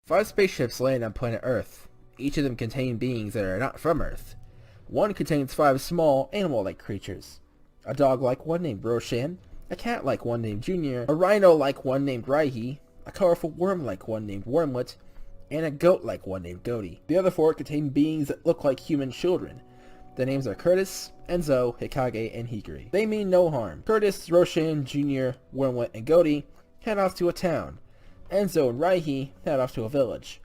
5 spaceships land on planet Earth. Each of them contain beings that are not from Earth. One contains 5 small, animal-like creatures. A dog-like one named Roshan, a cat-like one named Junior, a rhino-like one named Raihi, a colorful worm-like one named Wormlet, and a goat-like one named Goaty. The other 4 contain beings that look like human children. The names are Curtis, Enzo, Hikage, and Hikari. They mean no harm. Curtis, Roshan, Junior, Wormlet, and Goaty head off to a town. Enzo and Raihi head off to a village.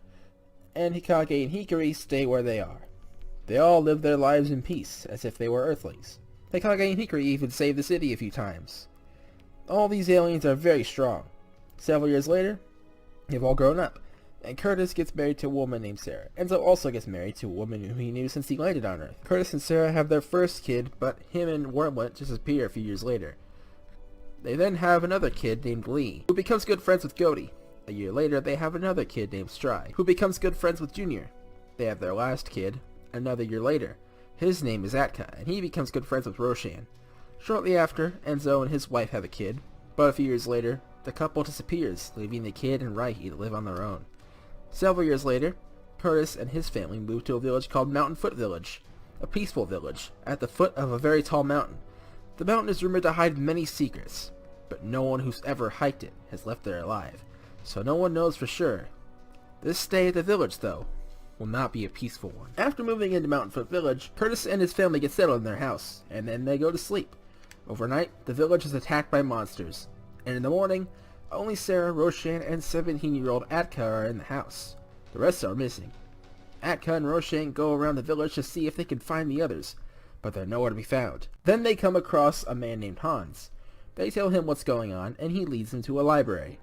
And Hikage and Hikari stay where they are. They all live their lives in peace, as if they were Earthlings. Hikage and Hikari even saved the city a few times. All these aliens are very strong. Several years later, they've all grown up, and Curtis gets married to a woman named Sarah. Enzo also gets married to a woman who he knew since he landed on Earth. Curtis and Sarah have their first kid, but him and Wormlet disappear a few years later. They then have another kid named Lee, who becomes good friends with Goaty. A year later, they have another kid named Stry, who becomes good friends with Junior. They have their last kid, another year later. His name is Atka, and he becomes good friends with Roshan. Shortly after, Enzo and his wife have a kid, but a few years later, the couple disappears, leaving the kid and Raihi to live on their own. Several years later, Curtis and his family move to a village called Mountain Foot Village, a peaceful village, at the foot of a very tall mountain. The mountain is rumored to hide many secrets, but no one who's ever hiked it has left there alive, so no one knows for sure. This stay at the village, though, will not be a peaceful one. After moving into Mountain Foot Village, Curtis and his family get settled in their house, and then they go to sleep. Overnight, the village is attacked by monsters, and in the morning, only Sarah, Roshan, and 17-year-old Atka are in the house. The rest are missing. Atka and Roshan go around the village to see if they can find the others, but they're nowhere to be found. Then they come across a man named Hans. They tell him what's going on, and he leads them to a library,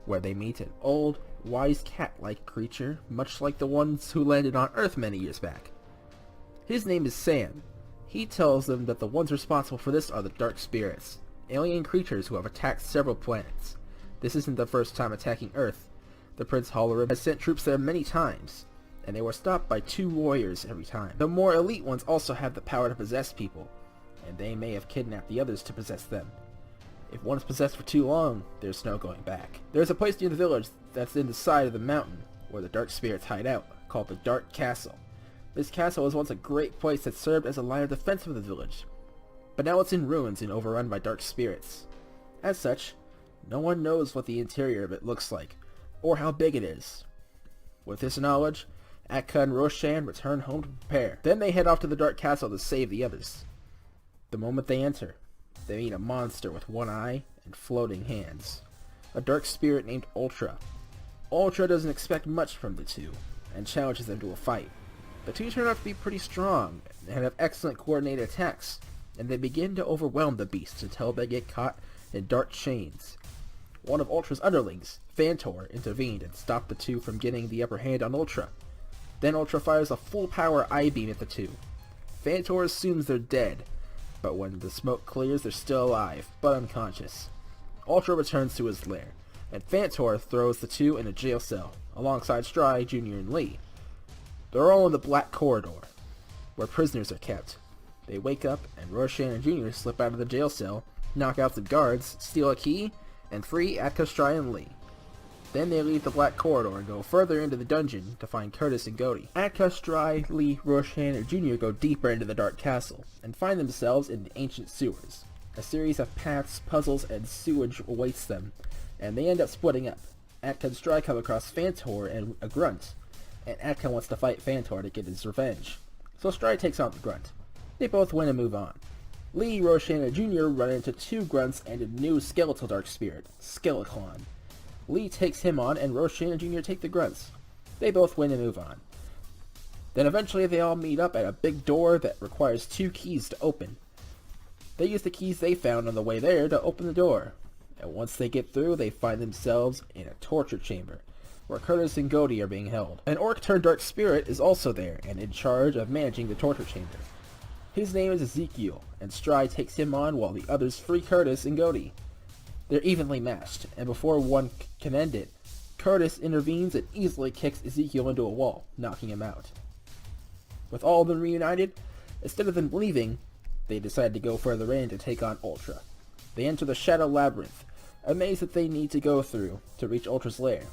where they meet an old, wise cat-like creature, much like the ones who landed on Earth many years back. His name is Sam. He tells them that the ones responsible for this are the Dark Spirits, alien creatures who have attacked several planets. This isn't the first time attacking Earth. The Prince Holorim has sent troops there many times, and they were stopped by 2 warriors every time. The more elite ones also have the power to possess people, and they may have kidnapped the others to possess them. If one is possessed for too long, there's no going back. There's a place near the village that's in the side of the mountain where the Dark Spirits hide out, called the Dark Castle. This castle was once a great place that served as a line of defense for the village, but now it's in ruins and overrun by Dark Spirits. As such, no one knows what the interior of it looks like, or how big it is. With this knowledge, Atka and Roshan return home to prepare. Then they head off to the Dark Castle to save the others. The moment they enter, they meet a monster with one eye and floating hands. A dark spirit named Ultra. Ultra doesn't expect much from the two, and challenges them to a fight. The two turn out to be pretty strong, and have excellent coordinated attacks, and they begin to overwhelm the beasts until they get caught in dark chains. One of Ultra's underlings, Phantor, intervened and stopped the two from getting the upper hand on Ultra. Then Ultra fires a full-power eye beam at the two. Phantor assumes they're dead, but when the smoke clears, they're still alive, but unconscious. Ultra returns to his lair, and Phantor throws the two in a jail cell, alongside Stry, Junior, and Lee. They're all in the Black Corridor, where prisoners are kept. They wake up, and Roshan and Junior slip out of the jail cell, knock out the guards, steal a key, and free Atka, Stry, and Lee. Then they leave the Black Corridor and go further into the dungeon to find Curtis and Goaty. Atka, Stry, Lee, Roshan, and Junior go deeper into the Dark Castle, and find themselves in the ancient sewers. A series of paths, puzzles, and sewage awaits them, and they end up splitting up. Atka and Stry come across Phantor and a Grunt, and Atka wants to fight Phantor to get his revenge. So Stry takes on the Grunt. They both win and move on. Lee, Roshan, and Junior run into 2 grunts and a new skeletal dark spirit, Skeleclon. Lee takes him on, and Roshan and Junior take the grunts. They both win and move on. Then eventually they all meet up at a big door that requires 2 keys to open. They use the keys they found on the way there to open the door, and once they get through, they find themselves in a torture chamber, where Curtis and Goaty are being held. An orc-turned-dark spirit is also there, and in charge of managing the torture chamber. His name is Ezekiel, and Stry takes him on while the others free Curtis and Goaty. They're evenly matched, and before one can end it, Curtis intervenes and easily kicks Ezekiel into a wall, knocking him out. With all of them reunited, instead of them leaving, they decide to go further in to take on Ultra. They enter the Shadow Labyrinth, a maze that they need to go through to reach Ultra's lair.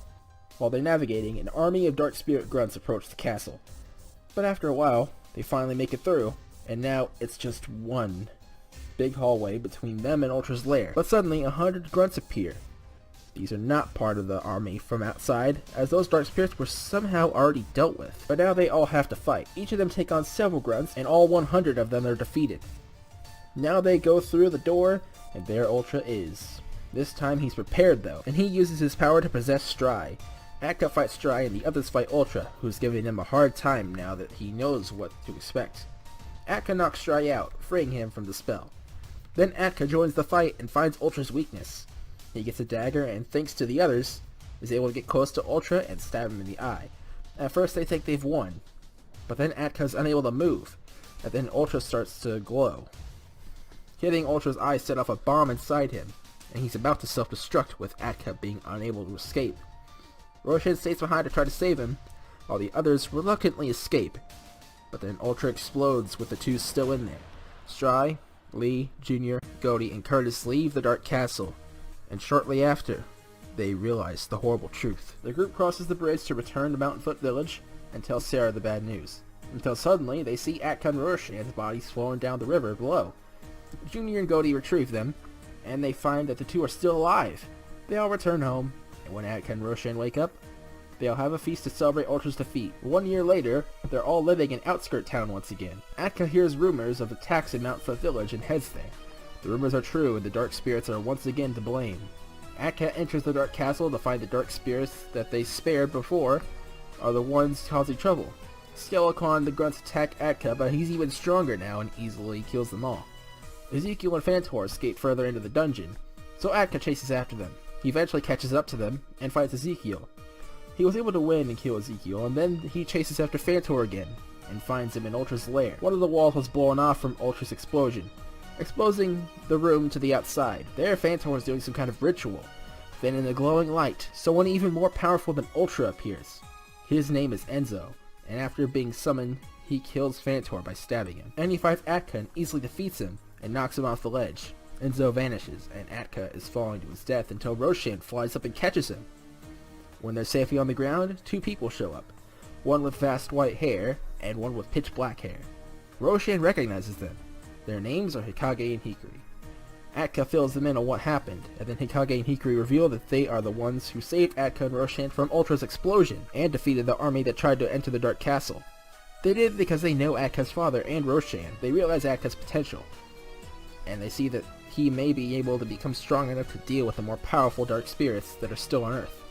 While they're navigating, an army of dark spirit grunts approach the castle. But after a while, they finally make it through, and now it's just one big hallway between them and Ultra's lair. But suddenly, 100 grunts appear. These are not part of the army from outside, as those dark spirits were somehow already dealt with. But now they all have to fight. Each of them take on several grunts, and all 100 of them are defeated. Now they go through the door, and there Ultra is. This time he's prepared though, and he uses his power to possess Stry. Atka fights Stry, and the others fight Ultra, who's giving him a hard time now that he knows what to expect. Atka knocks Stry out, freeing him from the spell. Then Atka joins the fight and finds Ultra's weakness. He gets a dagger and, thanks to the others, is able to get close to Ultra and stab him in the eye. At first they think they've won, but then Atka's unable to move, and then Ultra starts to glow. Hitting Ultra's eye set off a bomb inside him, and he's about to self-destruct with Atka being unable to escape. Roshan stays behind to try to save him, while the others reluctantly escape, but then Ultra explodes with the two still in there. Stry, Lee, Junior, Goaty, and Curtis leave the Dark Castle, and shortly after, they realize the horrible truth. The group crosses the bridge to return to Mountain Foot Village and tell Sarah the bad news, until suddenly they see Atka and Roshan's bodies flowing down the river below. Junior and Goaty retrieve them, and they find that the two are still alive. They all return home, and when Atka and Roshan wake up, they'll have a feast to celebrate Ultra's defeat. 1 year later, they're all living in Outskirt Town once again. Atka hears rumors of attacks in Mountain Foot Village and heads there. The rumors are true, and the dark spirits are once again to blame. Atka enters the Dark Castle to find the dark spirits that they spared before are the ones causing trouble. Skelecon the grunts attack Atka, but he's even stronger now and easily kills them all. Ezekiel and Phantor escape further into the dungeon, so Atka chases after them. He eventually catches up to them and fights Ezekiel. He was able to win and kill Ezekiel, and then he chases after Phantor again and finds him in Ultra's lair. One of the walls was blown off from Ultra's explosion, exposing the room to the outside. There, Phantor is doing some kind of ritual. Then in the glowing light, someone even more powerful than Ultra appears. His name is Enzo, and after being summoned, he kills Phantor by stabbing him. And he fights Atka and easily defeats him and knocks him off the ledge. Enzo vanishes, and Atka is falling to his death until Roshan flies up and catches him. When they're safely on the ground, two people show up. One with vast white hair, and one with pitch black hair. Roshan recognizes them. Their names are Hikage and Hikari. Atka fills them in on what happened, and then Hikage and Hikari reveal that they are the ones who saved Atka and Roshan from Ultra's explosion, and defeated the army that tried to enter the Dark Castle. They did it because they know Atka's father and Roshan. They realize Atka's potential, and they see that he may be able to become strong enough to deal with the more powerful dark spirits that are still on Earth.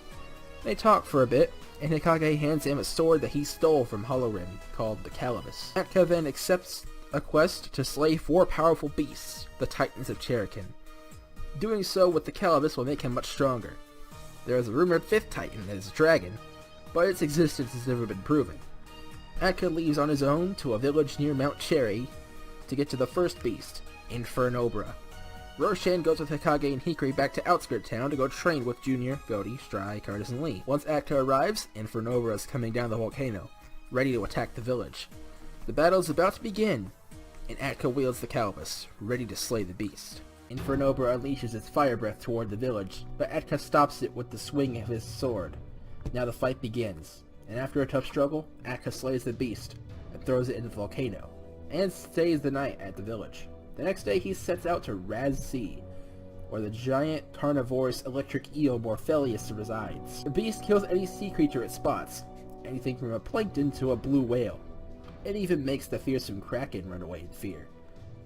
They talk for a bit, and Hikage hands him a sword that he stole from Hollowrim, called the Calibus. Atka then accepts a quest to slay 4 powerful beasts, the Titans of Cherokee. Doing so with the Calibus will make him much stronger. There is a rumored 5th Titan that is a dragon, but its existence has never been proven. Atka leaves on his own to a village near Mount Cherry to get to the first beast, Infernobra. Roshan goes with Hikage and Hikari back to Outskirt Town to go train with Junior, Goaty, Stry, Curtis, and Lee. Once Atka arrives, Infernobra is coming down the volcano, ready to attack the village. The battle is about to begin, and Atka wields the Calibus, ready to slay the beast. Infernobra unleashes its fire breath toward the village, but Atka stops it with the swing of his sword. Now the fight begins, and after a tough struggle, Atka slays the beast and throws it into the volcano, and stays the night at the village. The next day he sets out to Raz Sea, where the giant carnivorous electric eel Morphelius resides. The beast kills any sea creature it spots, anything from a plankton to a blue whale. It even makes the fearsome kraken run away in fear.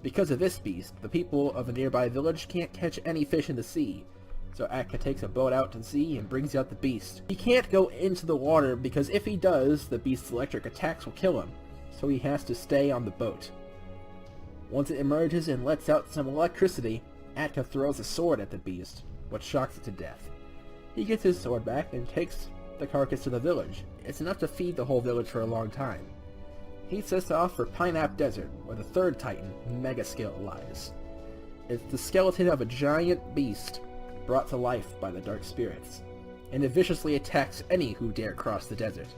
Because of this beast, the people of a nearby village can't catch any fish in the sea, so Atka takes a boat out to sea and brings out the beast. He can't go into the water because if he does, the beast's electric attacks will kill him, so he has to stay on the boat. Once it emerges and lets out some electricity, Atka throws a sword at the beast, which shocks it to death. He gets his sword back and takes the carcass to the village. It's enough to feed the whole village for a long time. He sets off for Pineapple Desert, where the 3rd Titan, Megascale, lies. It's the skeleton of a giant beast brought to life by the dark spirits, and it viciously attacks any who dare cross the desert.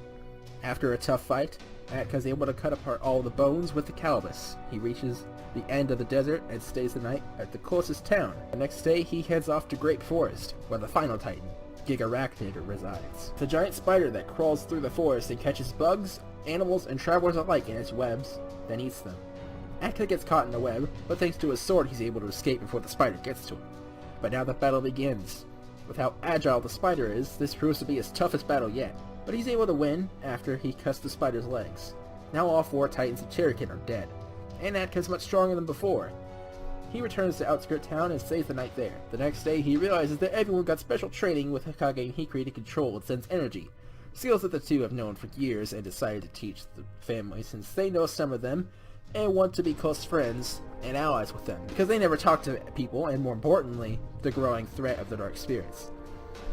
After a tough fight, Atka is able to cut apart all the bones with the Calibus. He reaches the end of the desert and stays the night at the closest town. The next day he heads off to Grape Forest, where the final Titan, Gigarachnid resides. It's a giant spider that crawls through the forest and catches bugs, animals, and travelers alike in its webs, then eats them. Atka gets caught in the web, but thanks to his sword he's able to escape before the spider gets to him. But now the battle begins. With how agile the spider is, this proves to be his toughest battle yet, but he's able to win after he cuts the spider's legs. Now all 4 Titans of Cherokee are dead, and Atka's much stronger than before. He returns to outskirt town and stays the night there. The next day he realizes that everyone got special training with Hikage and Hikari to control and sense energy, skills that the two have known for years, and decided to teach the family since they know some of them and want to be close friends and allies with them, because they never talk to people, and more importantly, the growing threat of the dark spirits.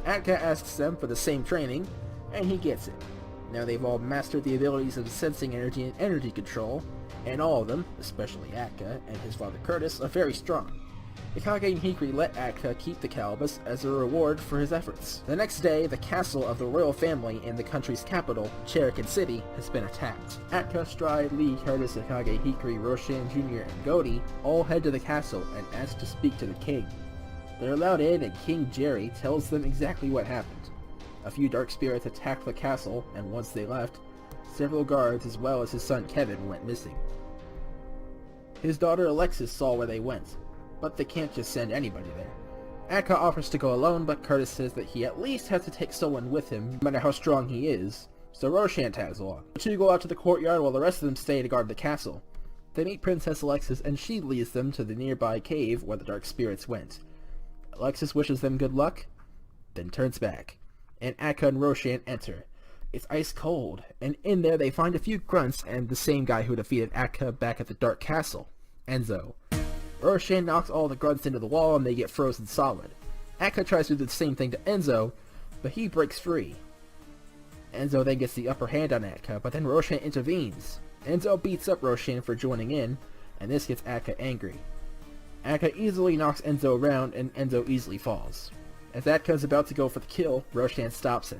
Atka asks them for the same training, and he gets it. Now they've all mastered the abilities of sensing energy and energy control, and all of them, especially Atka and his father Curtis, are very strong. Hikage and Hikari let Atka keep the Calibus as a reward for his efforts. The next day, the castle of the royal family in the country's capital, Cherokee City, has been attacked. Atka, Stride, Lee, Curtis, Hikage, Hikari, Roshan Jr., and Gody all head to the castle and ask to speak to the king. They're allowed in, and King Jerry tells them exactly what happened. A few dark spirits attacked the castle, and once they left, several guards as well as his son Kevin went missing. His daughter Alexis saw where they went, but they can't just send anybody there. Atka offers to go alone, but Curtis says that he at least has to take someone with him, no matter how strong he is, so Roshan tags along. The two go out to the courtyard while the rest of them stay to guard the castle. They meet Princess Alexis, and she leads them to the nearby cave where the dark spirits went. Alexis wishes them good luck, then turns back, and Atka and Roshan enter. It's ice cold, and in there they find a few grunts and the same guy who defeated Atka back at the Dark Castle, Enzo. Roshan knocks all the grunts into the wall and they get frozen solid. Atka tries to do the same thing to Enzo, but he breaks free. Enzo then gets the upper hand on Atka, but then Roshan intervenes. Enzo beats up Roshan for joining in, and this gets Atka angry. Atka easily knocks Enzo around, and Enzo easily falls. As Atka is about to go for the kill, Roshan stops him.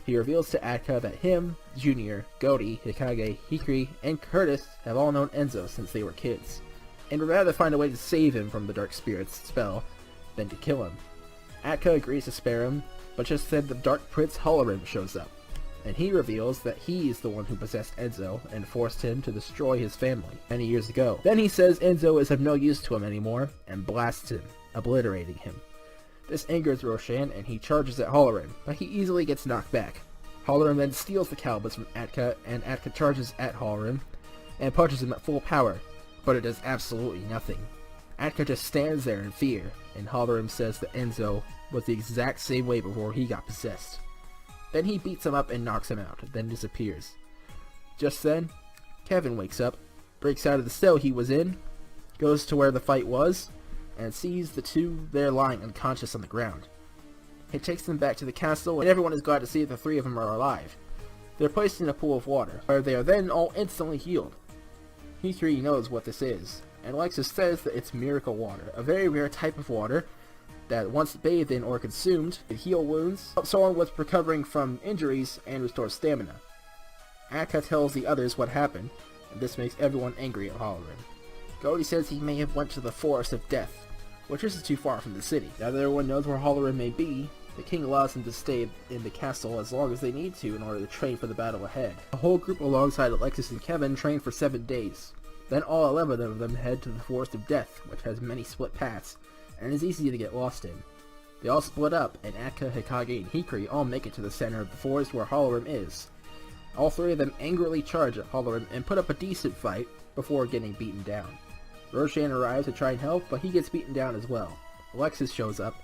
He reveals to Atka that him, Junior, Gody, Hikage, Hikari, and Curtis have all known Enzo since they were kids, and would rather find a way to save him from the Dark Spirit's spell than to kill him. Atka agrees to spare him, but just then the Dark Prince Holorim shows up, and he reveals that he is the one who possessed Enzo and forced him to destroy his family many years ago. Then he says Enzo is of no use to him anymore, and blasts him, obliterating him. This angers Roshan, and he charges at Holorim, but he easily gets knocked back. Holorim then steals the Calibus from Atka, and Atka charges at Holorim, and punches him at full power, but it does absolutely nothing. Atka just stands there in fear, and Holorim says that Enzo was the exact same way before he got possessed. Then he beats him up and knocks him out, then disappears. Just then, Kevin wakes up, breaks out of the cell he was in, goes to where the fight was, and sees the two there lying unconscious on the ground. He takes them back to the castle, and everyone is glad to see that the 3 of them are alive. They're placed in a pool of water, where they are then all instantly healed. Hikari knows what this is, and Alexis says that it's miracle water, a very rare type of water that once bathed in or consumed, can heal wounds, help someone with recovering from injuries, and restore stamina. Atka tells the others what happened, and this makes everyone angry at Holorim. Gody says he may have went to the Forest of Death, which isn't too far from the city. Now that everyone knows where Holorim may be, the king allows them to stay in the castle as long as they need to in order to train for the battle ahead. The whole group alongside Alexis and Kevin train for 7 days. Then all 11 of them head to the Forest of Death, which has many split paths, and is easy to get lost in. They all split up, and Atka, Hikage, and Hikari all make it to the center of the forest where Holorim is. All 3 of them angrily charge at Holorim and put up a decent fight before getting beaten down. Roshan arrives to try and help, but he gets beaten down as well. Alexis shows up,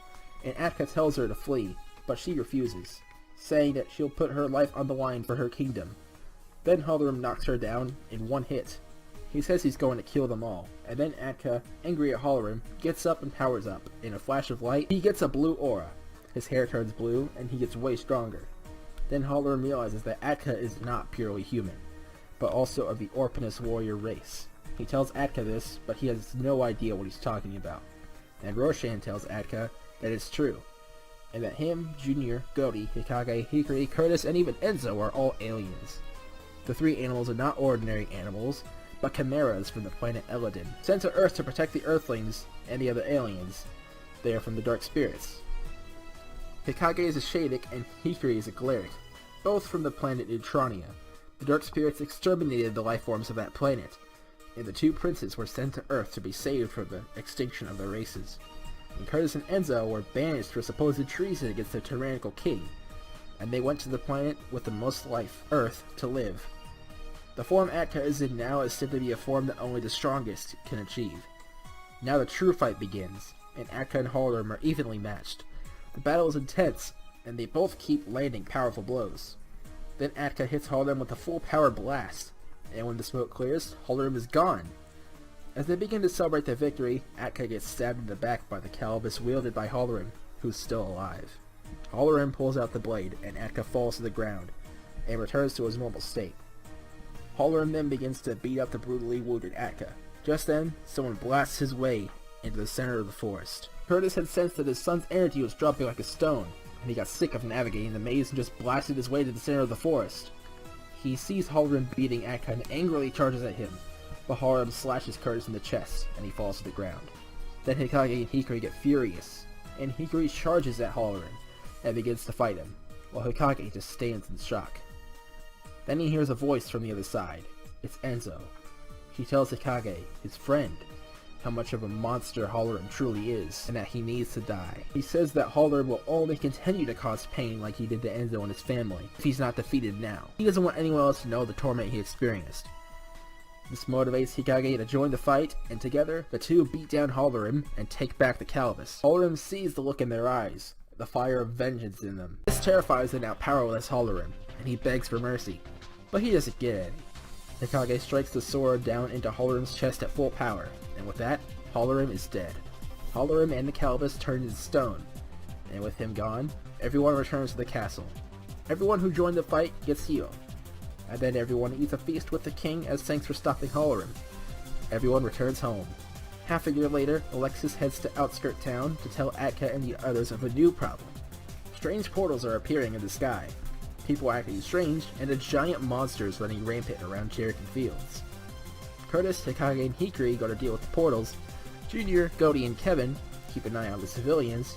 and Atka tells her to flee, but she refuses, saying that she'll put her life on the line for her kingdom. Then Holorim knocks her down in one hit. He says he's going to kill them all, and then Atka, angry at Holorim, gets up and powers up. In a flash of light, he gets a blue aura. His hair turns blue, and he gets way stronger. Then Holorim realizes that Atka is not purely human, but also of the Orphanus warrior race. He tells Atka this, but he has no idea what he's talking about. And Roshan tells Atka that it's true, and that him, Junior, Gody, Hikage, Hikari, Curtis, and even Enzo are all aliens. The 3 animals are not ordinary animals, but chimeras from the planet Eladin, sent to Earth to protect the Earthlings and the other aliens. They are from the Dark Spirits. Hikage is a Shadic and Hikari is a Galaric, both from the planet Neutronia. The Dark Spirits exterminated the life forms of that planet, and the two princes were sent to Earth to be saved from the extinction of their races. And Curtis and Enzo were banished for supposed treason against their tyrannical king, and they went to the planet with the most life, Earth, to live. The form Atka is in now is said to be a form that only the strongest can achieve. Now the true fight begins, and Atka and Hollowrim are evenly matched. The battle is intense, and they both keep landing powerful blows. Then Atka hits Hollowrim with a full power blast, and when the smoke clears, Hollowrim is gone. As they begin to celebrate their victory, Atka gets stabbed in the back by the Calibus wielded by Hollowrim, who's still alive. Hollowrim pulls out the blade, and Atka falls to the ground, and returns to his normal state. Hollowrim then begins to beat up the brutally wounded Atka. Just then, someone blasts his way into the center of the forest. Curtis had sensed that his son's energy was dropping like a stone, and he got sick of navigating the maze and just blasted his way to the center of the forest. He sees Hollowrim beating Atka and angrily charges at him, but Hollowrim slashes Curtis in the chest, and he falls to the ground. Then Hikage and Hikari get furious, and Hikari charges at Hollowrim and begins to fight him, while Hikage just stands in shock. Then he hears a voice from the other side. It's Enzo. He tells Hikage, his friend, how much of a monster Hollowrim truly is, and that he needs to die. He says that Hollowrim will only continue to cause pain like he did to Enzo and his family, if he's not defeated now. He doesn't want anyone else to know the torment he experienced. This motivates Hikage to join the fight, and together, the two beat down Hollowrim and take back the Calibus. Hollowrim sees the look in their eyes, the fire of vengeance in them. This terrifies the now powerless Hollowrim, and he begs for mercy, but he doesn't get any. Hikage strikes the sword down into Hollowrim's chest at full power, and with that, Hollowrim is dead. Hollowrim and the Calibus turn into stone, and with him gone, everyone returns to the castle. Everyone who joined the fight gets healed, and then everyone eats a feast with the king as thanks for stopping Hollowrim. Everyone returns home. Half a year later, Alexis heads to Outskirt Town to tell Atka and the others of a new problem. Strange portals are appearing in the sky. People acting strange, and a giant monster is running rampant around Cherokee Fields. Curtis, Hikage, and Hikari go to deal with the portals. Junior, Goldie, and Kevin keep an eye on the civilians.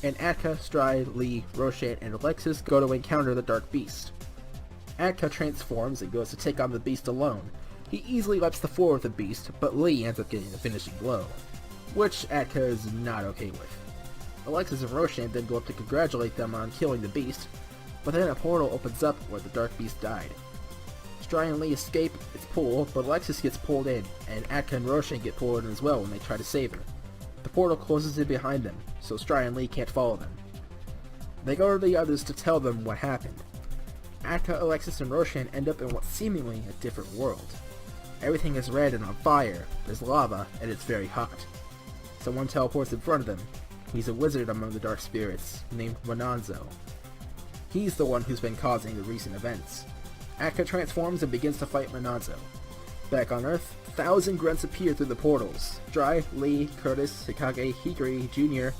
And Atka, Stride, Lee, Roshan, and Alexis go to encounter the Dark Beast. Atka transforms and goes to take on the beast alone. He easily wipes the floor with the beast, but Lee ends up getting the finishing blow, which Atka is not okay with. Alexis and Roshan then go up to congratulate them on killing the beast, but then a portal opens up where the Dark Beast died. Stride and Lee escape its pull, but Alexis gets pulled in, and Atka and Roshan get pulled in as well when they try to save her. The portal closes in behind them, so Stride and Lee can't follow them. They go to the others to tell them what happened. Atka, Alexis, and Roshan end up in what's seemingly a different world. Everything is red and on fire, there's lava, and it's very hot. Someone teleports in front of them. He's a wizard among the Dark Spirits, named Monanzo. He's the one who's been causing the recent events. Atka transforms and begins to fight Monanzo. Back on Earth, 1,000 grunts appear through the portals. Stride, Lee, Curtis, Hikage, Hikari, Junior,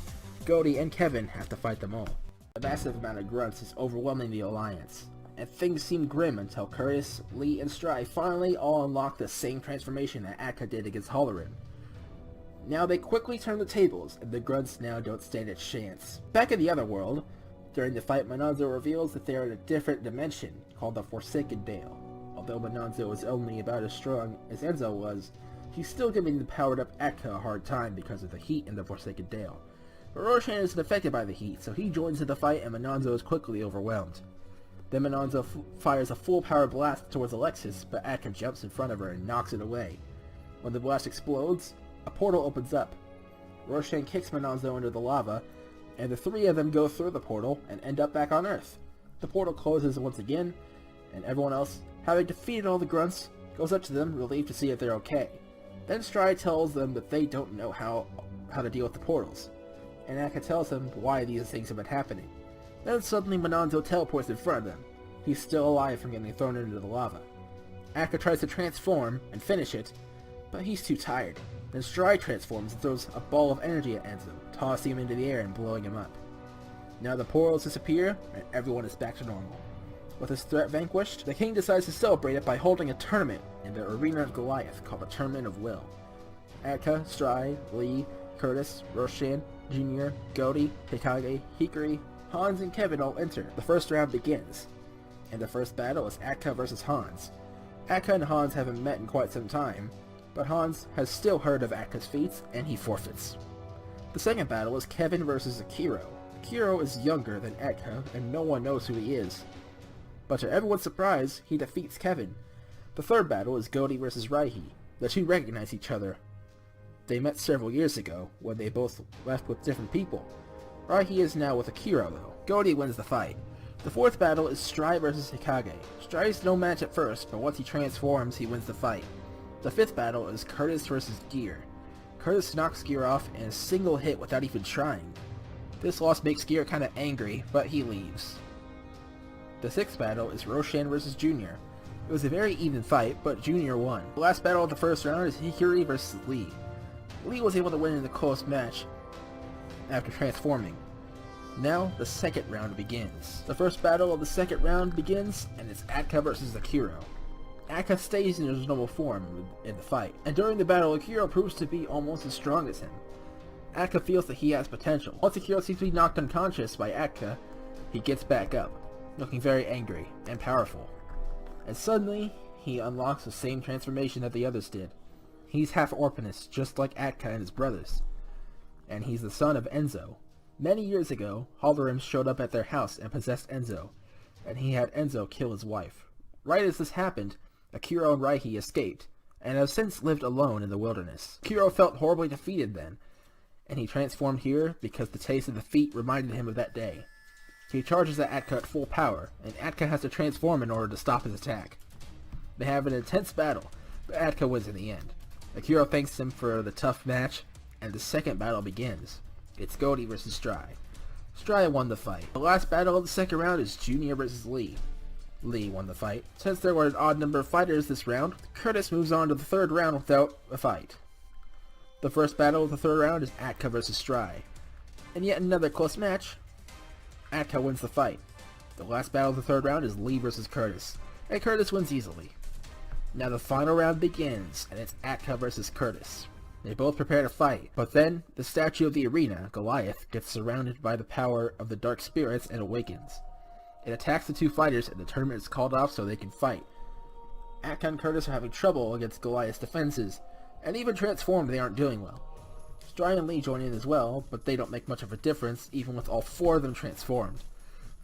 Goldie, and Kevin have to fight them all. A massive amount of grunts is overwhelming the Alliance, and things seem grim until Curtis, Lee, and Stride finally all unlock the same transformation that Atka did against Hollowrim. Now they quickly turn the tables, and the grunts now don't stand a chance. Back in the other world, during the fight, Monanzo reveals that they are in a different dimension, called the Forsaken Dale. Although Monanzo is only about as strong as Enzo was, he's still giving the powered-up Atka a hard time because of the heat in the Forsaken Dale. But Roshan isn't affected by the heat, so he joins in the fight and Monanzo is quickly overwhelmed. Then Monanzo fires a full power blast towards Alexis, but Atka jumps in front of her and knocks it away. When the blast explodes, a portal opens up. Roshan kicks Monanzo into the lava, and the three of them go through the portal and end up back on Earth. The portal closes once again, and everyone else, having defeated all the grunts, goes up to them, relieved to see if they're okay. Then Stride tells them that they don't know how to deal with the portals, and Atka tells them why these things have been happening. Then suddenly Monanzo teleports in front of them. He's still alive from getting thrown into the lava. Atka tries to transform and finish it, but he's too tired. Then Stride transforms and throws a ball of energy at Enzo, tossing him into the air and blowing him up. Now the portals disappear, and everyone is back to normal. With his threat vanquished, the king decides to celebrate it by holding a tournament in the Arena of Goliath called the Tournament of Will. Atka, Stride, Lee, Curtis, Roshan, Junior, Goldie, Hikage, Hikari, Hans and Kevin all enter. The first round begins, and the first battle is Atka versus Hans. Atka and Hans haven't met in quite some time, but Hans has still heard of Atka's feats, and he forfeits. The second battle is Kevin versus Akiro. Akiro is younger than Atka, and no one knows who he is. But to everyone's surprise, he defeats Kevin. The third battle is Godi versus Raihi. The two recognize each other. They met several years ago, when they both left with different people. Raihi is now with Akiro though. Godi wins the fight. The fourth battle is Stry versus Hikage. Stry is no match at first, but once he transforms, he wins the fight. The fifth battle is Curtis versus Gear. Curtis knocks Gear off in a single hit without even trying. This loss makes Gear kinda angry, but he leaves. The sixth battle is Roshan versus Junior. It was a very even fight, but Junior won. The last battle of the first round is Hikari versus Lee. Lee was able to win in the close match after transforming. Now, the second round begins. The first battle of the second round begins, and it's Atka versus Akiro. Atka stays in his normal form in the fight, and during the battle, Akiro proves to be almost as strong as him. Atka feels that he has potential. Once Akiro seems to be knocked unconscious by Atka, he gets back up, looking very angry and powerful. And suddenly, he unlocks the same transformation that the others did. He's half Orphanist, just like Atka and his brothers. And he's the son of Enzo. Many years ago, Halloran showed up at their house and possessed Enzo, and he had Enzo kill his wife. Right as this happened, Akiro and Raihi escaped, and have since lived alone in the wilderness. Akiro felt horribly defeated then, and he transformed here because the taste of defeat reminded him of that day. He charges at Atka at full power, and Atka has to transform in order to stop his attack. They have an intense battle, but Atka wins in the end. Akiro thanks him for the tough match, and the second battle begins. It's Godi versus Stry. Stry won the fight. The last battle of the second round is Junior versus Lee. Lee won the fight. Since there were an odd number of fighters this round, Curtis moves on to the third round without a fight. The first battle of the third round is Atka versus Stry. In yet another close match, Atka wins the fight. The last battle of the third round is Lee versus Curtis, and Curtis wins easily. Now the final round begins, and it's Atka versus Curtis. They both prepare to fight, but then the statue of the arena, Goliath, gets surrounded by the power of the dark spirits and awakens. It attacks the two fighters, and the tournament is called off so they can fight. Atka and Curtis are having trouble against Goliath's defenses, and even transformed they aren't doing well. Stry and Lee join in as well, but they don't make much of a difference even with all four of them transformed.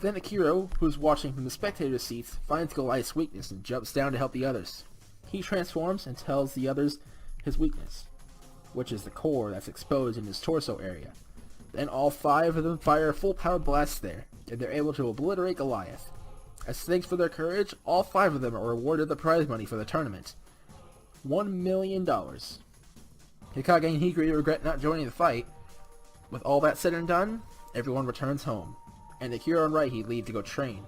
Then Akiro, who's watching from the spectator seats, finds Goliath's weakness and jumps down to help the others. He transforms and tells the others his weakness, which is the core that's exposed in his torso area. Then all five of them fire a full-power blast there, and they're able to obliterate Goliath. As thanks for their courage, all five of them are awarded the prize money for the tournament. $1 million. Hikage and Hikari regret not joining the fight. With all that said and done, everyone returns home, and Akiro and Raihi leave to go train.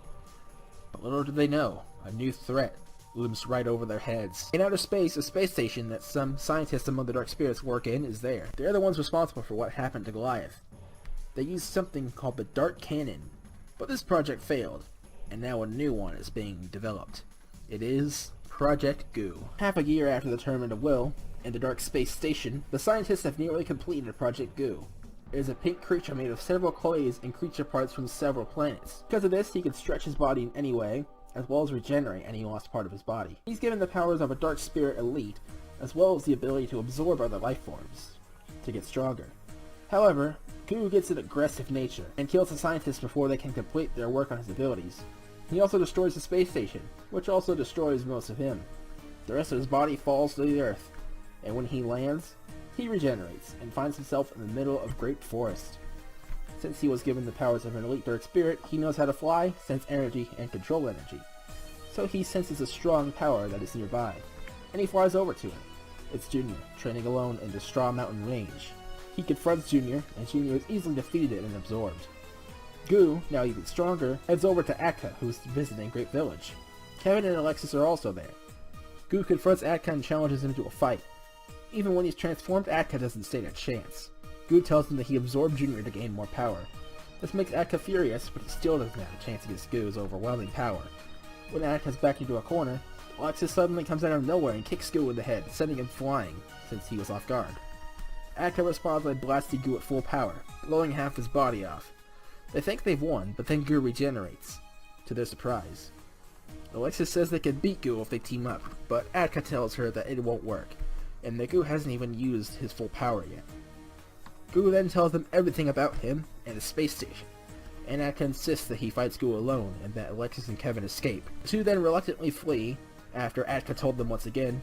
But little do they know, a new threat looms right over their heads. In outer space, a space station that some scientists among the Dark Spirits work in is there. They're the ones responsible for what happened to Goliath. They used something called the Dark Cannon, but this project failed, and now a new one is being developed. It is Project Goo. Half a year after the tournament of Will, in the Dark Space Station, the scientists have nearly completed Project Goo. It is a pink creature made of several clays and creature parts from several planets. Because of this, he can stretch his body in any way, as well as regenerate any lost part of his body. He's given the powers of a Dark Spirit Elite, as well as the ability to absorb other life forms, to get stronger. However, Goo gets an aggressive nature, and kills the scientists before they can complete their work on his abilities. He also destroys the space station, which also destroys most of him. The rest of his body falls to the earth, and when he lands, he regenerates, and finds himself in the middle of Great Forest. Since he was given the powers of an elite dark spirit, he knows how to fly, sense energy, and control energy. So he senses a strong power that is nearby, and he flies over to him. It's Junior, training alone in the Straw Mountain Range. He confronts Junior, and Junior is easily defeated and absorbed. Goo, now even stronger, heads over to Atka, who is visiting Great Village. Kevin and Alexis are also there. Goo confronts Atka and challenges him to a fight. Even when he's transformed, Atka doesn't stand a chance. Goo tells him that he absorbed Junior to gain more power. This makes Atka furious, but he still doesn't have a chance against Goo's overwhelming power. When Atka's backed into a corner, Alexis suddenly comes out of nowhere and kicks Goo in the head, sending him flying, since he was off guard. Atka responds by blasting Goo at full power, blowing half his body off. They think they've won, but then Goo regenerates, to their surprise. Alexis says they can beat Goo if they team up, but Atka tells her that it won't work, and that Goo hasn't even used his full power yet. Goo then tells them everything about him and the space station, and Atka insists that he fights Goo alone and that Alexis and Kevin escape. The two then reluctantly flee, after Atka told them once again,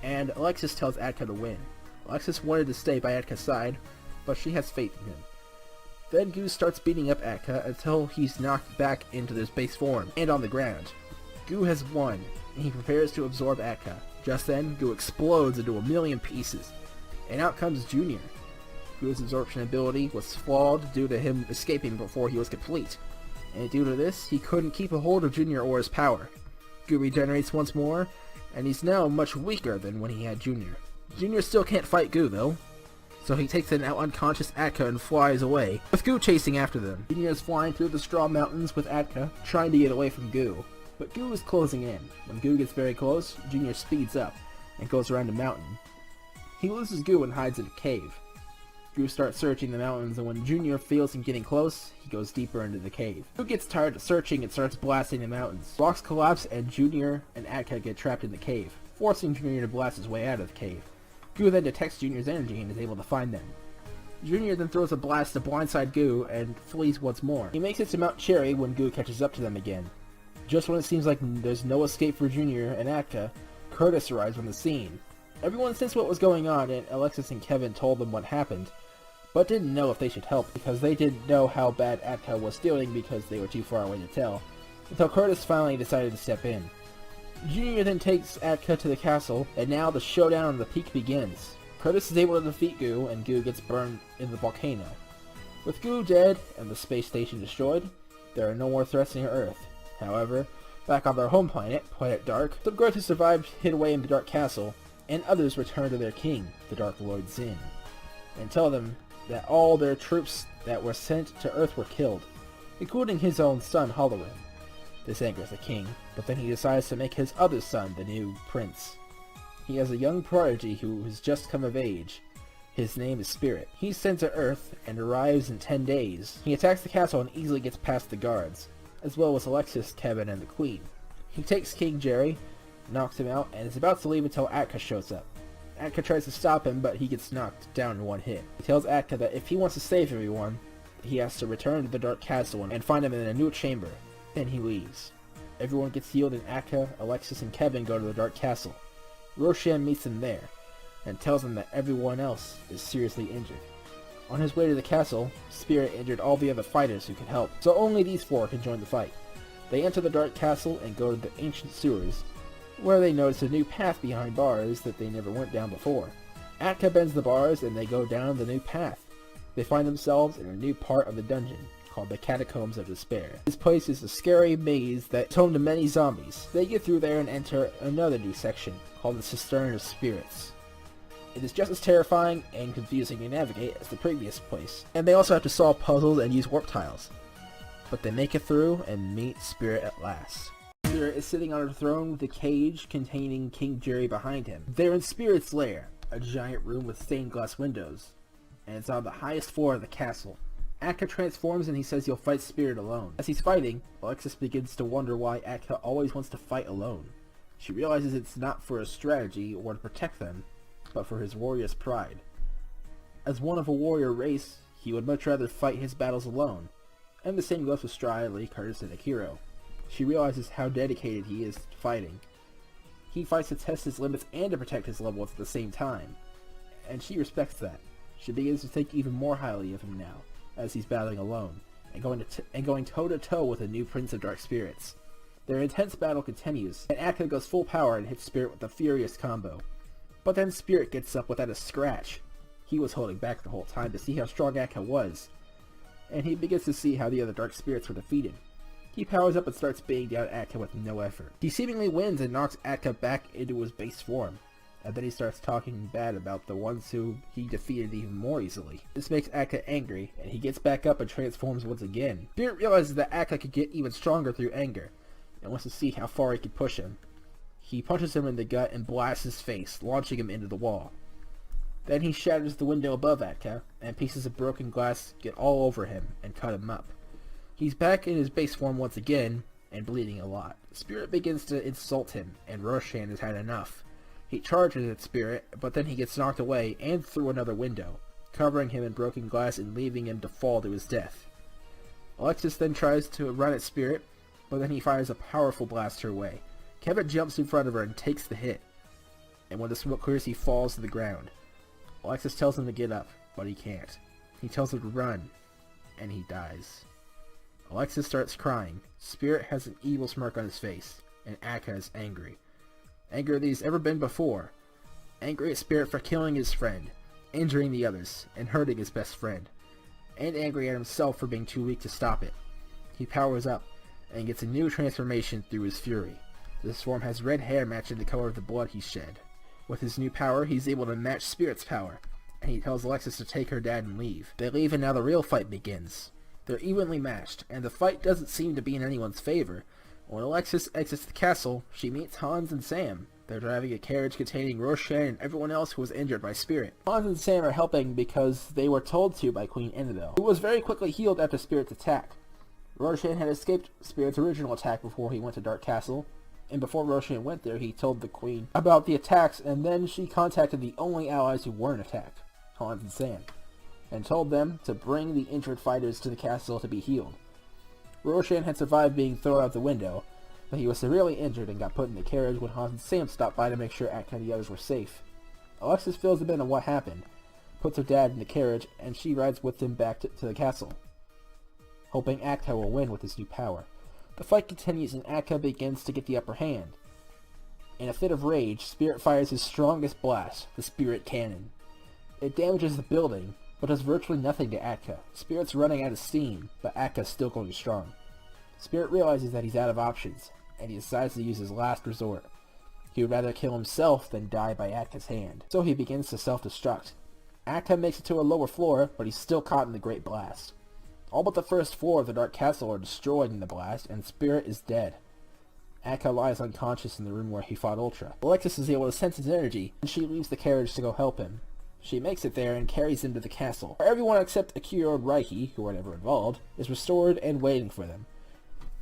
and Alexis tells Atka to win. Alexis wanted to stay by Atka's side, but she has faith in him. Then Goo starts beating up Atka until he's knocked back into his base form and on the ground. Goo has won, and he prepares to absorb Atka. Just then, Goo explodes into a million pieces, and out comes Junior. Goo's absorption ability was flawed due to him escaping before he was complete, and due to this, he couldn't keep a hold of Junior or his power. Goo regenerates once more, and he's now much weaker than when he had Junior. Junior still can't fight Goo though, so he takes an unconscious Atka and flies away, with Goo chasing after them. Junior is flying through the straw mountains with Atka, trying to get away from Goo, but Goo is closing in. When Goo gets very close, Junior speeds up and goes around a mountain. He loses Goo and hides in a cave. Goo starts searching the mountains, and when Junior feels him getting close, he goes deeper into the cave. Goo gets tired of searching and starts blasting the mountains. Blocks collapse and Junior and Atka get trapped in the cave, forcing Junior to blast his way out of the cave. Goo then detects Junior's energy and is able to find them. Junior then throws a blast to blindside Goo and flees once more. He makes it to Mount Cherry when Goo catches up to them again. Just when it seems like there's no escape for Junior and Atka, Curtis arrives on the scene. Everyone sensed what was going on, and Alexis and Kevin told them what happened, but didn't know if they should help because they didn't know how bad Atka was doing because they were too far away to tell, until Curtis finally decided to step in. Junior then takes Atka to the castle, and now the showdown on the peak begins. Curtis is able to defeat Goo, and Goo gets burned in the volcano. With Goo dead and the space station destroyed, there are no more threats near Earth. However, back on their home planet, Planet Dark, some Growth who survived hid away in the Dark Castle, and others return to their king, the Dark Lord Zin, and tell them that all their troops that were sent to Earth were killed, including his own son Halloran. This angers the king, but then he decides to make his other son the new prince. He has a young prodigy who has just come of age. His name is Spirit. He's sent to Earth and arrives in 10 days. He attacks the castle and easily gets past the guards, as well as Alexis, Kevin, and the Queen. He takes King Jerry, knocks him out, and is about to leave until Atka shows up. Atka tries to stop him, but he gets knocked down in one hit. He tells Atka that if he wants to save everyone, he has to return to the Dark Castle and find him in a new chamber. Then he leaves. Everyone gets healed and Atka, Alexis, and Kevin go to the Dark Castle. Roshan meets them there, and tells them that everyone else is seriously injured. On his way to the castle, Spirit injured all the other fighters who could help, so only these 4 can join the fight. They enter the Dark Castle and go to the ancient sewers, where they notice a new path behind bars that they never went down before. Atka bends the bars and they go down the new path. They find themselves in a new part of the dungeon, called the Catacombs of Despair. This place is a scary maze that's home to many zombies. They get through there and enter another new section, called the Cistern of Spirits. It is just as terrifying and confusing to navigate as the previous place, and they also have to solve puzzles and use warp tiles. But they make it through and meet Spirit at last. Spirit is sitting on a throne with a cage containing King Jerry behind him. They're in Spirit's lair, a giant room with stained glass windows, and it's on the highest floor of the castle. Atka transforms and he says he'll fight Spirit alone. As he's fighting, Alexis begins to wonder why Atka always wants to fight alone. She realizes it's not for a strategy or to protect them, but for his warrior's pride. As one of a warrior race, he would much rather fight his battles alone, and the same goes with Stride, Lee, Curtis, and Akiro. She realizes how dedicated he is to fighting. He fights to test his limits and to protect his levels at the same time, and she respects that. She begins to think even more highly of him now, as he's battling alone, and going toe-to-toe with a new Prince of Dark Spirits. Their intense battle continues, and Atka goes full power and hits Spirit with a furious combo. But then Spirit gets up without a scratch. He was holding back the whole time to see how strong Atka was, and he begins to see how the other Dark Spirits were defeated. He powers up and starts beating down Atka with no effort. He seemingly wins and knocks Atka back into his base form, and then he starts talking bad about the ones who he defeated even more easily. This makes Atka angry, and he gets back up and transforms once again. Spirit realizes that Atka could get even stronger through anger, and wants to see how far he can push him. He punches him in the gut and blasts his face, launching him into the wall. Then he shatters the window above Atka, and pieces of broken glass get all over him and cut him up. He's back in his base form once again, and bleeding a lot. Spirit begins to insult him, and Roshan has had enough. He charges at Spirit, but then he gets knocked away and through another window, covering him in broken glass and leaving him to fall to his death. Alexis then tries to run at Spirit, but then he fires a powerful blast her way. Kevin jumps in front of her and takes the hit, and when the smoke clears he falls to the ground. Alexis tells him to get up, but he can't. He tells him to run, and he dies. Alexis starts crying. Spirit has an evil smirk on his face, and Akka is angry. Angrier than he's ever been before. Angry at Spirit for killing his friend, injuring the others, and hurting his best friend. And angry at himself for being too weak to stop it. He powers up, and gets a new transformation through his fury. This form has red hair matching the color of the blood he shed. With his new power, he's able to match Spirit's power, and he tells Alexis to take her dad and leave. They leave and now the real fight begins. They're evenly matched, and the fight doesn't seem to be in anyone's favor. When Alexis exits the castle, she meets Hans and Sam. They're driving a carriage containing Roshan and everyone else who was injured by Spirit. Hans and Sam are helping because they were told to by Queen Annabelle, who was very quickly healed after Spirit's attack. Roshan had escaped Spirit's original attack before he went to Dark Castle, and before Roshan went there, he told the Queen about the attacks, and then she contacted the only allies who weren't attacked, Hans and Sam, and told them to bring the injured fighters to the castle to be healed. Roshan had survived being thrown out the window, but he was severely injured and got put in the carriage when Hans and Sam stopped by to make sure Akka and the others were safe. Alexis fills them in on what happened, puts her dad in the carriage, and she rides with him back to the castle, hoping Akka will win with his new power. The fight continues and Akka begins to get the upper hand. In a fit of rage, Spirit fires his strongest blast, the Spirit Cannon. It damages the building, but does virtually nothing to Akka. Spirit's running out of steam, but Akka's still going strong. Spirit realizes that he's out of options, and he decides to use his last resort. He would rather kill himself than die by Akka's hand, so he begins to self-destruct. Akka makes it to a lower floor, but he's still caught in the Great Blast. All but the first floor of the Dark Castle are destroyed in the blast, and Spirit is dead. Akka lies unconscious in the room where he fought Ultra. Alexis is able to sense his energy, and she leaves the carriage to go help him. She makes it there and carries him to the castle, where everyone except Akira and Raiki, who are never involved, is restored and waiting for them.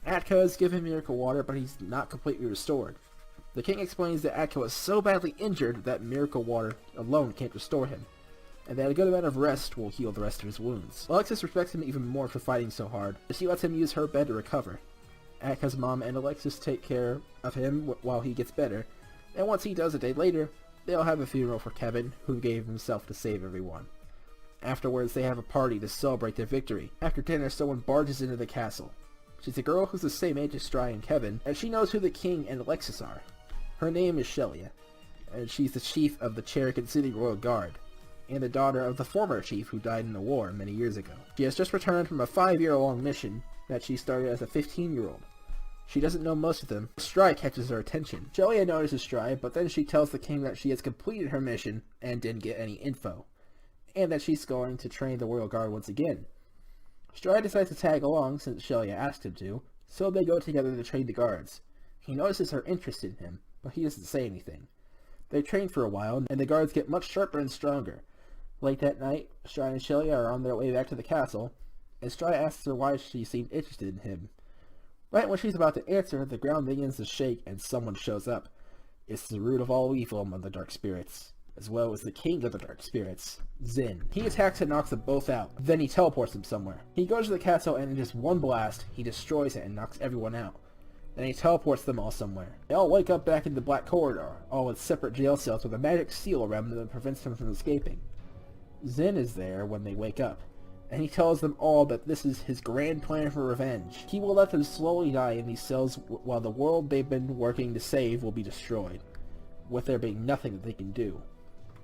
Akka is given miracle water, but he's not completely restored. The king explains that Akka was so badly injured that miracle water alone can't restore him, and that a good amount of rest will heal the rest of his wounds. Alexis respects him even more for fighting so hard, but she lets him use her bed to recover. Akka's mom and Alexis take care of him while he gets better, and once he does a day later, they'll have a funeral for Kevin, who gave himself to save everyone. Afterwards, they have a party to celebrate their victory. After dinner, someone barges into the castle. She's a girl who's the same age as Stry and Kevin, and she knows who the king and Alexis are. Her name is Shelia, and she's the chief of the Cherokee City Royal Guard, and the daughter of the former chief who died in the war many years ago. She has just returned from a 5-year-long mission that she started as a 15-year-old. She doesn't know most of them. Stry catches her attention. Shelia notices Stry, but then she tells the king that she has completed her mission and didn't get any info, and that she's going to train the Royal Guard once again. Stry decides to tag along since Shelia asked him to, so they go together to train the guards. He notices her interest in him, but he doesn't say anything. They train for a while, and the guards get much sharper and stronger. Late that night, Stry and Shelia are on their way back to the castle, and Stry asks her why she seemed interested in him. Right when she's about to answer, the ground begins to shake and someone shows up. It's the root of all evil among the Dark Spirits, as well as the king of the Dark Spirits, Zin. He attacks and knocks them both out, then he teleports them somewhere. He goes to the castle and in just one blast, he destroys it and knocks everyone out. Then he teleports them all somewhere. They all wake up back in the Black Corridor, all with separate jail cells with a magic seal around them that prevents them from escaping. Zin is there when they wake up, and he tells them all that this is his grand plan for revenge. He will let them slowly die in these cells while the world they've been working to save will be destroyed, with there being nothing that they can do.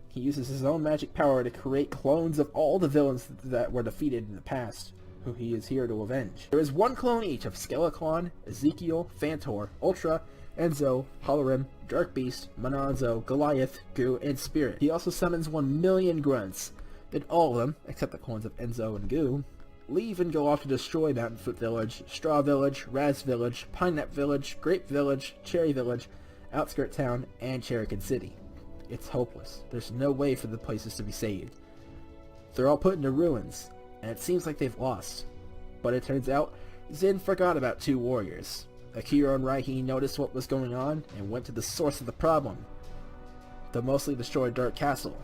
He uses his own magic power to create clones of all the villains that were defeated in the past, who he is here to avenge. There is one clone each of Skeleclon, Ezekiel, Phantor, Ultra, Enzo, Holorim, Dark Beast, Mononzo, Goliath, Goo, and Spirit. He also summons 1,000,000 grunts. Then all of them, except the clones of Enzo and Goo, leave and go off to destroy Mountainfoot Village, Straw Village, Raz Village, Pine Nut Village, Grape Village, Cherry Village, Outskirt Town, and Cherokee City. It's hopeless. There's no way for the places to be saved. They're all put into ruins, and it seems like they've lost. But it turns out, Zin forgot about two warriors. Akira and Raihi noticed what was going on and went to the source of the problem, the mostly destroyed Dark Castle.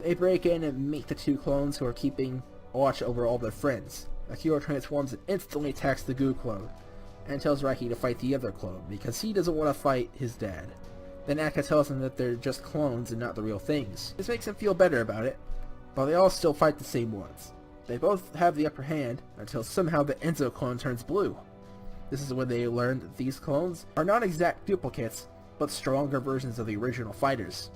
They break in and meet the two clones who are keeping watch over all their friends. Akira transforms and instantly attacks the Goo clone, and tells Raihi to fight the other clone, because he doesn't want to fight his dad. Then Akka tells him that they're just clones and not the real things. This makes him feel better about it, but they all still fight the same ones. They both have the upper hand, until somehow the Enzo clone turns blue. This is when they learn that these clones are not exact duplicates, but stronger versions of the original fighters.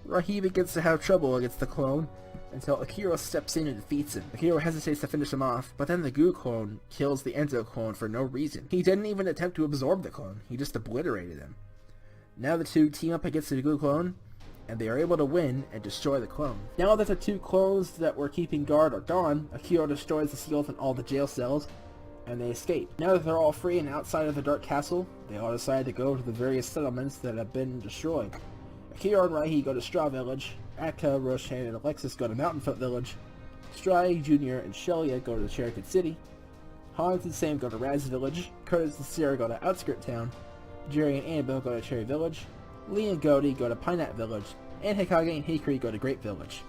Raihi begins to have trouble against the clone, until Akira steps in and defeats him. Akira hesitates to finish him off, but then the Goo clone kills the Enzo clone for no reason. He didn't even attempt to absorb the clone, he just obliterated him. Now the two team up against the Goo clone, and they are able to win and destroy the clone. Now that the two clones that were keeping guard are gone, Akira destroys the seals in all the jail cells, and they escape. Now that they're all free and outside of the Dark Castle, they all decide to go to the various settlements that have been destroyed. Akira and Raihi go to Straw Village, Akka, Roshan, and Alexis go to Mountainfoot Village, Stry, Jr., and Shelia go to Cherokee City, Hans and Sam go to Raz Village, Curtis and Sarah go to Outskirt Town, Jerry and Annabelle go to Cherry Village, Lee and Goldie go to Pinat Village, and Hikage and Hikari go to Grape Village.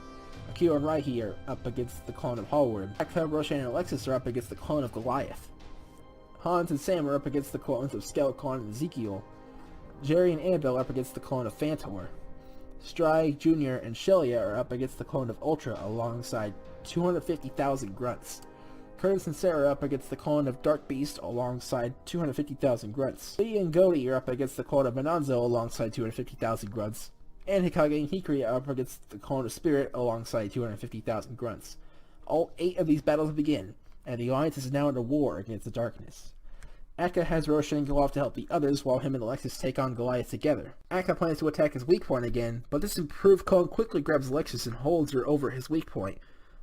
Akira and Raihi are up against the clone of Hallward. Akka, Roshan, and Alexis are up against the clone of Goliath. Hans and Sam are up against the clones of Skelecon and Ezekiel. Jerry and Annabelle are up against the clone of Phantor. Stry, Jr., and Shelia are up against the clone of Ultra alongside 250,000 grunts. Curtis and Sarah are up against the clone of Dark Beast alongside 250,000 grunts. Lee and Goldie are up against the clone of Monanzo alongside 250,000 grunts. And Hikage and Hikari are up against the clone of Spirit alongside 250,000 grunts. All 8 of these battles begin, and the Alliance is now in a war against the darkness. Akka has Roshan go off to help the others while him and Alexis take on Goliath together. Akka plans to attack his weak point again, but this improved clone quickly grabs Alexis and holds her over his weak point,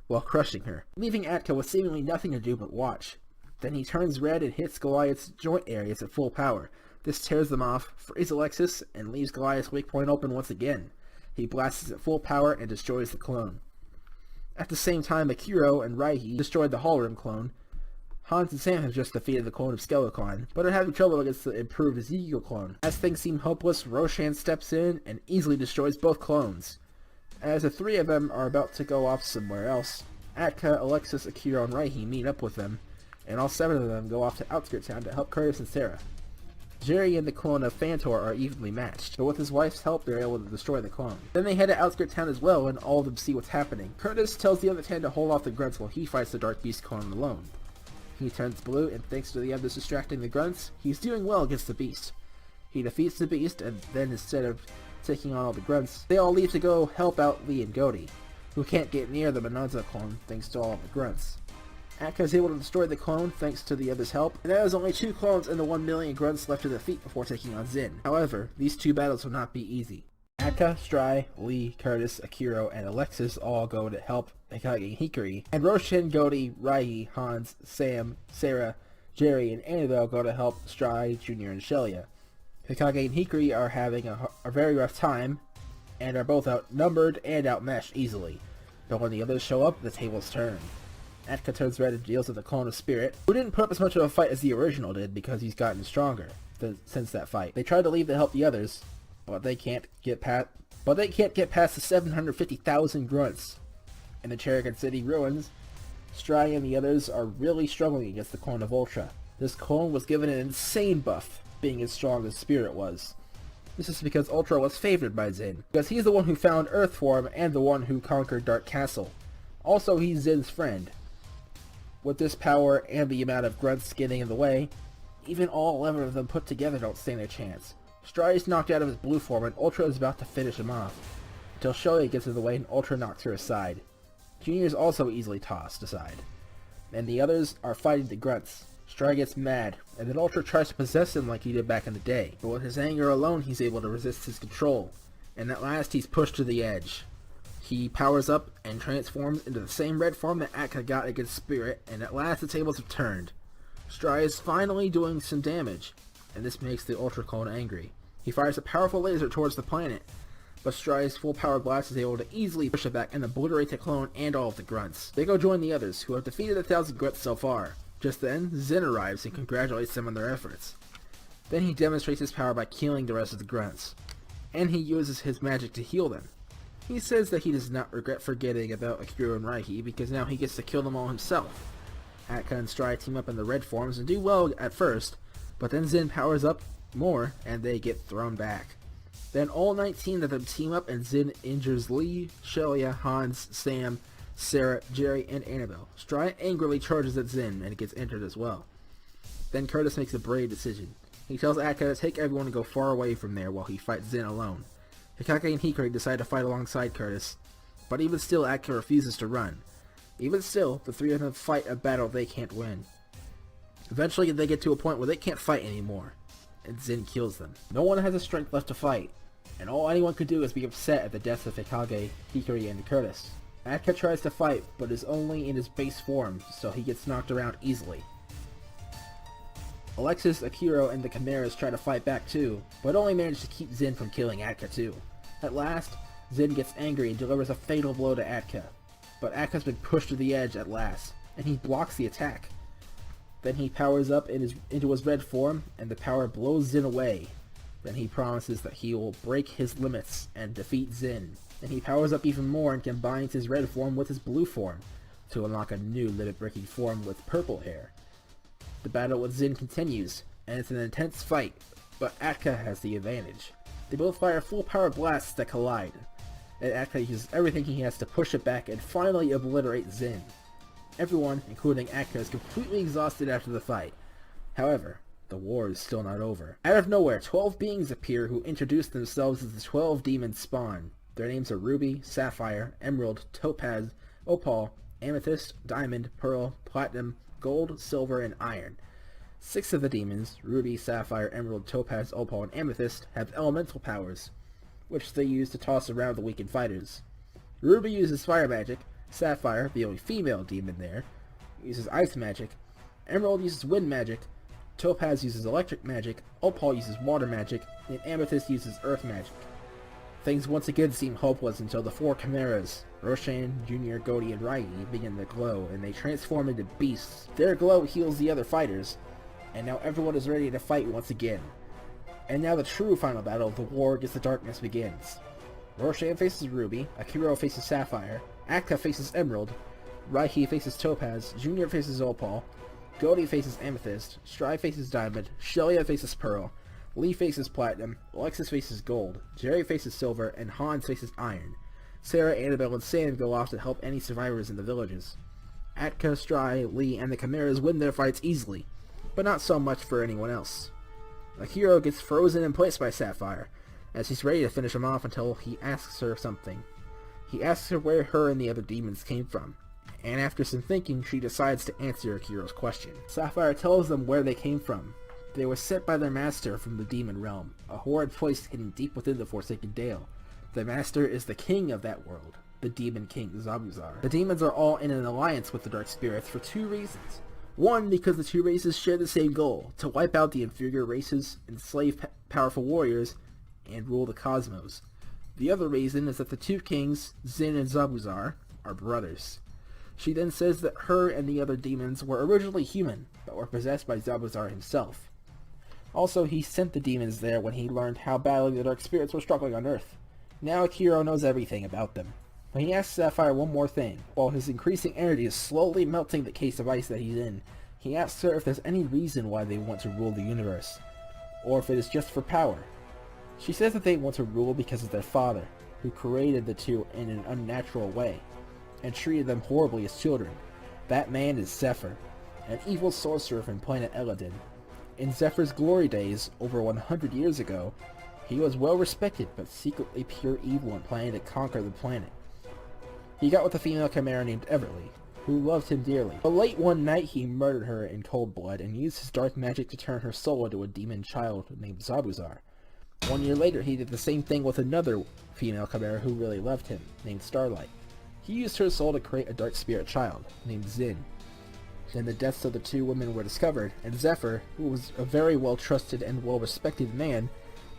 while crushing her, leaving Akka with seemingly nothing to do but watch. Then he turns red and hits Goliath's joint areas at full power. This tears them off, frees Alexis, and leaves Goliath's weak point open once again. He blasts it at full power and destroys the clone. At the same time, Akira and Raihi destroyed the Hallrim clone. Hans and Sam have just defeated the clone of Skelecon, but are having trouble against the improved Ezekiel clone. As things seem hopeless, Roshan steps in and easily destroys both clones. As the 3 of them are about to go off somewhere else, Akka, Alexis, Akira, and Raihi meet up with them, and all 7 of them go off to Outskirt Town to help Curtis and Sarah. Jerry and the clone of Phantor are evenly matched, but with his wife's help they're able to destroy the clone. Then they head to Outskirt Town as well, and all of them see what's happening. Curtis tells the other 10 to hold off the grunts while he fights the Dark Beast clone alone. He turns blue, and thanks to the others distracting the grunts, he's doing well against the beast. He defeats the beast, and then instead of taking on all the grunts, they all leave to go help out Lee and Goldie, who can't get near the Monanza clone thanks to all of the grunts. Akka is able to destroy the clone thanks to the others' help, and there is only 2 clones and the 1 million grunts left to defeat before taking on Zin. However, these 2 battles will not be easy. Akka, Stry, Lee, Curtis, Akira, and Alexis all go to help Hikage and Hikari, and Roshan, Goldie, Raihi, Hans, Sam, Sarah, Jerry, and Annabelle go to help Stry, Jr., and Shelia. Hikage and Hikari are having a very rough time, and are both outnumbered and outmatched easily, but when the others show up, the tables turn. Akka turns red and deals with the clone of Spirit, who didn't put up as much of a fight as the original did because he's gotten stronger since that fight. They try to leave to help the others, but they can't get past the 750,000 grunts. In the Cherokee City ruins, Stry and the others are really struggling against the clone of Ultra. This clone was given an insane buff, being as strong as Spirit was. This is because Ultra was favored by Zin, because he's the one who found Earth Form and the one who conquered Dark Castle. Also, he's Zin's friend. With this power and the amount of grunts getting in the way, even all 11 of them put together don't stand a chance. Stry is knocked out of his blue form and Ultra is about to finish him off, until Shelia gets in the way and Ultra knocks her aside. Junior is also easily tossed aside, and the others are fighting the grunts. Stry gets mad, and then Ultra tries to possess him like he did back in the day, but with his anger alone he's able to resist his control, and at last he's pushed to the edge. He powers up and transforms into the same red form that Akka got against Spirit, and at last the tables have turned. Stry is finally doing some damage, and this makes the Ultra clone angry. He fires a powerful laser towards the planet, but Stry's full power blast is able to easily push it back and obliterate the clone and all of the grunts. They go join the others, who have defeated 1,000 grunts so far, Just then, Zin arrives and congratulates them on their efforts. Then he demonstrates his power by killing the rest of the grunts, and he uses his magic to heal them. He says that he does not regret forgetting about Akira and Raihi because now he gets to kill them all himself. Atka and Stride team up in the red forms and do well at first, but then Zin powers up more and they get thrown back. Then all 19 of them team up and Zin injures Lee, Shelia, Hans, Sam, Sarah, Jerry, and Annabelle. Stride angrily charges at Zin and gets injured as well. Then Curtis makes a brave decision. He tells Atka to take everyone and go far away from there while he fights Zin alone. Hikage and Hikari decide to fight alongside Curtis, but even still Atka refuses to run. Even still, the three of them fight a battle they can't win. Eventually they get to a point where they can't fight anymore, and Zin kills them. No one has the strength left to fight, and all anyone could do is be upset at the deaths of Hikage, Hikari, and Curtis. Atka tries to fight, but is only in his base form, so he gets knocked around easily. Alexis, Akiro, and the Chimeras try to fight back too, but only manage to keep Zin from killing Atka too. At last, Zin gets angry and delivers a fatal blow to Atka, but Atka's been pushed to the edge at last, and he blocks the attack. Then he powers up into his red form, and the power blows Zin away. Then he promises that he will break his limits and defeat Zin. Then he powers up even more and combines his red form with his blue form to unlock a new limit-breaking form with purple hair. The battle with Zin continues, and it's an intense fight, but Atka has the advantage. They both fire full power blasts that collide, and Atka uses everything he has to push it back and finally obliterate Zin. Everyone, including Atka, is completely exhausted after the fight. However, the war is still not over. Out of nowhere, 12 beings appear who introduce themselves as the 12 demons spawn. Their names are Ruby, Sapphire, Emerald, Topaz, Opal, Amethyst, Diamond, Pearl, Platinum, Gold, Silver, and Iron. 6 of the demons, Ruby, Sapphire, Emerald, Topaz, Opal, and Amethyst, have elemental powers, which they use to toss around the weakened fighters. Ruby uses fire magic, Sapphire, the only female demon there, uses ice magic, Emerald uses wind magic, Topaz uses electric magic, Opal uses water magic, and Amethyst uses earth magic. Things once again seem hopeless until the 4 Chimeras, Roshan, Junior, Godi, and Raihi, begin to glow, and they transform into beasts. Their glow heals the other fighters, and now everyone is ready to fight once again. And now the true final battle of the War Against the Darkness begins. Roshan faces Ruby, Akiro faces Sapphire, Atka faces Emerald, Raihi faces Topaz, Junior faces Opal, Godi faces Amethyst, Stride faces Diamond, Shelia faces Pearl, Lee faces Platinum, Alexis faces Gold, Jerry faces Silver, and Hans faces Iron. Sarah, Annabelle, and Sam go off to help any survivors in the villages. Atka, Stride, Lee, and the Chimeras win their fights easily, but not so much for anyone else. Akiro gets frozen in place by Sapphire, as he's ready to finish him off until he asks her something. He asks her where her and the other demons came from, and after some thinking, she decides to answer Akiro's question. Sapphire tells them where they came from. They were sent by their master from the demon realm, a horrid place hidden deep within the Forsaken Dale. The master is the king of that world, the demon king Zabuzar. The demons are all in an alliance with the dark spirits for 2 reasons. One, because the 2 races share the same goal, to wipe out the inferior races, enslave powerful warriors, and rule the cosmos. The other reason is that the 2 kings, Zin and Zabuzar, are brothers. She then says that her and the other demons were originally human, but were possessed by Zabuzar himself. Also, he sent the demons there when he learned how badly the dark spirits were struggling on Earth. Now Akiro knows everything about them. But he asks Sapphire one more thing. While his increasing energy is slowly melting the case of ice that he's in, he asks her if there's any reason why they want to rule the universe, or if it is just for power. She says that they want to rule because of their father, who created the 2 in an unnatural way, and treated them horribly as children. That man is Zephyr, an evil sorcerer from planet Eladin. In Zephyr's glory days, over 100 years ago, he was well respected but secretly pure evil and planning to conquer the planet. He got with a female chimera named Everly, who loved him dearly. But late one night he murdered her in cold blood and used his dark magic to turn her soul into a demon child named Zabuzar. 1 year later he did the same thing with another female chimera who really loved him, named Starlight. He used her soul to create a dark spirit child, named Zin. Then the deaths of the 2 women were discovered, and Zephyr, who was a very well-trusted and well-respected man,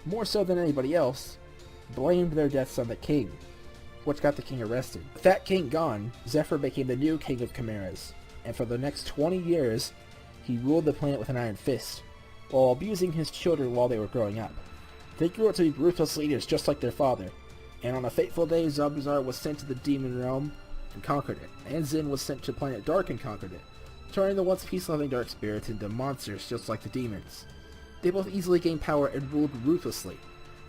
more so than anybody else, blamed their deaths on the king, which got the king arrested. With that king gone, Zephyr became the new king of Chimeras, and for the next 20 years, He ruled the planet with an iron fist, while abusing his children while they were growing up. They grew up to be ruthless leaders just like their father, and on a fateful day Zabuzar was sent to the demon realm and conquered it, and Zin was sent to planet Dark and conquered it, turning the once peace-loving dark spirits into monsters just like the demons. They both easily gained power and ruled ruthlessly,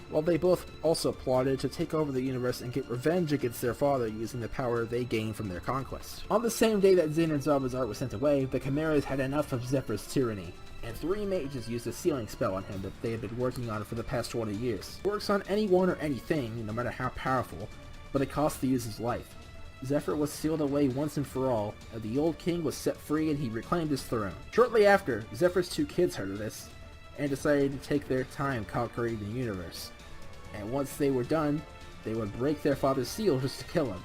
while they both also plotted to take over the universe and get revenge against their father using the power they gained from their conquest. On the same day that Zin and Zabuzar were sent away, the Chimeras had enough of Zephyr's tyranny, and 3 mages used a sealing spell on him that they had been working on for the past 20 years. It works on anyone or anything, no matter how powerful, but it costs the user's life. Zephyr was sealed away once and for all, and the old king was set free and he reclaimed his throne. Shortly after, Zephyr's 2 kids heard of this, and decided to take their time conquering the universe. And once they were done, they would break their father's seal just to kill him.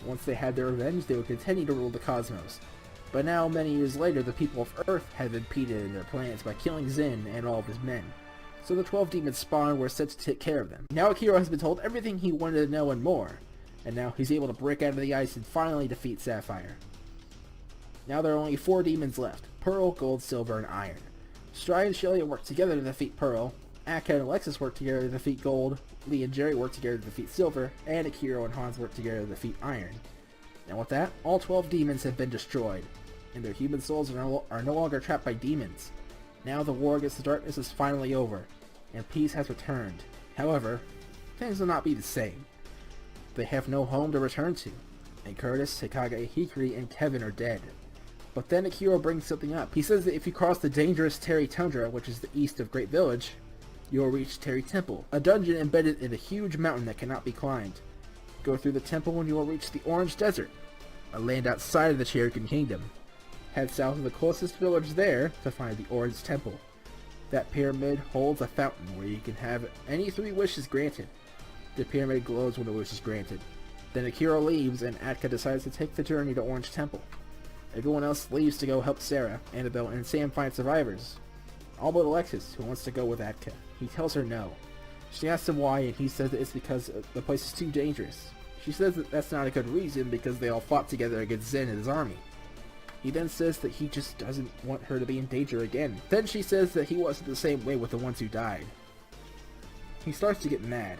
Once they had their revenge, they would continue to rule the cosmos. But now, many years later, the people of Earth have impeded their plans by killing Zin and all of his men. So the 12 demons spawned were set to take care of them. Now Akira has been told everything he wanted to know and more, and now he's able to break out of the ice and finally defeat Sapphire. Now there are only 4 demons left: Pearl, Gold, Silver, and Iron. Strive and Shelia work together to defeat Pearl, Akka and Alexis work together to defeat Gold, Lee and Jerry work together to defeat Silver, and Akira and Hans work together to defeat Iron. And with that, all 12 demons have been destroyed, and their human souls are no longer trapped by demons. Now the war against the darkness is finally over, and peace has returned. However, things will not be the same. They have no home to return to, and Curtis, Hikage, Hikari, and Kevin are dead. But then Akira brings something up. He says that if you cross the dangerous Terry Tundra, which is the east of Great Village, you will reach Terry Temple, a dungeon embedded in a huge mountain that cannot be climbed. Go through the temple and you will reach the Orange Desert, a land outside of the Cherokee Kingdom. Head south of the closest village there to find the Orange Temple. That pyramid holds a fountain where you can have any 3 wishes granted. The pyramid glows when a wish is granted. Then Akira leaves and Atka decides to take the journey to Orange Temple. Everyone else leaves to go help Sarah, Annabelle, and Sam find survivors. All but Alexis, who wants to go with Atka. He tells her no. She asks him why, and he says that it's because the place is too dangerous. She says that that's not a good reason because they all fought together against Zen and his army. He then says that he just doesn't want her to be in danger again. Then she says that he wasn't the same way with the ones who died. He starts to get mad.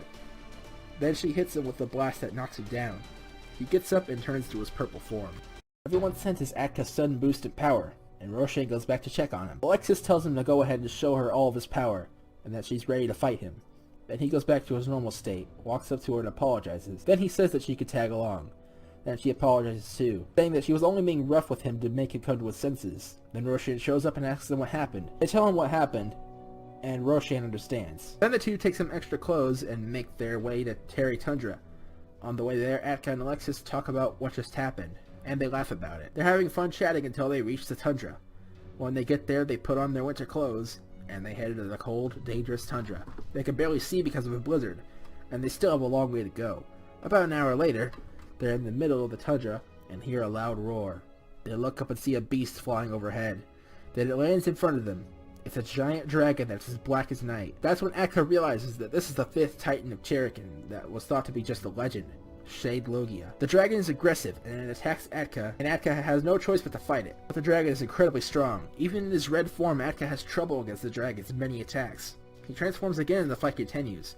Then she hits him with a blast that knocks him down. He gets up and turns to his purple form. Everyone senses Atka's sudden boost in power, and Roshan goes back to check on him. Alexis tells him to go ahead and show her all of his power, and that she's ready to fight him. Then he goes back to his normal state, walks up to her and apologizes. Then he says that she could tag along. Then she apologizes too, saying that she was only being rough with him to make him come to his senses. Then Roshan shows up and asks them what happened. They tell him what happened, and Roshan understands. Then the two take some extra clothes and make their way to Terry Tundra. On the way there, Atka and Alexis talk about what just happened, and they laugh about it. They're having fun chatting until they reach the tundra. When they get there, they put on their winter clothes, and they head into the cold, dangerous tundra. They can barely see because of a blizzard, and they still have a long way to go. About an hour later, they're in the middle of the tundra and hear a loud roar. They look up and see a beast flying overhead. Then it lands in front of them. It's a giant dragon that's as black as night. That's when Atka realizes that this is the 5th Titan of Cherokee that was thought to be just a legend, Shade Logia. The dragon is aggressive and it attacks Atka, and Atka has no choice but to fight it. But the dragon is incredibly strong. Even in his red form, Atka has trouble against the dragon's many attacks. He transforms again and the fight continues.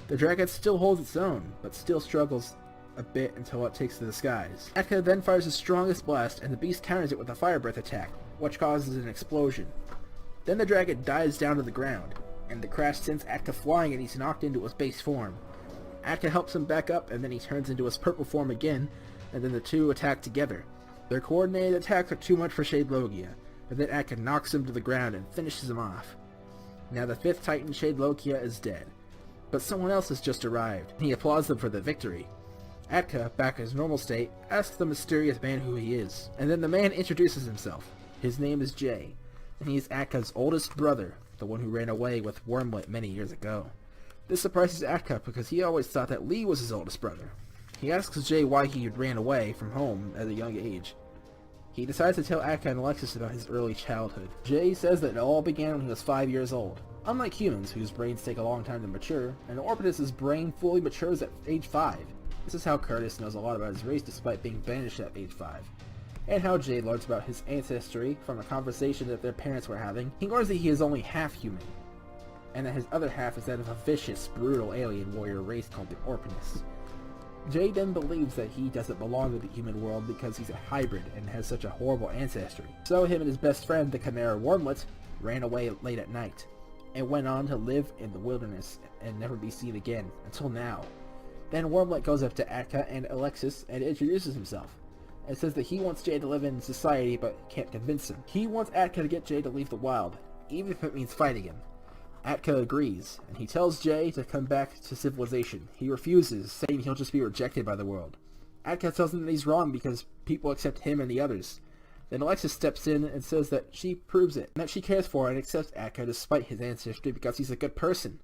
The dragon still holds its own, but still struggles a bit until it takes to the skies. Atka then fires his strongest blast, and the beast counters it with a fire breath attack, which causes an explosion. Then the dragon dives down to the ground, and the crash sends Atka flying and he's knocked into his base form. Atka helps him back up, and then he turns into his purple form again, and then the two attack together. Their coordinated attacks are too much for Shade Logia, and then Atka knocks him to the ground and finishes him off. Now the 5th Titan, Shade Logia, is dead, but someone else has just arrived. He applauds them for the victory. Atka, back in his normal state, asks the mysterious man who he is, and then the man introduces himself. His name is Jay, and he is Atka's oldest brother, the one who ran away with Wormlet many years ago. This surprises Atka because he always thought that Lee was his oldest brother. He asks Jay why he ran away from home at a young age. He decides to tell Atka and Alexis about his early childhood. Jay says that it all began when he was 5 years old. Unlike humans, whose brains take a long time to mature, an Orbitus' brain fully matures at age 5. This is how Curtis knows a lot about his race despite being banished at age 5. and how Jay learns about his ancestry from a conversation that their parents were having. He learns that he is only half human, and that his other half is that of a vicious, brutal alien warrior race called the Orphanus. Jay then believes that he doesn't belong to the human world because he's a hybrid and has such a horrible ancestry. So him and his best friend, the Chimera Wormlet, ran away late at night, and went on to live in the wilderness and never be seen again, until now. Then Wormlet goes up to Atka and Alexis and introduces himself, and says that he wants Jay to live in society but can't convince him. He wants Atka to get Jay to leave the wild, even if it means fighting him. Atka agrees, and he tells Jay to come back to civilization. He refuses, saying he'll just be rejected by the world. Atka tells him that he's wrong because people accept him and the others. Then Alexis steps in and says that she proves it, and that she cares for and accepts Atka despite his ancestry because he's a good person.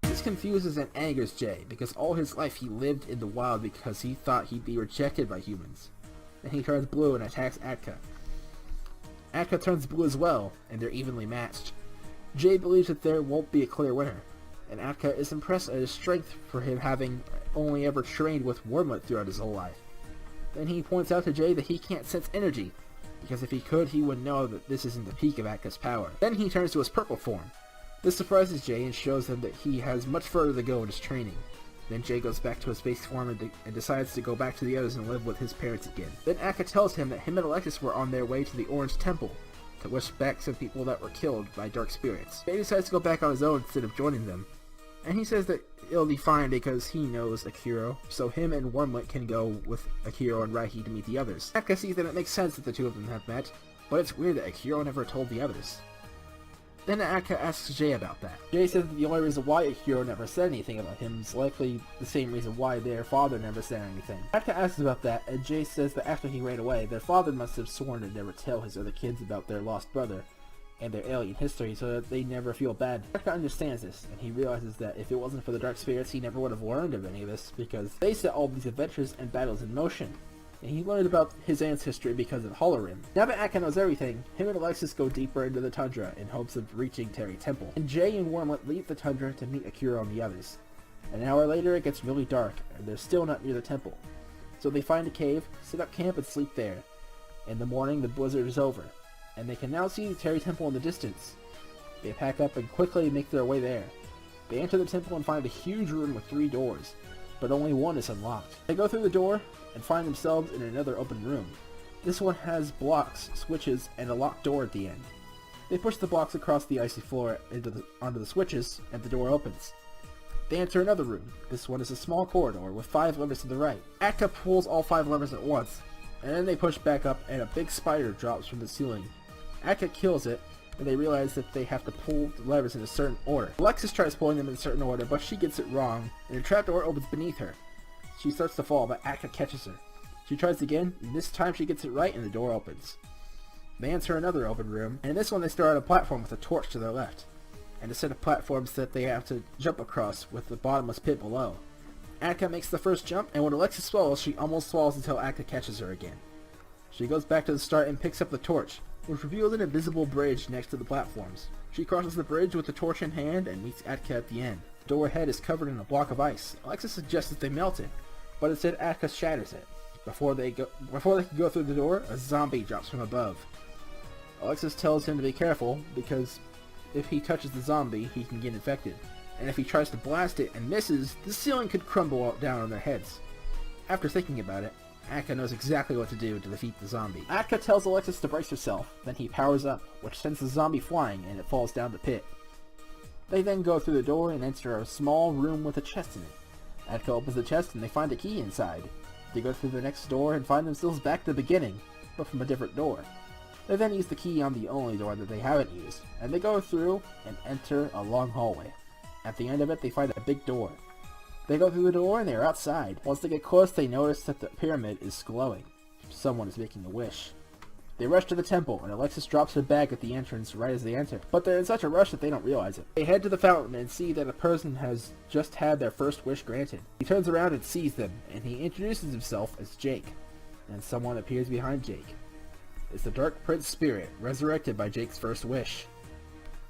This confuses and angers Jay, because all his life he lived in the wild because he thought he'd be rejected by humans. And he turns blue and attacks Atka. Atka turns blue as well, and they're evenly matched. Jay believes that there won't be a clear winner, and Atka is impressed at his strength for him having only ever trained with Wormlet throughout his whole life. Then he points out to Jay that he can't sense energy, because if he could, he would know that this isn't the peak of Atka's power. Then he turns to his purple form. This surprises Jay and shows him that he has much further to go in his training. Then Jay goes back to his base form and decides to go back to the others and live with his parents again. Then Atka tells him that him and Alexis were on their way to the Orange Temple, to wish back some people that were killed by dark spirits. Jay decides to go back on his own instead of joining them, and he says that it'll be fine because he knows Akiro, so him and Wormlet can go with Akiro and Raihi to meet the others. Atka sees that it makes sense that the two of them have met, but it's weird that Akiro never told the others. Then Atka asks Jay about that. Jay says that the only reason why Akiro never said anything about him is likely the same reason why their father never said anything. Atka asks about that, and Jay says that after he ran away, their father must have sworn to never tell his other kids about their lost brother and their alien history so that they never feel bad. Atka understands this, and he realizes that if it wasn't for the dark spirits, he never would have learned of any of this, because they set all these adventures and battles in motion. And he learned about his ancestry because of Holorim. Now that Atka knows everything, him and Alexis go deeper into the tundra in hopes of reaching Terry Temple. And Jay and Wormlet leave the tundra to meet Akira and the others. An hour later it gets really dark, and they're still not near the temple. So they find a cave, set up camp and sleep there. In the morning the blizzard is over, and they can now see the Terry Temple in the distance. They pack up and quickly make their way there. They enter the temple and find a huge room with 3 doors, but only one is unlocked. They go through the door and find themselves in another open room. This one has blocks, switches, and a locked door at the end. They push the blocks across the icy floor onto the switches, and the door opens. They enter another room. This one is a small corridor with 5 levers to the right. Atka pulls all 5 levers at once, and then they push back up and a big spider drops from the ceiling. Atka kills it, and they realize that they have to pull the levers in a certain order. Alexis tries pulling them in a certain order, but she gets it wrong, and a trapdoor opens beneath her. She starts to fall, but Atka catches her. She tries again, and this time she gets it right and the door opens. They enter another open room, and in this one they start on a platform with a torch to their left, and a set of platforms that they have to jump across with the bottomless pit below. Atka makes the first jump, and when Alexis falls, she almost falls until Atka catches her again. She goes back to the start and picks up the torch, which reveals an invisible bridge next to the platforms. She crosses the bridge with the torch in hand and meets Atka at the end. The door ahead is covered in a block of ice. Alexis suggests that they melt it, but instead Atka shatters it. Before they can go through the door, a zombie drops from above. Alexis tells him to be careful, because if he touches the zombie, he can get infected. And if he tries to blast it and misses, the ceiling could crumble down on their heads. After thinking about it, Atka knows exactly what to do to defeat the zombie. Atka tells Alexis to brace herself, then he powers up, which sends the zombie flying and it falls down the pit. They then go through the door and enter a small room with a chest in it. Atka opens the chest and they find a key inside. They go through the next door and find themselves back to the beginning, but from a different door. They then use the key on the only door that they haven't used, and they go through and enter a long hallway. At the end of it, they find a big door. They go through the door and they are outside. Once they get close, they notice that the pyramid is glowing. Someone is making a wish. They rush to the temple, and Alexis drops her bag at the entrance right as they enter, but they're in such a rush that they don't realize it. They head to the fountain and see that a person has just had their first wish granted. He turns around and sees them, and he introduces himself as Jake, and someone appears behind Jake. It's the Dark Prince Spirit, resurrected by Jake's first wish.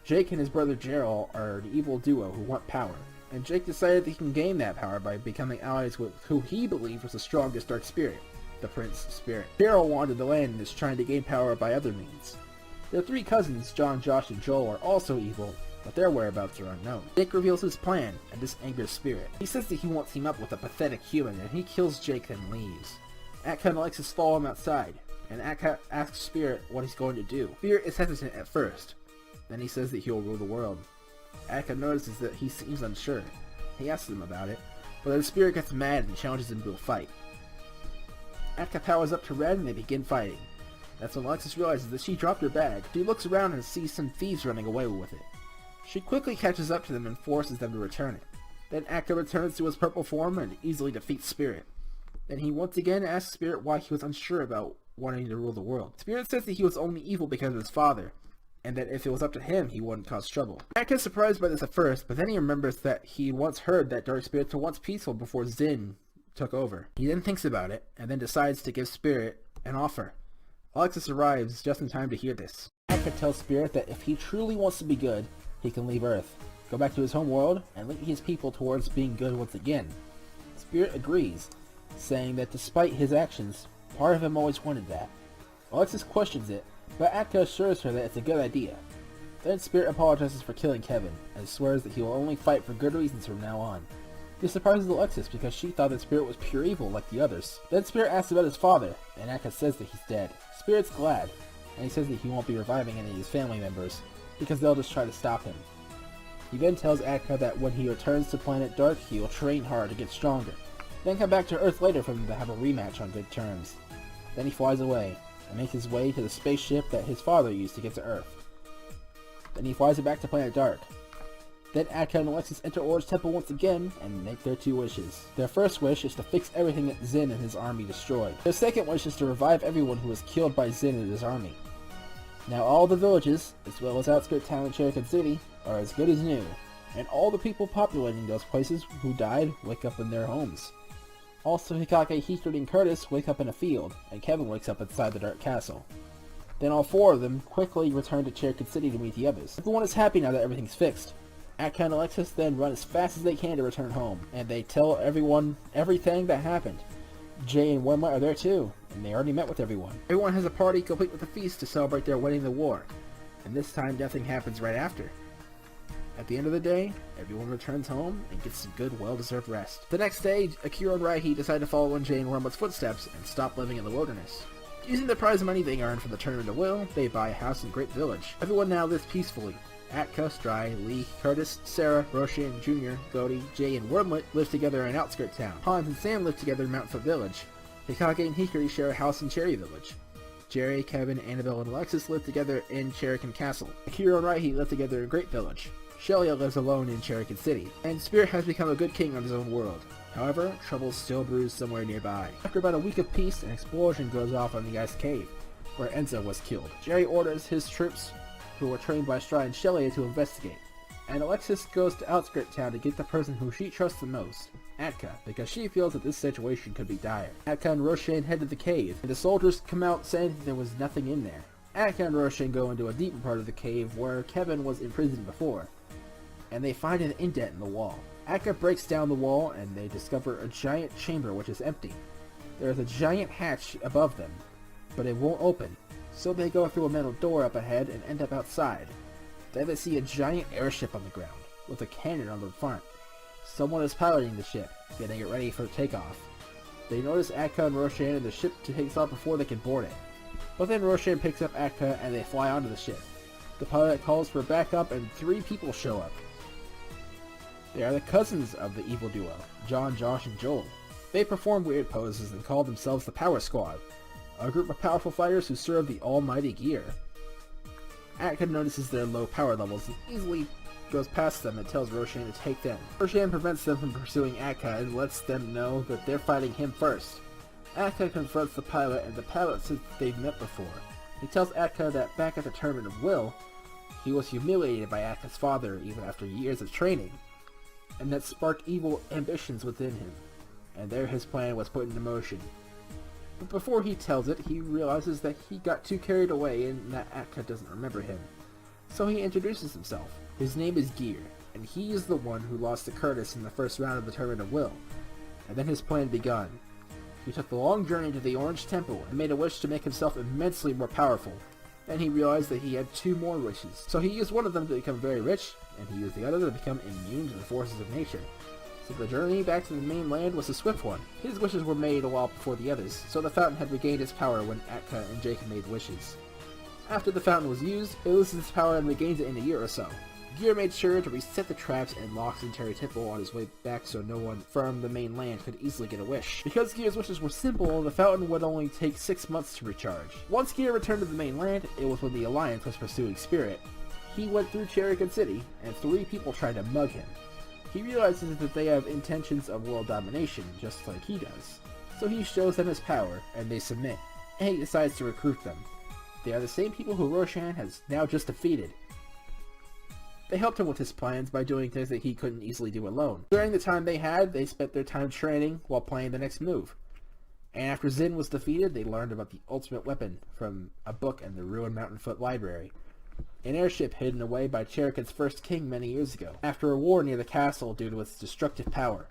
Jake and his brother Gerald are an evil duo who want power, and Jake decided that he can gain that power by becoming allies with who he believed was the strongest Dark Spirit. the Prince Spirit. Daryl wanted the land and is trying to gain power by other means. Their three cousins, John, Josh, and Joel, are also evil, but their whereabouts are unknown. Jake reveals his plan, and this angers Spirit. He says that he won't team up with a pathetic human, and he kills Jake and leaves. Atka and Alexis follow him outside, and Atka asks Spirit what he's going to do. Spirit is hesitant at first. Then he says that he will rule the world. Atka notices that he seems unsure. He asks him about it, but then Spirit gets mad and challenges him to a fight. Atka powers up to red and they begin fighting. That's when Alexis realizes that she dropped her bag. She looks around and sees some thieves running away with it. She quickly catches up to them and forces them to return it. Then Atka returns to his purple form and easily defeats Spirit. Then he once again asks Spirit why he was unsure about wanting to rule the world. Spirit says that he was only evil because of his father, and that if it was up to him, he wouldn't cause trouble. Atka is surprised by this at first, but then he remembers that he once heard that dark spirits were once peaceful before Zin took over. He then thinks about it, and then decides to give Spirit an offer. Alexis arrives just in time to hear this. Atka tells Spirit that if he truly wants to be good, he can leave Earth, go back to his home world, and lead his people towards being good once again. Spirit agrees, saying that despite his actions, part of him always wanted that. Alexis questions it, but Atka assures her that it's a good idea. Then Spirit apologizes for killing Kevin, and swears that he will only fight for good reasons from now on. This surprises Alexis because she thought that Spirit was pure evil like the others. Then Spirit asks about his father, and Atka says that he's dead. Spirit's glad, and he says that he won't be reviving any of his family members, because they'll just try to stop him. He then tells Atka that when he returns to Planet Dark, he will train hard to get stronger, then come back to Earth later for them to have a rematch on good terms. Then he flies away, and makes his way to the spaceship that his father used to get to Earth. Then he flies it back to Planet Dark. Then Atka and Alexis enter Or's temple once again, and make their two wishes. Their first wish is to fix everything that Zin and his army destroyed. Their second wish is to revive everyone who was killed by Zin and his army. Now all the villages, as well as outskirt town and Cherokee City, are as good as new, and all the people populating those places who died wake up in their homes. Also Hikage, Hikari, and Curtis wake up in a field, and Kevin wakes up inside the Dark Castle. Then all four of them quickly return to Cherokee City to meet the others. Everyone is happy now that everything's fixed. Atka and Alexis then run as fast as they can to return home, and they tell everyone everything that happened. Jay and Wenma are there too, and they already met with everyone. Everyone has a party complete with a feast to celebrate their winning the war, and this time nothing happens right after. At the end of the day, everyone returns home and gets some good, well-deserved rest. The next day, Akira and Raihi decide to follow in Jay and Wenma's footsteps and stop living in the wilderness. Using the prize money they earned from the Tournament of Will, they buy a house in Great Village. Everyone now lives peacefully. Atka, Stry, Lee, Curtis, Sarah, Roshan, Jr., Goldie, Jay, and Wormlet live together in Outskirt Town. Hans and Sam live together in Mount Foot Village. Hikage and Hikari share a house in Cherry Village. Jerry, Kevin, Annabelle, and Alexis live together in Cherokee Castle. Akira and Raihi live together in Great Village. Shelia lives alone in Cherokee City. And Spirit has become a good king on his own world. However, trouble still brews somewhere nearby. After about a week of peace, an explosion goes off on the Ice Cave, where Enzo was killed. Jerry orders his troops, who were trained by Stry and Shelia, to investigate. And Alexis goes to Outskirt Town to get the person who she trusts the most, Atka, because she feels that this situation could be dire. Atka and Roshan head to the cave, and the soldiers come out saying that there was nothing in there. Atka and Roshan go into a deeper part of the cave where Kevin was imprisoned before, and they find an indent in the wall. Atka breaks down the wall, and they discover a giant chamber which is empty. There is a giant hatch above them, but it won't open. So they go through a metal door up ahead and end up outside. Then they see a giant airship on the ground, with a cannon on the front. Someone is piloting the ship, getting it ready for takeoff. They notice Atka and Roshan and the ship takes off before they can board it. But then Roshan picks up Atka and they fly onto the ship. The pilot calls for backup and 3 people show up. They are the cousins of the evil duo, John, Josh, and Joel. They perform weird poses and call themselves the Power Squad, a group of powerful fighters who serve the almighty Gear. Atka notices their low power levels and easily goes past them and tells Roshan to take them. Roshan prevents them from pursuing Atka and lets them know that they're fighting him first. Atka confronts the pilot, and the pilot says they've met before. He tells Atka that back at the Tournament of Will, he was humiliated by Atka's father even after years of training, and that sparked evil ambitions within him, and there his plan was put into motion. But before he tells it, he realizes that he got too carried away and that Atka doesn't remember him. So he introduces himself. His name is Gear, and he is the one who lost to Curtis in the first round of the Tournament of Will, and then his plan begun. He took the long journey to the Orange Temple and made a wish to make himself immensely more powerful. Then he realized that he had 2 more wishes. So he used one of them to become very rich, and he used the other to become immune to the forces of nature. So the journey back to the mainland was a swift one. His wishes were made a while before the others, so the fountain had regained its power when Atka and Jacob made wishes. After the fountain was used, it loses its power and regains it in a year or so. Gear made sure to reset the traps and locks in Terry Temple on his way back so no one from the mainland could easily get a wish. Because Gear's wishes were simple, the fountain would only take 6 months to recharge. Once Gear returned to the mainland, it was when the Alliance was pursuing Spirit. He went through Cherokee City, and 3 people tried to mug him. He realizes that they have intentions of world domination, just like he does. So he shows them his power, and they submit, and he decides to recruit them. They are the same people who Roshan has now just defeated. They helped him with his plans by doing things that he couldn't easily do alone. During the time they spent their time training while planning the next move. And after Zin was defeated, they learned about the ultimate weapon from a book in the Ruined Mountainfoot Library. An airship hidden away by Cherokee's first king many years ago, after a war near the castle due to its destructive power.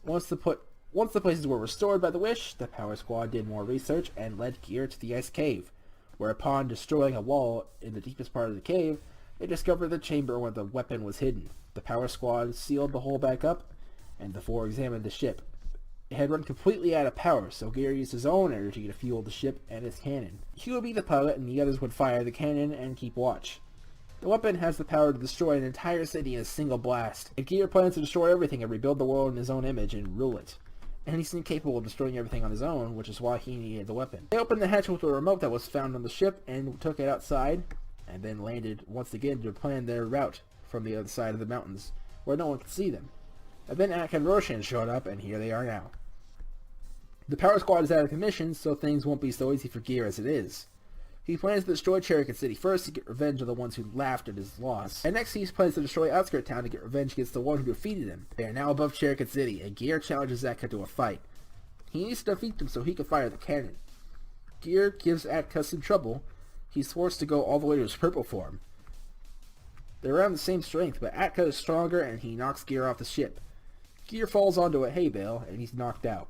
Once the places were restored by the wish, the Power Squad did more research and led Gear to the Ice Cave, where upon destroying a wall in the deepest part of the cave, they discovered the chamber where the weapon was hidden. The Power Squad sealed the hole back up, and the 4 examined the ship. It had run completely out of power, so Gear used his own energy to fuel the ship and its cannon. He would be the pilot, and the others would fire the cannon and keep watch. The weapon has the power to destroy an entire city in a single blast, and Gear plans to destroy everything and rebuild the world in his own image and rule it. And he's incapable of destroying everything on his own, which is why he needed the weapon. They opened the hatch with a remote that was found on the ship and took it outside, and then landed once again to plan their route from the other side of the mountains, where no one could see them. And then Atka and Roshan showed up, and here they are now. The Power Squad is out of commission, so things won't be so easy for Gear as it is. He plans to destroy Cherokee City first to get revenge on the ones who laughed at his loss, and next he plans to destroy Outskirt Town to get revenge against the one who defeated him. They are now above Cherokee City, and Gear challenges Atka to a fight. He needs to defeat them so he can fire the cannon. Gear gives Atka some trouble. He's forced to go all the way to his purple form. They're around the same strength, but Atka is stronger and he knocks Gear off the ship. Gear falls onto a hay bale and he's knocked out.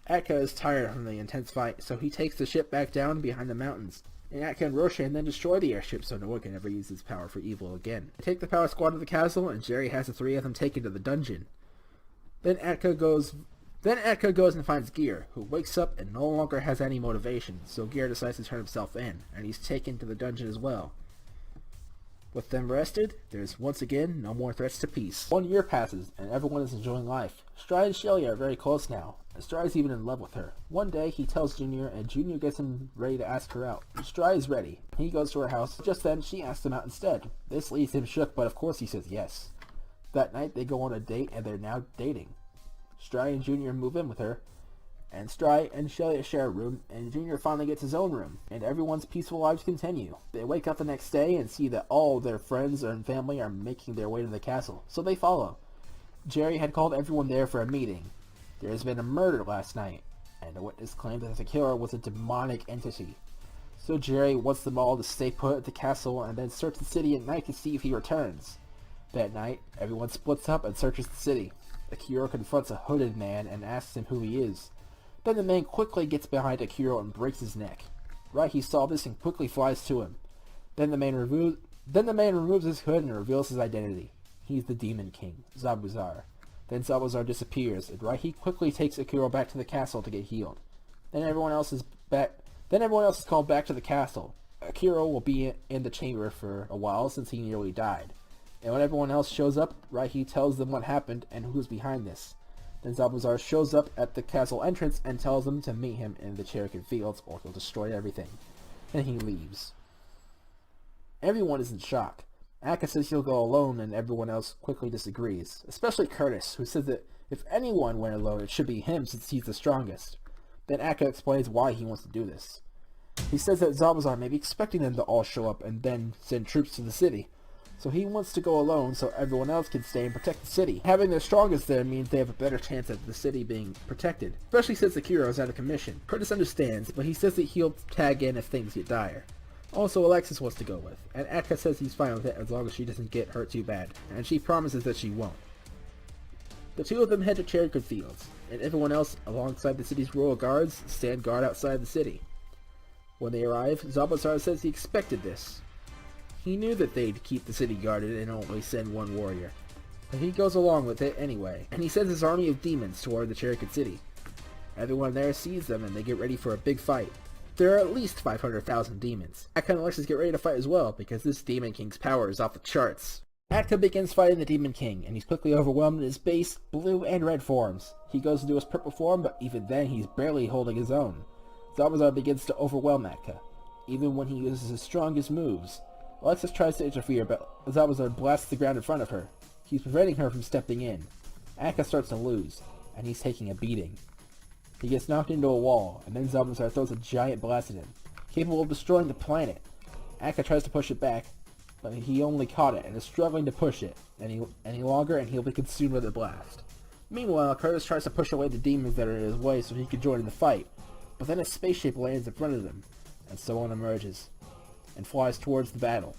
Atka is tired from the intense fight, so he takes the ship back down behind the mountains. And Atka and Roshan then destroy the airship so no one can ever use his power for evil again. They take the Power Squad to the castle, and Jerry has the 3 of them taken to the dungeon. Then Atka goes and finds Gear, who wakes up and no longer has any motivation, so Gear decides to turn himself in, and he's taken to the dungeon as well. With them rested, there's once again no more threats to peace. 1 year passes, and everyone is enjoying life. Stride and Shelly are very close now, and Stride's even in love with her. One day, he tells Junior, and Junior gets him ready to ask her out. Stride is ready. He goes to her house. Just then, she asks him out instead. This leaves him shook, but of course he says yes. That night, they go on a date, and they're now dating. Stride and Junior move in with her, and Stride and Shelly share a room, and Junior finally gets his own room, and everyone's peaceful lives continue. They wake up the next day and see that all their friends and family are making their way to the castle, so they follow. Jerry had called everyone there for a meeting. There has been a murder last night, and a witness claimed that the killer was a demonic entity. So Jerry wants them all to stay put at the castle and then search the city at night to see if he returns. That night, everyone splits up and searches the city. Akiro confronts a hooded man and asks him who he is. Then the man quickly gets behind Akiro and breaks his neck. Raihi saw this and quickly flies to him. Then the man removes his hood and reveals his identity. He's the Demon King, Zabuzar. Then Zabuzar disappears, and Raihi quickly takes Akiro back to the castle to get healed. Then everyone else is called back to the castle. Akiro will be in the chamber for a while since he nearly died. And when everyone else shows up, Raihi tells them what happened and who's behind this. Then Zabuzar shows up at the castle entrance and tells them to meet him in the Cherokee fields or he'll destroy everything. Then he leaves. Everyone is in shock. Atka says he'll go alone and everyone else quickly disagrees, especially Curtis, who says that if anyone went alone it should be him since he's the strongest. Then Atka explains why he wants to do this. He says that Zabuzar may be expecting them to all show up and then send troops to the city. So he wants to go alone so everyone else can stay and protect the city. Having the strongest there means they have a better chance of the city being protected, especially since Akiro is out of commission. Curtis understands, but he says that he'll tag in if things get dire. Also, Alexis wants to go with, and Atka says he's fine with it as long as she doesn't get hurt too bad, and she promises that she won't. The two of them head to Cherokee Fields, and everyone else alongside the city's royal guards stand guard outside the city. When they arrive, Zabazar says he expected this. He knew that they'd keep the city guarded and only send one warrior, but he goes along with it anyway, and he sends his army of demons toward the Cherokee City. Everyone there sees them and they get ready for a big fight. There are at least 500,000 demons. Atka and Alexis get ready to fight as well, because this Demon King's power is off the charts. Atka begins fighting the Demon King, and he's quickly overwhelmed in his base, blue and red forms. He goes into his purple form, but even then he's barely holding his own. Zabazar begins to overwhelm Atka, even when he uses his strongest moves. Alexis tries to interfere, but Zabazar blasts the ground in front of her. He's preventing her from stepping in. Atka starts to lose, and he's taking a beating. He gets knocked into a wall, and then Zabazar throws a giant blast at him, capable of destroying the planet. Atka tries to push it back, but he only caught it and is struggling to push it any longer, and he'll be consumed with the blast. Meanwhile, Curtis tries to push away the demons that are in his way so he can join in the fight, but then a spaceship lands in front of them, and someone emerges and flies towards the battle.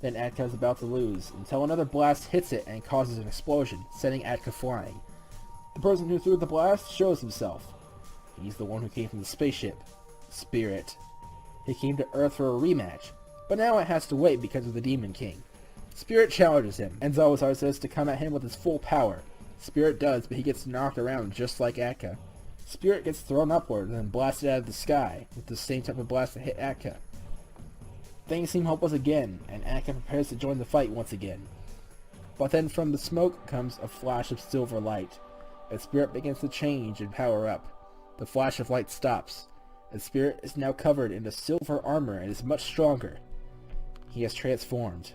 Then Atka is about to lose, until another blast hits it and causes an explosion, sending Atka flying. The person who threw the blast shows himself. He's the one who came from the spaceship, Spirit. He came to Earth for a rematch, but now it has to wait because of the Demon King. Spirit challenges him, and Zabazar says to come at him with his full power. Spirit does, but he gets knocked around just like Atka. Spirit gets thrown upward and then blasted out of the sky, with the same type of blast that hit Atka. Things seem hopeless again, and Atka prepares to join the fight once again. But then from the smoke comes a flash of silver light, and Spirit begins to change and power up. The flash of light stops, and Spirit is now covered in a silver armor and is much stronger. He has transformed.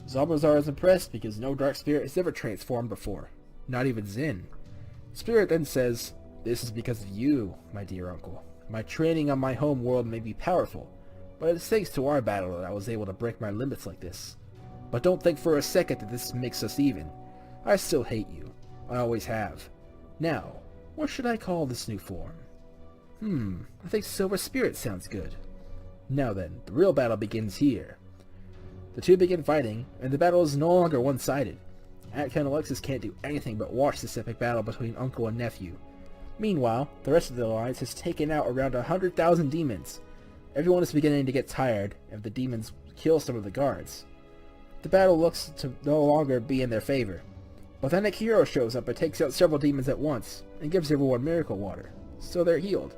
Zabazar is impressed because no Dark Spirit has ever transformed before, not even Zin. Spirit then says, "This is because of you, my dear uncle. My training on my home world may be powerful, but it's thanks to our battle that I was able to break my limits like this. But don't think for a second that this makes us even. I still hate you. I always have. Now, what should I call this new form? I think Silver Spirit sounds good." Now then, the real battle begins here. The two begin fighting, and the battle is no longer one-sided. Atka and Alexis can't do anything but watch this epic battle between uncle and nephew. Meanwhile, the rest of the alliance has taken out around 100,000 demons. Everyone is beginning to get tired, and the demons kill some of the guards. The battle looks to no longer be in their favor. But then Akiro shows up and takes out several demons at once, and gives everyone miracle water, so they're healed.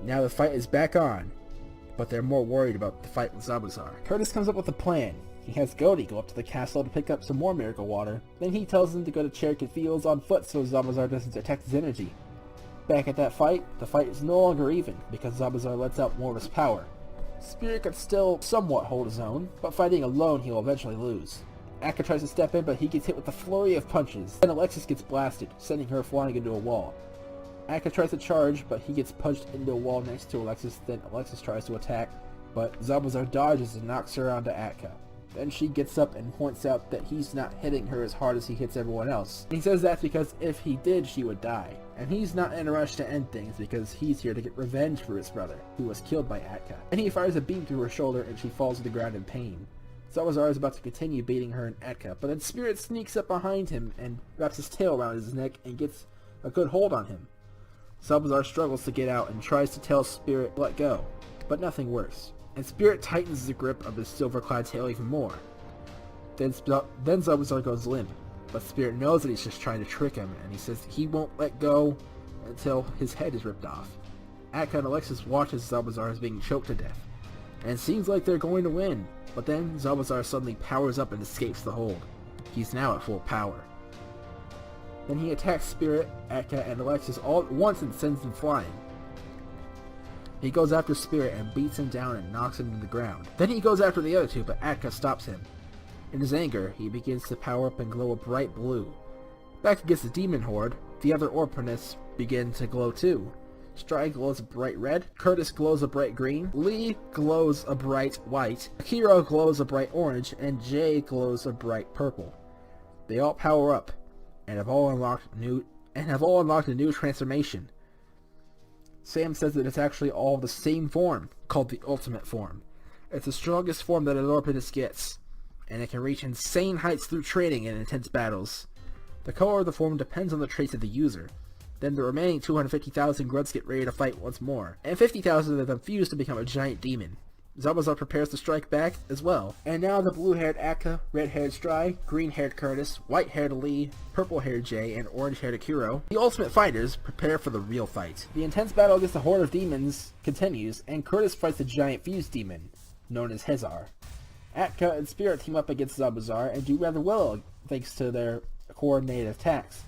Now the fight is back on, but they're more worried about the fight with Zabazar. Curtis comes up with a plan. He has Godi go up to the castle to pick up some more miracle water, then he tells them to go to Cherokee Fields on foot so Zabazar doesn't detect his energy. Back at that fight, the fight is no longer even, because Zabazar lets out more of his power. Spirit can still somewhat hold his own, but fighting alone he'll eventually lose. Atka tries to step in, but he gets hit with a flurry of punches. Then Alexis gets blasted, sending her flying into a wall. Atka tries to charge, but he gets punched into a wall next to Alexis. Then Alexis tries to attack, but Zabazar dodges and knocks her onto Atka. Then she gets up and points out that he's not hitting her as hard as he hits everyone else. He says that's because if he did, she would die. And he's not in a rush to end things because he's here to get revenge for his brother, who was killed by Atka. And he fires a beam through her shoulder and she falls to the ground in pain. Zabazar is about to continue beating her and Atka, but then Spirit sneaks up behind him and wraps his tail around his neck and gets a good hold on him. Zabazar struggles to get out and tries to tell Spirit to let go, but nothing works. And Spirit tightens the grip of his silver-clad tail even more. Then Zabazar goes limp, but Spirit knows that he's just trying to trick him, and he says he won't let go until his head is ripped off. Atka and Alexis watch as Zabazar is being choked to death, and it seems like they're going to win, but then Zabazar suddenly powers up and escapes the hold. He's now at full power. Then he attacks Spirit, Atka, and Alexis all at once and sends them flying. He goes after Spirit and beats him down and knocks him to the ground. Then he goes after the other two, but Atka stops him. In his anger, he begins to power up and glow a bright blue. Back against the demon horde, the other Orpanists begin to glow too. Stride glows a bright red, Curtis glows a bright green, Lee glows a bright white, Akiro glows a bright orange, and Jay glows a bright purple. They all power up, and have all unlocked a new transformation. Sam says that it's actually all the same form, called the Ultimate Form. It's the strongest form that an Orpanist gets, and it can reach insane heights through training and intense battles. The color of the form depends on the traits of the user. Then the remaining 250,000 grunts get ready to fight once more, and 50,000 of them fuse to become a giant demon. Zabuzar prepares to strike back as well. And now the blue-haired Akka, red-haired Stry, green-haired Curtis, white-haired Lee, purple-haired Jay, and orange-haired Akuro, the ultimate fighters, prepare for the real fight. The intense battle against the horde of demons continues, and Curtis fights the giant fuse demon, known as Hezar. Atka and Spirit team up against Zabuzar and do rather well thanks to their coordinated attacks.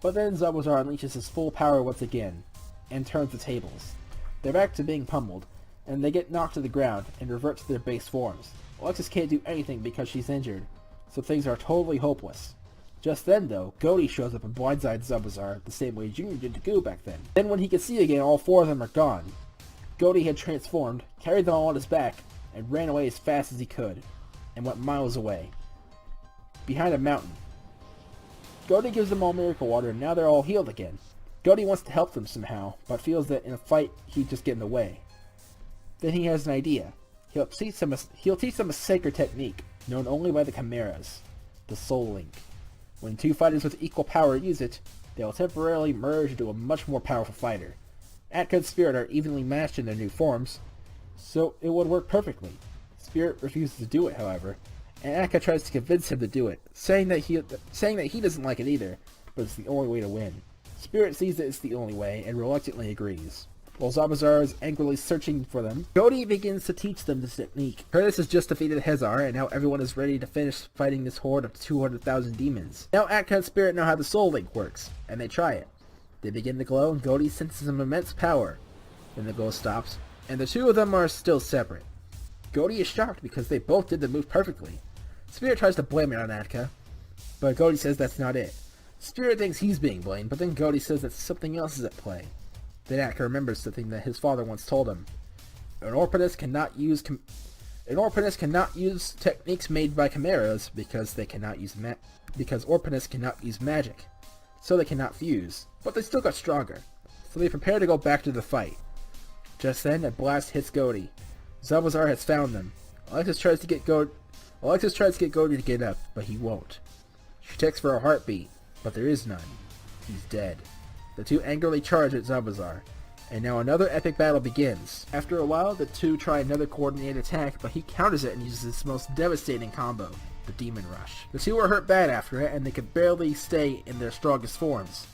But then Zabuzar unleashes his full power once again, and turns the tables. They're back to being pummeled, and they get knocked to the ground and revert to their base forms. Alexis can't do anything because she's injured, so things are totally hopeless. Just then, though, Goaty shows up and blindsides Zabuzar the same way Junior did to Goo back then. Then when he can see again, all four of them are gone. Goaty had transformed, carried them all on his back, and ran away as fast as he could, and went miles away, behind a mountain. Goaty gives them all miracle water, and now they're all healed again. Goaty wants to help them somehow, but feels that in a fight he'd just get in the way. Then he has an idea. He'll teach them a sacred technique, known only by the Chimeras, the Soul Link. When two fighters with equal power use it, they will temporarily merge into a much more powerful fighter. Atka and Spirit are evenly matched in their new forms, so it would work perfectly. Spirit refuses to do it, however, and Atka tries to convince him to do it, saying that he doesn't like it either, but it's the only way to win. Spirit sees that it's the only way, and reluctantly agrees. While Zabuzar is angrily searching for them, Goaty begins to teach them this technique. Curtis has just defeated Hezar, and now everyone is ready to finish fighting this horde of 200,000 demons. Now Atka and Spirit know how the Soul Link works, and they try it. They begin to glow, and Goaty senses some immense power. Then the glow stops, and the two of them are still separate. Goaty is shocked because they both did the move perfectly. Spirit tries to blame it on Atka, but Goaty says that's not it. Spirit thinks he's being blamed, but then Goaty says that something else is at play. Then Atka remembers something that his father once told him. An Orphanus cannot use techniques made by chimeras because Orphanus cannot use magic, so they cannot fuse. But they still got stronger, so they prepare to go back to the fight. Just then, a blast hits Goaty. Zabuzar has found them. Alexis tries to get Goaty to get up, but he won't. She checks for a heartbeat, but there is none. He's dead. The two angrily charge at Zabuzar, and now another epic battle begins. After a while, the two try another coordinated attack, but he counters it and uses his most devastating combo, the Demon Rush. The two are hurt bad after it, and they can barely stay in their strongest forms.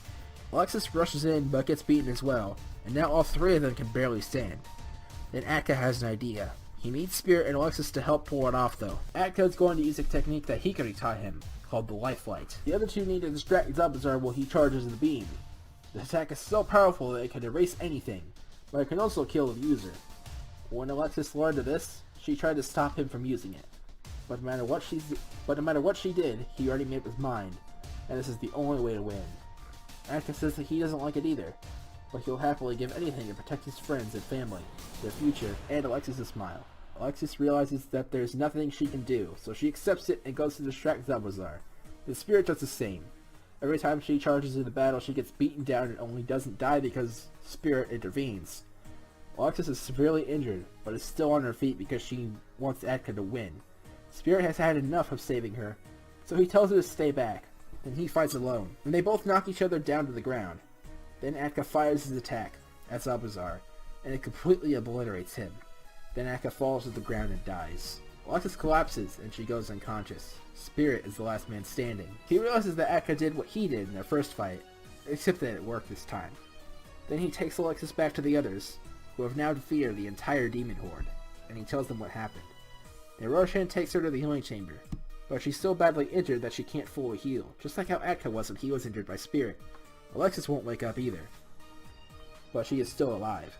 Alexis rushes in, but gets beaten as well, and now all three of them can barely stand. Then Atka has an idea. He needs Spirit and Alexis to help pull it off, though. Atka is going to use a technique that Hikari taught him, called the Lifelight. The other two need to distract Zabuzar while he charges the beam. The attack is so powerful that it can erase anything, but it can also kill the user. When Alexis learned of this, she tried to stop him from using it. But no matter what she did, he already made up his mind, and this is the only way to win. Atka says that he doesn't like it either, but he'll happily give anything to protect his friends and family, their future, and Alexis' smile. Alexis realizes that there's nothing she can do, so she accepts it and goes to distract Zabuzar. The Spirit does the same. Every time she charges into battle, she gets beaten down and only doesn't die because Spirit intervenes. Alexis is severely injured, but is still on her feet because she wants Atka to win. Spirit has had enough of saving her, so he tells her to stay back. Then he fights alone, and they both knock each other down to the ground. Then Atka fires his attack at Zabuzar, and it completely obliterates him. Then Atka falls to the ground and dies. Alexis collapses, and she goes unconscious. Spirit is the last man standing. He realizes that Atka did what he did in their first fight, except that it worked this time. Then he takes Alexis back to the others, who have now defeated the entire demon horde, and he tells them what happened. Then Roshan takes her to the healing chamber, but she's so badly injured that she can't fully heal, just like how Atka was when he was injured by Spirit. Alexis won't wake up either, but she is still alive.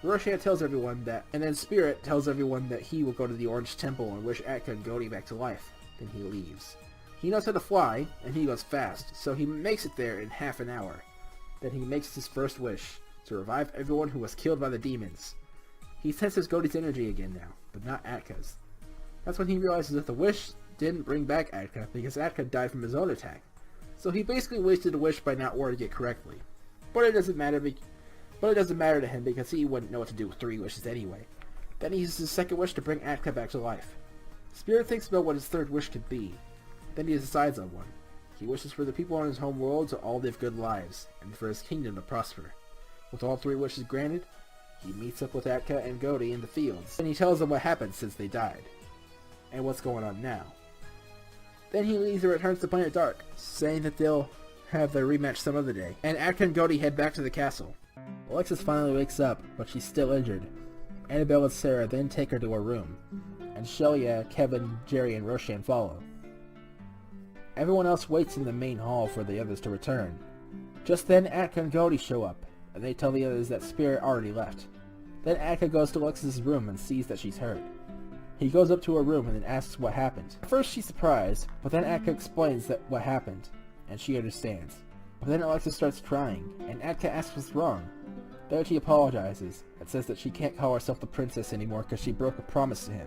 Roshan tells everyone that, and then Spirit tells everyone that he will go to the Orange Temple and wish Atka and Goaty back to life. Then he leaves. He knows how to fly, and he goes fast, so he makes it there in half an hour. Then he makes his first wish, to revive everyone who was killed by the demons. He senses Goaty's energy again now, but not Atka's. That's when he realizes that the wish didn't bring back Atka, because Atka died from his own attack. So he basically wasted a wish by not wording it correctly. But it doesn't matter to him because he wouldn't know what to do with 3 wishes anyway. Then he uses his second wish to bring Atka back to life. Spirit thinks about what his third wish could be. Then he decides on one. He wishes for the people on his home world to all live good lives, and for his kingdom to prosper. With all three wishes granted, he meets up with Atka and Goti in the fields, and he tells them what happened since they died, and what's going on now. Then he leaves and returns to Planet Dark, saying that they'll have their rematch some other day, and Atka and Goti head back to the castle. Alexis finally wakes up, but she's still injured. Annabelle and Sarah then take her to her room, and Shelia, Kevin, Jerry, and Roshan follow. Everyone else waits in the main hall for the others to return. Just then, Atka and Goti show up, and they tell the others that Spirit already left. Then Atka goes to Alexis' room and sees that she's hurt. He goes up to her room and then asks what happened. At first she's surprised, but then Atka explains that what happened, and she understands. But then Alexis starts crying, and Atka asks what's wrong. Then she apologizes, and says that she can't call herself the princess anymore because she broke a promise to him.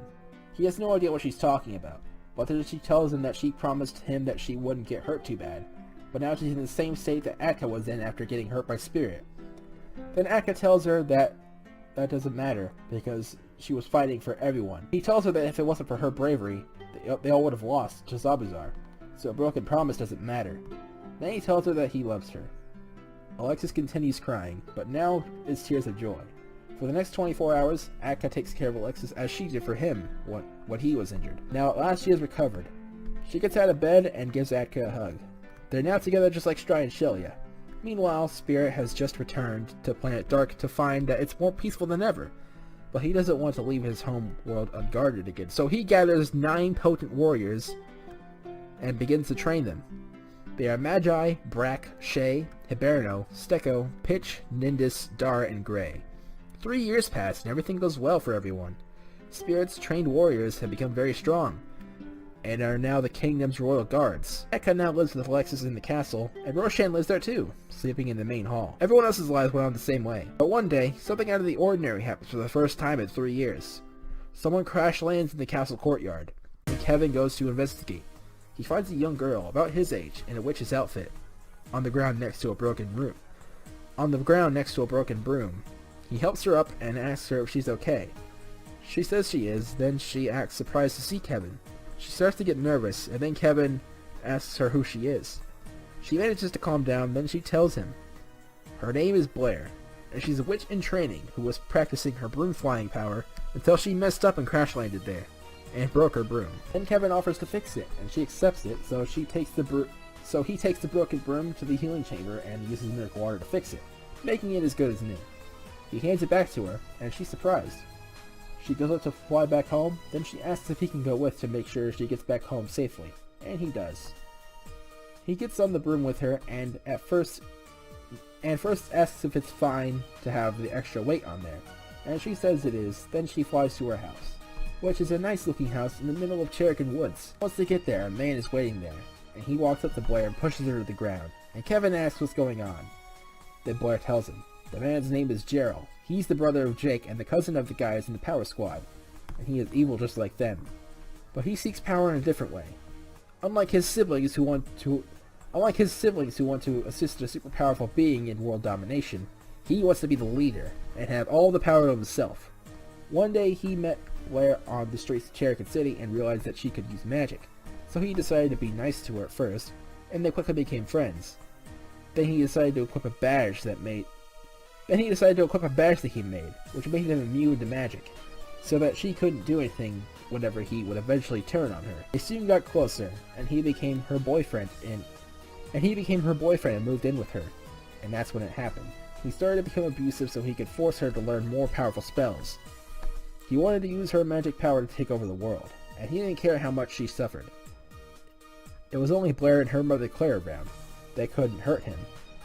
He has no idea what she's talking about, but then she tells him that she promised him that she wouldn't get hurt too bad, but now she's in the same state that Atka was in after getting hurt by Spirit. Then Atka tells her that doesn't matter, because she was fighting for everyone. He tells her that if it wasn't for her bravery, they all would have lost to Zabuzar, so a broken promise doesn't matter. Then he tells her that he loves her. Alexis continues crying, but now it's tears of joy. For the next 24 hours, Atka takes care of Alexis as she did for him when he was injured. Now at last she has recovered. She gets out of bed and gives Atka a hug. They're now together just like Stry and Shelia. Meanwhile, Spirit has just returned to Planet Dark to find that it's more peaceful than ever. But he doesn't want to leave his home world unguarded again, so he gathers 9 potent warriors and begins to train them. They are Magi, Brack, Shay, Hiberno, Stecco, Pitch, Nindis, Dar, and Grey. 3 years pass and everything goes well for everyone. Spirit's trained warriors have become very strong, and are now the kingdom's royal guards. Atka now lives with Alexis in the castle, and Roshan lives there too, sleeping in the main hall. Everyone else's lives went on the same way. But one day, something out of the ordinary happens for the first time in 3 years. Someone crash lands in the castle courtyard, and Kevin goes to investigate. He finds a young girl, about his age, in a witch's outfit, on the ground next to a broken broom. He helps her up and asks her if she's okay. She says she is, then she acts surprised to see Kevin. She starts to get nervous, and then Kevin asks her who she is. She manages to calm down, then she tells him. Her name is Blair, and she's a witch in training who was practicing her broom flying power until she messed up and crash landed there, and broke her broom. Then Kevin offers to fix it, and she accepts it, so he takes the broken broom to the healing chamber and uses miracle water to fix it, making it as good as new. He hands it back to her, and she's surprised. She goes up to fly back home, then she asks if he can go with to make sure she gets back home safely, and he does. He gets on the broom with her and first asks if it's fine to have the extra weight on there, and she says it is. Then she flies to her house, which is a nice looking house in the middle of Cherrican Woods. Once they get there, a man is waiting there, and he walks up to Blair and pushes her to the ground, and Kevin asks what's going on. Then Blair tells him. The man's name is Gerald. He's the brother of Jake and the cousin of the guys in the Power Squad, and he is evil just like them. But he seeks power in a different way. Unlike his siblings who want to assist a super powerful being in world domination, he wants to be the leader and have all the power of himself. One day he met Blair on the streets of Cherrican City and realized that she could use magic, so he decided to be nice to her at first, and they quickly became friends. Then he decided to equip a badge that he made, which made him immune to magic, so that she couldn't do anything whenever he would eventually turn on her. They soon got closer, and he became her boyfriend and moved in with her, and that's when it happened. He started to become abusive so he could force her to learn more powerful spells. He wanted to use her magic power to take over the world, and he didn't care how much she suffered. It was only Blair and her mother Claire around. They couldn't hurt him,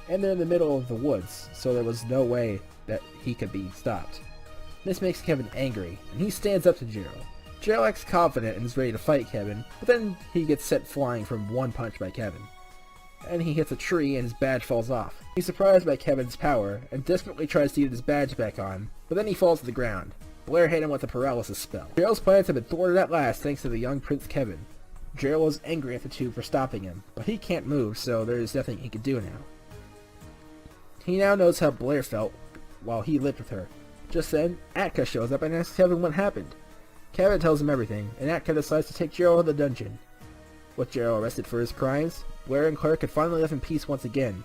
and they're in the middle of the woods, so there was no way that he could be stopped. This makes Kevin angry, and he stands up to Gerald. Gerald acts confident and is ready to fight Kevin, but then he gets sent flying from one punch by Kevin. And he hits a tree and his badge falls off. He's surprised by Kevin's power, and desperately tries to get his badge back on, but then he falls to the ground. Blair hit him with a paralysis spell. Gerald's plans have been thwarted at last thanks to the young Prince Kevin. Gerald is angry at the two for stopping him, but he can't move, so there's nothing he can do now. He now knows how Blair felt while he lived with her. Just then, Atka shows up and asks Kevin what happened. Kevin tells him everything, and Atka decides to take Gerald to the dungeon. With Gerald arrested for his crimes, Blair and Claire could finally live in peace once again,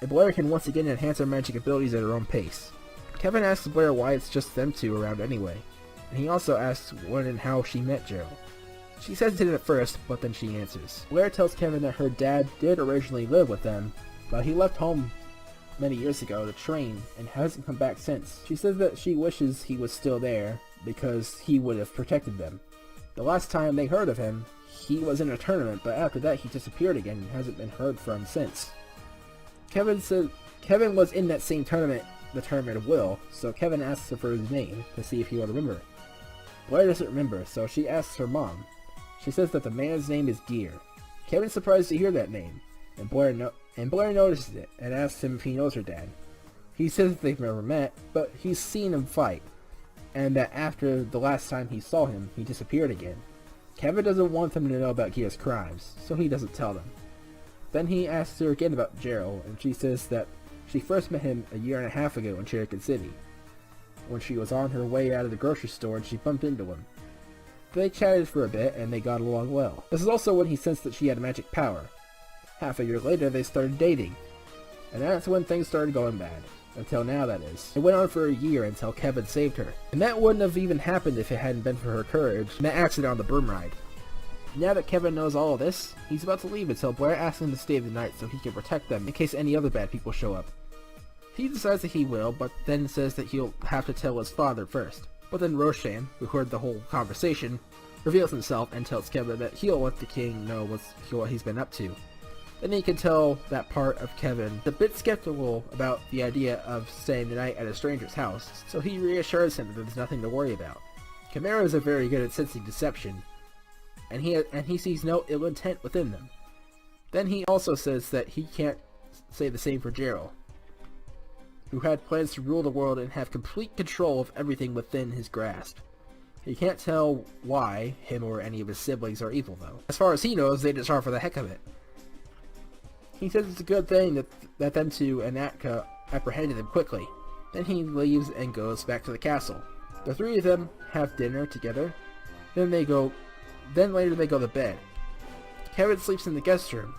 and Blair can once again enhance her magic abilities at her own pace. Kevin asks Blair why it's just them two around anyway, and he also asks when and how she met Gerald. She hesitated at first, but then she answers. Blair tells Kevin that her dad did originally live with them, but he left home many years ago to train and hasn't come back since. She says that she wishes he was still there because he would have protected them. The last time they heard of him, he was in a tournament, but after that he disappeared again and hasn't been heard from since. Kevin said Kevin was in that same tournament, the Tournament of Will, so Kevin asks her for his name to see if he will remember. Blair doesn't remember, so she asks her mom. She says that the man's name is Gear. Kevin's surprised to hear that name, and Blair notices it and asks him if he knows her dad. He says that they've never met, but he's seen him fight, and that after the last time he saw him, he disappeared again. Kevin doesn't want them to know about Gear's crimes, so he doesn't tell them. Then he asks her again about Gerald, and she says that she first met him a year and a half ago in Cherokee City, when she was on her way out of the grocery store and she bumped into him. They chatted for a bit and they got along well. This is also when he sensed that she had magic power. Half a year later they started dating, and that's when things started going bad. Until now, that is. It went on for a year until Kevin saved her, and that wouldn't have even happened if it hadn't been for her courage and that accident on the broom ride. Now that Kevin knows all of this, he's about to leave until Blair asks him to stay the night so he can protect them in case any other bad people show up. He decides that he will, but then says that he'll have to tell his father first. But then Roshan, who heard the whole conversation, reveals himself and tells Kevin that he'll let the king know what he's been up to. Then he can tell that part of Kevin a bit skeptical about the idea of staying the night at a stranger's house, so he reassures him that there's nothing to worry about. Chimeras are very good at sensing deception, and he sees no ill intent within them. Then he also says that he can't say the same for Gerald, who had plans to rule the world and have complete control of everything within his grasp. He can't tell why him or any of his siblings are evil, though. As far as he knows, they just are for the heck of it. He says it's a good thing that them two and Atka apprehended him quickly. Then he leaves and goes back to the castle. The three of them have dinner together. Then later they go to bed. Kevin sleeps in the guest room.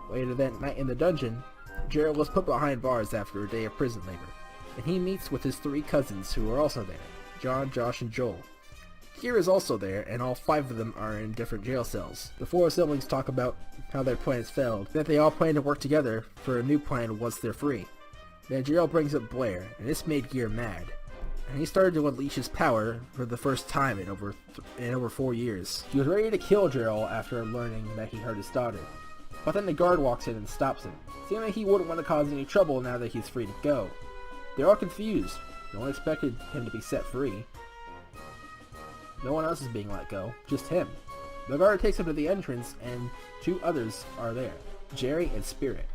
Later that night in the dungeon, Gerald was put behind bars after a day of prison labor, and he meets with his three cousins who are also there, John, Josh, and Joel. Gear is also there, and all five of them are in different jail cells. The four siblings talk about how their plans failed, that they all plan to work together for a new plan once they're free. Then Gerald brings up Blair, and this made Gear mad, and he started to unleash his power for the first time in over 4 years. He was ready to kill Gerald after learning that he hurt his daughter, but then the guard walks in and stops him, saying that he wouldn't want to cause any trouble now that he's free to go. They're all confused. No one expected him to be set free. No one else is being let go, just him. The guard takes him to the entrance, and two others are there, Jerry and Spirit.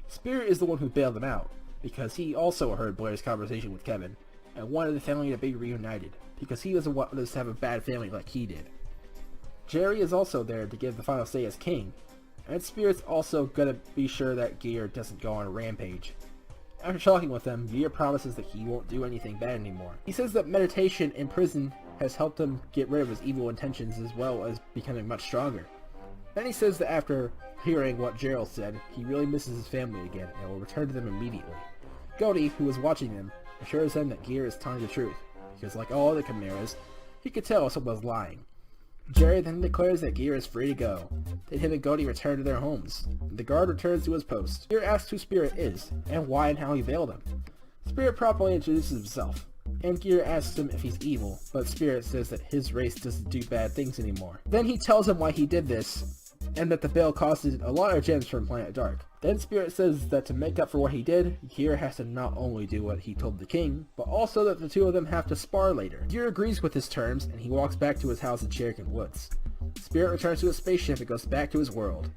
Spirit is the one who bailed them out, because he also heard Blair's conversation with Kevin, and wanted the family to be reunited, because he doesn't want others to have a bad family like he did. Jerry is also there to give the final say as king, and Spirit's also gonna be sure that Gear doesn't go on a rampage. After talking with them, Gear promises that he won't do anything bad anymore. He says that meditation in prison has helped him get rid of his evil intentions as well as becoming much stronger. Then he says that after hearing what Gerald said, he really misses his family again and will return to them immediately. Goaty, who was watching them, assures him that Gear is telling the truth, because like all other chimeras, he could tell if someone was lying. Jerry then declares that Gear is free to go. Then him and Goaty return to their homes. The guard returns to his post. Gear asks who Spirit is, and why and how he bailed him. Spirit properly introduces himself, and Gear asks him if he's evil, but Spirit says that his race doesn't do bad things anymore. Then he tells him why he did this, and that the bail costed a lot of gems from Planet Dark. Then Spirit says that to make up for what he did, Gear has to not only do what he told the king, but also that the two of them have to spar later. Gear agrees with his terms, and he walks back to his house in Cherokee Woods. Spirit returns to his spaceship and goes back to his world.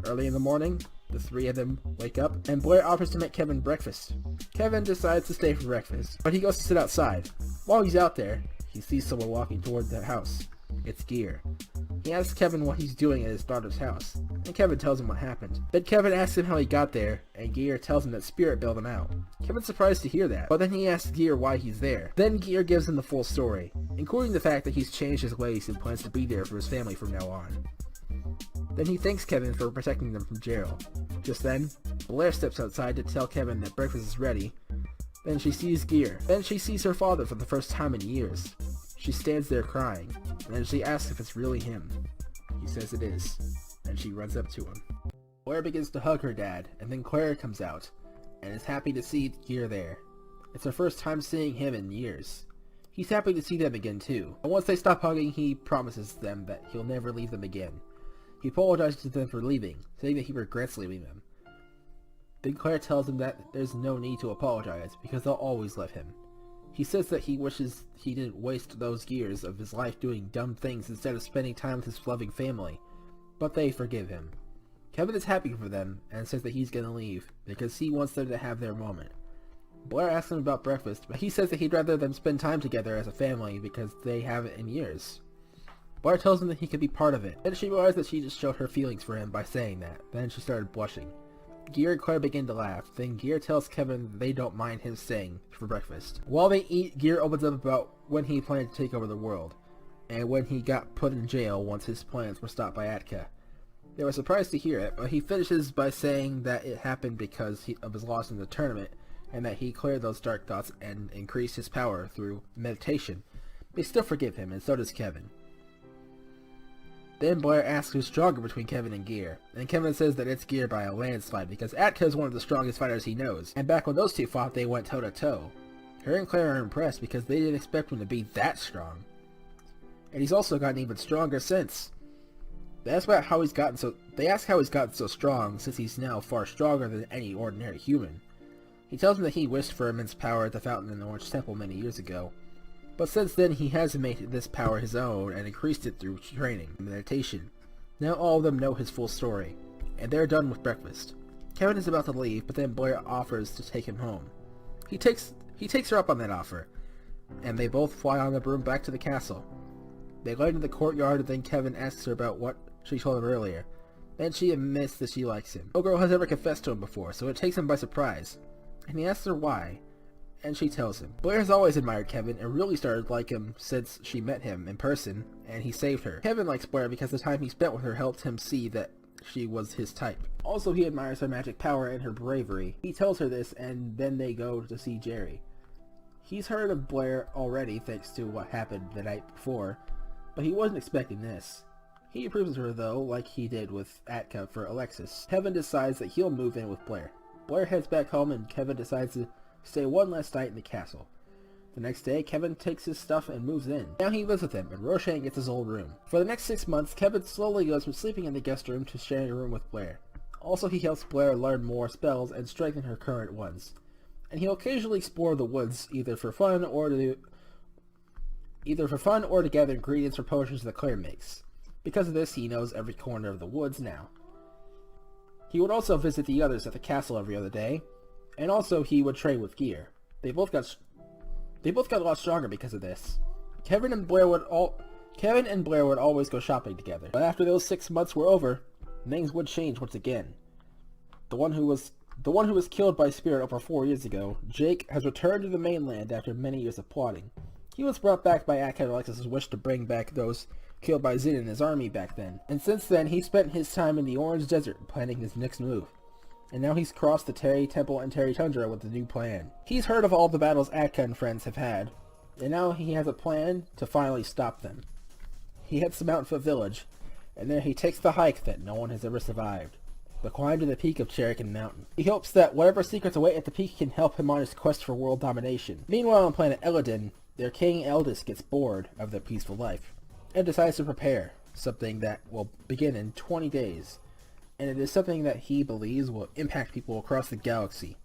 Early in the morning, the three of them wake up, and Blair offers to make Kevin breakfast. Kevin decides to stay for breakfast, but he goes to sit outside. While he's out there, he sees someone walking toward the house. It's Gear. He asks Kevin what he's doing at his daughter's house, and Kevin tells him what happened. Then Kevin asks him how he got there, and Gear tells him that Spirit bailed him out. Kevin's surprised to hear that, but then he asks Gear why he's there. Then Gear gives him the full story, including the fact that he's changed his ways and plans to be there for his family from now on. Then he thanks Kevin for protecting them from Gerald. Just then, Blair steps outside to tell Kevin that breakfast is ready. Then she sees Gear. Then she sees her father for the first time in years. She stands there crying, and then she asks if it's really him. He says it is, and she runs up to him. Blair begins to hug her dad, and then Claire comes out, and is happy to see Gear there. It's her first time seeing him in years. He's happy to see them again too, and once they stop hugging, he promises them that he'll never leave them again. He apologizes to them for leaving, saying that he regrets leaving them. Then Claire tells him that there's no need to apologize, because they'll always love him. He says that he wishes he didn't waste those years of his life doing dumb things instead of spending time with his loving family, but they forgive him. Kevin is happy for them, and says that he's gonna leave, because he wants them to have their moment. Blair asks him about breakfast, but he says that he'd rather them spend time together as a family because they haven't in years. Blair tells him that he could be part of it, and she realized that she just showed her feelings for him by saying that. Then she started blushing. Gear and Claire begin to laugh, then Gear tells Kevin they don't mind him staying for breakfast. While they eat, Gear opens up about when he planned to take over the world, and when he got put in jail once his plans were stopped by Atka. They were surprised to hear it, but he finishes by saying that it happened because of his loss in the tournament, and that he cleared those dark thoughts and increased his power through meditation. They still forgive him, and so does Kevin. Then Blair asks who's stronger between Kevin and Gear, and Kevin says that it's Gear by a landslide because Atka is one of the strongest fighters he knows, and back when those two fought they went toe to toe. Her and Claire are impressed because they didn't expect him to be that strong. And he's also gotten even stronger since. They ask how he's gotten so strong since he's now far stronger than any ordinary human. He tells them that he wished for immense power at the fountain in the Orange Temple many years ago. But since then he has made this power his own and increased it through training and meditation. Now all of them know his full story, and they're done with breakfast. Kevin is about to leave, but then Blair offers to take him home. He takes her up on that offer, and they both fly on the broom back to the castle. They land in the courtyard, and then Kevin asks her about what she told him earlier. Then she admits that she likes him. No girl has ever confessed to him before, so it takes him by surprise. And he asks her why, and she tells him. Blair has always admired Kevin and really started to like him since she met him in person, and he saved her. Kevin likes Blair because the time he spent with her helped him see that she was his type. Also, he admires her magic power and her bravery. He tells her this, and then they go to see Jerry. He's heard of Blair already thanks to what happened the night before, but he wasn't expecting this. He approves of her though, like he did with Atka for Alexis. Kevin decides that he'll move in with Blair. Blair heads back home and Kevin decides to stay one last night in the castle. The next day, Kevin takes his stuff and moves in. Now he lives with him, and Roshan gets his old room. For the next 6 months, Kevin slowly goes from sleeping in the guest room to sharing a room with Blair. Also, he helps Blair learn more spells and strengthen her current ones. And he'll occasionally explore the woods, either for fun or to gather ingredients for potions that Claire makes. Because of this, he knows every corner of the woods now. He would also visit the others at the castle every other day, and also he would train with Gear. They both got a lot stronger because of this. Kevin and Blair would always go shopping together. But after those 6 months were over, things would change once again. The one who was killed by Spirit over 4 years ago, Jake, has returned to the mainland after many years of plotting. He was brought back by Atka and Alexis' wish to bring back those killed by Zin and his army back then. And since then, he spent his time in the Orange Desert planning his next move. And now he's crossed the Terry Temple and Terry Tundra with a new plan. He's heard of all the battles Atka and friends have had, and now he has a plan to finally stop them. He heads to Mountainfoot Village, and there he takes the hike that no one has ever survived, the climb to the peak of Cherrican Mountain. He hopes that whatever secrets await at the peak can help him on his quest for world domination. Meanwhile on planet Eladin, their king Eldest gets bored of their peaceful life, and decides to prepare something that will begin in 20 days. And it is something that he believes will impact people across the galaxy.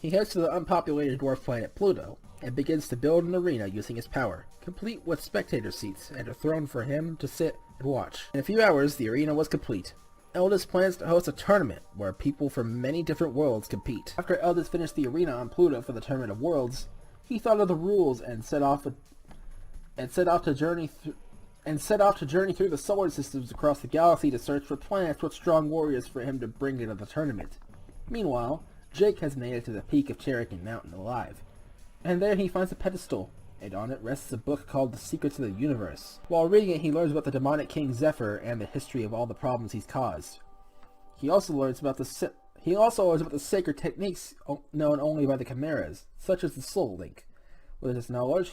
He heads to the unpopulated dwarf planet Pluto, and begins to build an arena using his power, complete with spectator seats and a throne for him to sit and watch. In a few hours, the arena was complete. Eldest plans to host a tournament where people from many different worlds compete. After Eldest finished the arena on Pluto for the Tournament of Worlds, he thought of the rules and set off to journey through the solar systems across the galaxy to search for planets with strong warriors for him to bring into the tournament. Meanwhile, Jake has made it to the peak of Cherrican Mountain alive, and there he finds a pedestal and on it rests a book called The Secrets of the Universe. While reading it, he learns about the demonic king Zephyr and the history of all the problems he's caused. He also learns about the sacred techniques known only by the Chimeras, such as the Soul Link. With this knowledge,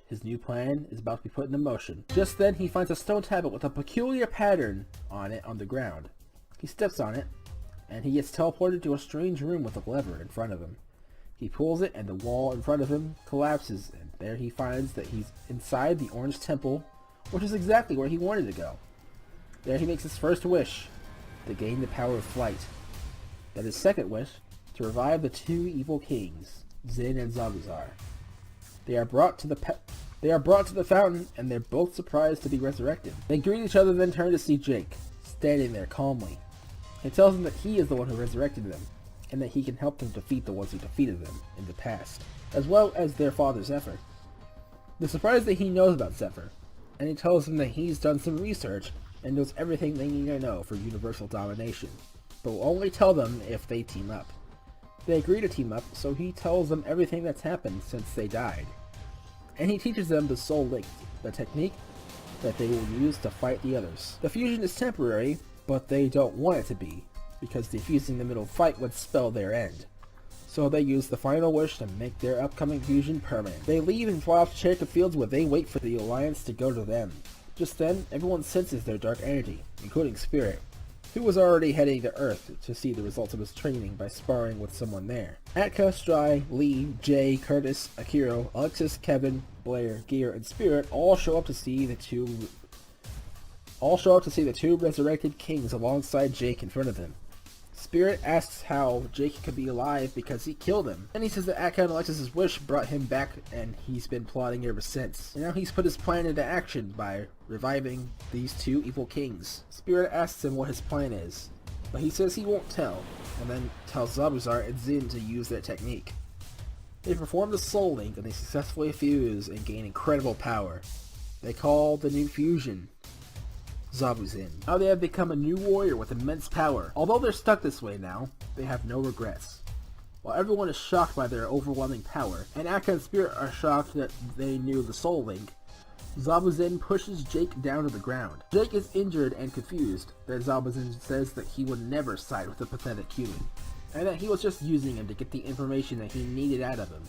his new plan is about to be put into motion. Just then, he finds a stone tablet with a peculiar pattern on it on the ground. He steps on it, and he gets teleported to a strange room with a lever in front of him. He pulls it, and the wall in front of him collapses, and there he finds that he's inside the Orange Temple, which is exactly where he wanted to go. There he makes his first wish, to gain the power of flight. Then his second wish, to revive the two evil kings, Zin and Zabuzar. They are brought to the fountain, and they're both surprised to be resurrected. They greet each other, then turn to see Jake, standing there calmly. He tells them that he is the one who resurrected them, and that he can help them defeat the ones who defeated them in the past, as well as their father Zephyr. They're surprised that he knows about Zephyr, and he tells them that he's done some research and knows everything they need to know for universal domination, but will only tell them if they team up. They agree to team up, so he tells them everything that's happened since they died. And he teaches them the Soul Link, the technique that they will use to fight the others. The fusion is temporary, but they don't want it to be, because defusing the middle fight would spell their end. So they use the final wish to make their upcoming fusion permanent. They leave and fly off to Cherokee Fields where they wait for the Alliance to go to them. Just then, everyone senses their dark energy, including Spirit, who was already heading to Earth to see the results of his training by sparring with someone there. Atka, Stry, Lee, Jay, Curtis, Akiro, Alexis, Kevin, Blair, Gear, and Spirit all show up to see the two resurrected kings alongside Jake in front of him. Spirit asks how Jake could be alive because he killed him. Then he says that Atka and Alexis' wish brought him back and he's been plotting ever since. And now he's put his plan into action by reviving these two evil kings. Spirit asks him what his plan is, but he says he won't tell, and then tells Zabuzar and Zin to use their technique. They perform the Soul Link and they successfully fuse and gain incredible power. They call the new fusion Zabuzin. Now they have become a new warrior with immense power. Although they're stuck this way now, they have no regrets. While everyone is shocked by their overwhelming power, and Atka and Spirit are shocked that they knew the Soul Link, Zabuzin pushes Jake down to the ground. Jake is injured and confused, but Zabuzin says that he would never side with a pathetic human, and that he was just using him to get the information that he needed out of him.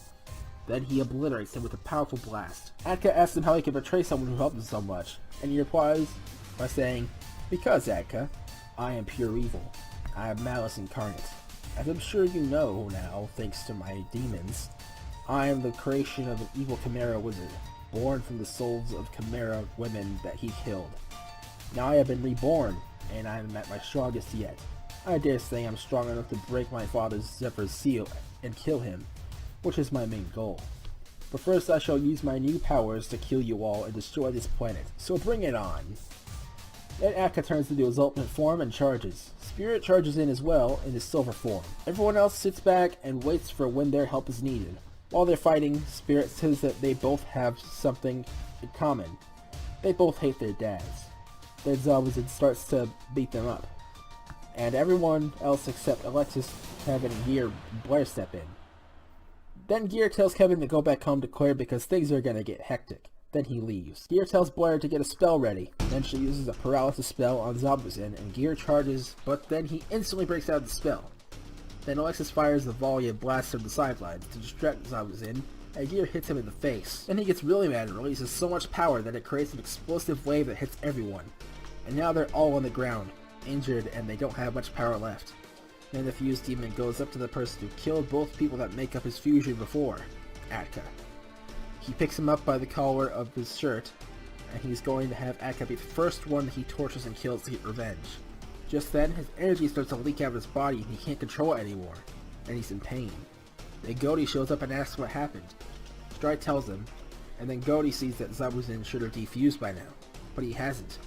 Then he obliterates him with a powerful blast. Atka asks him how he can betray someone who helped him so much, and he replies by saying, "Because, Atka, I am pure evil. I am malice incarnate. As I'm sure you know now, thanks to my demons, I am the creation of an evil Chimera wizard, born from the souls of Chimera women that he killed. Now I have been reborn, and I am at my strongest yet. I dare say I'm strong enough to break my father's Zephyr's seal and kill him, which is my main goal. But first I shall use my new powers to kill you all and destroy this planet, so bring it on." Then Atka turns into his ultimate form and charges. Spirit charges in as well in his silver form. Everyone else sits back and waits for when their help is needed. While they're fighting, Spirit says that they both have something in common. They both hate their dads. Then Zabuzin starts to beat them up. And everyone else except Alexis, Kevin, and Gear and Blair step in. Then Gear tells Kevin to go back home to Claire because things are gonna get hectic. Then he leaves. Gear tells Blair to get a spell ready. Then she uses a paralysis spell on Zabuzin, and Gear charges, but then he instantly breaks out of the spell. Then Alexis fires the volley of blasts from the sidelines to distract Zabuzin, and Gear hits him in the face. Then he gets really mad and releases so much power that it creates an explosive wave that hits everyone. And now they're all on the ground, injured, and they don't have much power left. Then the fused demon goes up to the person who killed both people that make up his fusion before, Atka. He picks him up by the collar of his shirt, and he's going to have Atka be the first one that he tortures and kills to get revenge. Just then, his energy starts to leak out of his body and he can't control it anymore, and he's in pain. Then Godi shows up and asks what happened. Stride tells him, and then Godi sees that Zabuzin should have defused by now, but he hasn't.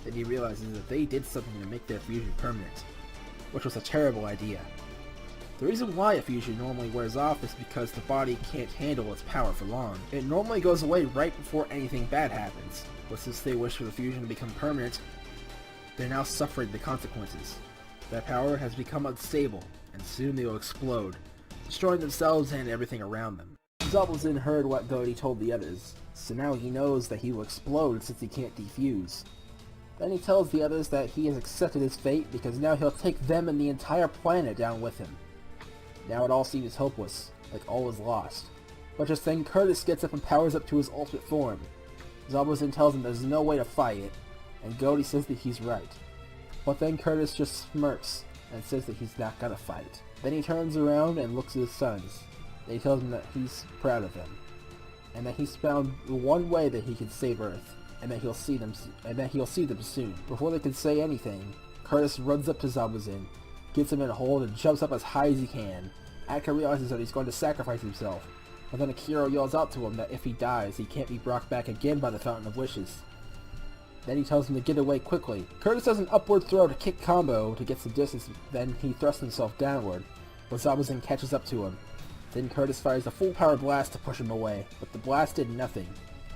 Then he realizes that they did something to make their fusion permanent, which was a terrible idea. The reason why a fusion normally wears off is because the body can't handle its power for long. It normally goes away right before anything bad happens, but since they wish for the fusion to become permanent, they're now suffering the consequences. Their power has become unstable, and soon they will explode, destroying themselves and everything around them. Zabuza heard what Goaty told the others, so now he knows that he will explode since he can't defuse. Then he tells the others that he has accepted his fate because now he'll take them and the entire planet down with him. Now it all seems hopeless, like all is lost. But just then Curtis gets up and powers up to his ultimate form. Zabuza tells him there's no way to fight it, and Goaty says that he's right. But then Curtis just smirks and says that he's not gonna fight. Then he turns around and looks at his sons. They tell him that he's proud of them, and that he's found the one way that he can save Earth, and that he'll see them soon. Before they can say anything, Curtis runs up to Zabuza, gets him in a hold, and jumps up as high as he can. Atka realizes that he's going to sacrifice himself, but then Akira yells out to him that if he dies, he can't be brought back again by the Fountain of Wishes. Then he tells him to get away quickly. Curtis does an upward throw to kick combo to get some distance, then he thrusts himself downward, but Zabuza catches up to him. Then Curtis fires a full power blast to push him away, but the blast did nothing.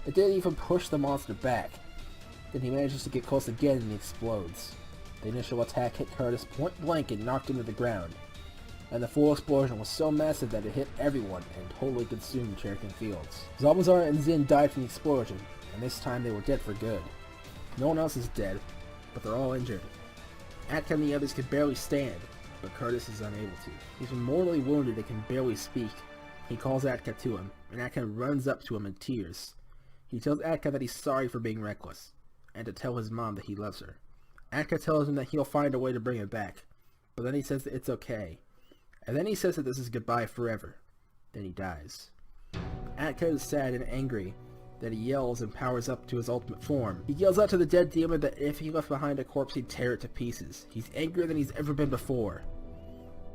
It didn't even push the monster back. Then he manages to get close again and he explodes. The initial attack hit Curtis point blank and knocked him to the ground. And the full explosion was so massive that it hit everyone and totally consumed Cherokee Fields. Zabuza and Zin died from the explosion, and this time they were dead for good. No one else is dead, but they're all injured. Atka and the others can barely stand, but Curtis is unable to. He's been mortally wounded and can barely speak. He calls Atka to him, and Atka runs up to him in tears. He tells Atka that he's sorry for being reckless, and to tell his mom that he loves her. Atka tells him that he'll find a way to bring him back, but then he says that it's okay. And then he says that this is goodbye forever. Then he dies. Atka is sad and angry that he yells and powers up to his ultimate form. He yells out to the dead demon that if he left behind a corpse he'd tear it to pieces. He's angrier than he's ever been before.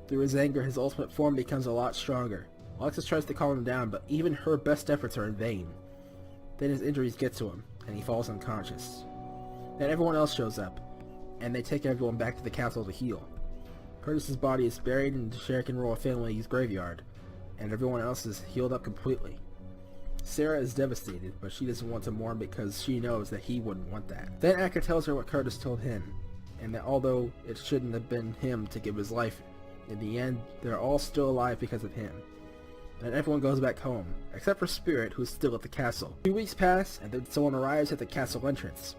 Through his anger, his ultimate form becomes a lot stronger. Alexis tries to calm him down, but even her best efforts are in vain. Then his injuries get to him, and he falls unconscious. Then everyone else shows up, and they take everyone back to the castle to heal. Curtis's body is buried in the Cherokee royal family's graveyard, and everyone else is healed up completely. Sarah is devastated, but she doesn't want to mourn because she knows that he wouldn't want that. Then Atka tells her what Curtis told him, and that although it shouldn't have been him to give his life, in the end, they're all still alive because of him. Then everyone goes back home, except for Spirit, who's still at the castle. 2 weeks pass, and then someone arrives at the castle entrance.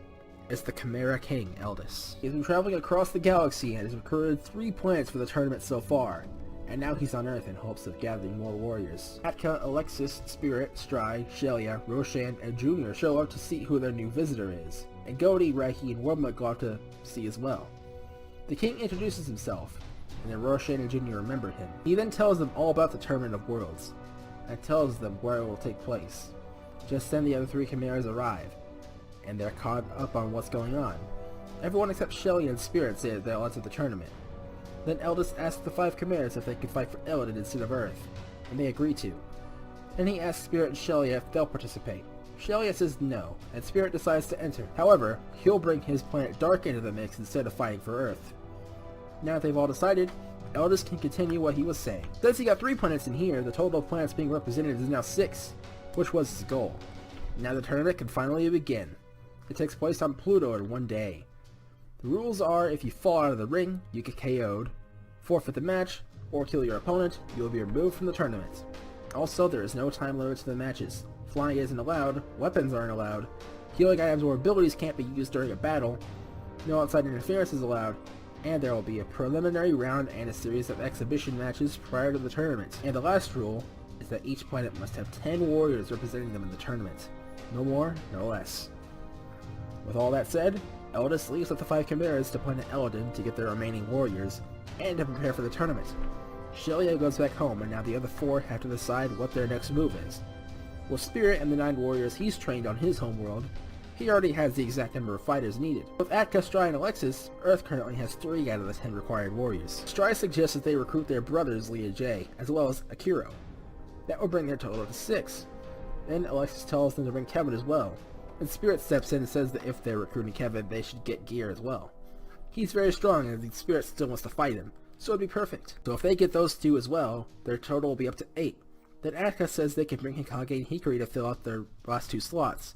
It's the Chimera King, Eldis. He's been traveling across the galaxy and has recruited 3 planets for the tournament so far, and now he's on Earth in hopes of gathering more warriors. Atka, Alexis, Spirit, Stry, Shelia, Roshan, and Junior show up to see who their new visitor is, and Goaty, Raiki, and Wormlet go out to see as well. The king introduces himself, and then Roshan and Junior remember him. He then tells them all about the Tournament of Worlds, and tells them where it will take place. Just then the other 3 Chimeras arrive, and they're caught up on what's going on. Everyone except Shelia and Spirit say that they'll enter the tournament. Then Eldis asks the 5 Chimeras if they could fight for Elodin instead of Earth, and they agree to. Then he asks Spirit and Shelia if they'll participate. Shelia says no, and Spirit decides to enter. However, he'll bring his planet Dark into the mix instead of fighting for Earth. Now that they've all decided, Eldis can continue what he was saying. Since he got 3 planets in here, the total of planets being represented is now 6, which was his goal. Now the tournament can finally begin. It takes place on Pluto in 1 day. The rules are if you fall out of the ring, you get KO'd, forfeit the match, or kill your opponent, you will be removed from the tournament. Also, there is no time limit to the matches. Flying isn't allowed, weapons aren't allowed, healing items or abilities can't be used during a battle, no outside interference is allowed, and there will be a preliminary round and a series of exhibition matches prior to the tournament. And the last rule is that each planet must have 10 warriors representing them in the tournament. No more, no less. With all that said, Eldis leaves with the 5 Chimeras to planet Elodin to get their remaining warriors, and to prepare for the tournament. Shelia goes back home, and now the other 4 have to decide what their next move is. With Spirit and the 9 warriors he's trained on his homeworld, he already has the exact number of fighters needed. With Atka, Stry, and Alexis, Earth currently has 3 out of the 10 required warriors. Stry suggests that they recruit their brothers Leah J, as well as Akiro. That will bring their total to 6. Then Alexis tells them to bring Kevin as well, and Spirit steps in and says that if they're recruiting Kevin, they should get gear as well. He's very strong, and the Spirit still wants to fight him, so it'd be perfect. So if they get those 2 as well, their total will be up to 8. Then Atka says they can bring Hikage and Hikari to fill out their last 2 slots.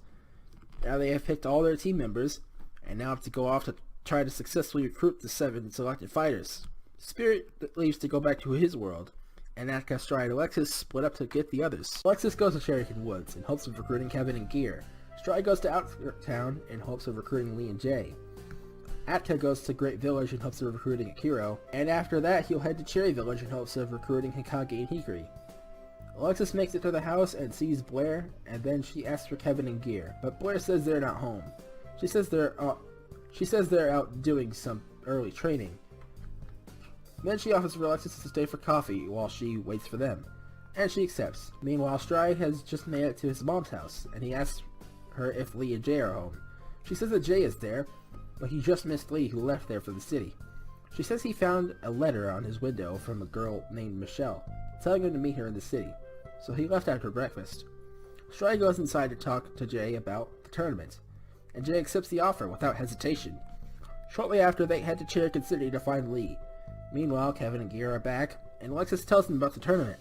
Now they have picked all their team members, and now have to go off to try to successfully recruit the 7 selected fighters. Spirit leaves to go back to his world, and Atka, Stry, and Alexis split up to get the others. Alexis goes to Cherrykin Woods in hopes of recruiting Kevin and Gear. Stry goes to Outtown in hopes of recruiting Lee and Jay. Atka goes to Great Village in hopes of recruiting Akiro, and after that he'll head to Cherry Village in hopes of recruiting Hikage and Hikari. Alexis makes it to the house and sees Blair, and then she asks for Kevin and Gear, but Blair says they're not home. She says they're out doing some early training. Then she offers for Alexis to stay for coffee while she waits for them, and she accepts. Meanwhile, Stry has just made it to his mom's house, and he asks her if Lee and Jay are home. She says that Jay is there, but he just missed Lee, who left there for the city. She says he found a letter on his window from a girl named Michelle, telling him to meet her in the city, so he left after breakfast. Stry goes inside to talk to Jay about the tournament, and Jay accepts the offer without hesitation. Shortly after, they head to Cherokee City to find Lee. Meanwhile, Kevin and Gear are back, and Alexis tells them about the tournament.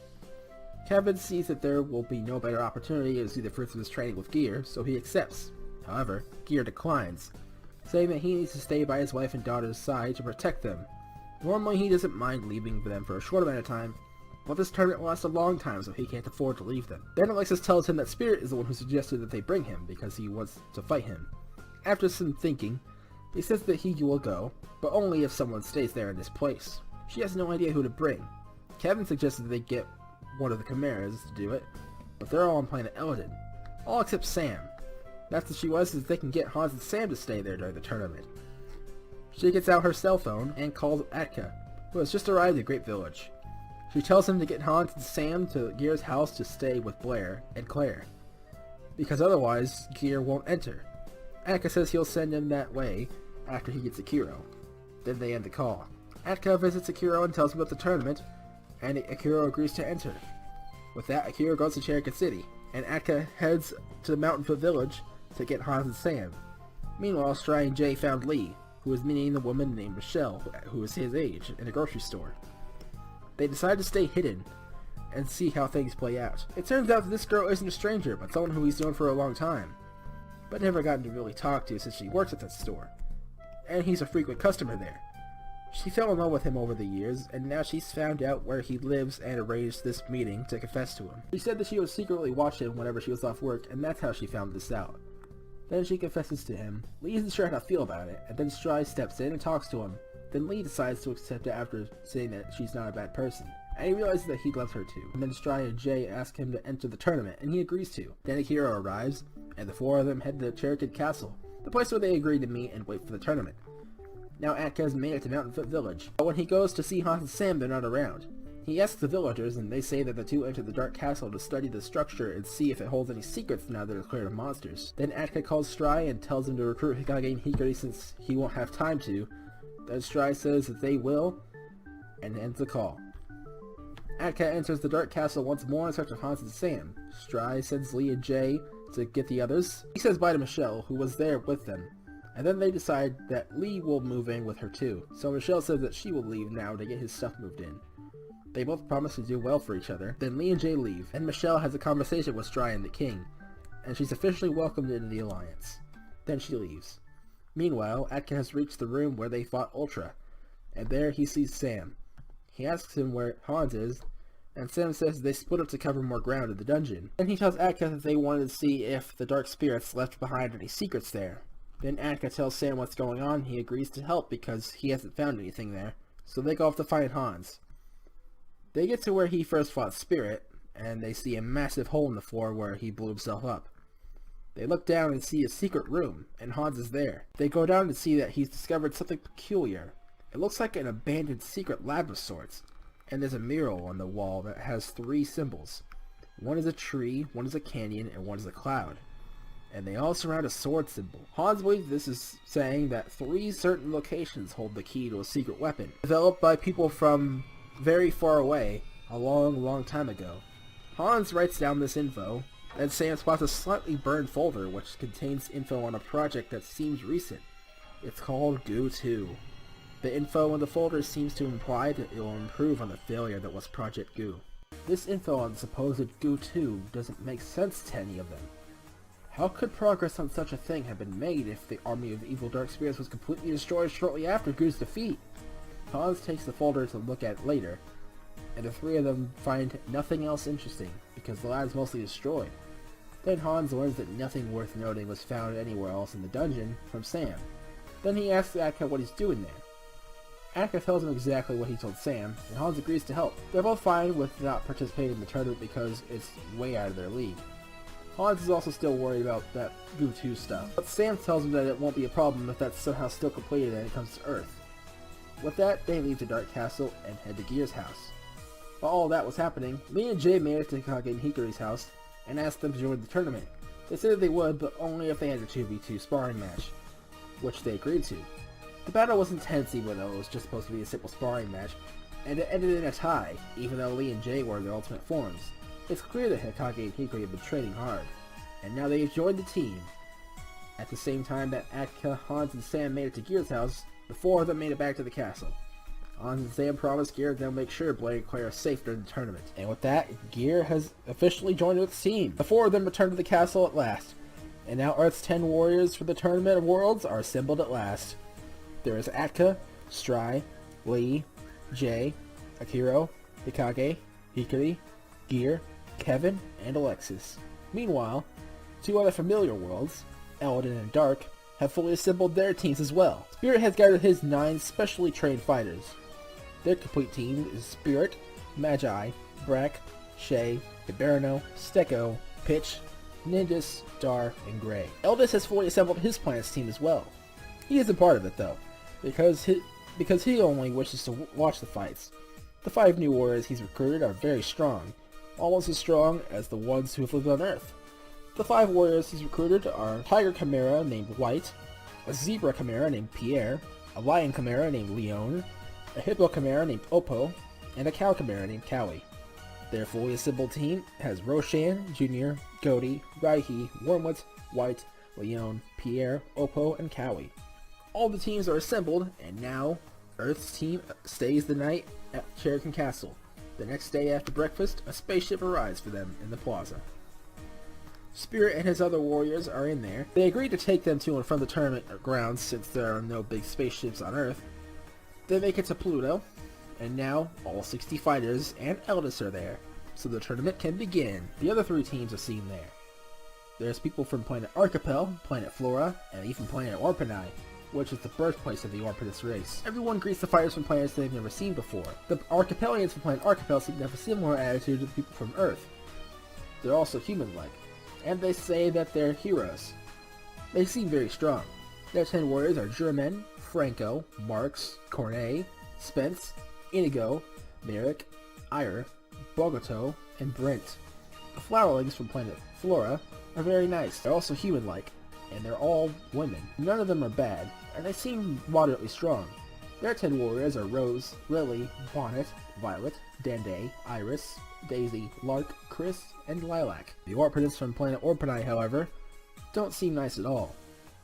Kevin sees that there will be no better opportunity to see the fruits of his training with Gear, so he accepts. However, Gear declines, saying that he needs to stay by his wife and daughter's side to protect them. Normally he doesn't mind leaving them for a short amount of time, but this tournament will last a long time, so he can't afford to leave them. Then Alexis tells him that Spirit is the one who suggested that they bring him, because he wants to fight him. After some thinking, he says that he will go, but only if someone stays there in this place. She has no idea who to bring. Kevin suggested that they get one of the Chimeras to do it, but they're all on planet Eldin. All except Sam. That's what she was, is they can get Hans and Sam to stay there during the tournament. She gets out her cell phone and calls Atka, who has just arrived at Great Village. She tells him to get Hans and Sam to Gear's house to stay with Blair and Claire, because otherwise Gear won't enter. Atka says he'll send him that way after he gets Akiro. Then they end the call. Atka visits Akiro and tells him about the tournament, and Akiro agrees to enter. With that, Akiro goes to Cherokee City, and Atka heads to the Mountainfoot Village to get Hans and Sam. Meanwhile, Stry and Jay found Lee, who was meeting a woman named Michelle, who is his age, in a grocery store. They decide to stay hidden and see how things play out. It turns out that this girl isn't a stranger, but someone who he's known for a long time, but never gotten to really talk to since she works at that store. And he's a frequent customer there. She fell in love with him over the years, and now she's found out where he lives and arranged this meeting to confess to him. She said that she would secretly watch him whenever she was off work, and that's how she found this out. Then she confesses to him. Lee isn't sure how to feel about it, and then Stry steps in and talks to him. Then Lee decides to accept it after saying that she's not a bad person, and he realizes that he loves her too. And then Stry and Jay ask him to enter the tournament, and he agrees to. Then Akira arrives, and the four of them head to Cherokee Castle, the place where they agree to meet and wait for the tournament. Now Atka has made it to Mountainfoot Village, but when he goes to see Hans and Sam, they're not around. He asks the villagers, and they say that the two entered the Dark Castle to study the structure and see if it holds any secrets now that it's cleared of monsters. Then Atka calls Stry and tells him to recruit Hikage and Hikari since he won't have time to. Then Stry says that they will, and ends the call. Atka enters the Dark Castle once more in search of Hans and Sam. Stry sends Lee and Jay to get the others. He says bye to Michelle, who was there with them. And then they decide that Lee will move in with her too, so Michelle says that she will leave now to get his stuff moved in. They both promise to do well for each other. Then Lee and Jay leave, and Michelle has a conversation with Stry and the King, and she's officially welcomed into the Alliance. Then she leaves. Meanwhile, Atka has reached the room where they fought Ultra, and there he sees Sam. He asks him where Hans is, and Sam says they split up to cover more ground in the dungeon. Then he tells Atka that they wanted to see if the Dark Spirits left behind any secrets there. Then Atka tells Sam what's going on. He agrees to help because he hasn't found anything there. So they go off to find Hans. They get to where he first fought Spirit, and they see a massive hole in the floor where he blew himself up. They look down and see a secret room, and Hans is there. They go down to see that he's discovered something peculiar. It looks like an abandoned secret lab of sorts, and there's a mural on the wall that has 3 symbols. One is a tree, one is a canyon, and one is a cloud. And they all surround a sword symbol. Hans believes this is saying that 3 certain locations hold the key to a secret weapon, developed by people from very far away, a long time ago. Hans writes down this info, and Sam spots a slightly burned folder which contains info on a project that seems recent. It's called Goo 2. The info in the folder seems to imply that it will improve on the failure that was Project Goo. This info on the supposed Goo 2 doesn't make sense to any of them. How could progress on such a thing have been made if the army of evil dark spirits was completely destroyed shortly after Goo's defeat? Hans takes the folder to look at it later, and the three of them find nothing else interesting, because the lab is mostly destroyed. Then Hans learns that nothing worth noting was found anywhere else in the dungeon from Sam. Then he asks Atka what he's doing there. Atka tells him exactly what he told Sam, and Hans agrees to help. They're both fine with not participating in the tournament because it's way out of their league. Hans is also still worried about that Goo 2 stuff, but Sam tells him that it won't be a problem if that's somehow still completed and it comes to Earth. With that, they leave the Dark Castle and head to Gear's house. While all that was happening, Lee and Jay made it to Hikage and Hikari's house and asked them to join the tournament. They said that they would, but only if they had a 2v2 sparring match, which they agreed to. The battle was intense even though it was just supposed to be a simple sparring match, and it ended in a tie, even though Lee and Jay were in their ultimate forms. It's clear that Hikage and Hikari have been training hard, and now they've joined the team. At the same time that Atka, Hans, and Sam made it to Gear's house, the four of them made it back to the castle. Hans and Sam promised Gear they'll make sure Blade and Claire are safe during the tournament. And with that, Gear has officially joined its team. The four of them returned to the castle at last, and now Earth's 10 warriors for the Tournament of Worlds are assembled at last. There is Atka, Stry, Lee, Jay, Akiro, Hikage, Hikari, Gear, Kevin, and Alexis. Meanwhile, two other familiar worlds, Eldin and Dark, have fully assembled their teams as well. Spirit has gathered his 9 specially trained fighters. Their complete team is Spirit, Magi, Brack, Shay, Iberno, Stecco, Pitch, Ninjas, Dar, and Gray. Eldis has fully assembled his planet's team as well. He isn't part of it though, because he only wishes to watch the fights. The 5 new warriors he's recruited are very strong, almost as strong as the ones who have lived on Earth. The 5 warriors he's recruited are Tiger Chimera named White, a Zebra Chimera named Pierre, a Lion Chimera named Leon, a Hippo Chimera named Oppo, and a Cow Chimera named Cowie. Their fully assembled team has Roshan, Jr., Goaty, Raihi, Wormwood, White, Leon, Pierre, Oppo, and Cowie. All the teams are assembled, and now Earth's team stays the night at Cherokee Castle. The next day after breakfast, a spaceship arrives for them in the plaza. Spirit and his other warriors are in there. They agreed to take them to and from the tournament grounds since there are no big spaceships on Earth. They make it to Pluto, and now all 60 fighters and Eldis are there, so the tournament can begin. The other 3 teams are seen there. There's people from Planet Archipel, Planet Flora, and even Planet Orpini, which is the birthplace of the Orpidus race. Everyone greets the fighters from planets they've never seen before. The Archipelians from Planet Archipel seem to have a similar attitude to the people from Earth. They're also human-like, and they say that they're heroes. They seem very strong. Their 10 warriors are German, Franco, Marx, Cornet, Spence, Inigo, Merrick, Ire, Bogoto, and Brent. The flowerlings from Planet Flora are very nice. They're also human-like, and they're all women. None of them are bad, and they seem moderately strong. Their 10 warriors are Rose, Lily, Bonnet, Violet, Dende, Iris, Daisy, Lark, Chris, and Lilac. The Orpidus from Planet Orpini, however, don't seem nice at all.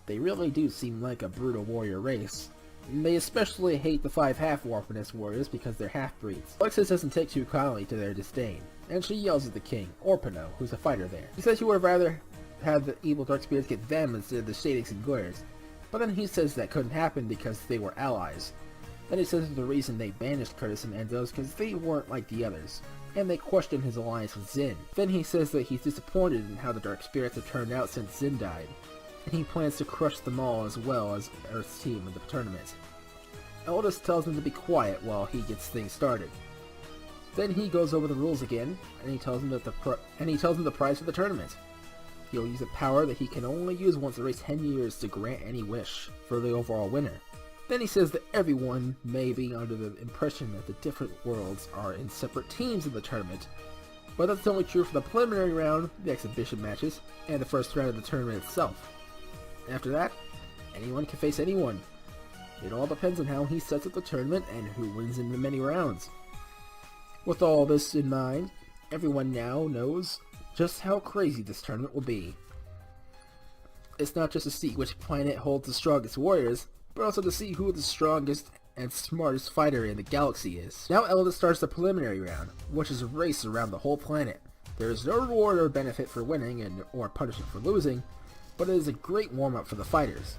They really do seem like a brutal warrior race. They especially hate the 5 half-Orpidus warriors because they're half-breeds. Alexis doesn't take too kindly to their disdain, and she yells at the king, Orpino, who's a fighter there. He says he would have rather had the evil dark spirits get them instead of the Shadix and Goyers, but then he says that couldn't happen because they were allies. Then he says that the reason they banished Curtis and Endos because they weren't like the others, and they question his alliance with Zin. Then he says that he's disappointed in how the dark spirits have turned out since Zin died, and he plans to crush them all as well as Earth's team in the tournament. Eldis tells him to be quiet while he gets things started. Then he goes over the rules again, and he tells him that the prize for the tournament. He'll use a power that he can only use once every 10 years to grant any wish for the overall winner. Then he says that everyone may be under the impression that the different worlds are in separate teams in the tournament, but that's only true for the preliminary round, the exhibition matches, and the first round of the tournament itself. After that, anyone can face anyone. It all depends on how he sets up the tournament and who wins in the many rounds. With all this in mind, everyone now knows just how crazy this tournament will be. It's not just to see which planet holds the strongest warriors, but also to see who the strongest and smartest fighter in the galaxy is. Now Eldis starts the preliminary round, which is a race around the whole planet. There is no reward or benefit for winning or punishment for losing, but it is a great warm-up for the fighters.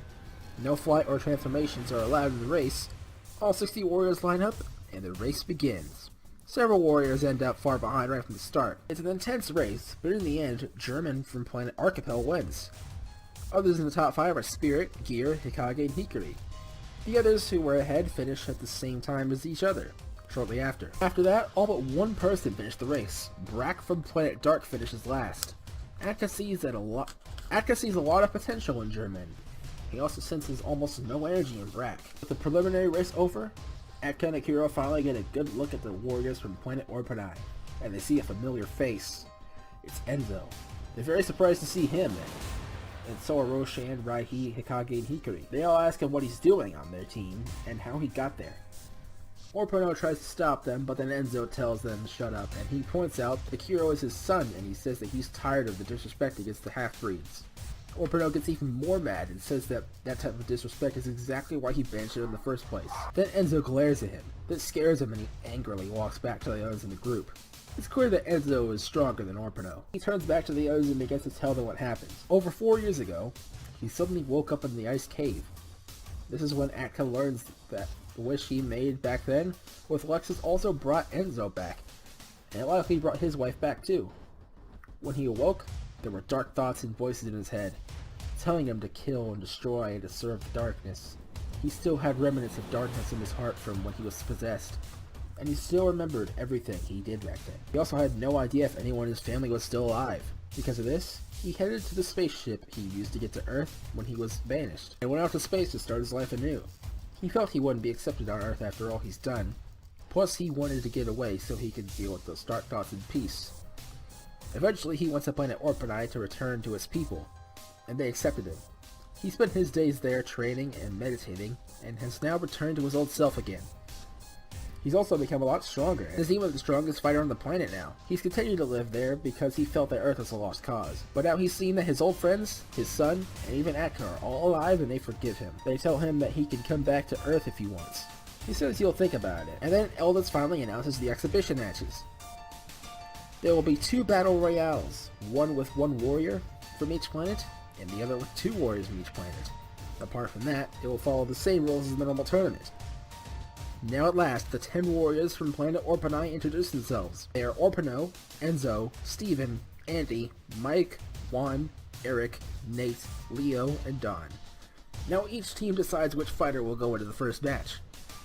No flight or transformations are allowed in the race. All 60 warriors line up, and the race begins. Several warriors end up far behind right from the start. It's an intense race, but in the end, German from planet Archipel wins. Others in the top 5 are Spirit, Gear, Hikage, and Hikari. The others who were ahead finished at the same time as each other, shortly after. After that, all but one person finished the race. Brack from planet Dark finishes last. Atka sees a lot of potential in German. He also senses almost no energy in Brack. With the preliminary race over, Atka and Akira finally get a good look at the warriors from planet Orpanai, and they see a familiar face. It's Enzo. They're very surprised to see him, and so are Roshan, Raihi, Hikage, and Hikari. They all ask him what he's doing on their team, and how he got there. Orpano tries to stop them, but then Enzo tells them to shut up, and he points out Akira is his son, and he says that he's tired of the disrespect against the half-breeds. Orpano gets even more mad and says that that type of disrespect is exactly why he banished him in the first place. Then Enzo glares at him. This scares him and he angrily walks back to the others in the group. It's clear that Enzo is stronger than Orpano. He turns back to the others and begins to tell them what happens. Over 4 years ago, he suddenly woke up in the ice cave. This is when Atka learns that the wish he made back then with Lexus also brought Enzo back, and it likely brought his wife back too. When he awoke, there were dark thoughts and voices in his head, telling him to kill and destroy and to serve the darkness. He still had remnants of darkness in his heart from when he was possessed, and he still remembered everything he did back then. He also had no idea if anyone in his family was still alive. Because of this, he headed to the spaceship he used to get to Earth when he was banished, and went out to space to start his life anew. He felt he wouldn't be accepted on Earth after all he's done, plus he wanted to get away so he could deal with those dark thoughts in peace. Eventually he went to planet Orpanai to return to his people, and they accepted him. He spent his days there training and meditating, and has now returned to his old self again. He's also become a lot stronger, and is even the strongest fighter on the planet now. He's continued to live there because he felt that Earth was a lost cause. But now he's seen that his old friends, his son, and even Atka are all alive and they forgive him. They tell him that he can come back to Earth if he wants. He says he'll think about it. And then Eldis finally announces the exhibition matches. There will be 2 battle royales, one with 1 warrior from each planet, and the other with 2 warriors from each planet. Apart from that, it will follow the same rules as the normal tournament. Now at last, the 10 warriors from planet Orpanai introduce themselves. They are Orpano, Enzo, Steven, Andy, Mike, Juan, Eric, Nate, Leo, and Don. Now each team decides which fighter will go into the first match.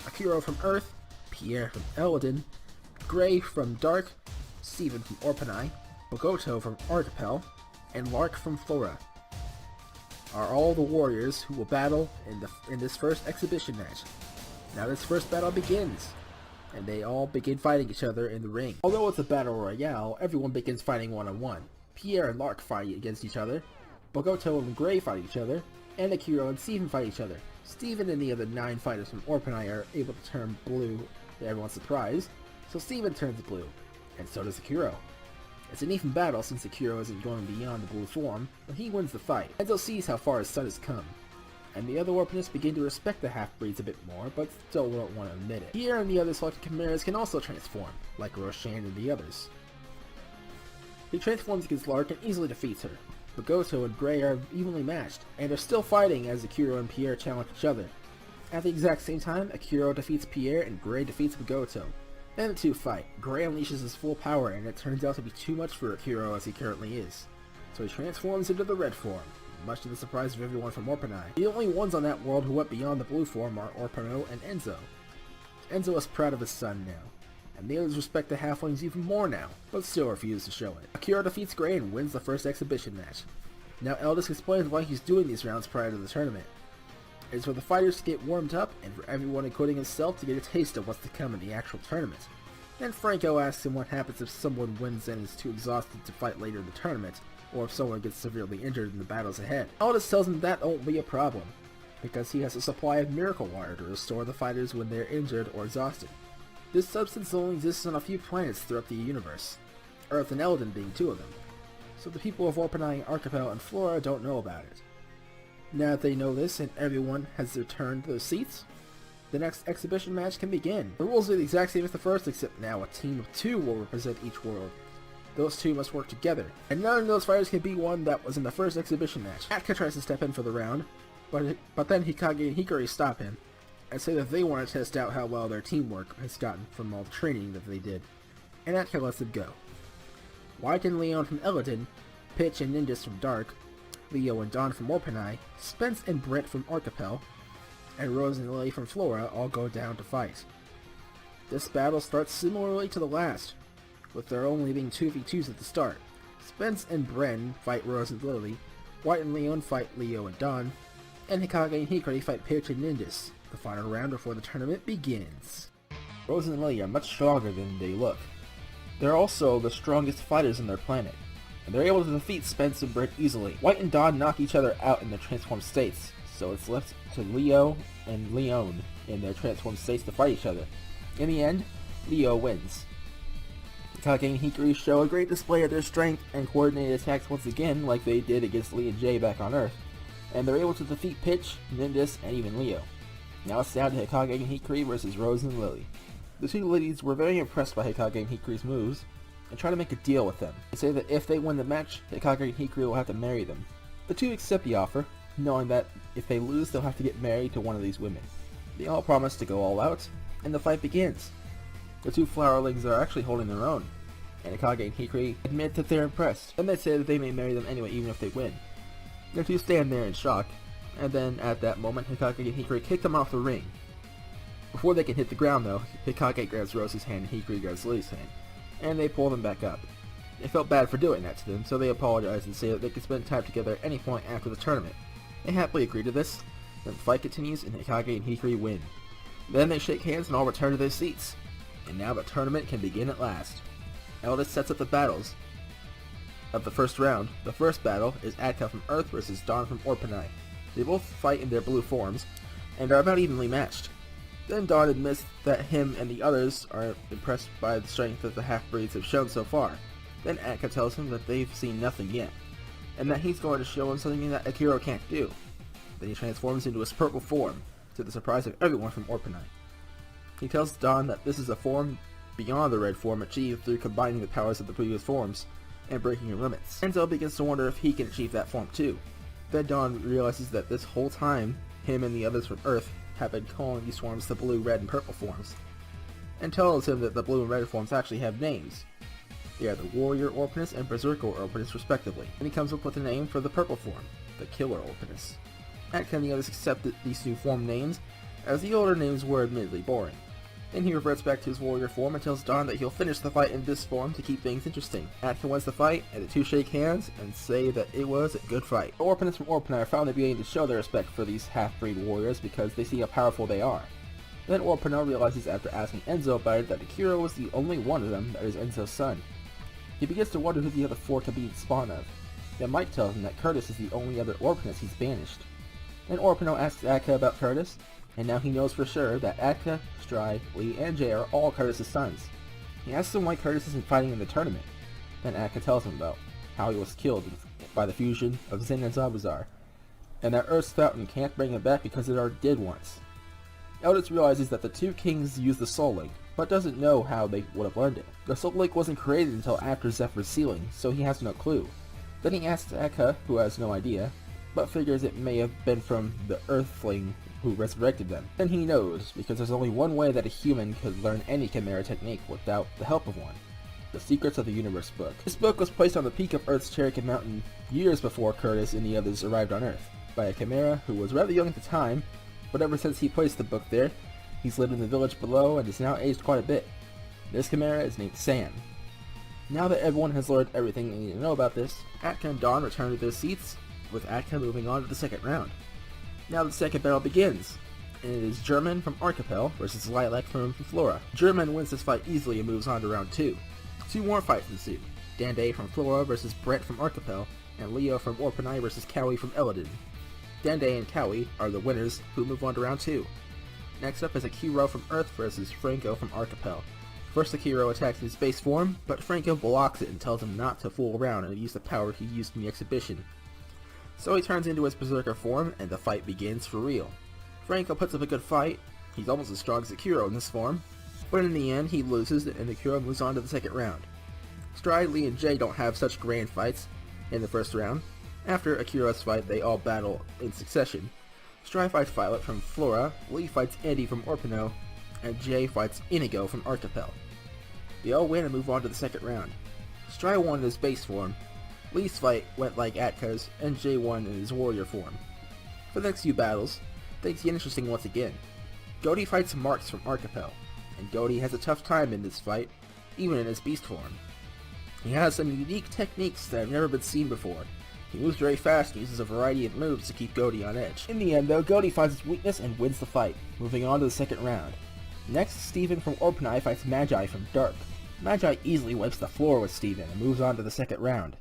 Akira from Earth, Pierre from Eldin, Gray from Dark, Steven from Orpanai, Bogoto from Archipel, and Lark from Flora are all the warriors who will battle in this first exhibition match. Now this first battle begins, and they all begin fighting each other in the ring. Although it's a battle royale, everyone begins fighting one-on-one. Pierre and Lark fight against each other, Bogoto and Gray fight each other, and Akira and Steven fight each other. Steven and the other 9 fighters from Orpanai are able to turn blue to everyone's surprise, so Steven turns blue, and so does Akira. It's an even battle since Akira isn't going beyond the blue form, but he wins the fight. Enzo sees how far his son has come, and the other Orpanists begin to respect the half-breeds a bit more, but still don't want to admit it. Pierre and the other selected chimeras can also transform, like Roshan and the others. He transforms against Lark and easily defeats her. Bogoto and Gray are evenly matched, and are still fighting as Akira and Pierre challenge each other. At the exact same time, Akira defeats Pierre and Gray defeats Bogoto. Then the 2 fight. Gray unleashes his full power, and it turns out to be too much for Akira as he currently is. So he transforms into the red form, much to the surprise of everyone from Orpanai. The only ones on that world who went beyond the blue form are Orpano and Enzo. Enzo is proud of his son now, and the others respect the halflings even more now, but still refuse to show it. Akira defeats Gray and wins the first exhibition match. Now Eldis explains why he's doing these rounds prior to the tournament. It's for the fighters to get warmed up, and for everyone including himself to get a taste of what's to come in the actual tournament. Then Franco asks him what happens if someone wins and is too exhausted to fight later in the tournament, or if someone gets severely injured in the battles ahead. Eldis tells him that won't be a problem, because he has a supply of miracle water to restore the fighters when they're injured or exhausted. This substance only exists on a few planets throughout the universe, Earth and Eldin being 2 of them, so the people of Orpanai, Archipel, and Flora don't know about it. Now that they know this and everyone has returned to their seats, the next exhibition match can begin. The rules are the exact same as the first, except now a team of 2 will represent each world. Those 2 must work together, and none of those fighters can be one that was in the first exhibition match. Atka tries to step in for the round, but then Hikage and Hikari stop him, and say that they want to test out how well their teamwork has gotten from all the training that they did. and Atka lets them go. White and Leon from Eladin, Pitch and Nindis from Dark, Leo and Dawn from Orpanai, Spence and Brent from Archipel, and Rose and Lily from Flora all go down to fight. This battle starts similarly to the last, with there only being 2v2s at the start. Spence and Bren fight Rose and Lily, White and Leon fight Leo and Dawn, and Hikage and Hikari fight Pitch and Nindis, the final round before the tournament begins. Rose and Lily are much stronger than they look. They're also the strongest fighters on their planet, and they're able to defeat Spence and Brent easily. White and Dawn knock each other out in their transformed states, so it's left to Leo and Leon in their transformed states to fight each other. In the end, Leo wins. Hikage and Hikari show a great display of their strength and coordinated attacks once again like they did against Lee and Jay back on Earth, and they're able to defeat Pitch, Nindis, and even Leo. Now it's down to Hikage and Hikari versus Rose and Lily. The two ladies were very impressed by Hikage and Hikari's moves, and try to make a deal with them. They say that if they win the match, Hikage and Hikari will have to marry them. The two accept the offer, knowing that if they lose, they'll have to get married to one of these women. They all promise to go all out, and the fight begins. The two flowerlings are actually holding their own, and Hikage and Hikari admit that they're impressed, and they say that they may marry them anyway even if they win. The two stand there in shock, and then at that moment Hikage and Hikari kick them off the ring. Before they can hit the ground though, Hikage grabs Rose's hand and Hikari grabs Lily's hand, and they pull them back up. They felt bad for doing that to them, so they apologize and say that they can spend time together at any point after the tournament. They happily agree to this, then the fight continues and Hikage and Hikari win. Then they shake hands and all return to their seats. And now the tournament can begin at last. Eldis sets up the battles of the first round. The first battle is Atka from Earth versus Dawn from Orpanai. They both fight in their blue forms, and are about evenly matched. Then Dawn admits that him and the others are impressed by the strength that the half-breeds have shown so far. Then Atka tells him that they've seen nothing yet, and that he's going to show him something that Akiro can't do. Then he transforms into his purple form, to the surprise of everyone from Orpanai. He tells Dawn that this is a form beyond the red form achieved through combining the powers of the previous forms and breaking your limits. Enzo begins to wonder if he can achieve that form too. Then Dawn realizes that this whole time, him and the others from Earth have been calling these forms the blue, red, and purple forms, and tells him that the blue and red forms actually have names. They are the Warrior Orpanus and Berserker Orpanus respectively, and he comes up with a name for the purple form, the Killer Orpanus. Atka and the others accepted these new form names, as the older names were admittedly boring. Then he reverts back to his warrior form and tells Dawn that he'll finish the fight in this form to keep things interesting. Atka wins the fight, and the two shake hands and say that it was a good fight. The Orpanus from Orpanai are finally beginning to show their respect for these half-breed warriors because they see how powerful they are. Then Orpanai realizes after asking Enzo about it that Akiro was the only one of them that is Enzo's son. He begins to wonder who the other four could be the spawn of. Then Mike tells him that Curtis is the only other Orpanus he's banished. Then Orpanai asks Atka about Curtis, and now he knows for sure that Atka, Stride, Lee, and Jay are all Curtis' sons. He asks him why Curtis isn't fighting in the tournament. Then Atka tells him about how he was killed by the fusion of Zen and Zabuzar, and that Earth's Fountain can't bring him back because it already did once. Eldis realizes that the two kings used the Soul Link, but doesn't know how they would have learned it. The Soul Link wasn't created until after Zephyr's sealing, so he has no clue. Then he asks Atka, who has no idea, but figures it may have been from the Earthling who resurrected them. Then he knows, because there's only one way that a human could learn any Chimera technique without the help of one. The Secrets of the Universe book. This book was placed on the peak of Earth's Cherokee Mountain years before Curtis and the others arrived on Earth, by a Chimera who was rather young at the time, but ever since he placed the book there, he's lived in the village below and has now aged quite a bit. This Chimera is named Sam. Now that everyone has learned everything they need to know about this, Atka and Dawn return to their seats, with Atka moving on to the second round. Now the second battle begins, and it is German from Archipel versus Lilac from Flora. German wins this fight easily and moves on to round 2. Two more fights ensue. Dande from Flora versus Brent from Archipel, and Leo from Orpanai versus Cowie from Eladin. Dande and Cowie are the winners who move on to round 2. Next up is Akiro from Earth versus Franco from Archipel. First Akiro attacks in his base form, but Franco blocks it and tells him not to fool around and use the power he used in the exhibition. So he turns into his Berserker form, and the fight begins for real. Franco puts up a good fight. He's almost as strong as Akiro in this form, but in the end he loses and Akiro moves on to the second round. Stride, Lee, and Jay don't have such grand fights in the first round. After Akiro's fight, they all battle in succession. Stride fights Violet from Flora, Lee fights Andy from Orpano, and Jay fights Inigo from Archipel. They all win and move on to the second round. Stry won in his base form, Lee's fight went like Atka's, and Jay won in his warrior form. For the next few battles, things get interesting once again. Goaty fights Marks from Archipel, and Goaty has a tough time in this fight, even in his beast form. He has some unique techniques that have never been seen before. He moves very fast and uses a variety of moves to keep Goaty on edge. In the end though, Goaty finds his weakness and wins the fight, moving on to the second round. Next, Steven from Orpnai fights Magi from Dark. Magi easily wipes the floor with Steven and moves on to the second round.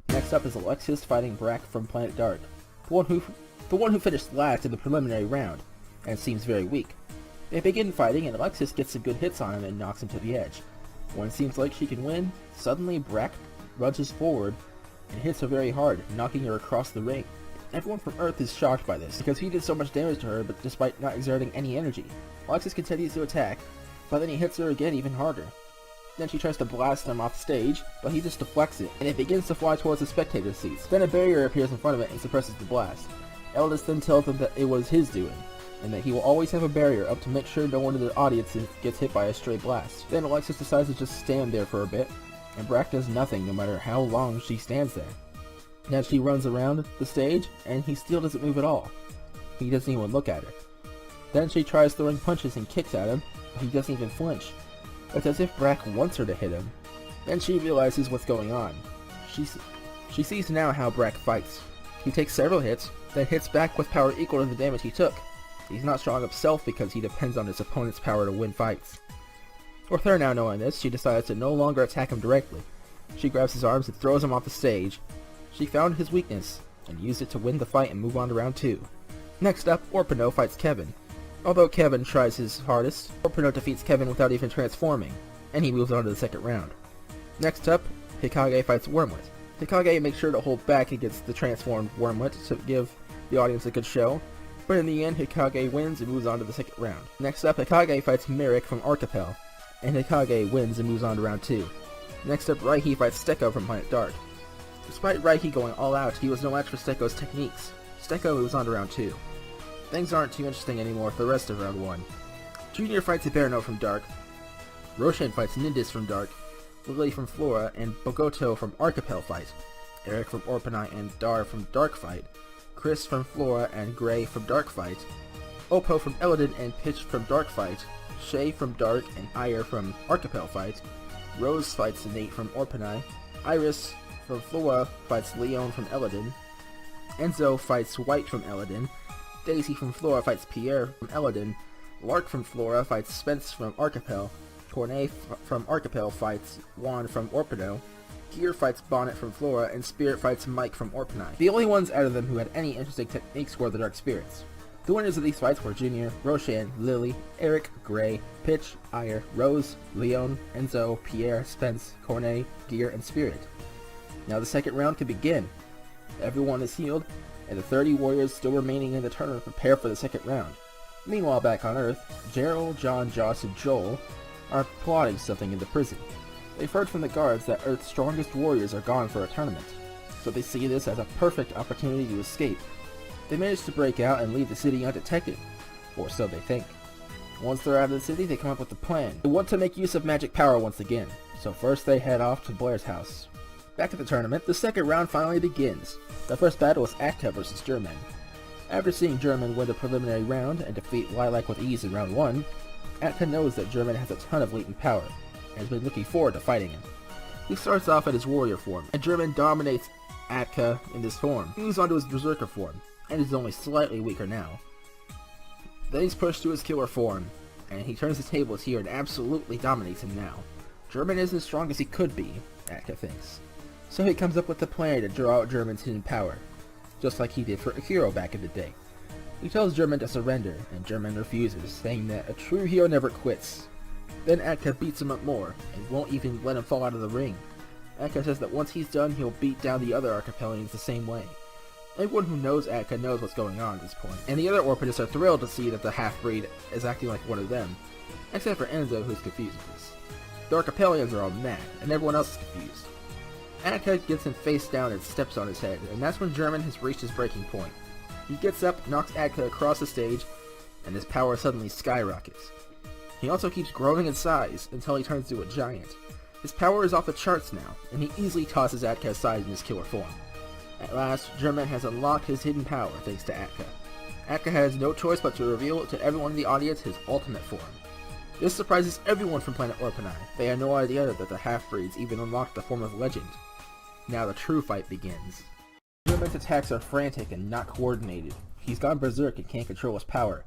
Next up is Alexis fighting Brack from Planet Dark, the one who finished last in the preliminary round, and seems very weak. They begin fighting and Alexis gets some good hits on him and knocks him to the edge. When it seems like she can win, suddenly Brack lunges forward and hits her very hard, knocking her across the ring. Everyone from Earth is shocked by this, because he did so much damage to her but despite not exerting any energy. Alexis continues to attack, but then he hits her again even harder. Then she tries to blast him off stage, but he just deflects it, and it begins to fly towards the spectator seats. Then a barrier appears in front of it and suppresses the blast. Eldest then tells him that it was his doing, and that he will always have a barrier up to make sure no one in the audience gets hit by a stray blast. Then Alexis decides to just stand there for a bit, and Brack does nothing no matter how long she stands there. Now she runs around the stage, and he still doesn't move at all. He doesn't even look at her. Then she tries throwing punches and kicks at him, but he doesn't even flinch. It's as if Brack wants her to hit him. Then she realizes what's going on. She sees now how Brack fights. He takes several hits, then hits back with power equal to the damage he took. He's not strong himself because he depends on his opponent's power to win fights. With her now knowing this, she decides to no longer attack him directly. She grabs his arms and throws him off the stage. She found his weakness, and used it to win the fight and move on to round 2. Next up, Orpino fights Kevin. Although Kevin tries his hardest, Orpino defeats Kevin without even transforming, and he moves on to the second round. Next up, Hikage fights Wormlet. Hikage makes sure to hold back against the transformed Wormlet to give the audience a good show, but in the end Hikage wins and moves on to the second round. Next up, Hikage fights Merrick from Archipel, and Hikage wins and moves on to round 2. Next up, Raihi fights Steko from Planet Dark. Despite Raihi going all out, he was no match for Steko's techniques. Steko moves on to round 2. Things aren't too interesting anymore for the rest of round 1. Junior fights Iberno from Dark, Roshan fights Nindis from Dark, Lily from Flora and Bogoto from Archipel fight, Eric from Orpnai and Dar from Dark fight, Chris from Flora and Gray from Dark fight, Oppo from Eladin and Pitch from Dark fight, Shay from Dark and Ire from Archipel fight, Rose fights Nate from Orpnai, Iris from Flora fights Leon from Eladin, Enzo fights White from Eladin, Daisy from Flora fights Pierre from Eladin, Lark from Flora fights Spence from Archipel, Cornet from Archipel fights Juan from Orpino, Gear fights Bonnet from Flora, and Spirit fights Mike from Orpnai. The only ones out of them who had any interesting techniques were the Dark Spirits. The winners of these fights were Junior, Roshan, Lily, Eric, Gray, Pitch, Ire, Rose, Leon, Enzo, Pierre, Spence, Cornet, Gear, and Spirit. Now the second round can begin. Everyone is healed, and the 30 warriors still remaining in the tournament prepare for the second round. Meanwhile, back on Earth, Gerald, John, Joss, and Joel are plotting something in the prison. They've heard from the guards that Earth's strongest warriors are gone for a tournament, so they see this as a perfect opportunity to escape. They manage to break out and leave the city undetected, or so they think. Once they're out of the city, they come up with a plan. They want to make use of magic power once again, so first they head off to Blair's house. Back at the tournament, the second round finally begins. The first battle is Atka versus German. After seeing German win the preliminary round and defeat Lilac with ease in round 1, Atka knows that German has a ton of latent power, and has been looking forward to fighting him. He starts off at his warrior form, and German dominates Atka in this form. He moves on to his berserker form, and is only slightly weaker now. Then he's pushed to his killer form, and he turns the tables here and absolutely dominates him now. German isn't as strong as he could be, Atka thinks. So he comes up with a plan to draw out German's hidden power, just like he did for Akiro back in the day. He tells German to surrender, and German refuses, saying that a true hero never quits. Then Atka beats him up more, and won't even let him fall out of the ring. Atka says that once he's done, he'll beat down the other Archipelians the same way. Everyone who knows Atka knows what's going on at this point, and the other Orpinists are thrilled to see that the half-breed is acting like one of them, except for Enzo, who's confused with this. The Archipelians are all mad, and everyone else is confused. Atka gets him face down and steps on his head, and that's when German has reached his breaking point. He gets up, knocks Atka across the stage, and his power suddenly skyrockets. He also keeps growing in size until he turns into a giant. His power is off the charts now, and he easily tosses Atka aside in his killer form. At last, German has unlocked his hidden power thanks to Atka. Atka has no choice but to reveal to everyone in the audience his ultimate form. This surprises everyone from planet Orpini. They had no idea that the half-breeds even unlocked the form of legend. Now the true fight begins. German's attacks are frantic and not coordinated. He's gone berserk and can't control his power.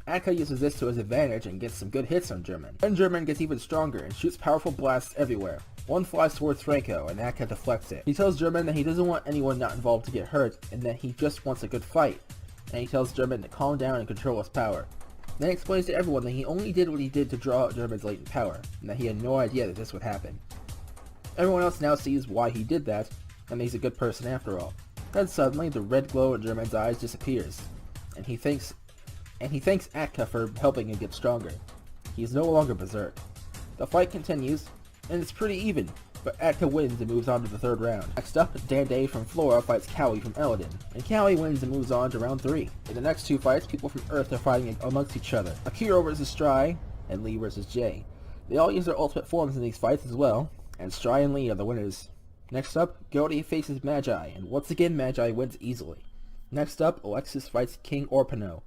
Atka uses this to his advantage and gets some good hits on German. Then German gets even stronger and shoots powerful blasts everywhere. One flies towards Franco and Atka deflects it. He tells German that he doesn't want anyone not involved to get hurt and that he just wants a good fight. And he tells German to calm down and control his power. Then he explains to everyone that he only did what he did to draw out German's latent power, and that he had no idea that this would happen. Everyone else now sees why he did that, and he's a good person after all. Then suddenly, the red glow in German's eyes disappears, and he thanks Atka for helping him get stronger. He is no longer berserk. The fight continues, and it's pretty even, but Atka wins and moves on to the third round. Next up, Dande from Flora fights Cowie from Eladin, and Cowie wins and moves on to round 3. In the next 2 fights, people from Earth are fighting amongst each other. Akiro vs Stry, and Lee vs Jay. They all use their ultimate forms in these fights as well, and Stry and Lee are the winners. Next up, Goaty faces Magi, and once again Magi wins easily. Next up, Alexis fights King Orpino.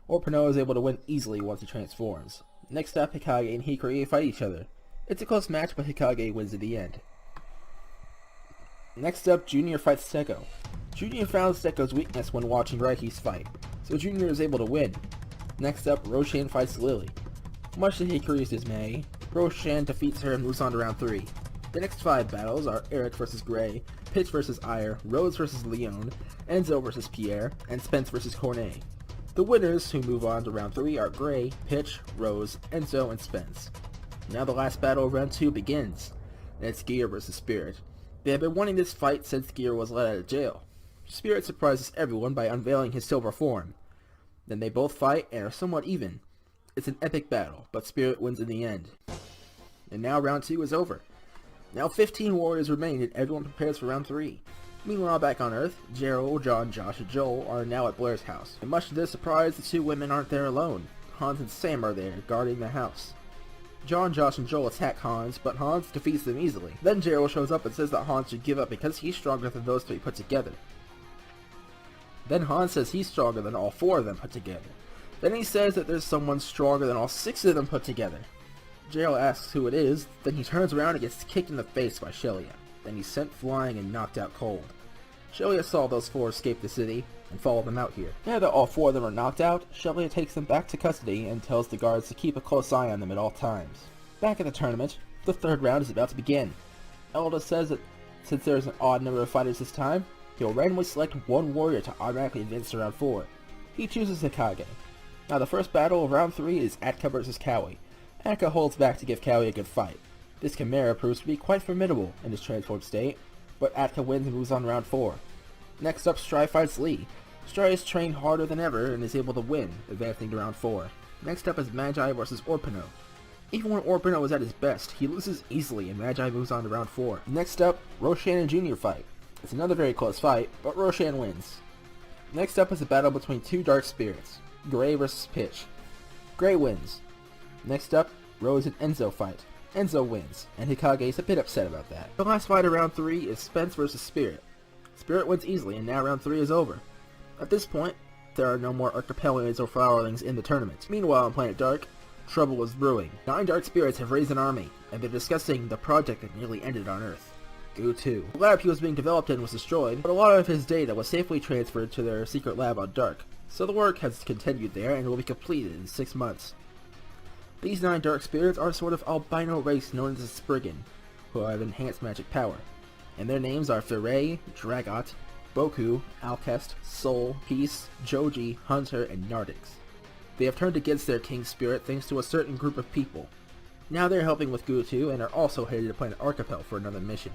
Orpino is able to win easily once he transforms. Next up, Hikage and Hikari fight each other. It's a close match, but Hikage wins at the end. Next up, Junior fights Sekko. Junior found Sekko's weakness when watching Raiki's fight, so Junior is able to win. Next up, Roshan fights Lily. Much to Hikari's dismay, Roshan defeats her and moves on to round 3. The next 5 battles are Eric vs Gray, Pitch vs Ire, Rhodes vs Leon, Enzo vs Pierre, and Spence vs Cornet. The winners, who move on to round 3, are Gray, Pitch, Rose, Enzo, and Spence. Now the last battle of round 2 begins, and it's Gear vs Spirit. They have been wanting this fight since Gear was let out of jail. Spirit surprises everyone by unveiling his silver form. Then they both fight and are somewhat even. It's an epic battle, but Spirit wins in the end. And now round 2 is over. Now 15 warriors remain and everyone prepares for round 3. Meanwhile, back on Earth, Gerald, John, Josh, and Joel are now at Blair's house. And much to their surprise, the 2 women aren't there alone. Hans and Sam are there, guarding the house. John, Josh, and Joel attack Hans, but Hans defeats them easily. Then Gerald shows up and says that Hans should give up because he's stronger than those 3 put together. Then Hans says he's stronger than all 4 of them put together. Then he says that there's someone stronger than all 6 of them put together. Gerald asks who it is, then he turns around and gets kicked in the face by Shelia. Then he's sent flying and knocked out cold. Shelia saw those 4 escape the city and followed them out here. Now that all 4 of them are knocked out, Shelia takes them back to custody and tells the guards to keep a close eye on them at all times. Back at the tournament, the 3rd round is about to begin. Elda says that since there's an odd number of fighters this time, he'll randomly select 1 warrior to automatically advance to round 4. He chooses Hikage. Now the first battle of round 3 is Atka vs Cowie. Atka holds back to give Cowie a good fight. This Chimera proves to be quite formidable in his transformed state, but Atka wins and moves on to round 4. Next up, Stry fights Lee. Stry is trained harder than ever and is able to win, advancing to round 4. Next up is Magi vs Orpino. Even when Orpino is at his best, he loses easily and Magi moves on to round 4. Next up, Roshan and Junior fight. It's another very close fight, but Roshan wins. Next up is a battle between 2 dark spirits, Gray vs Pitch. Gray wins. Next up, Rose and Enzo fight. Enzo wins, and Hikage is a bit upset about that. The last fight of round 3 is Spence vs Spirit. Spirit wins easily, and now round 3 is over. At this point, there are no more Archipelagians or Flowerlings in the tournament. Meanwhile, on Planet Dark, trouble is brewing. 9 dark spirits have raised an army, and they're discussing the project that nearly ended on Earth. Goo 2. The lab he was being developed in was destroyed, but a lot of his data was safely transferred to their secret lab on Dark, so the work has continued there and will be completed in 6 months. These 9 dark spirits are a sort of albino race known as the Spriggan, who have enhanced magic power, and their names are Firay, Dragot, Boku, Alcest, Soul, Peace, Joji, Hunter, and Nardix. They have turned against their king spirit thanks to a certain group of people. Now they're helping with Gutu and are also headed to Planet Archipel for another mission.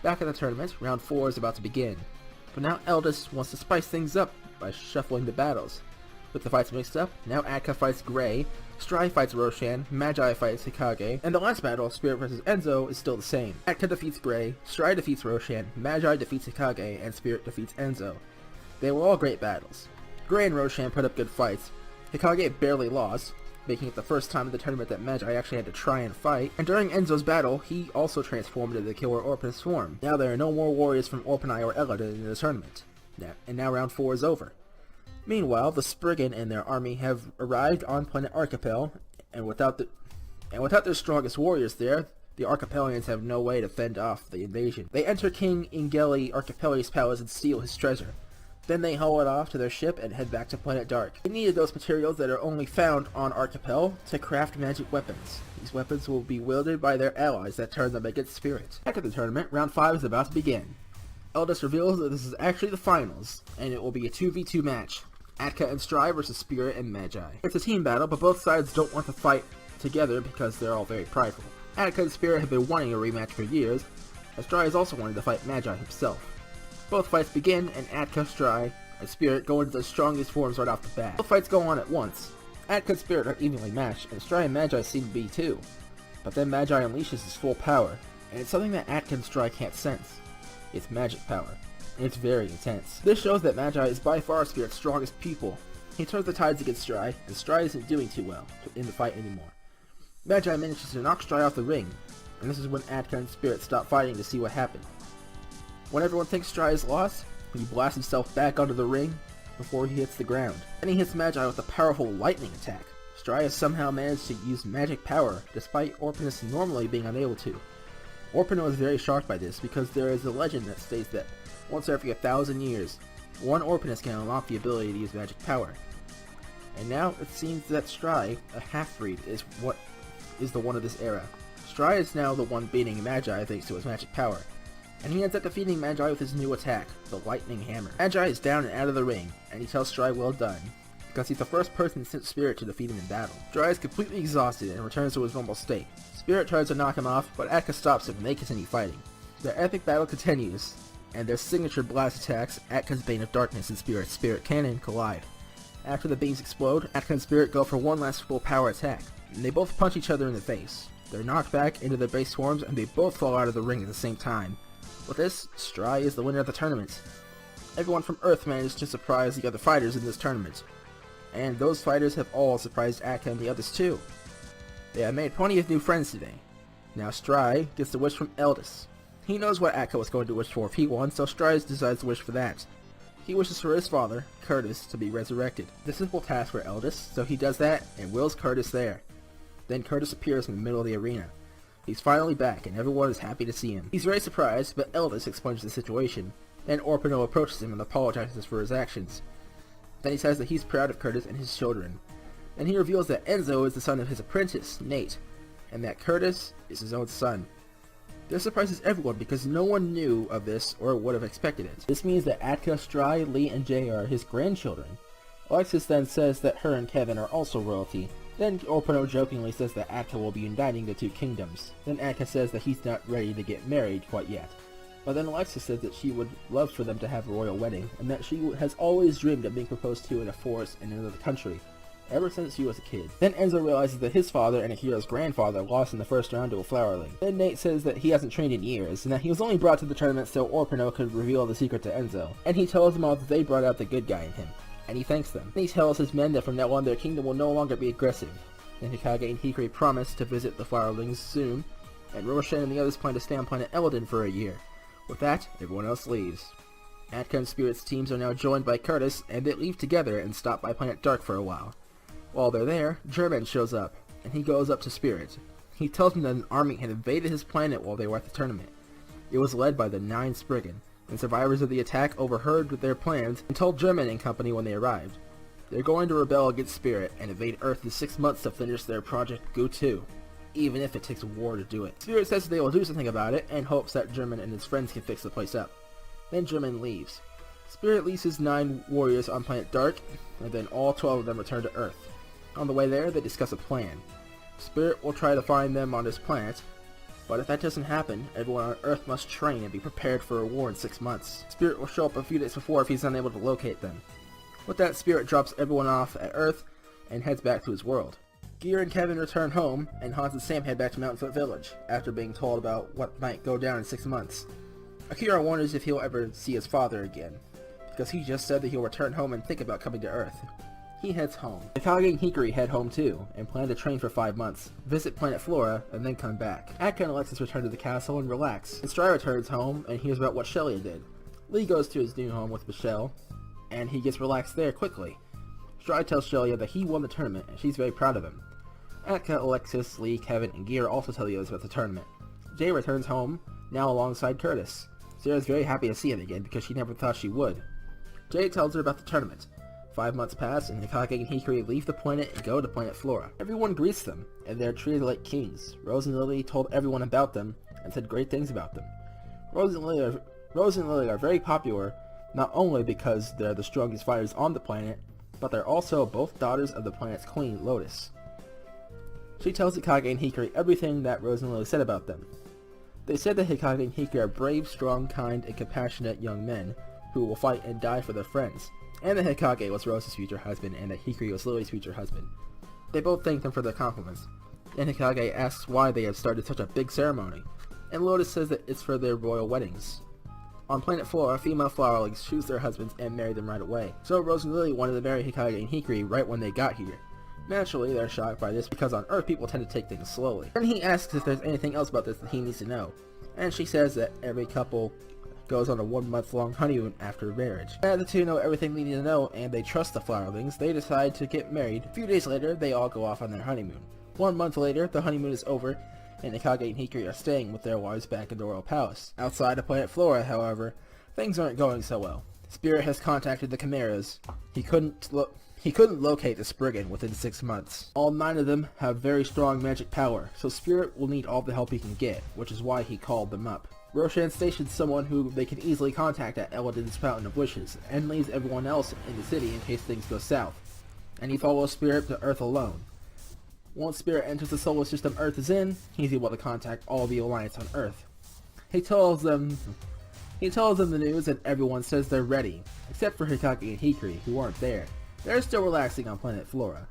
Back at the tournament, round 4 is about to begin, but now Eldest wants to spice things up by shuffling the battles. With the fights mixed up, now Atka fights Gray, Stry fights Roshan, Magi fights Hikage, and the last battle, Spirit vs Enzo, is still the same. Atka defeats Gray, Stry defeats Roshan, Magi defeats Hikage, and Spirit defeats Enzo. They were all great battles. Gray and Roshan put up good fights. Hikage barely lost, making it the first time in the tournament that Magi actually had to try and fight. And during Enzo's battle, he also transformed into the killer Orpinus form. Now there are no more warriors from Orpini or Eladin in the tournament. And now round 4 is over. Meanwhile, the Spriggan and their army have arrived on planet Archipel, and without their strongest warriors there, the Archipelians have no way to fend off the invasion. They enter King Ingeli Archipeli's palace and steal his treasure. Then they haul it off to their ship and head back to Planet Dark. They needed those materials that are only found on Archipel to craft magic weapons. These weapons will be wielded by their allies that turn them against spirits. After the tournament, round 5 is about to begin. Eldest reveals that this is actually the finals, and it will be a 2v2 match. Atka and Stry versus Spirit and Magi. It's a team battle, but both sides don't want to fight together because they're all very prideful. Atka and Spirit have been wanting a rematch for years, as Stry has also wanted to fight Magi himself. Both fights begin, and Atka, Stry, and Spirit go into the strongest forms right off the bat. Both fights go on at once. Atka and Spirit are evenly matched, and Stry and Magi seem to be too. But then Magi unleashes his full power, and it's something that Atka and Stry can't sense. It's magic power, and it's very intense. This shows that Magi is by far Spirit's strongest pupil. He turns the tides against Stry, and Stry isn't doing too well in the fight anymore. Magi manages to knock Stry off the ring, and this is when Atka and Spirit stop fighting to see what happened. When everyone thinks Stry is lost, he blasts himself back onto the ring before he hits the ground. Then he hits Magi with a powerful lightning attack. Stry has somehow managed to use magic power, despite Orpinus normally being unable to. Orpino is very shocked by this because there is a legend that states that once every 1,000 years, one Orpinus can unlock the ability to use magic power. And now it seems that Stry, a half-breed, is the one of this era. Stry is now the one beating Magi thanks to his magic power, and he ends up defeating Magi with his new attack, the Lightning Hammer. Magi is down and out of the ring, and he tells Stry well done, because he's the first person since Spirit to defeat him in battle. Stry is completely exhausted and returns to his normal state. Spirit tries to knock him off, but Atka stops him and they continue fighting. Their epic battle continues, and their signature blast attacks, Atka's Bane of Darkness and Spirit's Spirit Cannon, collide. After the beams explode, Atka and Spirit go for one last full power attack, and they both punch each other in the face. They're knocked back into their base forms, and they both fall out of the ring at the same time. With this, Stry is the winner of the tournament. Everyone from Earth managed to surprise the other fighters in this tournament, and those fighters have all surprised Atka and the others too. They have made plenty of new friends today. Now Stry gets the wish from Eldest. He knows what Atka was going to wish for if he won, so Stry decides to wish for that. He wishes for his father, Curtis, to be resurrected. The simple task for Eldest, so he does that and wills Curtis there. Then Curtis appears in the middle of the arena. He's finally back, and everyone is happy to see him. He's very surprised, but Eldest explains the situation. Then Orpino approaches him and apologizes for his actions. Then he says that he's proud of Curtis and his children. Then he reveals that Enzo is the son of his apprentice, Nate, and that Curtis is his own son. This surprises everyone because no one knew of this or would have expected it. This means that Atka, Stry, Lee, and Jay are his grandchildren. Alexis then says that her and Kevin are also royalty. Then Orpino jokingly says that Atka will be uniting the two kingdoms. Then Atka says that he's not ready to get married quite yet. But then Alexis says that she would love for them to have a royal wedding, and that she has always dreamed of being proposed to in a forest in another country, ever since she was a kid. Then Enzo realizes that his father and Akira's grandfather lost in the first round to a flowerling. Then Nate says that he hasn't trained in years, and that he was only brought to the tournament so Orpino could reveal the secret to Enzo. And he tells them all that they brought out the good guy in him, and he thanks them. Then he tells his men that from now on their kingdom will no longer be aggressive. Then Hikage and Hikari promise to visit the flowerlings soon, and Roshan and the others plan to stay on planet Eladin for a year. With that, everyone else leaves. Atka and Spirit's teams are now joined by Curtis, and they leave together and stop by planet Dark for a while. While they're there, German shows up, and he goes up to Spirit. He tells him that an army had invaded his planet while they were at the tournament. It was led by the 9 Spriggan, and survivors of the attack overheard their plans and told German and company when they arrived. They're going to rebel against Spirit and invade Earth in 6 months to finish their Project Gu 2, even if it takes war to do it. Spirit says they will do something about it, and hopes that German and his friends can fix the place up. Then German leaves. Spirit leaves his 9 warriors on planet Dark, and then all 12 of them return to Earth. On the way there, they discuss a plan. Spirit will try to find them on his planet, but if that doesn't happen, everyone on Earth must train and be prepared for a war in 6 months. Spirit will show up a few days before if he's unable to locate them. With that, Spirit drops everyone off at Earth and heads back to his world. Gear and Kevin return home, and Hans and Sam head back to Mountain Foot Village, after being told about what might go down in 6 months. Akira wonders if he'll ever see his father again, because he just said that he'll return home and think about coming to Earth. He heads home. Hikage and Hikari head home too, and plan to train for 5 months, visit planet Flora, and then come back. Atka and Alexis return to the castle and relax. And Stry returns home and hears about what Shelia did. Lee goes to his new home with Michelle, and he gets relaxed there quickly. Stry tells Shelia that he won the tournament, and she's very proud of him. Atka, Alexis, Lee, Kevin, and Gear also tell the others about the tournament. Jay returns home, now alongside Curtis. Sarah's very happy to see him again because she never thought she would. Jay tells her about the tournament. 5 months pass, and Hikage and Hikari leave the planet and go to planet Flora. Everyone greets them, and they're treated like kings. Rose and Lily told everyone about them, and said great things about them. Rose and Lily are very popular, not only because they're the strongest fighters on the planet, but they're also both daughters of the planet's queen, Lotus. She tells Hikage and Hikari everything that Rose and Lily said about them. They said that Hikage and Hikari are brave, strong, kind, and compassionate young men who will fight and die for their friends, and that Hikage was Rose's future husband and that Hikari was Lily's future husband. They both thank them for their compliments, and Hikage asks why they have started such a big ceremony, and Lotus says that it's for their royal weddings. On planet Flora, female flowerlings choose their husbands and marry them right away, so Rose and Lily wanted to marry Hikage and Hikari right when they got here. Naturally, they're shocked by this because on Earth people tend to take things slowly. Then he asks if there's anything else about this that he needs to know, and she says that every couple goes on a 1-month-long honeymoon after marriage. Now the two know everything they need to know, and they trust the flowerlings. They decide to get married. A few days later, they all go off on their honeymoon. 1 month later, the honeymoon is over, and Hikage and Hikari are staying with their wives back in the royal palace. Outside of planet Flora, however, things aren't going so well. Spirit has contacted the Chimeras. He couldn't locate the Spriggan within 6 months. All 9 of them have very strong magic power, so Spirit will need all the help he can get, which is why he called them up. Roshan stations someone who they can easily contact at Eladin's Fountain of Wishes, and leaves everyone else in the city in case things go south. And he follows Spirit to Earth alone. Once Spirit enters the solar system Earth is in, he's able to contact all the Alliance on Earth. He tells them the news, and everyone says they're ready, except for Hikage and Hikari, who aren't there. They're still relaxing on planet Flora.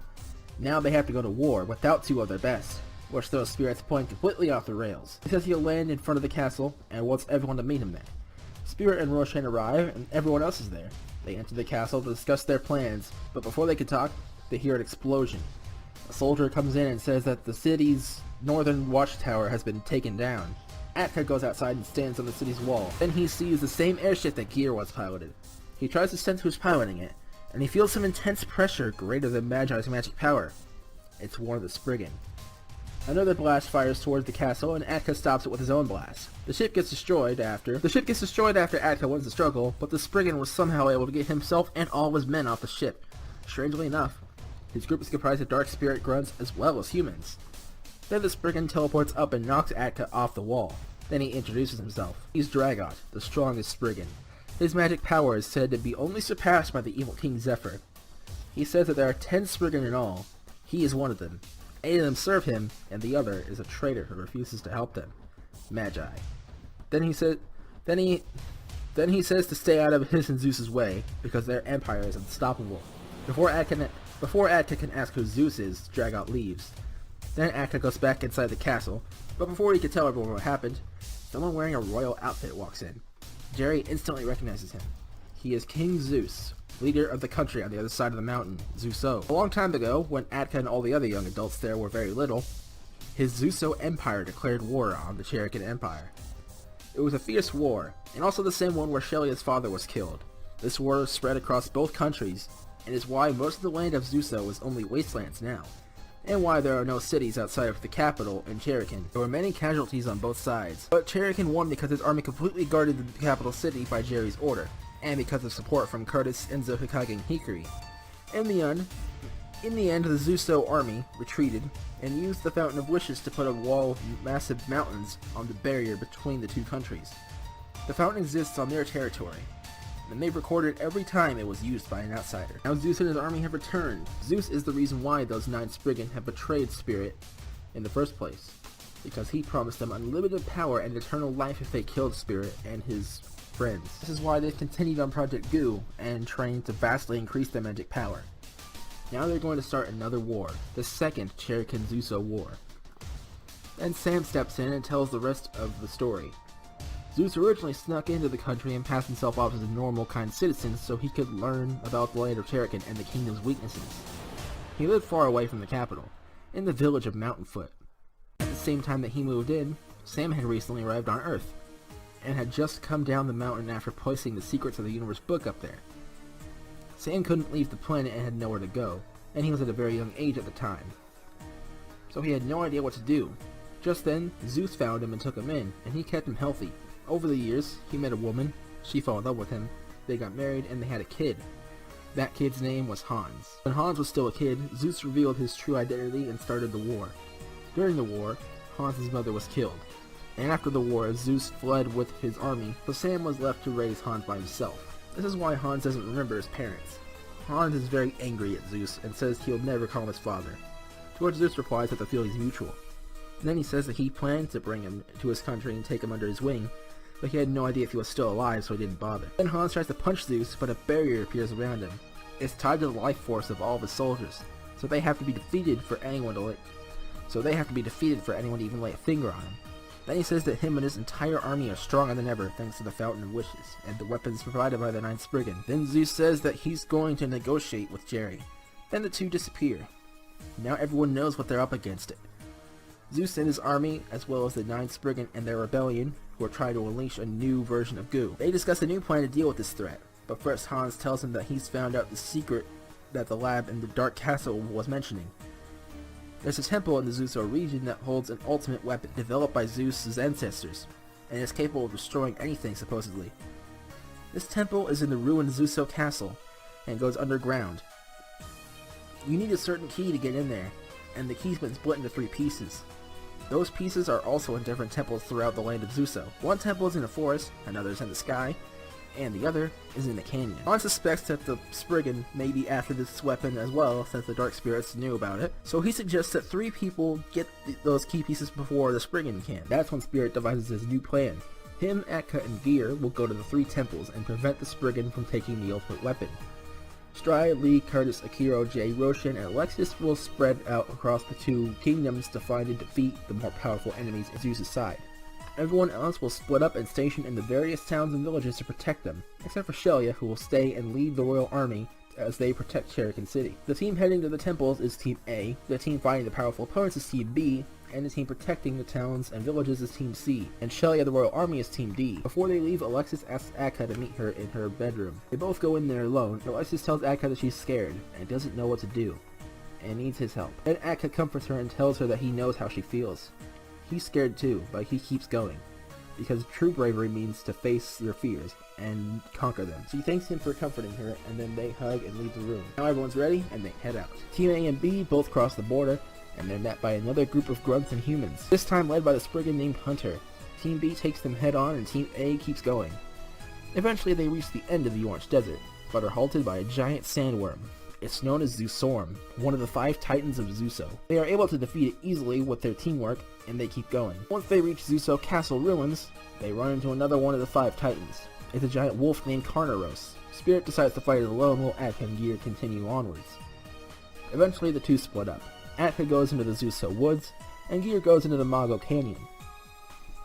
Now they have to go to war without 2 of their best, which throws Spirit's plan completely off the rails. He says he'll land in front of the castle and wants everyone to meet him there. Spirit and Roshan arrive, and everyone else is there. They enter the castle to discuss their plans, but before they can talk, they hear an explosion. A soldier comes in and says that the city's northern watchtower has been taken down. Atka goes outside and stands on the city's wall. Then he sees the same airship that Gear once piloted. He tries to sense who's piloting it, and he feels some intense pressure greater than Magi's magic power. It's one of the Spriggan. Another blast fires towards the castle, and Atka stops it with his own blast. The ship gets destroyed after Atka wins the struggle, but the Spriggan was somehow able to get himself and all of his men off the ship. Strangely enough, his group is comprised of dark spirit grunts as well as humans. Then the Spriggan teleports up and knocks Atka off the wall. Then he introduces himself. He's Dragot, the strongest Spriggan. His magic power is said to be only surpassed by the evil King Zephyr. He says that there are 10 Spriggan in all. He is one of them. 8 of them serve him, and the other is a traitor who refuses to help them. Magi. Then he says to stay out of his and Zeus's way, because their empire is unstoppable. Before Atka can ask who Zeus is, Dragot leaves. Then Atka goes back inside the castle, but before he can tell everyone what happened, someone wearing a royal outfit walks in. Jerry instantly recognizes him. He is King Zeus, leader of the country on the other side of the mountain, Zeuso. A long time ago, when Atka and all the other young adults there were very little, his Zeuso Empire declared war on the Cherokee Empire. It was a fierce war, and also the same one where Shelia's father was killed. This war spread across both countries, and is why most of the land of Zeuso is only wastelands now, and why there are no cities outside of the capital in Cherokee. There were many casualties on both sides, but Cherokee won because his army completely guarded the capital city by Jerry's order, and because of support from Curtis, Enzo, Hikage, and Hikari. In the end, the Zeuso army retreated and used the Fountain of Wishes to put a wall of massive mountains on the barrier between the two countries. The fountain exists on their territory, and they've recorded every time it was used by an outsider. Now Zeus and his army have returned. Zeus is the reason why those 9 Spriggan have betrayed Spirit in the first place, because he promised them unlimited power and eternal life if they killed Spirit and his friends. This is why they've continued on Project Goo and trained to vastly increase their magic power. Now they're going to start another war, the second Cherokee-Zeuso War. Then Sam steps in and tells the rest of the story. Zeus originally snuck into the country and passed himself off as a normal, kind citizen so he could learn about the land of Terrican and the kingdom's weaknesses. He lived far away from the capital, in the village of Mountainfoot. At the same time that he moved in, Sam had recently arrived on Earth, and had just come down the mountain after placing the Secrets of the Universe book up there. Sam couldn't leave the planet and had nowhere to go, and he was at a very young age at the time. So he had no idea what to do. Just then, Zeus found him and took him in, and he kept him healthy. Over the years, he met a woman, she fell in love with him, they got married, and they had a kid. That kid's name was Hans. When Hans was still a kid, Zeus revealed his true identity and started the war. During the war, Hans' mother was killed, and after the war, Zeus fled with his army, so Sam was left to raise Hans by himself. This is why Hans doesn't remember his parents. Hans is very angry at Zeus and says he'll never call him his father, to which Zeus replies that the feeling is mutual. Then he says that he planned to bring him to his country and take him under his wing, but he had no idea if he was still alive, so he didn't bother. Then Hans tries to punch Zeus, but a barrier appears around him. It's tied to the life force of all of his soldiers, so they have to be defeated for anyone to even lay a finger on him. Then he says that him and his entire army are stronger than ever thanks to the Fountain of Wishes, and the weapons provided by the Ninth Spriggan. Then Zeus says that he's going to negotiate with Jerry. Then the two disappear. Now everyone knows what they're up against. Zeus and his army, as well as the Ninth Spriggan and their rebellion, who are trying to unleash a new version of Goo. They discuss a new plan to deal with this threat, but first Hans tells him that he's found out the secret that the lab in the Dark Castle was mentioning. There's a temple in the Zuso region that holds an ultimate weapon developed by Zeus's ancestors, and is capable of destroying anything supposedly. This temple is in the ruined Zuso castle, and goes underground. You need a certain key to get in there, and the key's been split into 3 pieces. Those pieces are also in different temples throughout the land of Zuso. One temple is in a forest, another is in the sky, and the other is in the canyon. Hans suspects that the Spriggan may be after this weapon as well, since the Dark Spirits knew about it, so he suggests that 3 people get those key pieces before the Spriggan can. That's when Spirit devises his new plan. Him, Atka, and Gear will go to the 3 temples and prevent the Spriggan from taking the ultimate weapon. Stry, Lee, Curtis, Akiro, Jay, Roshan, and Alexis will spread out across the 2 kingdoms to find and defeat the more powerful enemies at Zeus' side. Everyone else will split up and station in the various towns and villages to protect them, except for Shelia, who will stay and lead the royal army as they protect Cherokee City. The team heading to the temples is Team A, the team fighting the powerful opponents is Team B, and the team protecting the towns and villages is Team C, and Shelia the royal army is Team D. Before they leave, Alexis asks Atka to meet her in her bedroom. They both go in there alone. Alexis tells Atka that she's scared and doesn't know what to do, and needs his help. Then Atka comforts her and tells her that he knows how she feels. He's scared too, but he keeps going, because true bravery means to face your fears and conquer them. She thanks him for comforting her, and then they hug and leave the room. Now everyone's ready, and they head out. Team A and B both cross the border, and they're met by another group of grunts and humans, this time led by the Spriggan named Hunter. Team B takes them head on, and Team A keeps going. Eventually they reach the end of the Orange Desert, but are halted by a giant sandworm. It's known as Zeusorm, one of the 5 titans of Zuso. They are able to defeat it easily with their teamwork, and they keep going. Once they reach Zuso Castle ruins, they run into another one of the 5 titans. It's a giant wolf named Carnaros. Spirit decides to fight it alone while Atka and Gear continue onwards. Eventually the 2 split up. Atka goes into the Zuso woods, and Gear goes into the Mago Canyon.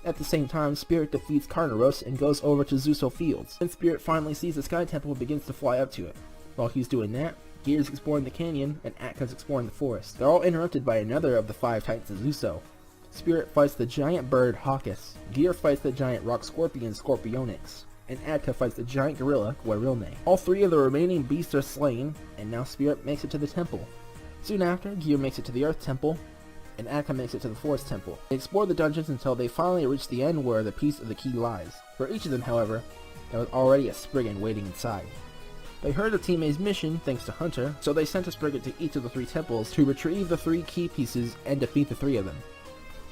At the same time, Spirit defeats Carnaros and goes over to Zuso Fields. Then Spirit finally sees the Sky Temple and begins to fly up to it. While he's doing that, Gear's exploring the canyon, and Atka's exploring the forest. They're all interrupted by another of the 5 titans of Zuso. Spirit fights the giant bird Hawkus, Gear fights the giant rock scorpion Scorpionix, and Atka fights the giant gorilla Guarilne. All 3 of the remaining beasts are slain, and now Spirit makes it to the temple. Soon after, Gear makes it to the Earth Temple, and Atka makes it to the Forest Temple. They explore the dungeons until they finally reach the end where the piece of the key lies. For each of them, however, there was already a Spriggan waiting inside. They heard of Team A's mission thanks to Hunter, so they sent a Spriggan to each of the 3 temples to retrieve the 3 key pieces and defeat the 3 of them.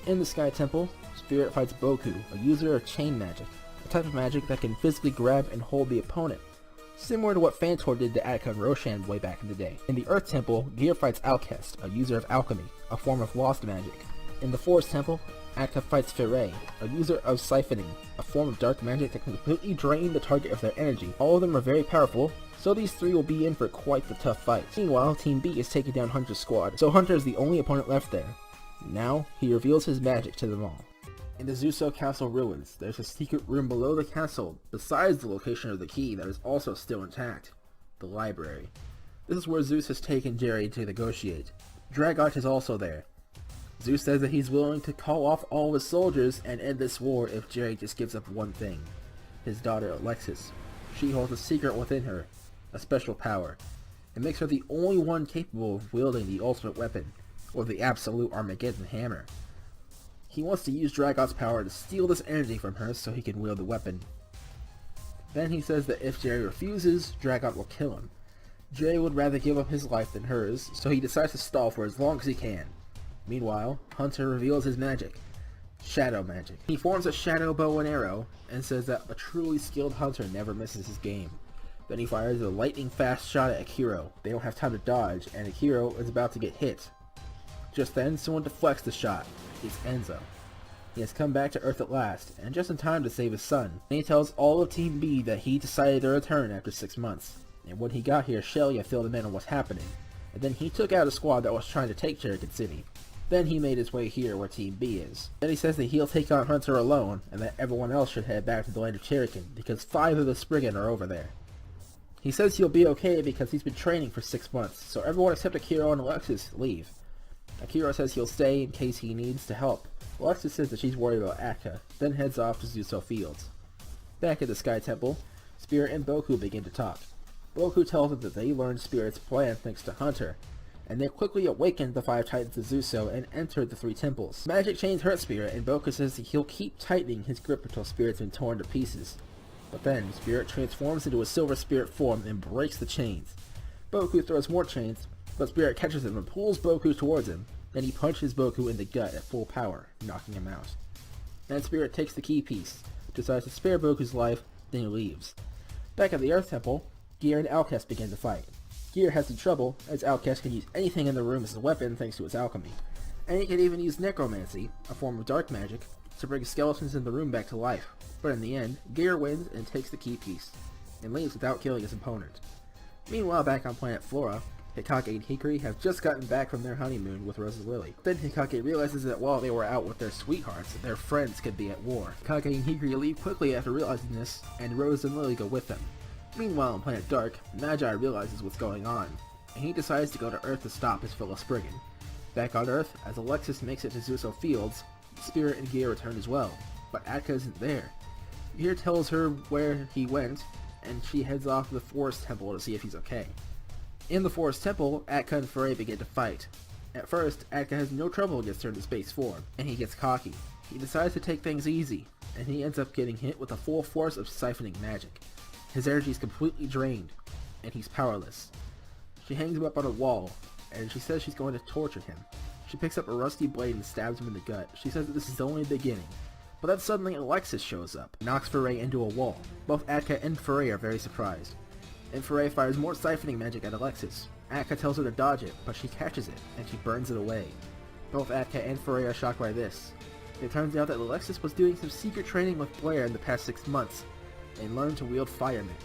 In the Sky Temple, Spirit fights Boku, a user of chain magic, a type of magic that can physically grab and hold the opponent, similar to what Phantor did to Atka and Roshan way back in the day. In the Earth Temple, Gear fights Alkest, a user of alchemy, a form of lost magic. In the Forest Temple, Atka fights Firay, a user of siphoning, a form of dark magic that can completely drain the target of their energy. All of them are very powerful, so these 3 will be in for quite the tough fight. Meanwhile, Team B is taking down Hunter's squad, so Hunter is the only opponent left there. Now, he reveals his magic to them all. In the Zuso Castle ruins, there's a secret room below the castle, besides the location of the key, that is also still intact. The library. This is where Zeus has taken Jerry to negotiate. Dragot is also there. Zeus says that he's willing to call off all of his soldiers and end this war if Jerry just gives up one thing. His daughter Alexis. She holds a secret within her, a special power. It makes her the only one capable of wielding the ultimate weapon, or the absolute Armageddon hammer. He wants to use Dragot's power to steal this energy from her so he can wield the weapon. Then he says that if Jerry refuses, Dragot will kill him. Jerry would rather give up his life than hers, so he decides to stall for as long as he can. Meanwhile, Hunter reveals his magic. Shadow magic. He forms a shadow bow and arrow, and says that a truly skilled hunter never misses his game. Then he fires a lightning-fast shot at Akiro. They don't have time to dodge, and Akiro is about to get hit. Just then, someone deflects the shot. It's Enzo. He has come back to Earth at last, and just in time to save his son. And he tells all of Team B that he decided to return after 6 months. And when he got here, Shelia filled him in on what's happening. And then he took out a squad that was trying to take Cherokee City. Then he made his way here where Team B is. Then he says that he'll take on Hunter alone, and that everyone else should head back to the land of Cherokee, because 5 of the Spriggan are over there. He says he'll be okay because he's been training for 6 months, so everyone except Akiro and Alexis leave. Akiro says he'll stay in case he needs to help. Alexis says that she's worried about Akka, then heads off to Zuso Fields. Back at the Sky Temple, Spirit and Boku begin to talk. Boku tells them that they learned Spirit's plan thanks to Hunter, and they quickly awakened the 5 Titans of Zuso and entered the 3 temples. Magic chains hurt Spirit, and Boku says that he'll keep tightening his grip until Spirit's been torn to pieces. But then, Spirit transforms into a silver spirit form and breaks the chains. Boku throws more chains, but Spirit catches him and pulls Boku towards him. Then he punches Boku in the gut at full power, knocking him out. Then Spirit takes the key piece, decides to spare Boku's life, then he leaves. Back at the Earth Temple, Gear and Outcast begin to fight. Gear has some trouble, as Outcast can use anything in the room as a weapon thanks to its alchemy. And he can even use necromancy, a form of dark magic, to bring skeletons in the room back to life. But in the end, Gear wins and takes the key piece, and leaves without killing his opponent. Meanwhile, back on planet Flora, Hikage and Hikari have just gotten back from their honeymoon with Rose Lily. Then Hikage realizes that while they were out with their sweethearts, their friends could be at war. Hikage and Hikari leave quickly after realizing this, and Rose and Lily go with them. Meanwhile, on planet Dark, Magi realizes what's going on, and he decides to go to Earth to stop his fellow Spriggan. Back on Earth, as Alexis makes it to Zuso Fields, Spirit and Gear return as well, but Akka isn't there. Gear tells her where he went, and she heads off to the Forest Temple to see if he's okay. In the Forest Temple, Atka and Foray begin to fight. At first, Atka has no trouble against her in his base form, and he gets cocky. He decides to take things easy, and he ends up getting hit with the full force of siphoning magic. His energy is completely drained, and he's powerless. She hangs him up on a wall, and she says she's going to torture him. She picks up a rusty blade and stabs him in the gut. She says that this is only the beginning. But then suddenly Alexis shows up, and knocks Foray into a wall. Both Atka and Foray are very surprised. And Foray fires more siphoning magic at Alexis. Atka tells her to dodge it, but she catches it, and she burns it away. Both Atka and Foray are shocked by this. It turns out that Alexis was doing some secret training with Blair in the past 6 months, and learned to wield fire magic.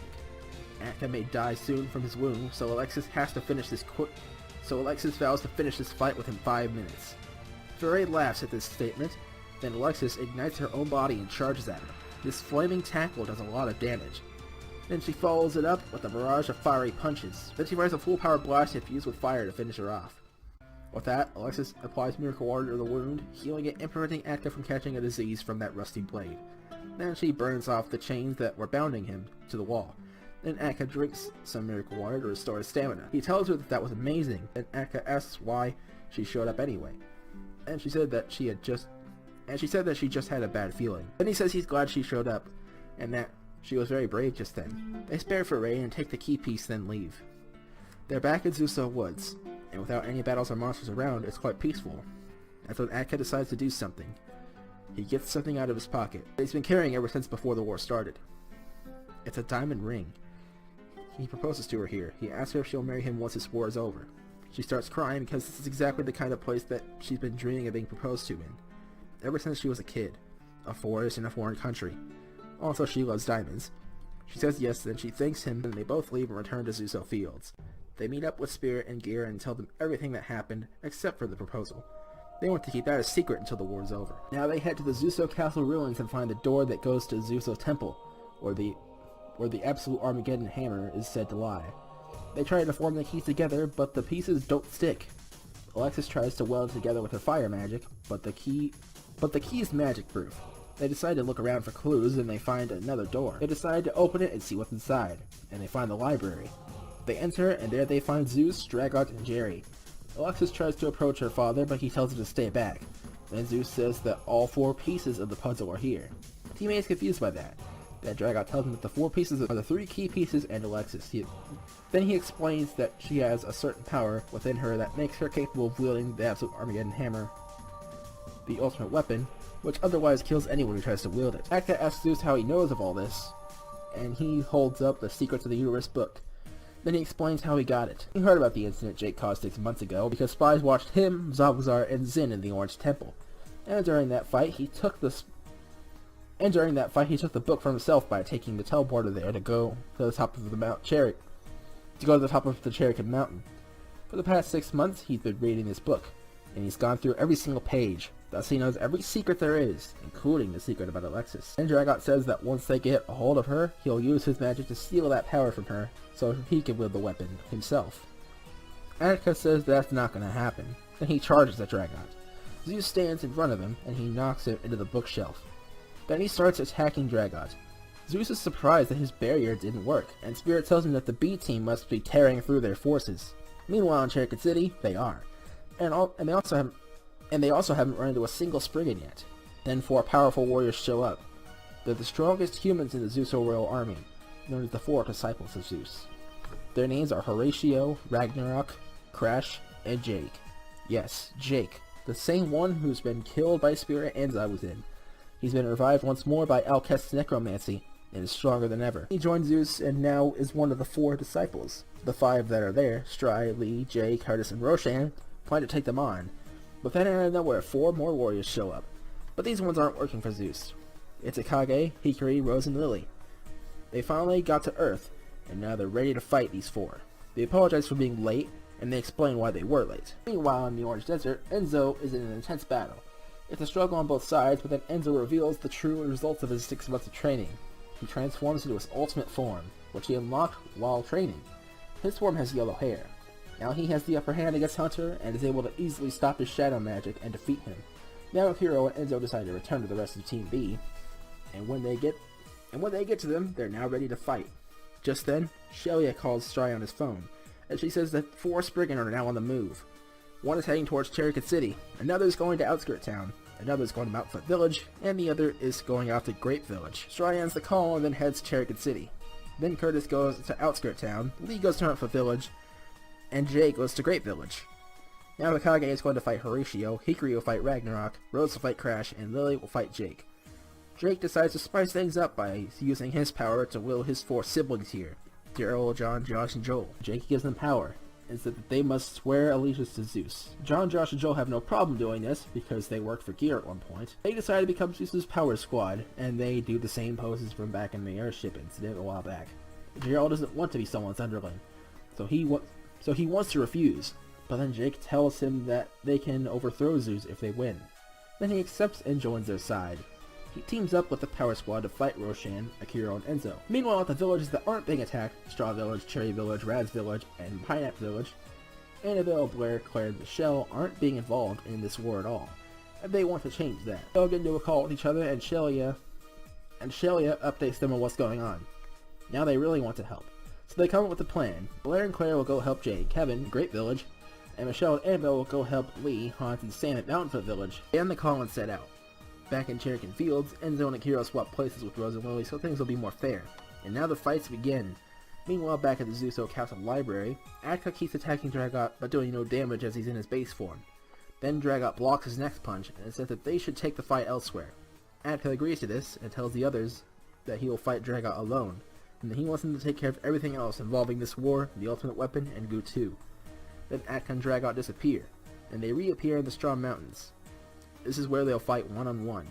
Atka may die soon from his wound, so Alexis vows to finish this fight within 5 minutes. Foray laughs at this statement, then Alexis ignites her own body and charges at him. This flaming tackle does a lot of damage. Then she follows it up with a barrage of fiery punches. Then she fires a full power blast infused with fire to finish her off. With that, Alexis applies Miracle Water to the wound, healing it and preventing Atka from catching a disease from that rusty blade. Then she burns off the chains that were bounding him to the wall. Then Atka drinks some Miracle Water to restore his stamina. He tells her that that was amazing, and Atka asks why she showed up anyway. And she said that she just had a bad feeling. Then he says he's glad she showed up, and that she was very brave just then. They spare Foray and take the key piece, then leave. They're back in Zuso Woods, and without any battles or monsters around, it's quite peaceful. That's when Atka decides to do something. He gets something out of his pocket that he's been carrying ever since before the war started. It's a diamond ring. He proposes to her here. He asks her if she'll marry him once this war is over. She starts crying because this is exactly the kind of place that she's been dreaming of being proposed to in, ever since she was a kid. A forest in a foreign country. Also, she loves diamonds. She says yes, then she thanks him, and they both leave and return to Zuso Fields. They meet up with Spirit and Gear and tell them everything that happened, except for the proposal. They want to keep that a secret until the war is over. Now they head to the Zuso Castle ruins and find the door that goes to Zuso Temple, where the absolute Armageddon hammer is said to lie. They try to form the keys together, but the pieces don't stick. Alexis tries to weld it together with her fire magic, but the key is magic-proof. They decide to look around for clues, and they find another door. They decide to open it and see what's inside, and they find the library. They enter, and there they find Zeus, Dragot, and Jerry. Alexis tries to approach her father, but he tells her to stay back. Then Zeus says that all 4 pieces of the puzzle are here. Teammate is confused by that. That Dragot tells him that the 4 pieces are the 3 key pieces and Alexis. Then he explains that she has a certain power within her that makes her capable of wielding the absolute Armageddon hammer, the ultimate weapon, which otherwise kills anyone who tries to wield it. Atka asks Zeus how he knows of all this, and he holds up the Secrets of the Universe book. Then he explains how he got it. He heard about the incident Jake caused 6 months ago because spies watched him, Zavgazar, and Zin in the Orange Temple. And during that fight, he took the book from himself by taking the teleporter there to go to the top of the Cherokee Mountain. For the past 6 months, he's been reading this book, and he's gone through every single page. Thus he knows every secret there is, including the secret about Alexis. And Dragot says that once they get a hold of her, he'll use his magic to steal that power from her, so he can wield the weapon himself. Atka says that's not going to happen. Then he charges at Dragot. Zeus stands in front of him, and he knocks him into the bookshelf. Then he starts attacking Dragot. Zeus is surprised that his barrier didn't work, and Spirit tells him that the B team must be tearing through their forces. Meanwhile in Cherokee City, they are. And they also haven't run into a single Spriggan yet. Then 4 powerful warriors show up. They're the strongest humans in the Zuso Royal Army, known as the 4 Disciples of Zeus. Their names are Horatio, Ragnarok, Crash, and Jake. Yes, Jake, the same one who's been killed by Spirit and Zabuza. He's been revived once more by Alcest's necromancy, and is stronger than ever. He joined Zeus and now is one of the 4 disciples. The 5 that are there, Stry, Lee, Jay, Curtis, and Roshan, plan to take them on. But then out of nowhere, 4 more warriors show up. But these ones aren't working for Zeus. It's Akage, Hikari, Rose, and Lily. They finally got to Earth, and now they're ready to fight these 4. They apologize for being late, and they explain why they were late. Meanwhile, in the Orange Desert, Enzo is in an intense battle. It's a struggle on both sides, but then Enzo reveals the true results of his 6 months of training. He transforms into his ultimate form, which he unlocked while training. His form has yellow hair. Now he has the upper hand against Hunter, and is able to easily stop his shadow magic and defeat him. Now Hiro and Enzo decide to return to the rest of Team B, and when they get to them, they're now ready to fight. Just then, Shelia calls Stry on his phone, and she says that 4 Spriggan are now on the move. One is heading towards Cherokee City, another is going to Outskirt Town, another is going to Mountfoot Village, and the other is going out to Grape Village. Stry ends the call and then heads to Cherokee City. Then Curtis goes to Outskirt Town, Lee goes to Mountfoot Village, and Jay goes to Grape Village. Now Akage is going to fight Horatio, Hikari will fight Ragnarok, Rose will fight Crash, and Lily will fight Jake. Jake decides to spice things up by using his power to will his 4 siblings here, Daryl, John, Josh, and Joel. Jake gives them power, and said that they must swear allegiance to Zeus. John, Josh, and Joel have no problem doing this, because they worked for Gear at one point. They decide to become Zeus's power squad, and they do the same poses from back in the airship incident a while back. Gerald doesn't want to be someone's underling, so he wants to refuse, but then Jake tells him that they can overthrow Zeus if they win. Then he accepts and joins their side. He teams up with the Power Squad to fight Roshan, Akira, and Enzo. Meanwhile, at the villages that aren't being attacked, Straw Village, Cherry Village, Raz Village, and Pineapple Village, Annabelle, Blair, Claire, and Michelle aren't being involved in this war at all, and they want to change that. They'll get into a call with each other, and Shelia updates them on what's going on. Now they really want to help, so they come up with a plan. Blair and Claire will go help Jay and Kevin in Great Village, and Michelle and Annabelle will go help Lee, Hans, and Sam at Mountainfoot Village, and the call and set out. Back in Cherokee Fields, Enzo and Akira swap places with Rose and Lily so things will be more fair. And now the fights begin. Meanwhile, back at the Zuso Castle Library, Atka keeps attacking Dragot but doing no damage as he's in his base form. Then Dragot blocks his next punch and says that they should take the fight elsewhere. Atka agrees to this and tells the others that he will fight Dragot alone, and that he wants them to take care of everything else involving this war, the ultimate weapon, and Gu 2. Then Atka and Dragot disappear, and they reappear in the Strong Mountains. This is where they'll fight one-on-one.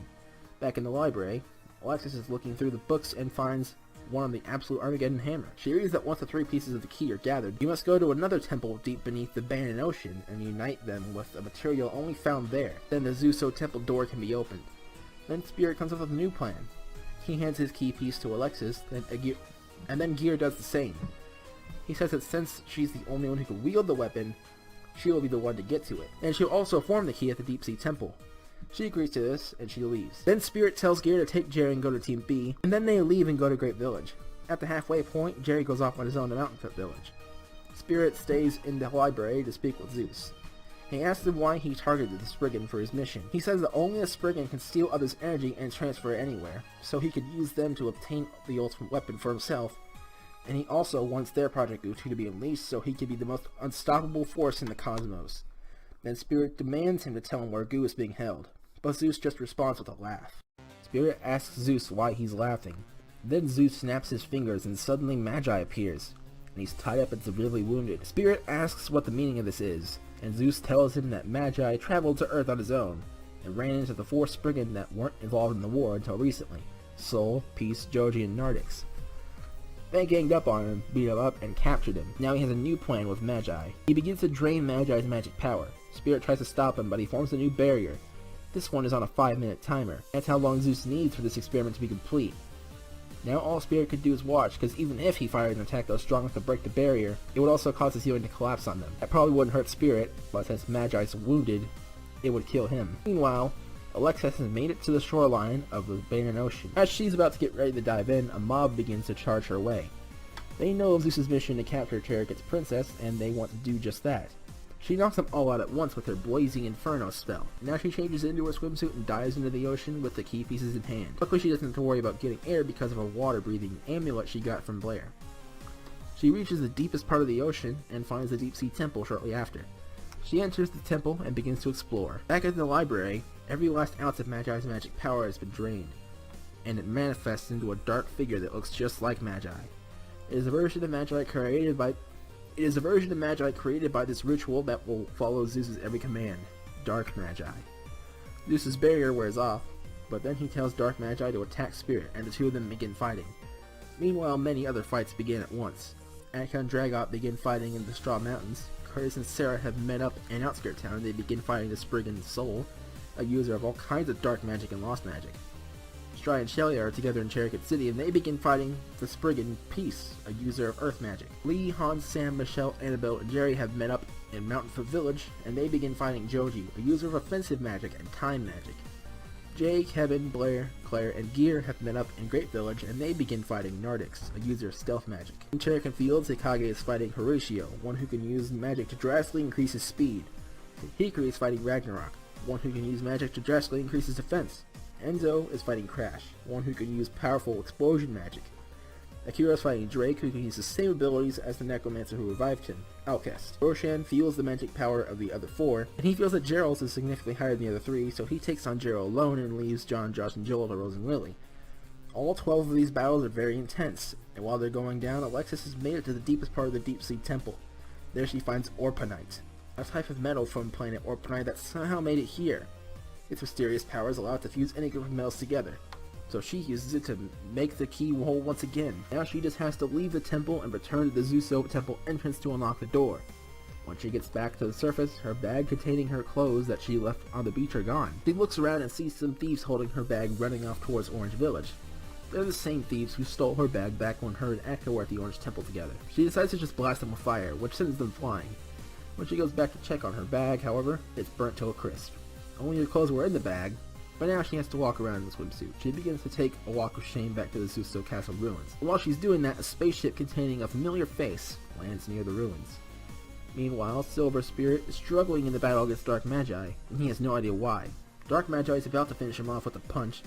Back in the library, Alexis is looking through the books and finds one on the absolute Armageddon hammer. She reads that once the 3 pieces of the key are gathered, you must go to another temple deep beneath the Banyan Ocean and unite them with a material only found there. Then the Zuso temple door can be opened. Then Spirit comes up with a new plan. He hands his key piece to Alexis, and then Gear does the same. He says that since she's the only one who can wield the weapon, she will be the one to get to it, and she'll also form the key at the Deep Sea Temple. She agrees to this, and she leaves. Then Spirit tells Gear to take Jerry and go to Team B, and then they leave and go to Great Village. At the halfway point, Jerry goes off on his own to Mountain Foot Village. Spirit stays in the library to speak with Zeus. He asks him why he targeted the Spriggan for his mission. He says that only a Spriggan can steal others' energy and transfer it anywhere, so he could use them to obtain the ultimate weapon for himself, and he also wants their Project Utu to be unleashed so he can be the most unstoppable force in the cosmos. Then Spirit demands him to tell him where Gu is being held, but Zeus just responds with a laugh. Spirit asks Zeus why he's laughing. Then Zeus snaps his fingers and suddenly Magi appears, and he's tied up and severely wounded. Spirit asks what the meaning of this is, and Zeus tells him that Magi traveled to Earth on his own, and ran into the 4 Spriggan that weren't involved in the war until recently: Sol, Peace, Joji, and Nardix. They ganged up on him, beat him up, and captured him. Now he has a new plan with Magi. He begins to drain Magi's magic power. Spirit tries to stop him, but he forms a new barrier. This one is on a 5-minute timer. That's how long Zeus needs for this experiment to be complete. Now all Spirit could do is watch, because even if he fired an attack that was strong enough to break the barrier, it would also cause the ceiling to collapse on them. That probably wouldn't hurt Spirit, but since Magi's wounded, it would kill him. Meanwhile, Alexis has made it to the shoreline of the Banyan Ocean. As she's about to get ready to dive in, a mob begins to charge her way. They know of Zeus' mission to capture Chariot's princess, and they want to do just that. She knocks them all out at once with her Blazing Inferno spell. Now she changes into her swimsuit and dives into the ocean with the key pieces in hand. Luckily she doesn't have to worry about getting air because of a water-breathing amulet she got from Blair. She reaches the deepest part of the ocean and finds the Deep Sea Temple shortly after. She enters the temple and begins to explore. Back at the library, every last ounce of Magi's magic power has been drained, and it manifests into a dark figure that looks just like Magi. It is a version of Magi created by this ritual that will follow Zeus' every command: Dark Magi. Zeus' barrier wears off, but then he tells Dark Magi to attack Spirit, and the two of them begin fighting. Meanwhile, many other fights begin at once. Akka and Dragot begin fighting in the Straw Mountains. Curtis and Sarah have met up in Outskirt Town, and they begin fighting the Spriggan Sol, a user of all kinds of dark magic and lost magic. Stry and Shelly are together in Chariot City, and they begin fighting the Spriggan Peace, a user of earth magic. Lee, Hans, Sam, Michelle, Annabelle, and Jerry have met up in Mountain Foot Village, and they begin fighting Joji, a user of offensive magic and time magic. Jay, Kevin, Blair, Claire, and Gear have met up in Great Village, and they begin fighting Nardix, a user of stealth magic. In Cherokee Fields, Hikage is fighting Horatio, one who can use magic to drastically increase his speed. Hikari is fighting Ragnarok, one who can use magic to drastically increase his defense. Enzo is fighting Crash, one who can use powerful explosion magic. Akira is fighting Drake, who can use the same abilities as the necromancer who revived him, Outcast. Roshan feels the magic power of the other 4, and he feels that Gerald's is significantly higher than the other 3, so he takes on Gerald alone and leaves John, Josh, and Joel to Rose and Lily. All 12 of these battles are very intense, and while they're going down, Alexis has made it to the deepest part of the Deep Sea Temple. There she finds Orponite, a type of metal from planet Orponite that somehow made it here. Its mysterious powers allow it to fuse any group of metals together, so she uses it to make the key whole once again. Now she just has to leave the temple and return to the Zuso temple entrance to unlock the door. When she gets back to the surface, her bag containing her clothes that she left on the beach are gone. She looks around and sees some thieves holding her bag running off towards Orange Village. They're the same thieves who stole her bag back when her and Akka were at the Orange Temple together. She decides to just blast them with fire, which sends them flying. When she goes back to check on her bag, however, it's burnt to a crisp. Only her clothes were in the bag, but now she has to walk around in the swimsuit. She begins to take a walk of shame back to the Zuso Castle ruins. And while she's doing that, a spaceship containing a familiar face lands near the ruins. Meanwhile, Silver Spirit is struggling in the battle against Dark Magi, and he has no idea why. Dark Magi is about to finish him off with a punch,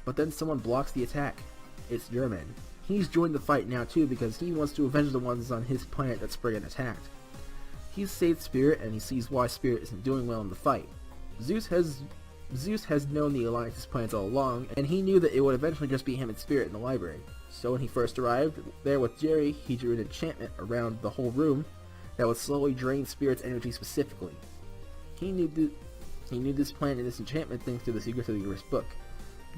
but then someone blocks the attack. It's German. He's joined the fight now too because he wants to avenge the ones on his planet that Spriggan attacked. He's saved Spirit, and he sees why Spirit isn't doing well in the fight. Zeus has known the Alliance's plans all along, and he knew that it would eventually just be him and Spirit in the library. So when he first arrived there with Jerry, he drew an enchantment around the whole room that would slowly drain Spirit's energy specifically. He knew this plan and this enchantment thanks to the Secrets of the Universe book.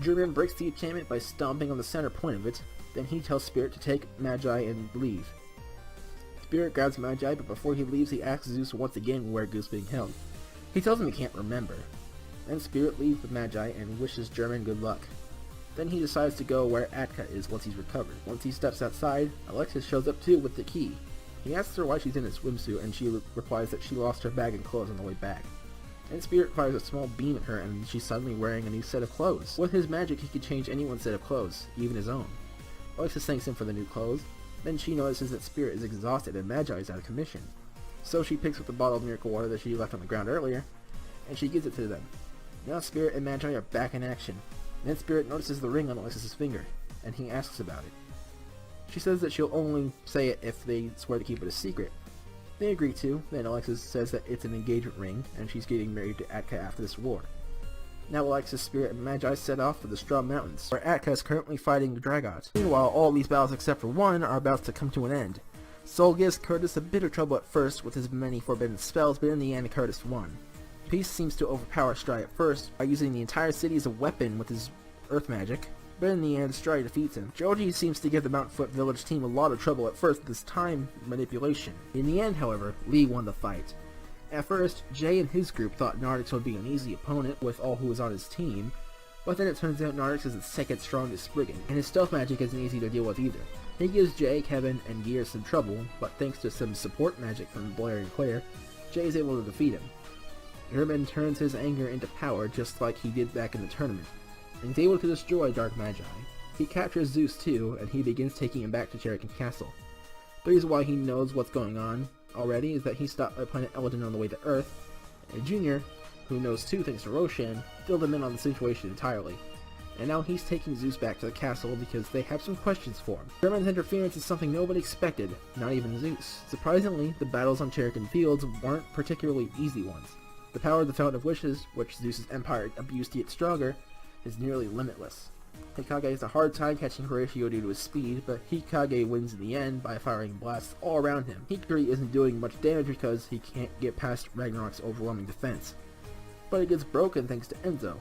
German breaks the enchantment by stomping on the center point of it, Then he tells Spirit to take Magi and leave. Spirit grabs Magi, but before he leaves he asks Zeus once again where Goose being held. He tells him he can't remember. Then Spirit leaves with Magi and wishes German good luck. Then he decides to go where Atka is once he's recovered. Once he steps outside, Alexis shows up too with the key. He asks her why she's in a swimsuit, and she replies that she lost her bag and clothes on the way back. Then Spirit fires a small beam at her, and she's suddenly wearing a new set of clothes. With his magic, he could change anyone's set of clothes, even his own. Alexis thanks him for the new clothes. Then she notices that Spirit is exhausted and Magi is out of commission. So she picks up the bottle of miracle water that she left on the ground earlier, and she gives it to them. Now Spirit and Magi are back in action. Then Spirit notices the ring on Alexis' finger, and he asks about it. She says that she'll only say it if they swear to keep it a secret. They agree to. Then Alexis says that it's an engagement ring, and she's getting married to Atka after this war. Now Alexis, Spirit, and Magi set off for the Straw Mountains, where Atka is currently fighting the Dragot. Meanwhile, all these battles except for one are about to come to an end. Sol gives Curtis a bit of trouble at first with his many forbidden spells, but in the end Curtis won. Peace seems to overpower Stry at first by using the entire city as a weapon with his earth magic, but in the end Stry defeats him. Joji seems to give the Mountainfoot village team a lot of trouble at first with his time manipulation. In the end, however, Lee won the fight. At first, Jay and his group thought Nardix would be an easy opponent with all who was on his team, but then it turns out Nardix is the second strongest brigand, and his stealth magic isn't easy to deal with either. He gives Jay, Kevin, and Gear some trouble, but thanks to some support magic from Blair and Claire, Jay is able to defeat him. Herman turns his anger into power just like he did back in the tournament, and is able to destroy Dark Magi. He captures Zeus too, and he begins taking him back to Cherokee Castle. The reason why he knows what's going on already is that he stopped by Planet Eldon on the way to Earth, and Junior, who knows too thanks to Roshan, filled him in on the situation entirely. And now he's taking Zeus back to the castle because they have some questions for him. German's interference is something nobody expected, not even Zeus. Surprisingly, the battles on Cherokee Fields weren't particularly easy ones. The power of the Fountain of Wishes, which Zeus's empire abused to get stronger, is nearly limitless. Hikage has a hard time catching Horatio due to his speed, but Hikage wins in the end by firing blasts all around him. Hikari isn't doing much damage because he can't get past Ragnarok's overwhelming defense. But it gets broken thanks to Enzo.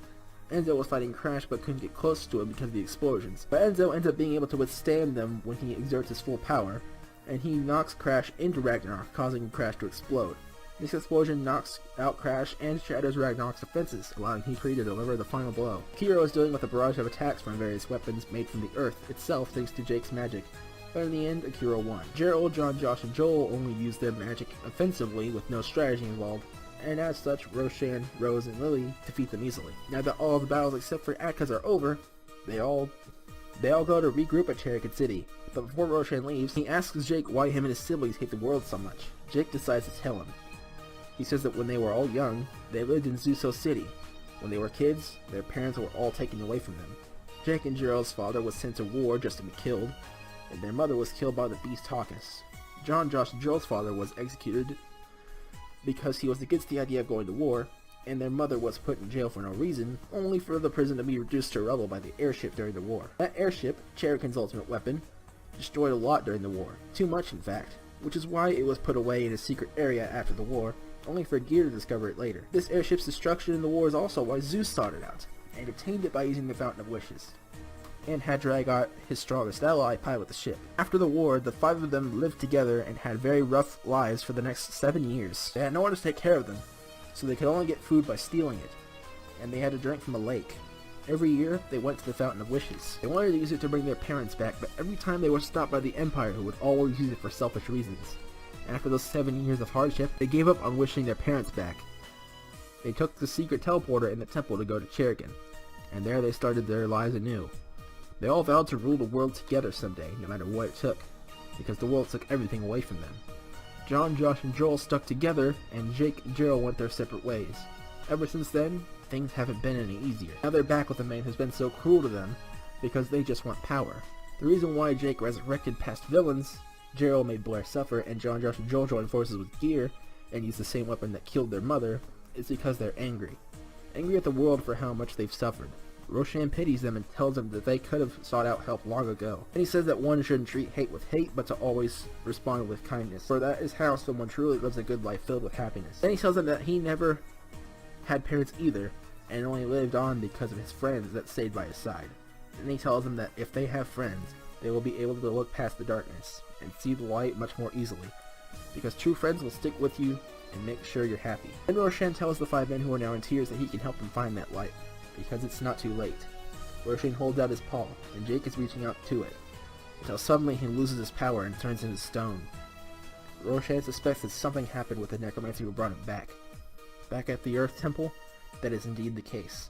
Enzo was fighting Crash but couldn't get close to him because of the explosions. But Enzo ends up being able to withstand them when he exerts his full power, and he knocks Crash into Ragnarok, causing Crash to explode. This explosion knocks out Crash and shatters Ragnarok's defenses, allowing Hikari to deliver the final blow. Kiro is dealing with a barrage of attacks from various weapons made from the Earth itself thanks to Jake's magic, but in the end, Akira won. Gerald, John, Josh, and Joel only used their magic offensively with no strategy involved, and as such, Roshan, Rose, and Lily defeat them easily. Now that all the battles except for Atka's are over, they all go to regroup at Cherokee City. But before Roshan leaves, he asks Jake why him and his siblings hate the world so much. Jake decides to tell him. He says that when they were all young, they lived in Zuso City. When they were kids, their parents were all taken away from them. Jake and Gerald's father was sent to war just to be killed, and their mother was killed by the beast Hawkus. John, Josh, and Joel's father was executed because he was against the idea of going to war, and their mother was put in jail for no reason, only for the prison to be reduced to rubble by the airship during the war. That airship, Cherokee's ultimate weapon, destroyed a lot during the war. Too much, in fact, which is why it was put away in a secret area after the war, only for Gear to discover it later. This airship's destruction in the war is also why Zeus sought it out, and obtained it by using the Fountain of Wishes, and had Dragot, his strongest ally, pilot the ship. After the war, the five of them lived together and had very rough lives for the next 7 years. They had no one to take care of them, so they could only get food by stealing it, and they had to drink from a lake. Every year, they went to the Fountain of Wishes. They wanted to use it to bring their parents back, but every time they were stopped by the Empire, who would always use it for selfish reasons. After those 7 years of hardship, they gave up on wishing their parents back. They took the secret teleporter in the temple to go to Cherokee, and there they started their lives anew. They all vowed to rule the world together someday, no matter what it took, because the world took everything away from them. John, Josh, and Joel stuck together, and Jake and Gerald went their separate ways. Ever since then, things haven't been any easier. Now they're back with a man who's been so cruel to them, because they just want power. The reason why Jake resurrected past villains, Gerald made Blair suffer, and John, Josh, and Joel joined forces with Gear, and used the same weapon that killed their mother, is because they're angry. Angry at the world for how much they've suffered. Roshan pities them and tells them that they could have sought out help long ago. And he says that one shouldn't treat hate with hate, but to always respond with kindness, for that is how someone truly lives a good life filled with happiness. Then he tells them that he never had parents either, and only lived on because of his friends that stayed by his side. And he tells them that if they have friends, they will be able to look past the darkness and see the light much more easily, because true friends will stick with you and make sure you're happy. Then Roshan tells the 5 men who are now in tears that he can help them find that light, because it's not too late. Roshan holds out his paw, and Jake is reaching out to it, until suddenly he loses his power and turns into stone. Roshan suspects that something happened with the necromancer who brought him back. Back at the Earth Temple, that is indeed the case.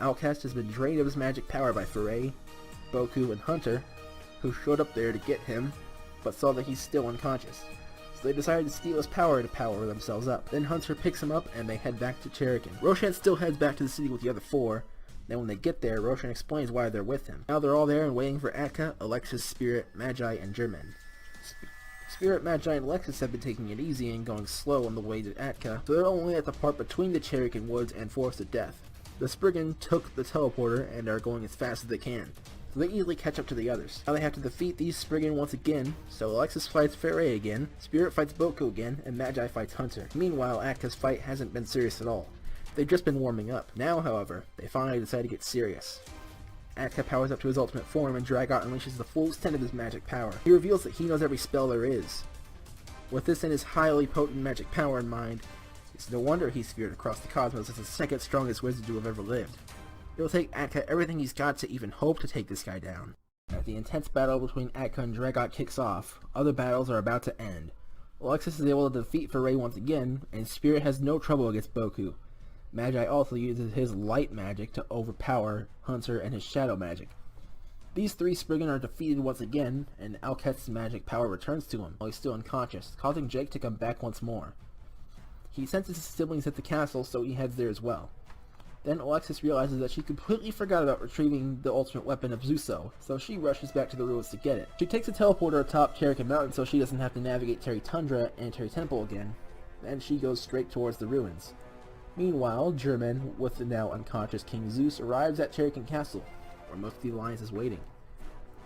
Outcast has been drained of his magic power by Foray, Boku, and Hunter, who showed up there to get him, but saw that he's still unconscious. So they decided to steal his power to power themselves up. Then Hunter picks him up and they head back to Cherokee. Roshan still heads back to the city with the other 4. Then when they get there, Roshan explains why they're with him. Now they're all there and waiting for Atka, Alexis, Spirit, Magi, and German. Spirit, Magi, and Alexis have been taking it easy and going slow on the way to Atka, so they're only at the part between the Cherokee Woods and Forest of Death. The Spriggan took the teleporter and are going as fast as they can, so they easily catch up to the others. Now they have to defeat these Spriggan once again, so Alexis fights Foray again, Spirit fights Boku again, and Magi fights Hunter. Meanwhile, Atka's fight hasn't been serious at all. They've just been warming up. Now, however, they finally decide to get serious. Atka powers up to his ultimate form and Dragot unleashes the full extent of his magic power. He reveals that he knows every spell there is. With this and his highly potent magic power in mind, it's no wonder he's feared across the cosmos as the second strongest wizard to have ever lived. It'll take Atka everything he's got to even hope to take this guy down. As the intense battle between Atka and Dragot kicks off, other battles are about to end. Alexis is able to defeat Foray once again, and Spirit has no trouble against Boku. Magi also uses his light magic to overpower Hunter and his shadow magic. These 3 Spriggan are defeated once again, and Outcast's magic power returns to him while he's still unconscious, causing Jake to come back once more. He senses his siblings at the castle, so he heads there as well. Then Alexis realizes that she completely forgot about retrieving the ultimate weapon of Zuso, so she rushes back to the ruins to get it. She takes a teleporter atop Cherokee Mountain so she doesn't have to navigate Terry Tundra and Terry Temple again, and she goes straight towards the ruins. Meanwhile, German, with the now unconscious King Zeus, arrives at Cherokee Castle, where most of the alliance is waiting.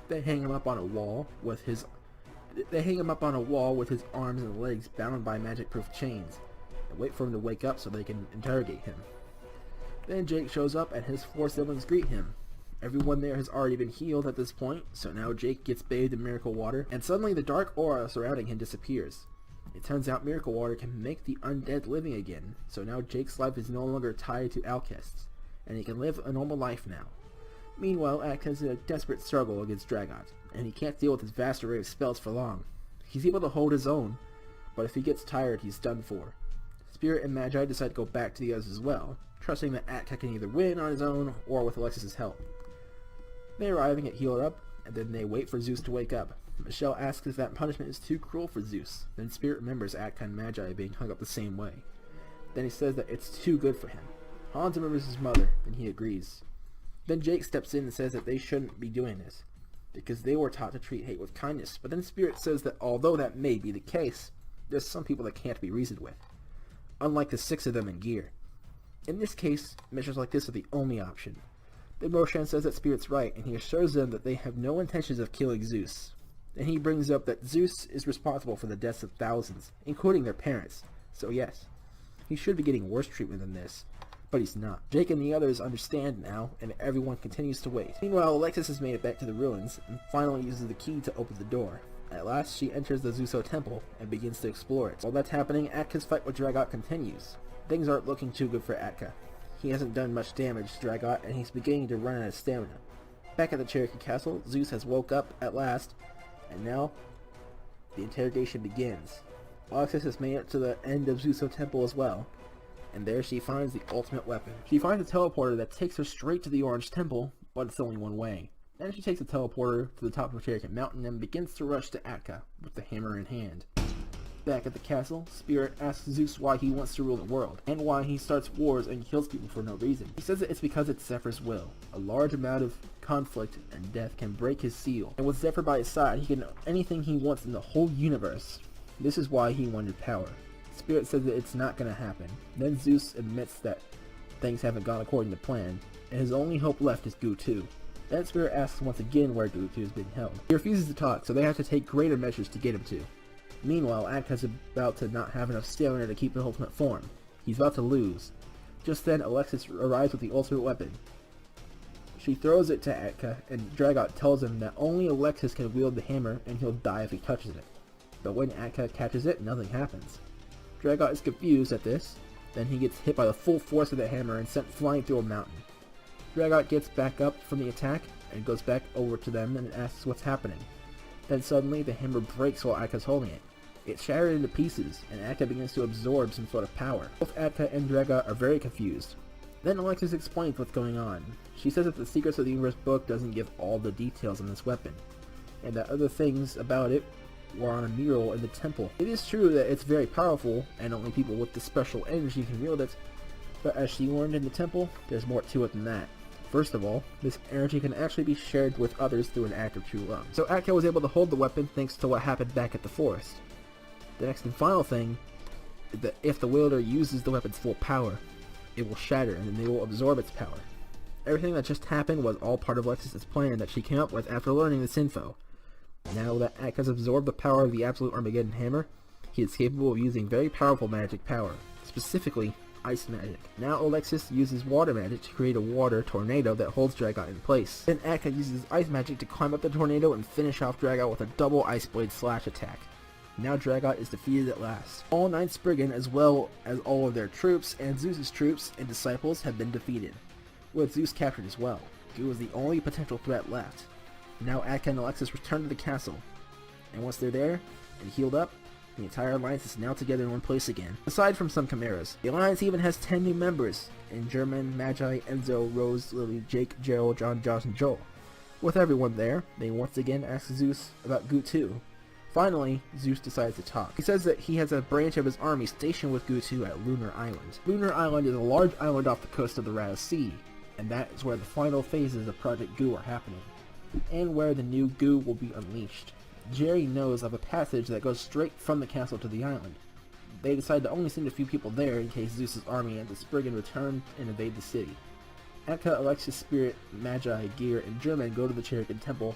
They hang him up on a wall with his arms and legs bound by magic-proof chains, and wait for him to wake up so they can interrogate him. Then Jake shows up and his 4 siblings greet him. Everyone there has already been healed at this point, so now Jake gets bathed in miracle water, and suddenly the dark aura surrounding him disappears. It turns out miracle water can make the undead living again, so now Jake's life is no longer tied to outcasts, and he can live a normal life now. Meanwhile, Atka is in a desperate struggle against Dragot, and he can't deal with his vast array of spells for long. He's able to hold his own, but if he gets tired, he's done for. Spirit and Magi decide to go back to the others as well, trusting that Atka can either win on his own or with Alexis' help. They arrive and get healed up, and then they wait for Zeus to wake up. Michelle asks if that punishment is too cruel for Zeus. Then Spirit remembers Atka and Magi being hung up the same way. Then he says that it's too good for him. Hans remembers his mother, and he agrees. Then Jake steps in and says that they shouldn't be doing this, because they were taught to treat hate with kindness. But then Spirit says that although that may be the case, there's some people that can't be reasoned with. Unlike the 6 of them in gear. In this case, measures like this are the only option. Then Roshan says that Spirit's right, and he assures them that they have no intentions of killing Zeus. Then he brings up that Zeus is responsible for the deaths of thousands, including their parents. So yes, he should be getting worse treatment than this, but he's not. Jake and the others understand now, and everyone continues to wait. Meanwhile, Alexis has made it back to the ruins, and finally uses the key to open the door. At last, she enters the Zuso temple, and begins to explore it. While that's happening, Atka's fight with Dragot continues. Things aren't looking too good for Atka. He hasn't done much damage to Dragot, and he's beginning to run out of stamina. Back at the Cherokee Castle, Zeus has woke up at last, and now, the interrogation begins. Alexis has made it to the end of Zuso Temple as well, and there she finds the ultimate weapon. She finds a teleporter that takes her straight to the Orange Temple, but it's only one way. Then she takes a teleporter to the top of Cherokee Mountain and begins to rush to Atka, with the hammer in hand. Back at the castle, Spirit asks Zeus why he wants to rule the world, and why he starts wars and kills people for no reason. He says that it's because it's Zephyr's will. A large amount of conflict and death can break his seal, and with Zephyr by his side, he can do anything he wants in the whole universe. This is why he wanted power. Spirit says that it's not going to happen. Then Zeus admits that things haven't gone according to plan, and his only hope left is Gutu. Then Spirit asks once again where Gutu is being held. He refuses to talk, so they have to take greater measures to get him to. Meanwhile, Atka's about to not have enough stamina to keep the ultimate form. He's about to lose. Just then, Alexis arrives with the ultimate weapon. She throws it to Atka, and Dragot tells him that only Alexis can wield the hammer and he'll die if he touches it. But when Atka catches it, nothing happens. Dragot is confused at this, then he gets hit by the full force of the hammer and sent flying through a mountain. Dragot gets back up from the attack and goes back over to them and asks what's happening. Then suddenly the hammer breaks while Atka's holding it. It's shattered into pieces, and Atka begins to absorb some sort of power. Both Atka and Dragot are very confused. Then Alexis explains what's going on. She says that the Secrets of the Universe book doesn't give all the details on this weapon, and that other things about it were on a mural in the temple. It is true that it's very powerful, and only people with the special energy can wield it, but as she learned in the temple, there's more to it than that. First of all, this energy can actually be shared with others through an act of true love. So Atka was able to hold the weapon thanks to what happened back at the forest. The next and final thing is that if the wielder uses the weapon's full power, it will shatter and then they will absorb its power. Everything that just happened was all part of Alexis' plan that she came up with after learning this info. Now that Atka has absorbed the power of the Absolute Armageddon Hammer, he is capable of using very powerful magic power, specifically ice magic. Now Alexis uses water magic to create a water tornado that holds Dragot in place. Then Atka uses ice magic to climb up the tornado and finish off Dragot with a double Ice Blade slash attack. Now Dragot is defeated at last. All 9 Spriggan, as well as all of their troops and Zeus's troops and disciples, have been defeated, with Zeus captured as well. Gu is the only potential threat left. Now Atka and Alexis return to the castle, and once they're there and healed up, the entire alliance is now together in one place again. Aside from some chimeras, the alliance even has 10 new members in German, Magi, Enzo, Rose, Lily, Jake, Gerald, John, Josh, and Joel. With everyone there, they once again ask Zeus about Gu2. Finally, Zeus decides to talk. He says that he has a branch of his army stationed with Gu2 at Lunar Island. Lunar Island is a large island off the coast of the Rao Sea, and that is where the final phases of Project Gu are happening, and where the new Gu will be unleashed. Jerry knows of a passage that goes straight from the castle to the island. They decide to only send a few people there in case Zeus's army and the Spriggan return and invade the city. Atka, Alexis, Spirit, Magi, Gear, and German go to the Cherokee Temple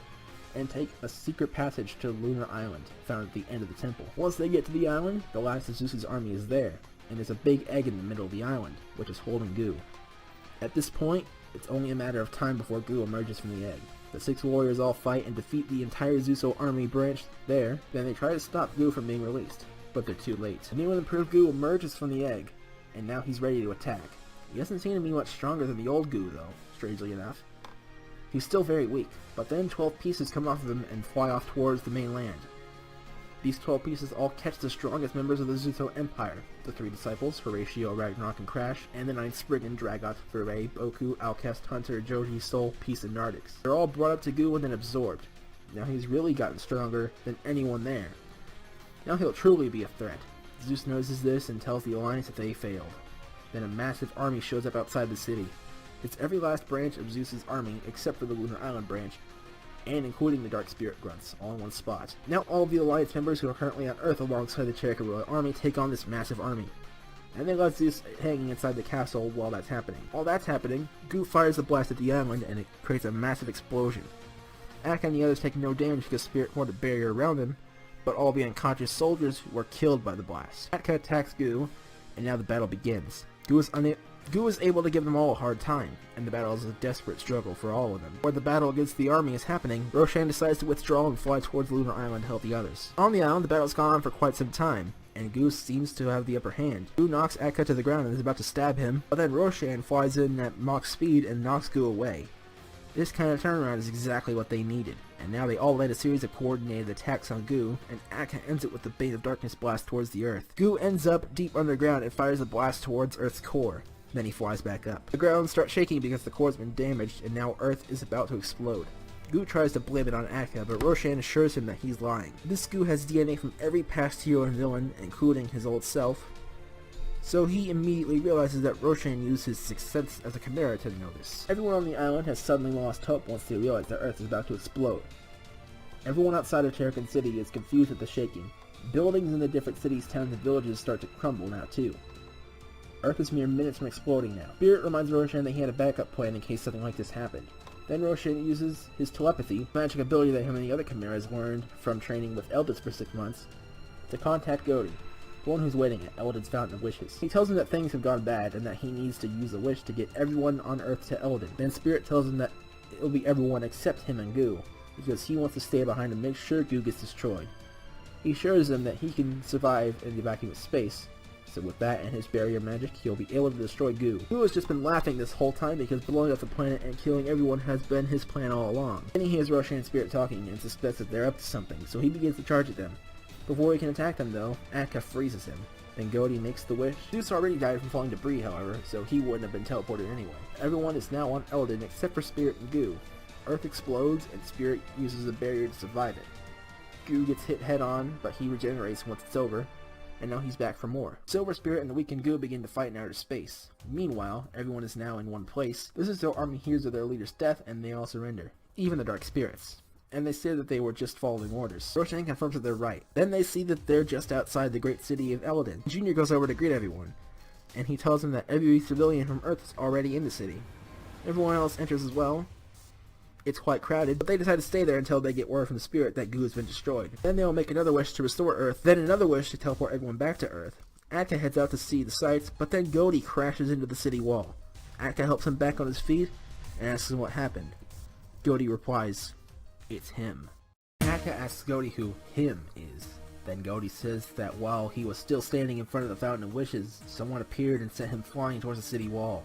and take a secret passage to Lunar Island, found at the end of the temple. Once they get to the island, the last of Zeus's army is there, and there's a big egg in the middle of the island, which is holding Gu. At this point, it's only a matter of time before Gu emerges from the egg. The 6 warriors all fight and defeat the entire Zeuso army branch there, then they try to stop Gu from being released, but they're too late. The new and improved Gu emerges from the egg, and now he's ready to attack. He doesn't seem to be much stronger than the old Gu though, strangely enough. He's still very weak, but then 12 pieces come off of him and fly off towards the mainland. These 12 pieces all catch the strongest members of the Zeuso Empire, the 3 disciples, Horatio, Ragnarok, and Crash, and the 9 Spriggan, Dragot, Beret, Boku, Outcast, Hunter, Joji, Soul, Peace, and Nardix. They're all brought up to Gu and then absorbed. Now he's really gotten stronger than anyone there. Now he'll truly be a threat. Zeus notices this and tells the Alliance that they failed. Then a massive army shows up outside the city. It's every last branch of Zeus's army except for the Lunar Island branch, and including the Dark Spirit Grunts, all in one spot. Now all of the Alliance members who are currently on Earth alongside the Cherokee Royal Army take on this massive army. And they let Zeus hanging inside the castle while that's happening. While that's happening, Gu fires a blast at the island and it creates a massive explosion. Atka and the others take no damage because Spirit formed a barrier around them, but all the unconscious soldiers were killed by the blast. Atka attacks Gu, and now the battle begins. Gu is able to give them all a hard time, and the battle is a desperate struggle for all of them. Where the battle against the army is happening, Roshan decides to withdraw and fly towards Lunar Island to help the others. On the island, the battle's gone on for quite some time, and Gu seems to have the upper hand. Gu knocks Atka to the ground and is about to stab him, but then Roshan flies in at Mach speed and knocks Gu away. This kind of turnaround is exactly what they needed, and now they all led a series of coordinated attacks on Gu, and Atka ends it with the Bane of Darkness blast towards the Earth. Gu ends up deep underground and fires a blast towards Earth's core. Then he flies back up. The ground starts shaking because the core's been damaged, and now Earth is about to explode. Gu tries to blame it on Atka, but Roshan assures him that he's lying. This Gu has DNA from every past hero and villain, including his old self, so he immediately realizes that Roshan used his sixth sense as a chimera to know this. Everyone on the island has suddenly lost hope once they realize that Earth is about to explode. Everyone outside of Cherokee City is confused at the shaking. Buildings in the different cities, towns, and villages start to crumble now too. Earth is mere minutes from exploding now. Spirit reminds Roshan that he had a backup plan in case something like this happened. Then Roshan uses his telepathy, magic ability that him and the other chimeras learned from training with Eldritch for 6 months, to contact Godi, the one who's waiting at Eldon's Fountain of Wishes. He tells him that things have gone bad and that he needs to use a wish to get everyone on Earth to Eldon. Then Spirit tells him that it'll be everyone except him and Goo, because he wants to stay behind and make sure Goo gets destroyed. He assures them that he can survive in the vacuum of space, so with that and his barrier magic, he'll be able to destroy Goo. Goo has just been laughing this whole time because blowing up the planet and killing everyone has been his plan all along. Then he hears Roshan and Spirit talking and suspects that they're up to something, so he begins to charge at them. Before he can attack them though, Atka freezes him. Then Ghoti makes the wish. Zeus already died from falling debris, however, so he wouldn't have been teleported anyway. Everyone is now on Elden except for Spirit and Goo. Earth explodes and Spirit uses a barrier to survive it. Goo gets hit head on, but he regenerates once it's over, and now he's back for more. Silver Spirit and the weakened Goo begin to fight in outer space. Meanwhile, everyone is now in one place. This is their army hears of their leader's death and they all surrender, even the Dark Spirits. And they say that they were just following orders. Roshan confirms that they're right. Then they see that they're just outside the great city of Elden. Junior goes over to greet everyone, and he tells them that every civilian from Earth is already in the city. Everyone else enters as well. It's quite crowded, but they decide to stay there until they get word from the Spirit that Goo has been destroyed. Then they'll make another wish to restore Earth, then another wish to teleport everyone back to Earth. Atka heads out to see the sights, but then Ghoti crashes into the city wall. Atka helps him back on his feet and asks him what happened. Ghoti replies, "It's him." Atka asks Ghoti who him is. Then Ghoti says that while he was still standing in front of the Fountain of Wishes, someone appeared and sent him flying towards the city wall.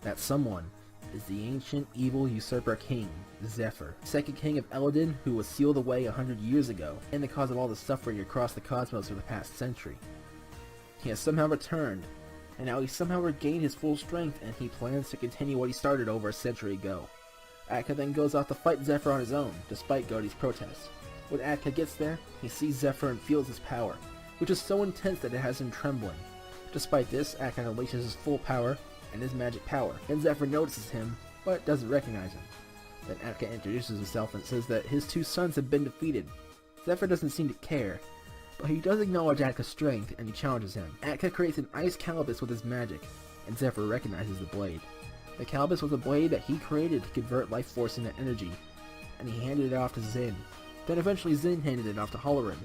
That someone is the ancient evil usurper king, Zephyr, second king of Elden, who was sealed away 100 years ago, and the cause of all the suffering across the cosmos for the past century. He has somehow returned, and now he's somehow regained his full strength, and he plans to continue what he started over a century ago. Atka then goes off to fight Zephyr on his own, despite Ghoti's protest. When Atka gets there, he sees Zephyr and feels his power, which is so intense that it has him trembling. Despite this, Atka unleashes his full power and his magic power, and Zephyr notices him, but doesn't recognize him. Then Atka introduces himself and says that his two sons have been defeated. Zephyr doesn't seem to care, but he does acknowledge Atka's strength and he challenges him. Atka creates an ice Calibus with his magic, and Zephyr recognizes the blade. The Calibus was a blade that he created to convert life force into energy, and he handed it off to Zin. Then eventually Zin handed it off to Holorim.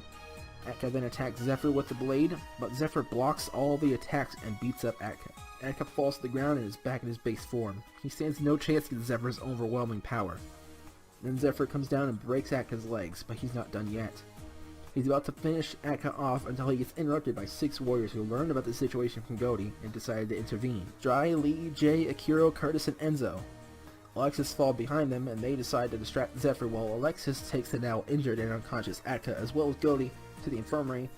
Atka then attacks Zephyr with the blade, but Zephyr blocks all the attacks and beats up Atka. Atka falls to the ground and is back in his base form. He stands no chance against Zephyr's overwhelming power. Then Zephyr comes down and breaks Atka's legs, but he's not done yet. He's about to finish Atka off until he gets interrupted by 6 warriors who learned about the situation from Ghoti and decided to intervene. Dry, Lee, Jay, Akiro, Curtis, and Enzo. Alexis fall behind them and they decide to distract Zephyr while Alexis takes the now injured and unconscious Atka as well as Ghoti to the infirmary,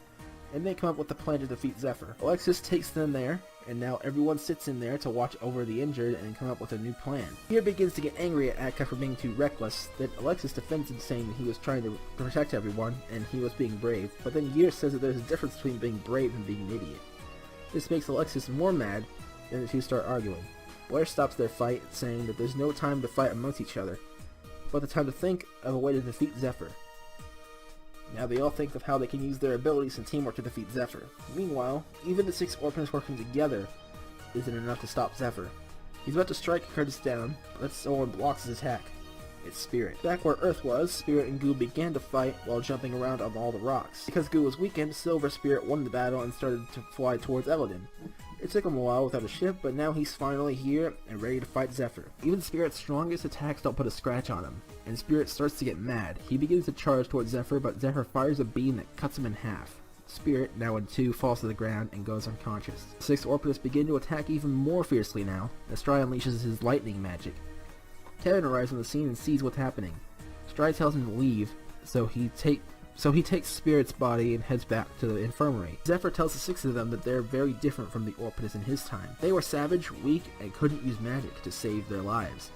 and they come up with a plan to defeat Zephyr. Alexis takes them there, and now everyone sits in there to watch over the injured and come up with a new plan. Gear begins to get angry at Atka for being too reckless, then Alexis defends him saying that he was trying to protect everyone and he was being brave, but then Gear says that there's a difference between being brave and being an idiot. This makes Alexis more mad, and the two start arguing. Blair stops their fight, saying that there's no time to fight amongst each other, but the time to think of a way to defeat Zephyr. Now they all think of how they can use their abilities and teamwork to defeat Zephyr. Meanwhile, even the 6 orphans working together isn't enough to stop Zephyr. He's about to strike Curtis down, but someone blocks his attack. It's Spirit. Back where Earth was, Spirit and Goo began to fight while jumping around on all the rocks. Because Goo was weakened, Silver Spirit won the battle and started to fly towards Elden. It took him a while without a ship, but now he's finally here and ready to fight Zephyr. Even Spirit's strongest attacks don't put a scratch on him, and Spirit starts to get mad. He begins to charge towards Zephyr, but Zephyr fires a beam that cuts him in half. Spirit, now in 2, falls to the ground and goes unconscious. The 6 Orpheus begin to attack even more fiercely now, as Stry unleashes his lightning magic. Kevin arrives on the scene and sees what's happening. Stry tells him to leave, so he takes Spirit's body and heads back to the infirmary. Zephyr tells the 6 of them that they're very different from the Orpheus in his time. They were savage, weak, and couldn't use magic to save their lives.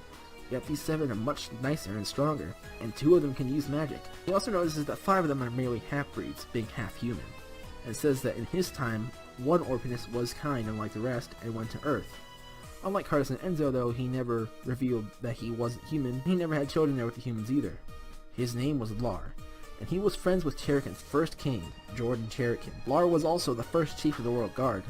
Yet these 7 are much nicer and stronger, and 2 of them can use magic. He also notices that 5 of them are merely half-breeds, being half-human, and says that in his time, one Orpheus was kind unlike the rest and went to Earth. Unlike Curtis and Enzo though, he never revealed that he wasn't human. He never had children there with the humans either. His name was Lar, and he was friends with Cherrikin's first king, Jordan Cherrikin. Lar was also the first chief of the Royal Guard.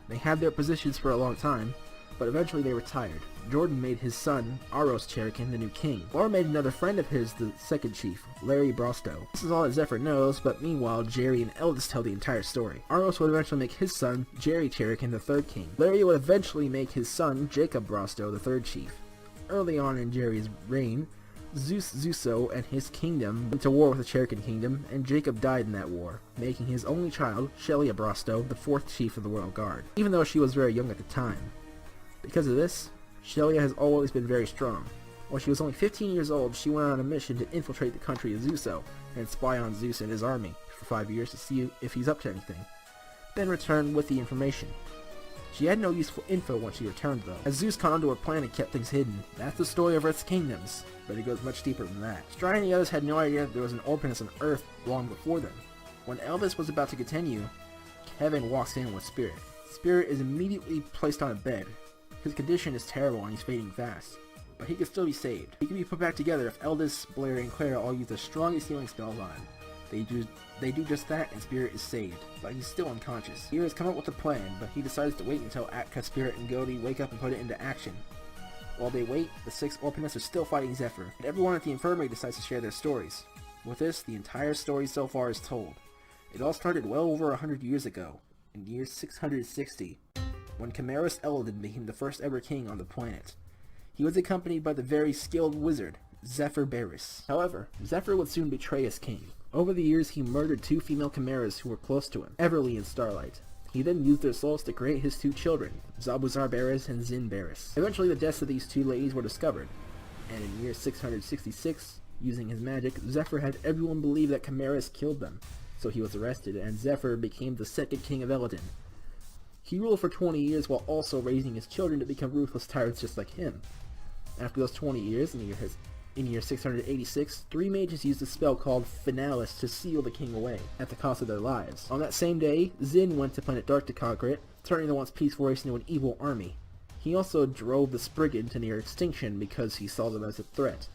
They had their positions for a long time, but eventually they retired. Jordan made his son, Aros Cherrikin, the new king. Lar made another friend of his, the second chief, Larry Brostow. This is all that Zephyr knows, but meanwhile, Jerry and Eldis tell the entire story. Aros would eventually make his son, Jerry Cherrikin, the third king. Larry would eventually make his son, Jacob Brostow, the third chief. Early on in Jerry's reign, Zuso and his kingdom went to war with the Cherokee kingdom, and Jacob died in that war, making his only child, Shelia Brosto, the 4th chief of the Royal Guard, even though she was very young at the time. Because of this, Shelia has always been very strong. When she was only 15 years old, she went on a mission to infiltrate the country of Zuso and spy on Zeus and his army for 5 years to see if he's up to anything, then return with the information. She had no useful info when she returned, though, as Zeus caught onto her plan and kept things hidden. That's the story of Earth's kingdoms, but it goes much deeper than that. Strahd and the others had no idea that there was an Orpinus on Earth long before them. When Elvis was about to continue, Kevin walks in with Spirit. Spirit is immediately placed on a bed. His condition is terrible and he's fading fast, but he can still be saved. He can be put back together if Eldis, Blair, and Clara all use the strongest healing spells on him. They do just that, and Spirit is saved, but he's still unconscious. He has come up with a plan, but he decides to wait until Atka, Spirit, and Goldie wake up and put it into action. While they wait, the 6 Orpinus are still fighting Zephyr, and everyone at the infirmary decides to share their stories. With this, the entire story so far is told. It all started well over 100 years ago, in the year 660, when Chimerus Eldin became the first ever king on the planet. He was accompanied by the very skilled wizard, Zephyr Barris. However, Zephyr would soon betray his king. Over the years, he murdered 2 female chimeras who were close to him, Everly and Starlight. He then used their souls to create his 2 children, Zabuzar Barris and Zin Barris. Eventually, the deaths of these 2 ladies were discovered, and in year 666, using his magic, Zephyr had everyone believe that Chimerus killed them, so he was arrested, and Zephyr became the 2nd king of Eladin. He ruled for 20 years while also raising his children to become ruthless tyrants just like him. After those 20 years, in year 686, 3 mages used a spell called Finalis to seal the king away, at the cost of their lives. On that same day, Zin went to Planet Dark to conquer it, turning the once peaceful race into an evil army. He also drove the Spriggan to near extinction because he saw them as a threat.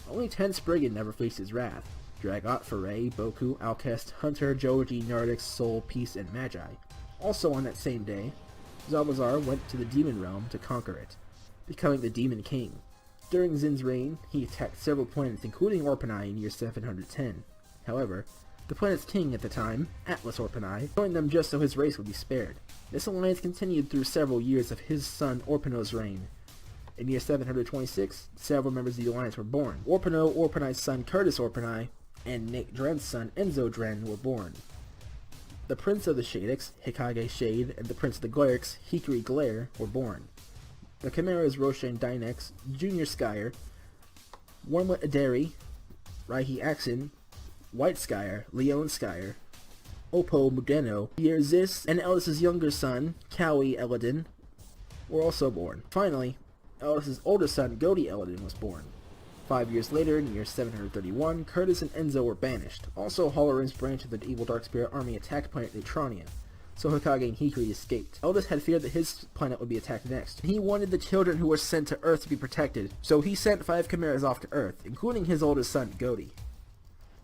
Only 10 Spriggan never faced his wrath: Dragot, Foray, Boku, Alcest, Hunter, Joji, Nardix, Soul, Peace, and Magi. Also on that same day, Zabazar went to the Demon Realm to conquer it, becoming the Demon King. During Zin's reign, he attacked several planets, including Orpini in year 710. However, the planet's king at the time, Atlas Orpini, joined them just so his race would be spared. This alliance continued through several years of his son Orpino's reign. In year 726, several members of the alliance were born. Orpino, Orpini's son Curtis Orpini, and Nick Dren's son Enzo Dren were born. The Prince of the Shadix, Hikage Shade, and the Prince of the Glarics, Hikari Glare, were born. The Chimeras Roshan Dynex, Junior Skyer, Wormlet Aderi, Raihi Axon, White Skyer, Leon Skyer, Oppo Mudeno, Yerzis, and Eldis' younger son, Cowie Eladin, were also born. Finally, Eldis' older son, Godi Eladin, was born. 5 years later, in year 731, Curtis and Enzo were banished. Also, Halloran's branch of the evil Dark Spirit army attacked planet Neutronia, so Hokage and Hikari escaped. Eldis had feared that his planet would be attacked next. He wanted the children who were sent to Earth to be protected, so he sent 5 chimeras off to Earth, including his oldest son, Godi.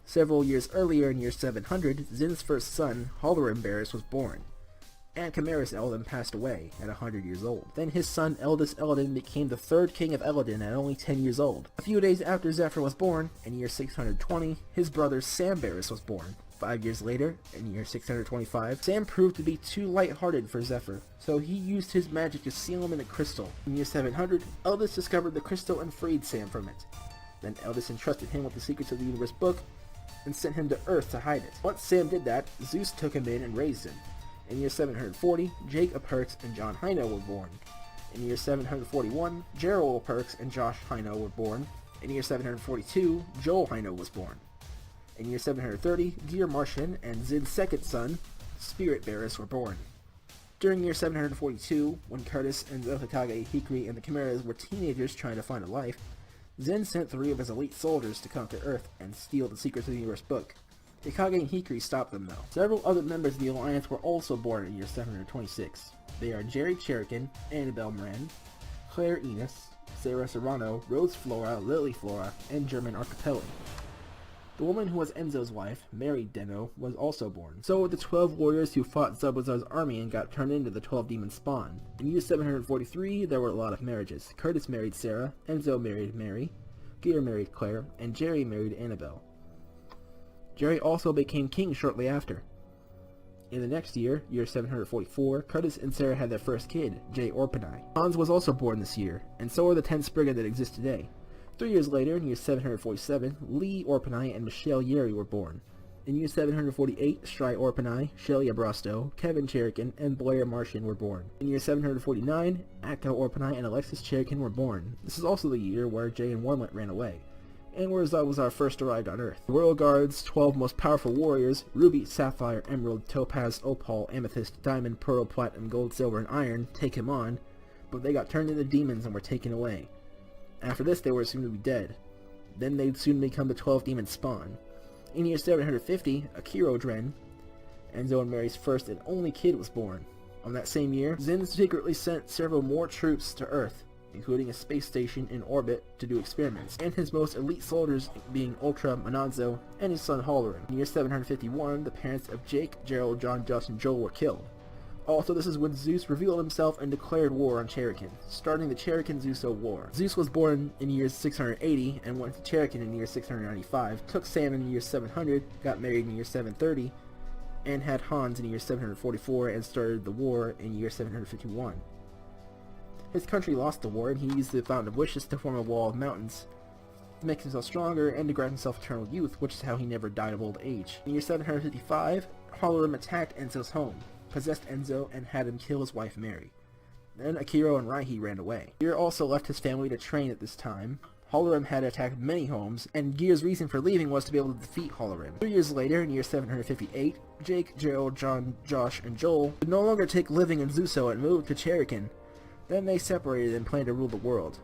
Several years earlier, in year 700, Zin's first son, Halloran Barris, was born, and Chimerus Eldin passed away at 100 years old. Then his son, Eldis Eladin, became the 3rd king of Eladin at only 10 years old. A few days after Zephyr was born, in year 620, his brother Sam Barris was born. 5 years later, in year 625, Sam proved to be too light-hearted for Zephyr, so he used his magic to seal him in a crystal. In year 700, Eldis discovered the crystal and freed Sam from it. Then Eldis entrusted him with the secrets of the universe book and sent him to Earth to hide it. Once Sam did that, Zeus took him in and raised him. In year 740, Jacob Perks and John Heino were born. In year 741, Gerald Perks and Josh Heino were born. In year 742, Joel Heino was born. In year 730, Gear Martian and Zin's second son, Spirit Barris, were born. During year 742, when Curtis and Hokage, Hikari, and the Chimeras were teenagers trying to find a life, Zin sent 3 of his elite soldiers to conquer Earth and steal the secrets of the universe book. Hikage and Hikari stopped them though. Several other members of the Alliance were also born in year 726. They are Jerry Cherrikin, Annabelle Moran, Claire Enos, Sarah Serrano, Rose Flora, Lily Flora, and German Archipelago. The woman who was Enzo's wife, Mary Deno, was also born. So were the 12 warriors who fought Zabuzar's army and got turned into the 12 demon spawn. In year 743, there were a lot of marriages. Curtis married Sarah, Enzo married Mary, Gear married Claire, and Jerry married Annabelle. Jerry also became king shortly after. In the next year, year 744, Curtis and Sarah had their first kid, Jay Orpini. Hans was also born this year, and so are the 10 Spriggan that exist today. 3 years later, in year 747, Lee Orpanai and Michelle Yeri were born. In year 748, Stry Orpanai, Shelia Brostow, Kevin Cherrikin, and Blair Martian were born. In year 749, Atka Orpanai and Alexis Cherrikin were born. This is also the year where Jay and Wormlet ran away, and where Zawazar first arrived on Earth. The Royal Guard's 12 most powerful warriors, Ruby, Sapphire, Emerald, Topaz, Opal, Amethyst, Diamond, Pearl, Platinum, Gold, Silver, and Iron, take him on, but they got turned into demons and were taken away. After this, they were assumed to be dead. Then they'd soon become the 12 demons spawn. In year 750, Akiro Dren, Enzo and Mary's first and only kid, was born. On that same year, Zin secretly sent several more troops to Earth, including a space station in orbit to do experiments, and his most elite soldiers being Ultra, Monanzo, and his son Halloran. In year 751, the parents of Jake, Gerald, John, Josh, and Joel were killed. Also, this is when Zeus revealed himself and declared war on Cherrikin, starting the Cherrikin-Zuso War. Zeus was born in year 680 and went to Cherrikin in year 695, took Sam in year 700, got married in year 730, and had Hans in year 744 and started the war in year 751. His country lost the war, and he used the Fountain of Wishes to form a wall of mountains to make himself stronger and to grant himself eternal youth, which is how he never died of old age. In year 755, Halloran attacked Enzo's home, possessed Enzo, and had him kill his wife Mary. Then Akiro and Raihi ran away. Gear also left his family to train at this time. Halloran had attacked many homes, and Gear's reason for leaving was to be able to defeat Halloran. 3 years later, in year 758, Jake, Gerald, John, Josh, and Joel could no longer take living in Zuso and moved to Cherrikin. Then they separated and planned to rule the world.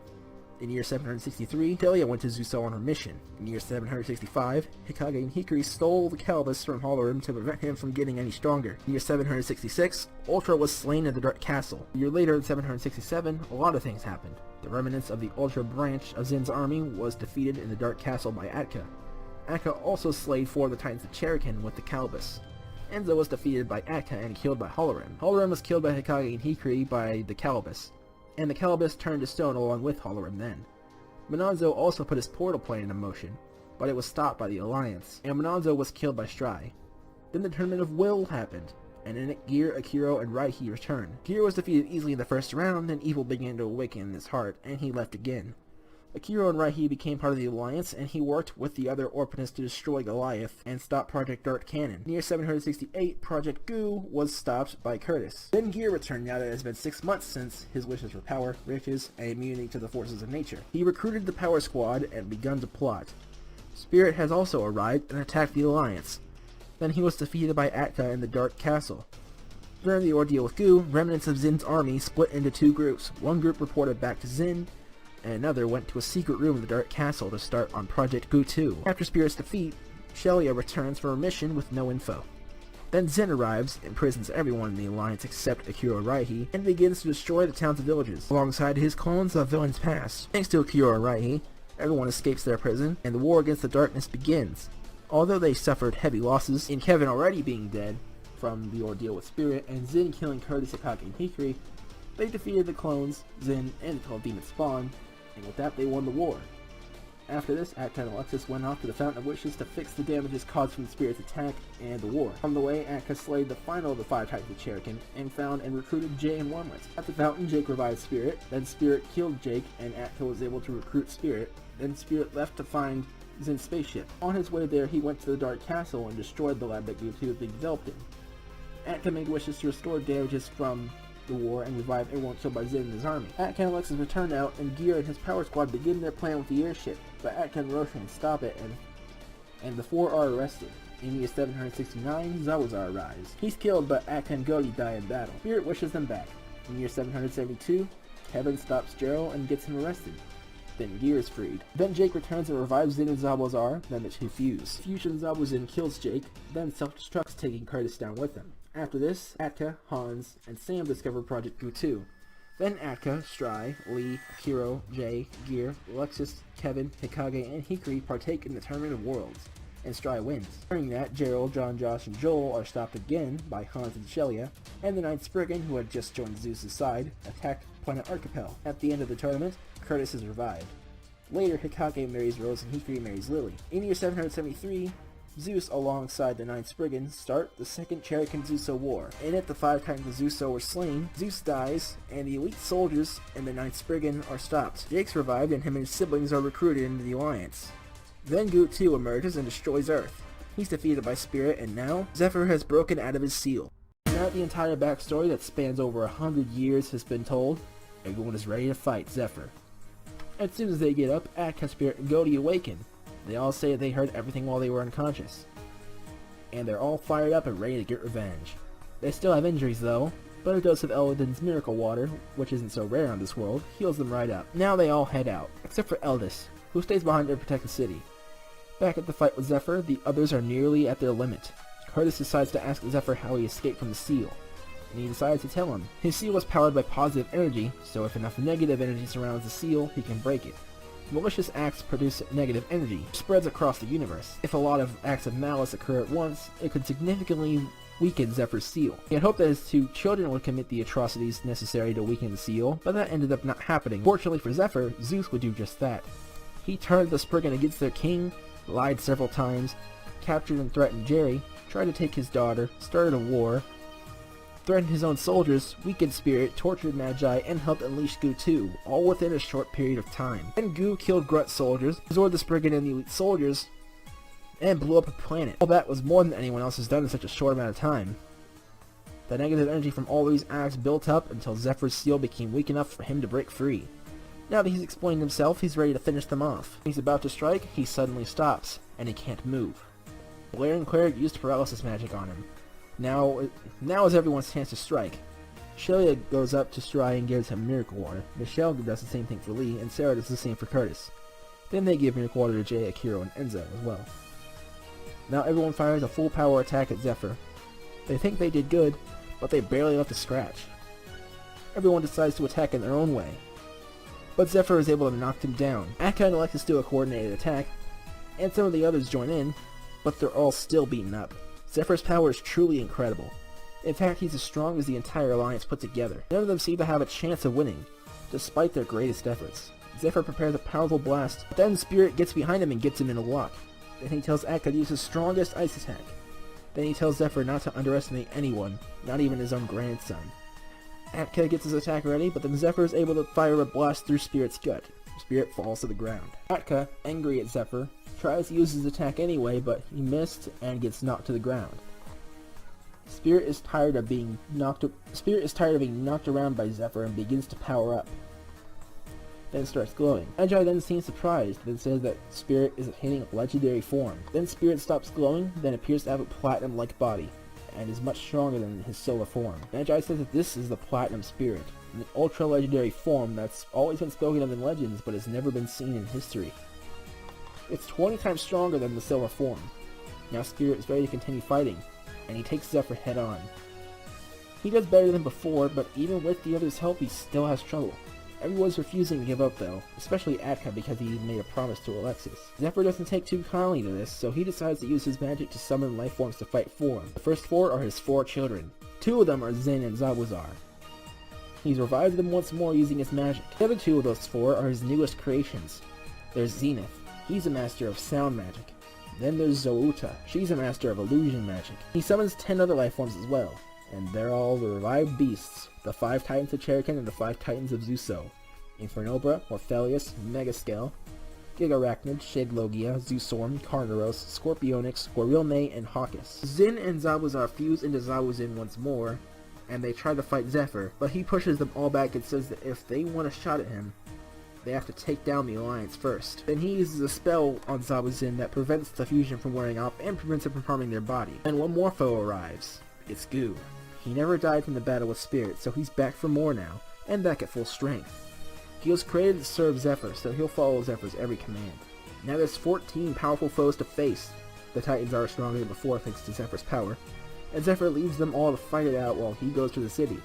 In year 763, Delia went to Zuso on her mission. In year 765, Hikage and Hikari stole the Calibus from Halloran to prevent him from getting any stronger. In year 766, Ultra was slain in the Dark Castle. A year later, in 767, a lot of things happened. The remnants of the Ultra branch of Zin's army was defeated in the Dark Castle by Atka. Atka also slayed 4 of the Titans of Cherrikin with the Calibus. Enzo was defeated by Atka and killed by Halloran. Halloran was killed by Hikage and Hikari by the Calibus, and the Calibus turned to stone along with Halloran then. Monanzo also put his portal plan into motion, but it was stopped by the Alliance, and Monanzo was killed by Stry. Then the Tournament of Will happened, and in it Gear, Akiro, and Raihi returned. Gear was defeated easily in the first round, and evil began to awaken in his heart, and he left again. Akiro and Raihi became part of the Alliance, and he worked with the other Orpanists to destroy Goliath and stop Project Dark Cannon. Near 768, Project Goo was stopped by Curtis. Then Gear returned now that it has been 6 months since his wishes for power, riches, and immunity to the forces of nature. He recruited the Power Squad and begun to plot. Spirit has also arrived and attacked the Alliance. Then he was defeated by Atka in the Dark Castle. During the ordeal with Goo, remnants of Zin's army split into 2 groups. One group reported back to Zin, and another went to a secret room in the Dark Castle to start on Project Goo 2. After Spirit's defeat, Shelia returns from her mission with no info. Then Zin arrives, imprisons everyone in the Alliance except Akiro Raihi, and begins to destroy the towns and villages. Alongside his clones of Villains Pass. Thanks to Akiro Raihi, everyone escapes their prison, and the war against the darkness begins. Although they suffered heavy losses, in Kevin already being dead from the ordeal with Spirit, and Zin killing Curtis, Hikage, and Hikari, they defeated the clones, Zin, and the 12 demons spawn, and with that they won the war. After this, Atka and Alexis went off to the Fountain of Wishes to fix the damages caused from the Spirit's attack and the war. On the way, Atka slayed the final of the 5 Titans of Cherrikin and found and recruited Jay and Wormlet. At the fountain, Jake revived Spirit, then Spirit killed Jake and Atka was able to recruit Spirit, then Spirit left to find Zin's spaceship. On his way there, he went to the Dark Castle and destroyed the lab that Goo 2 had been developed in. Atka made wishes to restore damages from the war and revive everyone killed by Zin and his army. Atka and Alexis returned out, and Gear and his power squad begin their plan with the airship, but Atka and Roshan stop it, and the 4 are arrested. In year 769, Zawazar arrives. He's killed, but Atka and Godi die in battle. Spirit wishes them back. In year 772, Kevin stops Gerald and gets him arrested. Then Gear is freed. Then Jake returns and revives Zin and Zawazar, then the 2 fuse. Fusion Zawazin kills Jake, then self-destructs, taking Curtis down with him. After this, Atka, Hans, and Sam discover Project Goo 2. Then Atka, Stry, Lee, Akiro, Jay, Gear, Alexis, Kevin, Hikage, and Hikari partake in the Tournament of Worlds, and Stry wins. During that, Gerald, John, Josh, and Joel are stopped again by Hans and Shelia, and the 9th Spriggan, who had just joined Zeus' side, attack Planet Archipel. At the end of the tournament, Curtis is revived. Later, Hikage marries Rose and Hikari marries Lily. In year 773, Zeus, alongside the 9 Spriggans, start the Second Cherokee-Zuso War. In it, the 5 Titans of Zuso were slain, Zeus dies, and the elite soldiers and the 9th Spriggan are stopped. Jake's revived and him and his siblings are recruited into the Alliance. Then Groot 2 emerges and destroys Earth. He's defeated by Spirit, and now, Zephyr has broken out of his seal. Now that the entire backstory that spans over 100 years has been told, everyone is ready to fight Zephyr. As soon as they get up, Atka, Spirit, and Goaty awaken. They all say they heard everything while they were unconscious. And they're all fired up and ready to get revenge. They still have injuries though, but a dose of Eldin's miracle water, which isn't so rare on this world, heals them right up. Now they all head out, except for Eldis, who stays behind to protect the city. Back at the fight with Zephyr, the others are nearly at their limit. Curtis decides to ask Zephyr how he escaped from the seal, and he decides to tell him. His seal was powered by positive energy, so if enough negative energy surrounds the seal, he can break it. Malicious acts produce negative energy, which spreads across the universe. If a lot of acts of malice occur at once, it could significantly weaken Zephyr's seal. He had hoped that his 2 children would commit the atrocities necessary to weaken the seal, but that ended up not happening. Fortunately for Zephyr, Zeus would do just that. He turned the Spriggan against their king, lied several times, captured and threatened Jerry, tried to take his daughter, started a war, threatened his own soldiers, weakened Spirit, tortured Magi, and helped unleash Goo 2, all within a short period of time. Then Goo killed Grunt's soldiers, absorbed the Spriggan and the elite soldiers, and blew up a planet. All that was more than anyone else has done in such a short amount of time. The negative energy from all these acts built up until Zephyr's seal became weak enough for him to break free. Now that he's explained himself, he's ready to finish them off. When he's about to strike, he suddenly stops, and he can't move. Blair and Claire used paralysis magic on him. Now is everyone's chance to strike. Shelia goes up to Stry and gives him Miracle Water. Michelle does the same thing for Lee, and Sarah does the same for Curtis. Then they give Miracle Water to Jay, Akiro, and Enzo as well. Now everyone fires a full power attack at Zephyr. They think they did good, but they barely left a scratch. Everyone decides to attack in their own way, but Zephyr is able to knock him down. Atka and Alexis do a coordinated attack, and some of the others join in, but they're all still beaten up. Zephyr's power is truly incredible. In fact, he's as strong as the entire Alliance put together. None of them seem to have a chance of winning, despite their greatest efforts. Zephyr prepares a powerful blast, but then Spirit gets behind him and gets him in a lock. Then he tells Atka to use his strongest ice attack. Then he tells Zephyr not to underestimate anyone, not even his own grandson. Atka gets his attack ready, but then Zephyr is able to fire a blast through Spirit's gut. Spirit falls to the ground. Atka, angry at Zephyr, tries to use his attack anyway, but he missed and gets knocked to the ground. Spirit is tired of being knocked around by Zephyr and begins to power up. Then starts glowing. Magi then seems surprised, then says that Spirit is hitting a legendary form. Then Spirit stops glowing, then appears to have a platinum-like body, and is much stronger than his solar form. Magi says that this is the Platinum Spirit, an ultra-legendary form that's always been spoken of in legends but has never been seen in history. It's 20 times stronger than the silver form. Now Spirit is ready to continue fighting, and he takes Zephyr head on. He does better than before, but even with the others' help he still has trouble. Everyone's refusing to give up though, especially Atka because he made a promise to Alexis. Zephyr doesn't take too kindly to this, so he decides to use his magic to summon life forms to fight for him. The first 4 are his 4 children. 2 of them are Zin and Zabuzar. He's revived them once more using his magic. The other 2 of those 4 are his newest creations. There's Zenith. He's a master of sound magic. Then there's Zouta. She's a master of illusion magic. He summons 10 other life forms as well, and they're all the revived beasts, the 5 Titans of Cherokee and the 5 Titans of Zuso. Infernobra, Orphelius, Megascale, Gigarachnid, Shadelogia, Zeusorm, Carnaros, Scorpionix, Gorilme, and Hawkus. Zin and Zabuzar fuse into Zawuzin once more, and they try to fight Zephyr, but he pushes them all back and says that if they want a shot at him, they have to take down the Alliance first. Then he uses a spell on Zawuzin that prevents the fusion from wearing off and prevents it from harming their body. And one more foe arrives. It's Goo. He never died from the battle with Spirit, so he's back for more now, and back at full strength. He was created to serve Zephyr, so he'll follow Zephyr's every command. Now there's 14 powerful foes to face. The Titans are stronger than before thanks to Zephyr's power, and Zephyr leaves them all to fight it out while he goes to the city.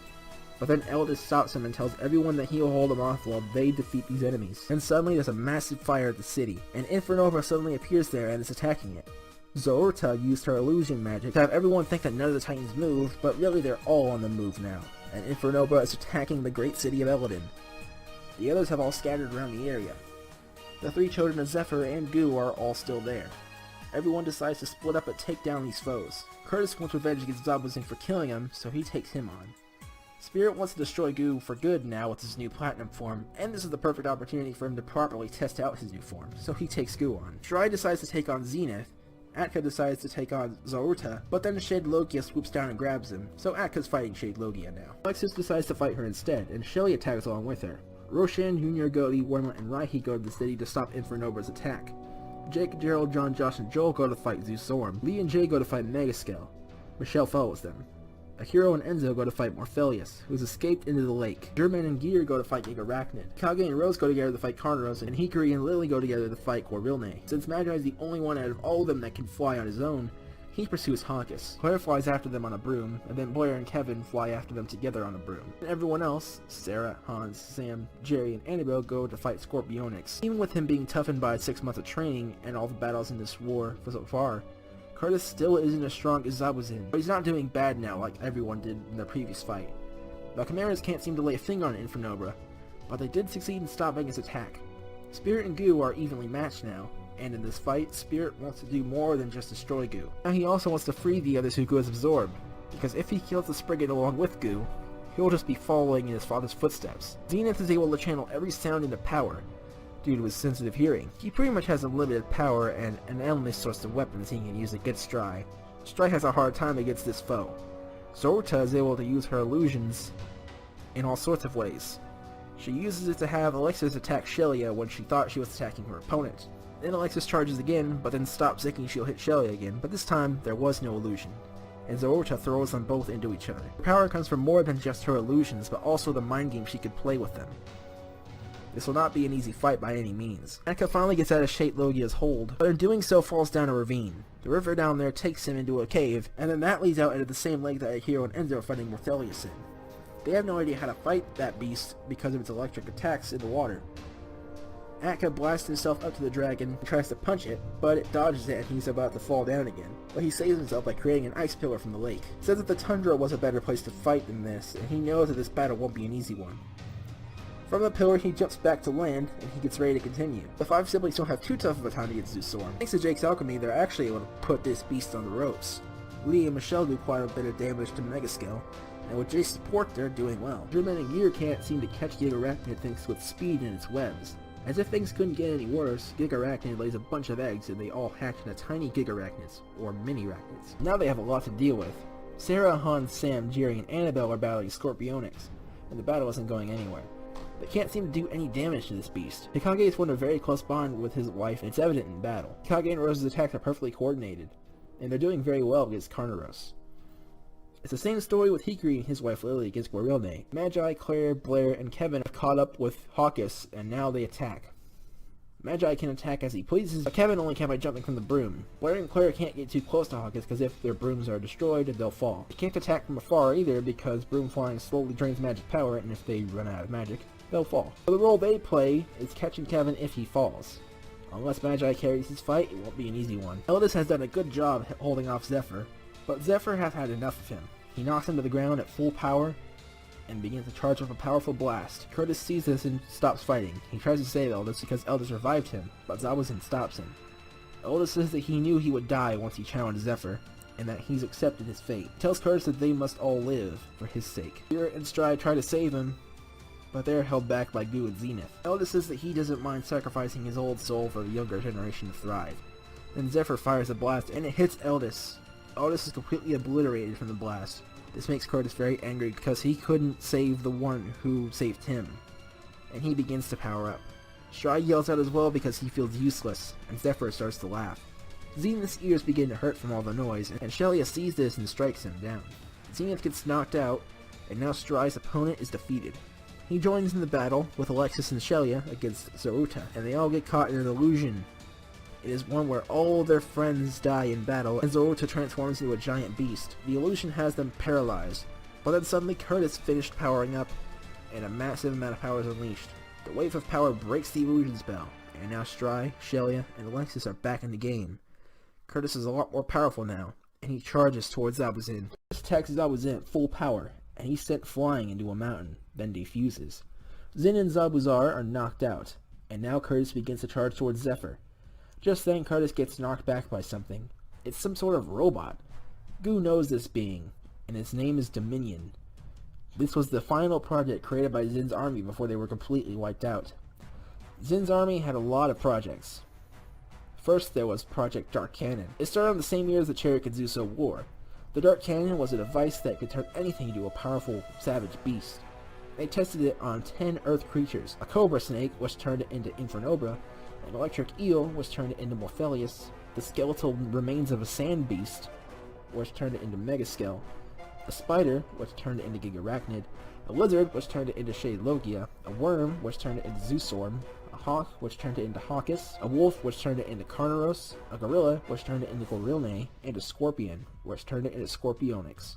But then Eldis stops him and tells everyone that he'll hold them off while they defeat these enemies. And suddenly there's a massive fire at the city, and Infernova suddenly appears there and is attacking it. Zorta used her illusion magic to have everyone think that none of the Titans moved, but really they're all on the move now, and Infernova is attacking the great city of Eladin. The others have all scattered around the area. The 3 children of Zephyr and Goo are all still there. Everyone decides to split up and take down these foes. Curtis wants revenge against Zabuzin for killing him, so he takes him on. Spirit wants to destroy Goo for good now with his new platinum form, and this is the perfect opportunity for him to properly test out his new form, so he takes Goo on. Stry decides to take on Zenith, Atka decides to take on Zoruta, but then Shade Logia swoops down and grabs him, so Atka's fighting Shade Logia now. Alexis decides to fight her instead, and Shelly tags along with her. Roshan, Junior, Goaty, Wormlet, and Raihi go to the city to stop Infernobra's attack. Jake, Gerald, John, Josh, and Joel go to fight Zeus Storm. Lee and Jay go to fight Megascale. Michelle follows them. Akiro and Enzo go to fight Morphelius, who has escaped into the lake. German and Gear go to fight Gigarachnid. Kage and Rose go together to fight Carneros, and Hikari and Lily go together to fight Corvilne. Since Magi is the only one out of all of them that can fly on his own, he pursues Honkus. Claire flies after them on a broom, and then Blair and Kevin fly after them together on a broom. And everyone else, Sarah, Hans, Sam, Jerry, and Annabelle go to fight Scorpionix. Even with him being toughened by 6 months of training and all the battles in this war so far, Curtis still isn't as strong as Zabuzin, but he's not doing bad now like everyone did in their previous fight. The Chimeras can't seem to lay a finger on Infernobra, but they did succeed in stopping his attack. Spirit and Goo are evenly matched now, and in this fight, Spirit wants to do more than just destroy Goo. Now he also wants to free the others who Goo has absorbed, because if he kills the Spriggan along with Goo, he'll just be following in his father's footsteps. Zenith is able to channel every sound into power, due to his sensitive hearing. He pretty much has unlimited power and an endless source of weapons he can use against Stry. Stry has a hard time against this foe. Zoruta is able to use her illusions in all sorts of ways. She uses it to have Alexis attack Shelia when she thought she was attacking her opponent. Then Alexis charges again, but then stops thinking she'll hit Shelia again, but this time there was no illusion, and Zoruta throws them both into each other. Her power comes from more than just her illusions, but also the mind game she could play with them. This will not be an easy fight by any means. Atka finally gets out of Shade Logia's hold, but in doing so falls down a ravine. The river down there takes him into a cave, and then that leads out into the same lake that Akiro and Enzo are fighting Morphelius in. They have no idea how to fight that beast because of its electric attacks in the water. Atka blasts himself up to the dragon and tries to punch it, but it dodges it and he's about to fall down again. But he saves himself by creating an ice pillar from the lake. He says that the tundra was a better place to fight than this, and he knows that this battle won't be an easy one. From the pillar, he jumps back to land, and he gets ready to continue. The 5 siblings don't have too tough of a time against Zeus Storm. Thanks to Jake's alchemy, they're actually able to put this beast on the ropes. Lee and Michelle do quite a bit of damage to Megascale, and with Jake's support, they're doing well. German and Gear can't seem to catch Gigarachnid thanks with speed in its webs. As if things couldn't get any worse, Gigarachnid lays a bunch of eggs, and they all hatch into tiny Gigarachnids, or mini-rachnids. Now they have a lot to deal with. Sarah, Hans, Sam, Jerry, and Annabelle are battling Scorpionix, and the battle isn't going anywhere. They can't seem to do any damage to this beast. Hikage has formed a very close bond with his wife, and it's evident in battle. Hikage and Rose's attacks are perfectly coordinated, and they're doing very well against Carneros. It's the same story with Hikari and his wife Lily against Gorilne. Magi, Claire, Blair, and Kevin have caught up with Hawkus, and now they attack. Magi can attack as he pleases, but Kevin only can by jumping from the broom. Blair and Claire can't get too close to Hawkus because if their brooms are destroyed, they'll fall. They can't attack from afar either because broom flying slowly drains magic power, and if they run out of magic, they'll fall. So the role they play is catching Kevin if he falls. Unless Magi carries his fight, it won't be an easy one. Eldis has done a good job holding off Zephyr, but Zephyr has had enough of him. He knocks him to the ground at full power and begins to charge with a powerful blast. Curtis sees this and stops fighting. He tries to save Eldis because Eldis revived him, but Zabuzin stops him. Eldis says that he knew he would die once he challenged Zephyr, and that he's accepted his fate. He tells Curtis that they must all live for his sake. Spirit and Stride try to save him, but they're held back by Goo and Zenith. Eldis says that he doesn't mind sacrificing his old soul for the younger generation to thrive. Then Zephyr fires a blast, and it hits Eldis. Eldis is completely obliterated from the blast. This makes Curtis very angry because he couldn't save the one who saved him, and he begins to power up. Stride yells out as well because he feels useless, and Zephyr starts to laugh. Zenith's ears begin to hurt from all the noise, and Shelia sees this and strikes him down. Zenith gets knocked out, and now Stride's opponent is defeated. He joins in the battle with Alexis and Shelia against Zoruta, and they all get caught in an illusion. It is one where all their friends die in battle, and Zoruta transforms into a giant beast. The illusion has them paralyzed, but then suddenly Curtis finished powering up, and a massive amount of power is unleashed. The wave of power breaks the illusion spell, and now Stry, Shelia, and Alexis are back in the game. Curtis is a lot more powerful now, and he charges towards Zabuzin. Curtis attacks Zabuzin at full power, and he's sent flying into a mountain, then defuses. Zin and Zabuzar are knocked out, and now Curtis begins to charge towards Zephyr. Just then, Curtis gets knocked back by something. It's some sort of robot. Goo knows this being, and its name is Dominion. This was the final project created by Zin's army before they were completely wiped out. Zin's army had a lot of projects. First, there was Project Dark Cannon. It started on the same year as the Chirrikidzuso War. The Dark Cannon was a device that could turn anything into a powerful, savage beast. They tested it on 10 Earth creatures. A cobra snake was turned into Infernobra, an electric eel was turned into Morpheus, the skeletal remains of a sand beast was turned into Megaskel, a spider was turned into Gigarachnid, a lizard was turned into Shade Logia, a worm was turned into Zoosorm, a hawk was turned into Hawkus, a wolf was turned into Carnaros, a gorilla was turned into Gorilne, and a scorpion was turned into Scorpionix.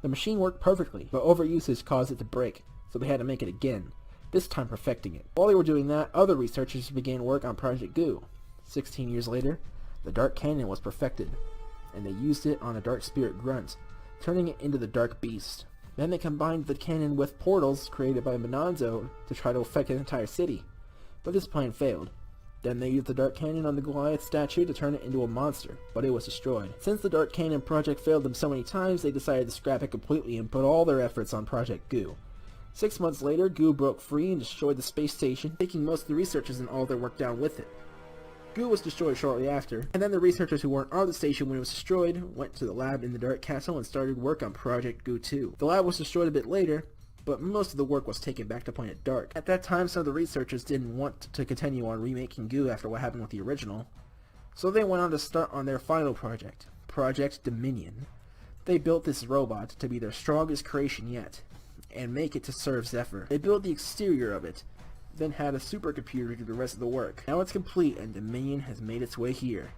The machine worked perfectly, but overusage caused it to break, so they had to make it again, this time perfecting it. While they were doing that, other researchers began work on Project Goo. 16 years later, the Dark Cannon was perfected, and they used it on a Dark Spirit Grunt, turning it into the Dark Beast. Then they combined the cannon with portals created by Monanzo to try to affect an entire city, but this plan failed. Then they used the Dark Cannon on the Goliath statue to turn it into a monster, but it was destroyed. Since the Dark Cannon project failed them so many times, they decided to scrap it completely and put all their efforts on Project Goo. 6 months later, Goo broke free and destroyed the space station, taking most of the researchers and all their work down with it. Goo was destroyed shortly after, and then the researchers who weren't on the station when it was destroyed went to the lab in the Dark Castle and started work on Project Goo 2. The lab was destroyed a bit later, but most of the work was taken back to Planet Dark. At that time, some of the researchers didn't want to continue on remaking Goo after what happened with the original, so they went on to start on their final project, Project Dominion. They built this robot to be their strongest creation yet, and make it to serve Zephyr. They built the exterior of it, then had a supercomputer do the rest of the work. Now it's complete and Dominion has made its way here.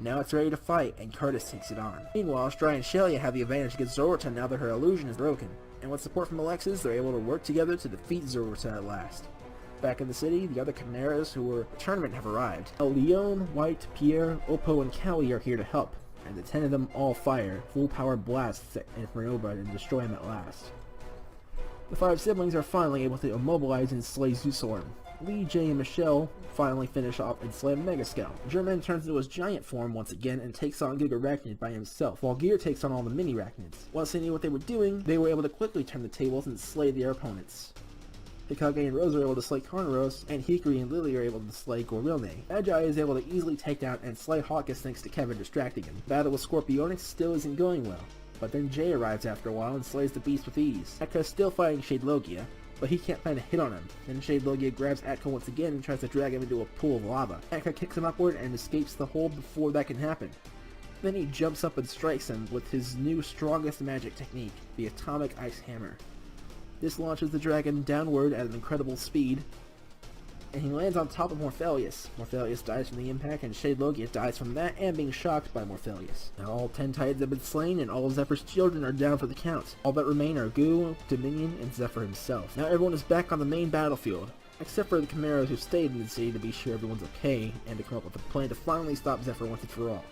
Now it's ready to fight and Curtis takes it on. Meanwhile, Stry and Shelia have the advantage against Zorota now that her illusion is broken, and with support from Alexis, they're able to work together to defeat Zorota at last. Back in the city, the other Chimeras who were at the tournament have arrived. Leon, White, Pierre, Oppo, and Cowie are here to help, and the 10 of them all fire full-power blasts at Infernobra and destroy him at last. The 5 siblings are finally able to immobilize and slay Zoosorm. Lee, Jay, and Michelle finally finish off and slay Megaskel. German turns into his giant form once again and takes on Gigarachnid by himself, while Gear takes on all the mini-Rachnids. Once they knew what they were doing, they were able to quickly turn the tables and slay their opponents. Hikage and Rose are able to slay Carnaros, and Hikari and Lily are able to slay Gorilne. Magi is able to easily take down and slay Hawkus thanks to Kevin distracting him. The battle with Scorpionix still isn't going well, but then Jay arrives after a while and slays the beast with ease. Atka is still fighting Shade Logia, but he can't find a hit on him. Then Shade Logia grabs Atka once again and tries to drag him into a pool of lava. Atka kicks him upward and escapes the hole before that can happen. Then he jumps up and strikes him with his new strongest magic technique, the Atomic Ice Hammer. This launches the dragon downward at an incredible speed, and he lands on top of Morpheus. Morpheus dies from the impact, and Shade Logia dies from that and being shocked by Morpheus. Now all 10 Titans have been slain, and all of Zephyr's children are down for the count. All that remain are Goo, Dominion, and Zephyr himself. Now everyone is back on the main battlefield, except for the Chimeras who stayed in the city to be sure everyone's okay, and to come up with a plan to finally stop Zephyr once and for all.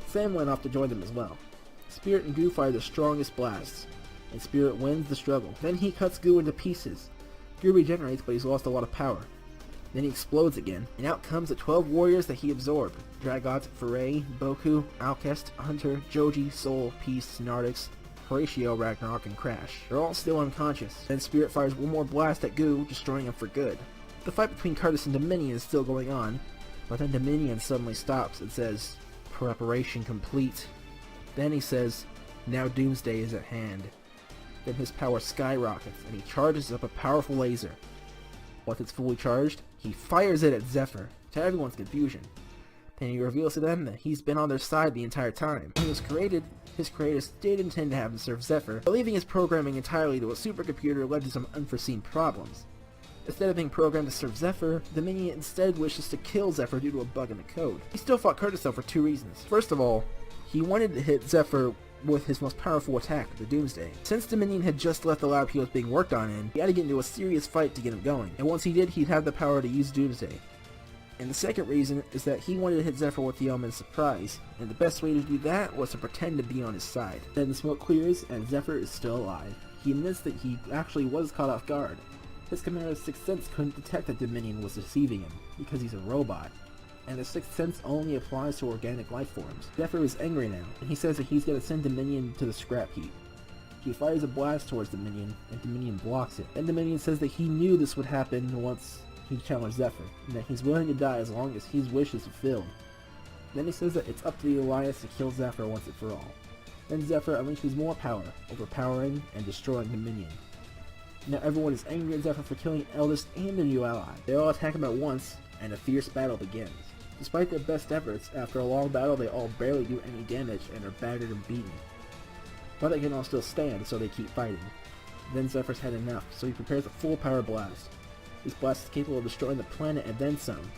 Sam went off to join them as well. Spirit and Goo fire the strongest blasts, and Spirit wins the struggle. Then he cuts Goo into pieces. Goo regenerates, but he's lost a lot of power. Then he explodes again, and out comes the 12 warriors that he absorbed. Dragot, Foray, Boku, Alcest, Hunter, Joji, Soul, Peace, Nardix, Horatio, Ragnarok, and Crash. They're all still unconscious. Then Spirit fires one more blast at Goo, destroying him for good. The fight between Curtis and Dominion is still going on, but then Dominion suddenly stops and says, "Preparation complete." Then he says, "Now Doomsday is at hand." Then his power skyrockets, and he charges up a powerful laser. Once it's fully charged, he fires it at Zephyr, to everyone's confusion. Then he reveals to them that he's been on their side the entire time. When he was created, his creators did intend to have him serve Zephyr, but leaving his programming entirely to a supercomputer led to some unforeseen problems. Instead of being programmed to serve Zephyr, Dominion instead wishes to kill Zephyr due to a bug in the code. He still fought Curtis though for 2 reasons. First of all, he wanted to hit Zephyr with his most powerful attack, the Doomsday. Since Dominion had just left the lab he was being worked on in, he had to get into a serious fight to get him going, and once he did, he'd have the power to use Doomsday. And the second reason is that he wanted to hit Zephyr with the element of surprise, and the best way to do that was to pretend to be on his side. Then the smoke clears, and Zephyr is still alive. He admits that he actually was caught off guard. His Chimera's sixth sense couldn't detect that Dominion was deceiving him, because he's a robot. and the Sixth Sense only applies to organic life forms. Zephyr is angry now, and he says that he's going to send Dominion to the scrap heap. He fires a blast towards Dominion, and Dominion blocks it. And Dominion says that he knew this would happen once he challenged Zephyr, and that he's willing to die as long as his wish is fulfilled. Then he says that it's up to the Alliance to kill Zephyr once and for all. Then Zephyr unleashes more power, overpowering and destroying Dominion. Now everyone is angry at Zephyr for killing Eldest and their new ally. They all attack him at once, and a fierce battle begins. Despite their best efforts, after a long battle they all barely do any damage and are battered and beaten. But they can all still stand, so they keep fighting. Then Zephyr's had enough, so he prepares a full power blast. This blast is capable of destroying the planet and then some.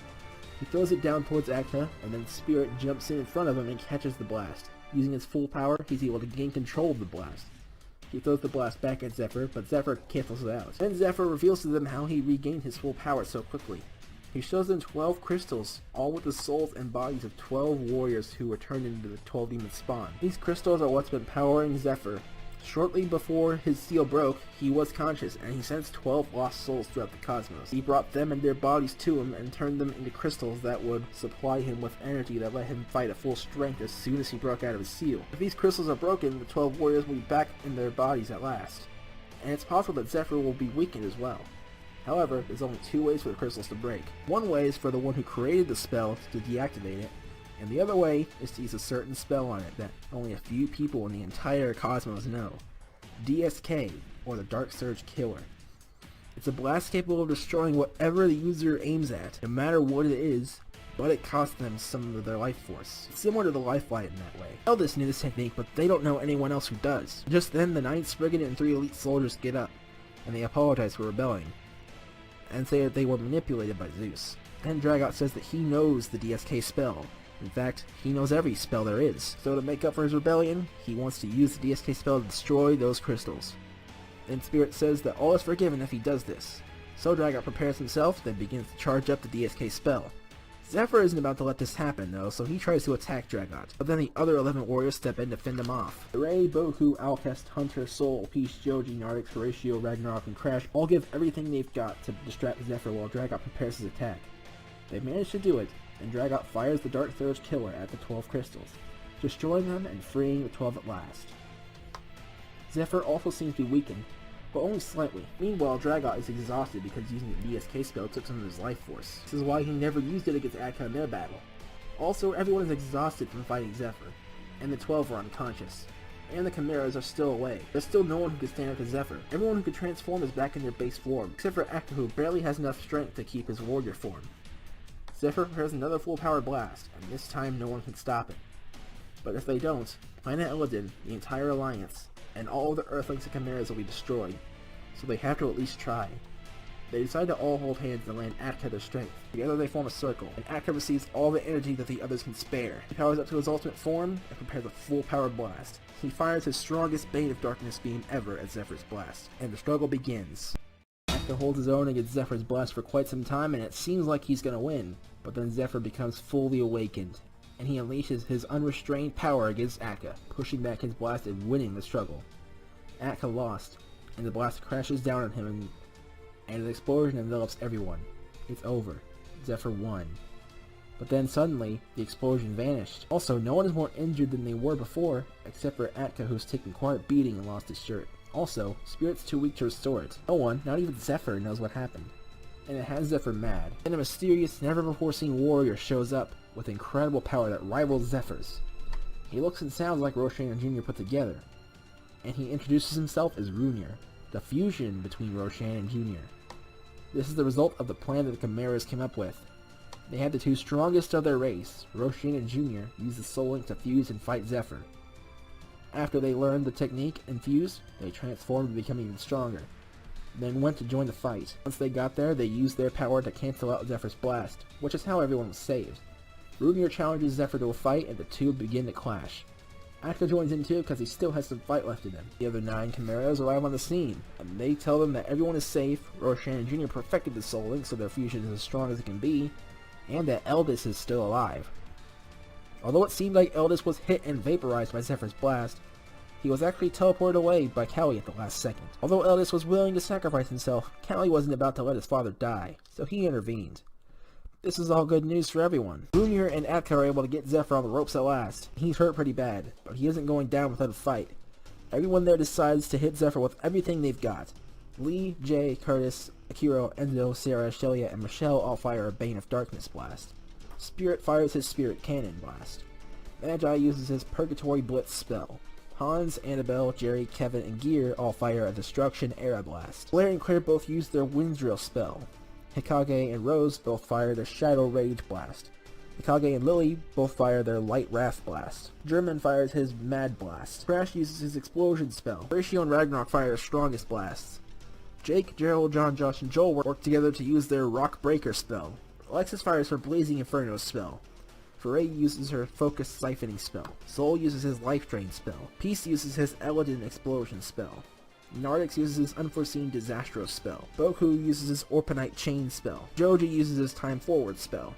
He throws it down towards Atka, and then Spirit jumps in front of him and catches the blast. Using his full power, he's able to gain control of the blast. He throws the blast back at Zephyr, but Zephyr cancels it out. Then Zephyr reveals to them how he regained his full power so quickly. He shows them 12 crystals, all with the souls and bodies of 12 warriors who were turned into the 12 demon spawn. These crystals are what's been powering Zephyr. Shortly before his seal broke, he was conscious, and he sensed 12 lost souls throughout the cosmos. He brought them and their bodies to him and turned them into crystals that would supply him with energy that let him fight at full strength as soon as he broke out of his seal. If these crystals are broken, the 12 warriors will be back in their bodies at last. And it's possible that Zephyr will be weakened as well. However, there's only two ways for the crystals to break. One way is for the one who created the spell to deactivate it, and the other way is to use a certain spell on it that only a few people in the entire cosmos know. DSK, or the Dark Surge Killer. It's a blast capable of destroying whatever the user aims at, no matter what it is, but it costs them some of their life force. It's similar to the Life Light in that way. Eldest knew this technique, but they don't know anyone else who does. Just then, the 9th Brigade and 3 elite soldiers get up, and they apologize for rebelling, and say that they were manipulated by Zeus. Then Dragot says that he knows the DSK spell. In fact, he knows every spell there is. So to make up for his rebellion, he wants to use the DSK spell to destroy those crystals. Then Spirit says that all is forgiven if he does this. So Dragot prepares himself, then begins to charge up the DSK spell. Zephyr isn't about to let this happen though, so he tries to attack Dragot, but then the other 11 warriors step in to fend him off. Ray, Boku, Alcest, Hunter, Soul, Peace, Joji, Nardik, Horatio, Ragnarok, and Crash all give everything they've got to distract Zephyr while Dragot prepares his attack. They manage to do it, and Dragot fires the Dark Surge Killer at the 12 crystals, destroying them and freeing the 12 at last. Zephyr also seems to be weakened, but only slightly. Meanwhile, Dragot is exhausted because using the DSK spell took some of his life force. This is why he never used it against Atka in their battle. Also, everyone is exhausted from fighting Zephyr, and the 12 are unconscious. And the Chimeras are still away. There's still no one who can stand up to Zephyr. Everyone who could transform is back in their base form, except for Atka, who barely has enough strength to keep his warrior form. Zephyr prepares another full power blast, and this time no one can stop it. But if they don't, Planet Illidan, the entire Alliance, and all of the Earthlings and Chimeras will be destroyed, so they have to at least try. They decide to all hold hands and land Atka their strength. Together they form a circle, and Atka receives all the energy that the others can spare. He powers up to his ultimate form and prepares a full power blast. He fires his strongest Bane of Darkness beam ever at Zephyr's blast, and the struggle begins. Atka holds his own against Zephyr's blast for quite some time, and it seems like he's gonna win, but then Zephyr becomes fully awakened, and he unleashes his unrestrained power against Atka, pushing back his blast and winning the struggle. Atka lost, and the blast crashes down on him, and an explosion envelops everyone. It's over. Zephyr won. But then suddenly, the explosion vanished. Also, no one is more injured than they were before, except for Atka, who's taken quite a beating and lost his shirt. Also, Spirit's too weak to restore it. No one, not even Zephyr, knows what happened. And it has Zephyr mad. Then a mysterious, never-before-seen warrior shows up with incredible power that rivals Zephyr's. He looks and sounds like Roshan Jr. put together, and he introduces himself as Runir, the fusion between Roshan and Jr. This is the result of the plan that the Chimeras came up with. They had the two strongest of their race, Roshan and Jr., use the Soul Link to fuse and fight Zephyr. After they learned the technique and fused, they transformed to become even stronger, then went to join the fight. Once they got there, they used their power to cancel out Zephyr's blast, which is how everyone was saved. Runir challenges Zephyr to a fight, and the two begin to clash. Atka joins in too because he still has some fight left in him. The other 9 Chimeras arrive on the scene, and they tell them that everyone is safe, Roshan Jr. perfected the Soul Link so their fusion is as strong as it can be, and that Eldest is still alive. Although it seemed like Eldest was hit and vaporized by Zephyr's blast, he was actually teleported away by Callie at the last second. Although Eldest was willing to sacrifice himself, Callie wasn't about to let his father die, so he intervened. This is all good news for everyone. Hrungnir and Atka are able to get Zephyr on the ropes at last. He's hurt pretty bad, but he isn't going down without a fight. Everyone there decides to hit Zephyr with everything they've got. Lee, Jay, Curtis, Akiro, Endo, Sarah, Shelia, and Michelle all fire a Bane of Darkness blast. Spirit fires his Spirit Cannon blast. Magi uses his Purgatory Blitz spell. Hans, Annabelle, Jerry, Kevin, and Gear all fire a Destruction Era blast. Blair and Claire both use their Wind Drill spell. Hikage and Rose both fire their Shadow Rage blast. Hikage and Lily both fire their Light Wrath blast. German fires his Mad blast. Crash uses his Explosion spell. Horatio and Ragnarok fire their strongest blasts. Jake, Gerald, John, Josh, and Joel work together to use their Rock Breaker spell. Alexis fires her Blazing Inferno spell. Foray uses her Focused Siphoning spell. Soul uses his Life Drain spell. Peace uses his Eladin Explosion spell. Nardix uses his Unforeseen Disastros spell. Boku uses his Orponite Chain spell. Joji uses his Time Forward spell.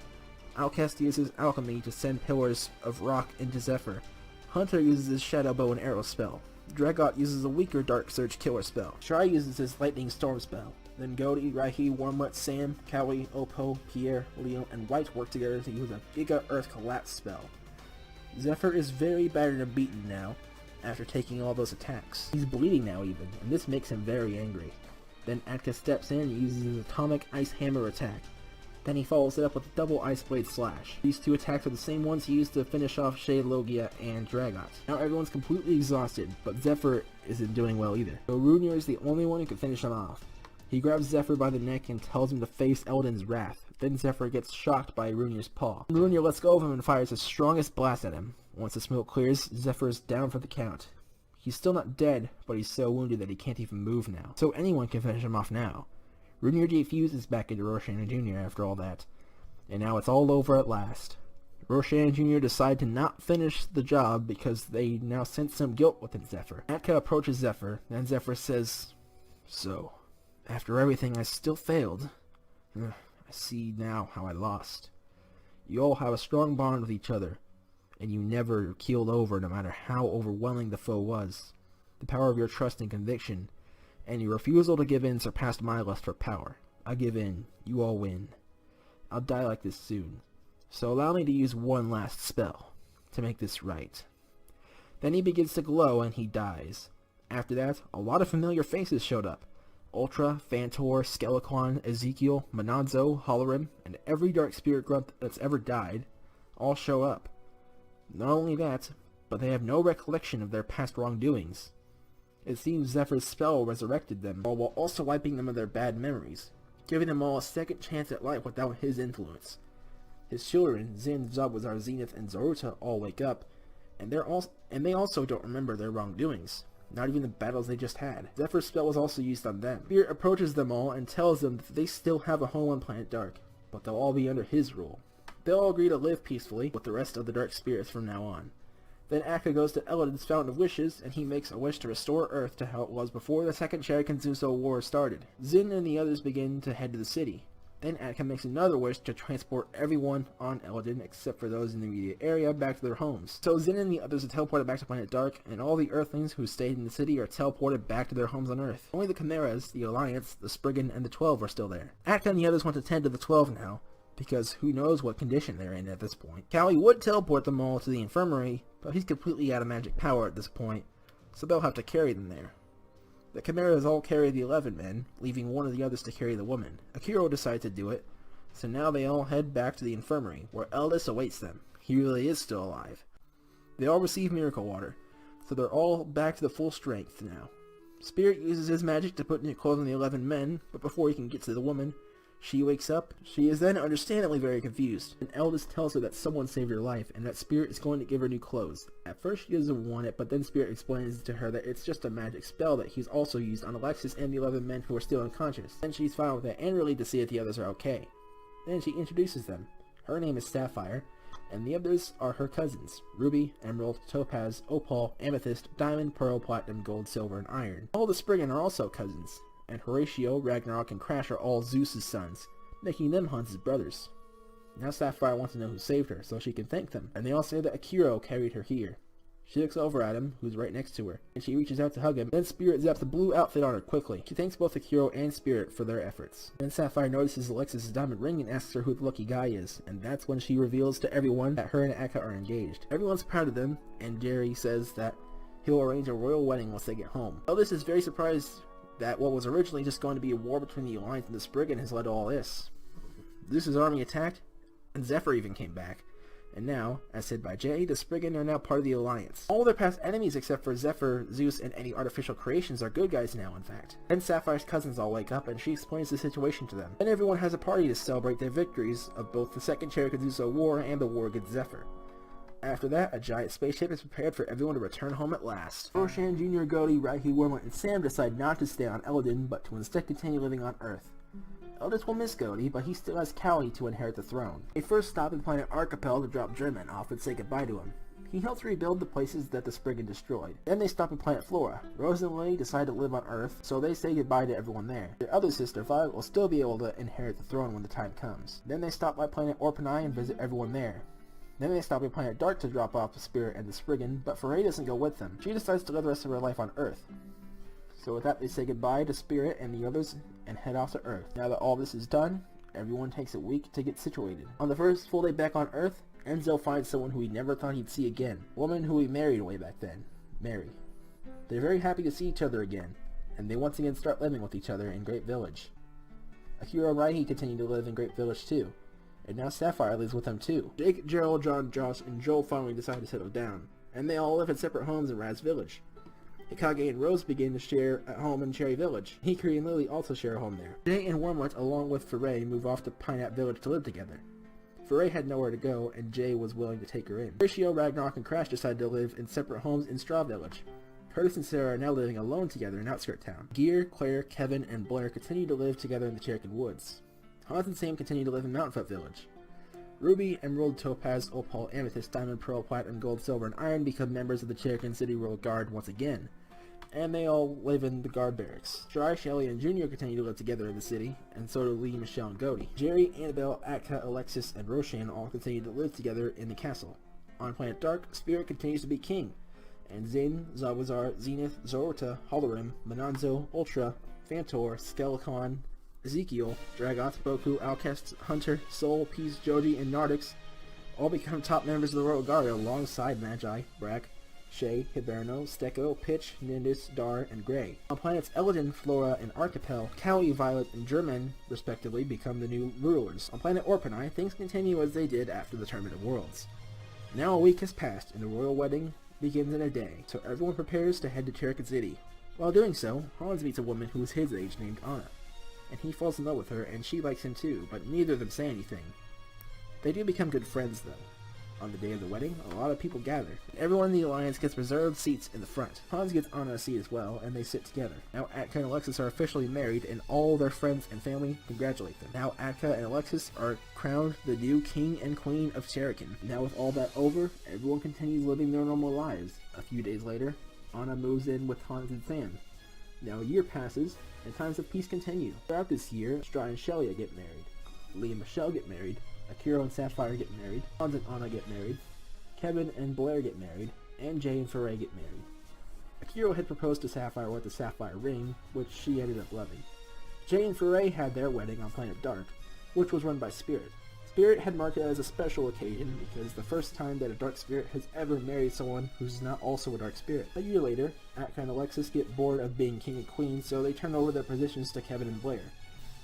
Outcast uses Alchemy to send Pillars of Rock into Zephyr. Hunter uses his Shadow Bow and Arrow spell. Dragot uses a weaker Dark Surge Killer spell. Shrai uses his Lightning Storm spell. Then Godi, Raihi, Wormlet, Sam, Kawi, Oppo, Pierre, Leo, and White work together to use a Giga Earth Collapse spell. Zephyr is very battered and beaten now, after taking all those attacks. He's bleeding now even, and this makes him very angry. Then Atka steps in and uses his Atomic Ice Hammer attack. Then he follows it up with a double Ice Blade Slash. These two attacks are the same ones he used to finish off Shade Logia and Dragot. Now everyone's completely exhausted, but Zephyr isn't doing well either. So Hrungnir is the only one who can finish him off. He grabs Zephyr by the neck and tells him to face Eldin's wrath. Then Zephyr gets shocked by Hrungnir's paw. Hrungnir lets go of him and fires his strongest blast at him. Once the smoke clears, Zephyr is down for the count. He's still not dead, but he's so wounded that he can't even move now. So anyone can finish him off now. Hrungnir defuses back into Roshan Jr. after all that. And now it's all over at last. Roshan Jr. decide to not finish the job because they now sense some guilt within Zephyr. Atka approaches Zephyr, then Zephyr says, "So, after everything I still failed. I see now how I lost. You all have a strong bond with each other, and you never keeled over no matter how overwhelming the foe was. The power of your trust and conviction, and your refusal to give in surpassed my lust for power. I give in. You all win. I'll die like this soon. So allow me to use one last spell to make this right." Then he begins to glow and he dies. After that, a lot of familiar faces showed up. Ultra, Phantor, Skelecon, Ezekiel, Monanzo, Holorim, and every Dark Spirit grunt that's ever died all show up. Not only that, but they have no recollection of their past wrongdoings. It seems Zephyr's spell resurrected them, while also wiping them of their bad memories, giving them all a second chance at life without his influence. His children, Zin, Zabwazar, Zenith, and Zoruta all wake up, and they also don't remember their wrongdoings. Not even the battles they just had. Zephyr's spell was also used on them. Spirit approaches them all and tells them that they still have a home on Planet Dark, but they'll all be under his rule. They'll all agree to live peacefully with the rest of the Dark Spirits from now on. Then Atka goes to Eladin's Fountain of Wishes, and he makes a wish to restore Earth to how it was before the Second Shariken-Zuso War started. Zin and the others begin to head to the city. Then Atka makes another wish to transport everyone on Eladin, except for those in the immediate area, back to their homes. So Zin and the others are teleported back to Planet Dark, and all the Earthlings who stayed in the city are teleported back to their homes on Earth. Only the Chimeras, the Alliance, the Spriggan, and the 12 are still there. Atka and the others want to tend to the 12 now, because who knows what condition they're in at this point. Kawi would teleport them all to the infirmary, but he's completely out of magic power at this point, so they'll have to carry them there. The Chimeras all carry the 11 men, leaving one of the others to carry the woman. Akiro decides to do it, so now they all head back to the infirmary, where Eldis awaits them. He really is still alive. They all receive miracle water, so they're all back to the full strength now. Spirit uses his magic to put new clothes on the 11 men, but before he can get to the woman, she wakes up. She is then understandably very confused, and Eldis tells her that someone saved her life, and that Spirit is going to give her new clothes. At first she doesn't want it, but then Spirit explains to her that it's just a magic spell that he's also used on Alexis and the 11 men who are still unconscious. Then she's fine with it, and relieved to see that the others are okay. Then she introduces them. Her name is Sapphire, and the others are her cousins, Ruby, Emerald, Topaz, Opal, Amethyst, Diamond, Pearl, Platinum, Gold, Silver, and Iron. All the Spriggan are also cousins, and Horatio, Ragnarok, and Crash are all Zeus's sons, making them Hans' brothers. Now Sapphire wants to know who saved her, so she can thank them, and they all say that Akiro carried her here. She looks over at him, who's right next to her, and she reaches out to hug him. Then Spirit zaps a blue outfit on her quickly. She thanks both Akiro and Spirit for their efforts. Then Sapphire notices Alexis' diamond ring and asks her who the lucky guy is, and that's when she reveals to everyone that her and Akka are engaged. Everyone's proud of them, and Jerry says that he'll arrange a royal wedding once they get home. Eldest is very surprised that what was originally just going to be a war between the Alliance and the Spriggan has led to all this. Zeus's army attacked, and Zephyr even came back. And now, as said by Jay, the Spriggan are now part of the Alliance. All their past enemies except for Zephyr, Zeus, and any artificial creations are good guys now, in fact. Then Sapphire's cousins all wake up and she explains the situation to them. Then everyone has a party to celebrate their victories of both the Second Chericazuso War and the war against Zephyr. After that, a giant spaceship is prepared for everyone to return home at last. Roshan, Jr., Goaty, Raihi, Wormlet, and Sam decide not to stay on Eldin, but to instead continue living on Earth. Eldest will miss Goaty, but he still has Cowie to inherit the throne. They first stop at planet Archipel to drop German off and say goodbye to him. He helps rebuild the places that the Spriggan destroyed. Then they stop at planet Flora. Rose and Lily decide to live on Earth, so they say goodbye to everyone there. Their other sister, Violet, will still be able to inherit the throne when the time comes. Then they stop by planet Orpani and visit everyone there. Then they stop at planet Dark to drop off the Spirit and the Spriggan, but Faray doesn't go with them. She decides to live the rest of her life on Earth. So with that, they say goodbye to Spirit and the others and head off to Earth. Now that all this is done, everyone takes a week to get situated. On the first full day back on Earth, Enzo finds someone who he never thought he'd see again. A woman who he married way back then, Mary. They're very happy to see each other again, and they once again start living with each other in Great Village. Akira and Raihi continue to live in Great Village too, and now Sapphire lives with them too. Jake, Gerald, John, Josh, and Joel finally decide to settle down, and they all live in separate homes in Raz Village. Hikage and Rose begin to share a home in Cherry Village. Hikari and Lily also share a home there. Jay and Wormlet, along with Faray, move off to Pineapple Village to live together. Faray had nowhere to go, and Jay was willing to take her in. Horatio, Ragnarok, and Crash decided to live in separate homes in Straw Village. Curtis and Sarah are now living alone together in Outskirt Town. Gear, Claire, Kevin, and Blair continue to live together in the Cherokee Woods. Hans and Sam continue to live in Mountainfoot Village. Ruby, Emerald, Topaz, Opal, Amethyst, Diamond, Pearl, Platinum, Gold, Silver, and Iron become members of the Cherokee City Royal Guard once again. And they all live in the guard barracks. Stry, Shelly, and Junior continue to live together in the city, and so do Lee, Michelle, and Goaty. Jerry, Annabelle, Atka, Alexis, and Roshan all continue to live together in the castle. On Planet Dark, Spirit continues to be king, and Zane, Zawazar, Zenith, Zorota, Holorim, Mananzo, Ultra, Phantor, Skelecon, Ezekiel, Dragoth, Boku, Outcast, Hunter, Soul, Peace, Joji, and Nardix all become top members of the Royal Guard alongside Magi, Brack, Shay, Hiberno, Stecco, Pitch, Nindis, Dar, and Grey. On planets Eldin, Flora, and Archipel, Cowie, Violet, and German, respectively, become the new rulers. On planet Orpani, things continue as they did after the Tournament of Worlds. Now a week has passed, and the royal wedding begins in a day, so everyone prepares to head to Cherokee City. While doing so, Hans meets a woman who is his age named Anna, and he falls in love with her, and she likes him too, but neither of them say anything. They do become good friends, though. On the day of the wedding, a lot of people gather. Everyone in the Alliance gets reserved seats in the front. Hans gets Anna a seat as well, and they sit together. Now Atka and Alexis are officially married, and all their friends and family congratulate them. Now Atka and Alexis are crowned the new king and queen of Cherokee. Now with all that over, everyone continues living their normal lives. A few days later, Anna moves in with Hans and Sam. Now a year passes, and times of peace continue. Throughout this year, Stry and Shelia get married. Lee and Michelle get married. Akira and Sapphire get married, Hans and Anna get married, Kevin and Blair get married, and Jay and Faray get married. Akira had proposed to Sapphire with the Sapphire ring, which she ended up loving. Jay and Faray had their wedding on Planet Dark, which was run by Spirit. Spirit had marked it as a special occasion because the first time that a Dark Spirit has ever married someone who's not also a Dark Spirit. A year later, Atka and Alexis get bored of being king and queen, so they turn over their positions to Kevin and Blair.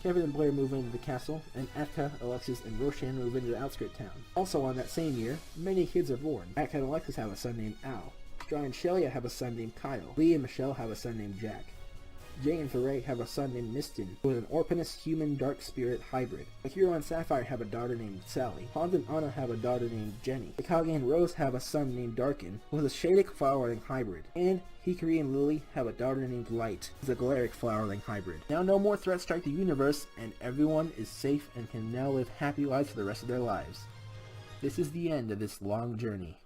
Kevin and Blair move into the castle, and Atka, Alexis, and Roshan move into the outskirt town. Also on that same year, many kids are born. Atka and Alexis have a son named Al. Stry and Shelia have a son named Kyle. Lee and Michelle have a son named Jack. Jay and Faray have a son named Mistin, who is an Orpanus human dark spirit hybrid. Akira and Sapphire have a daughter named Sally. Hans and Anna have a daughter named Jenny. Hikage and Rose have a son named Darkin, who is a Shadic flowering hybrid. And Hikari and Lily have a daughter named Light, who is a Galaric flowering hybrid. Now no more threats strike the universe, and everyone is safe and can now live happy lives for the rest of their lives. This is the end of this long journey.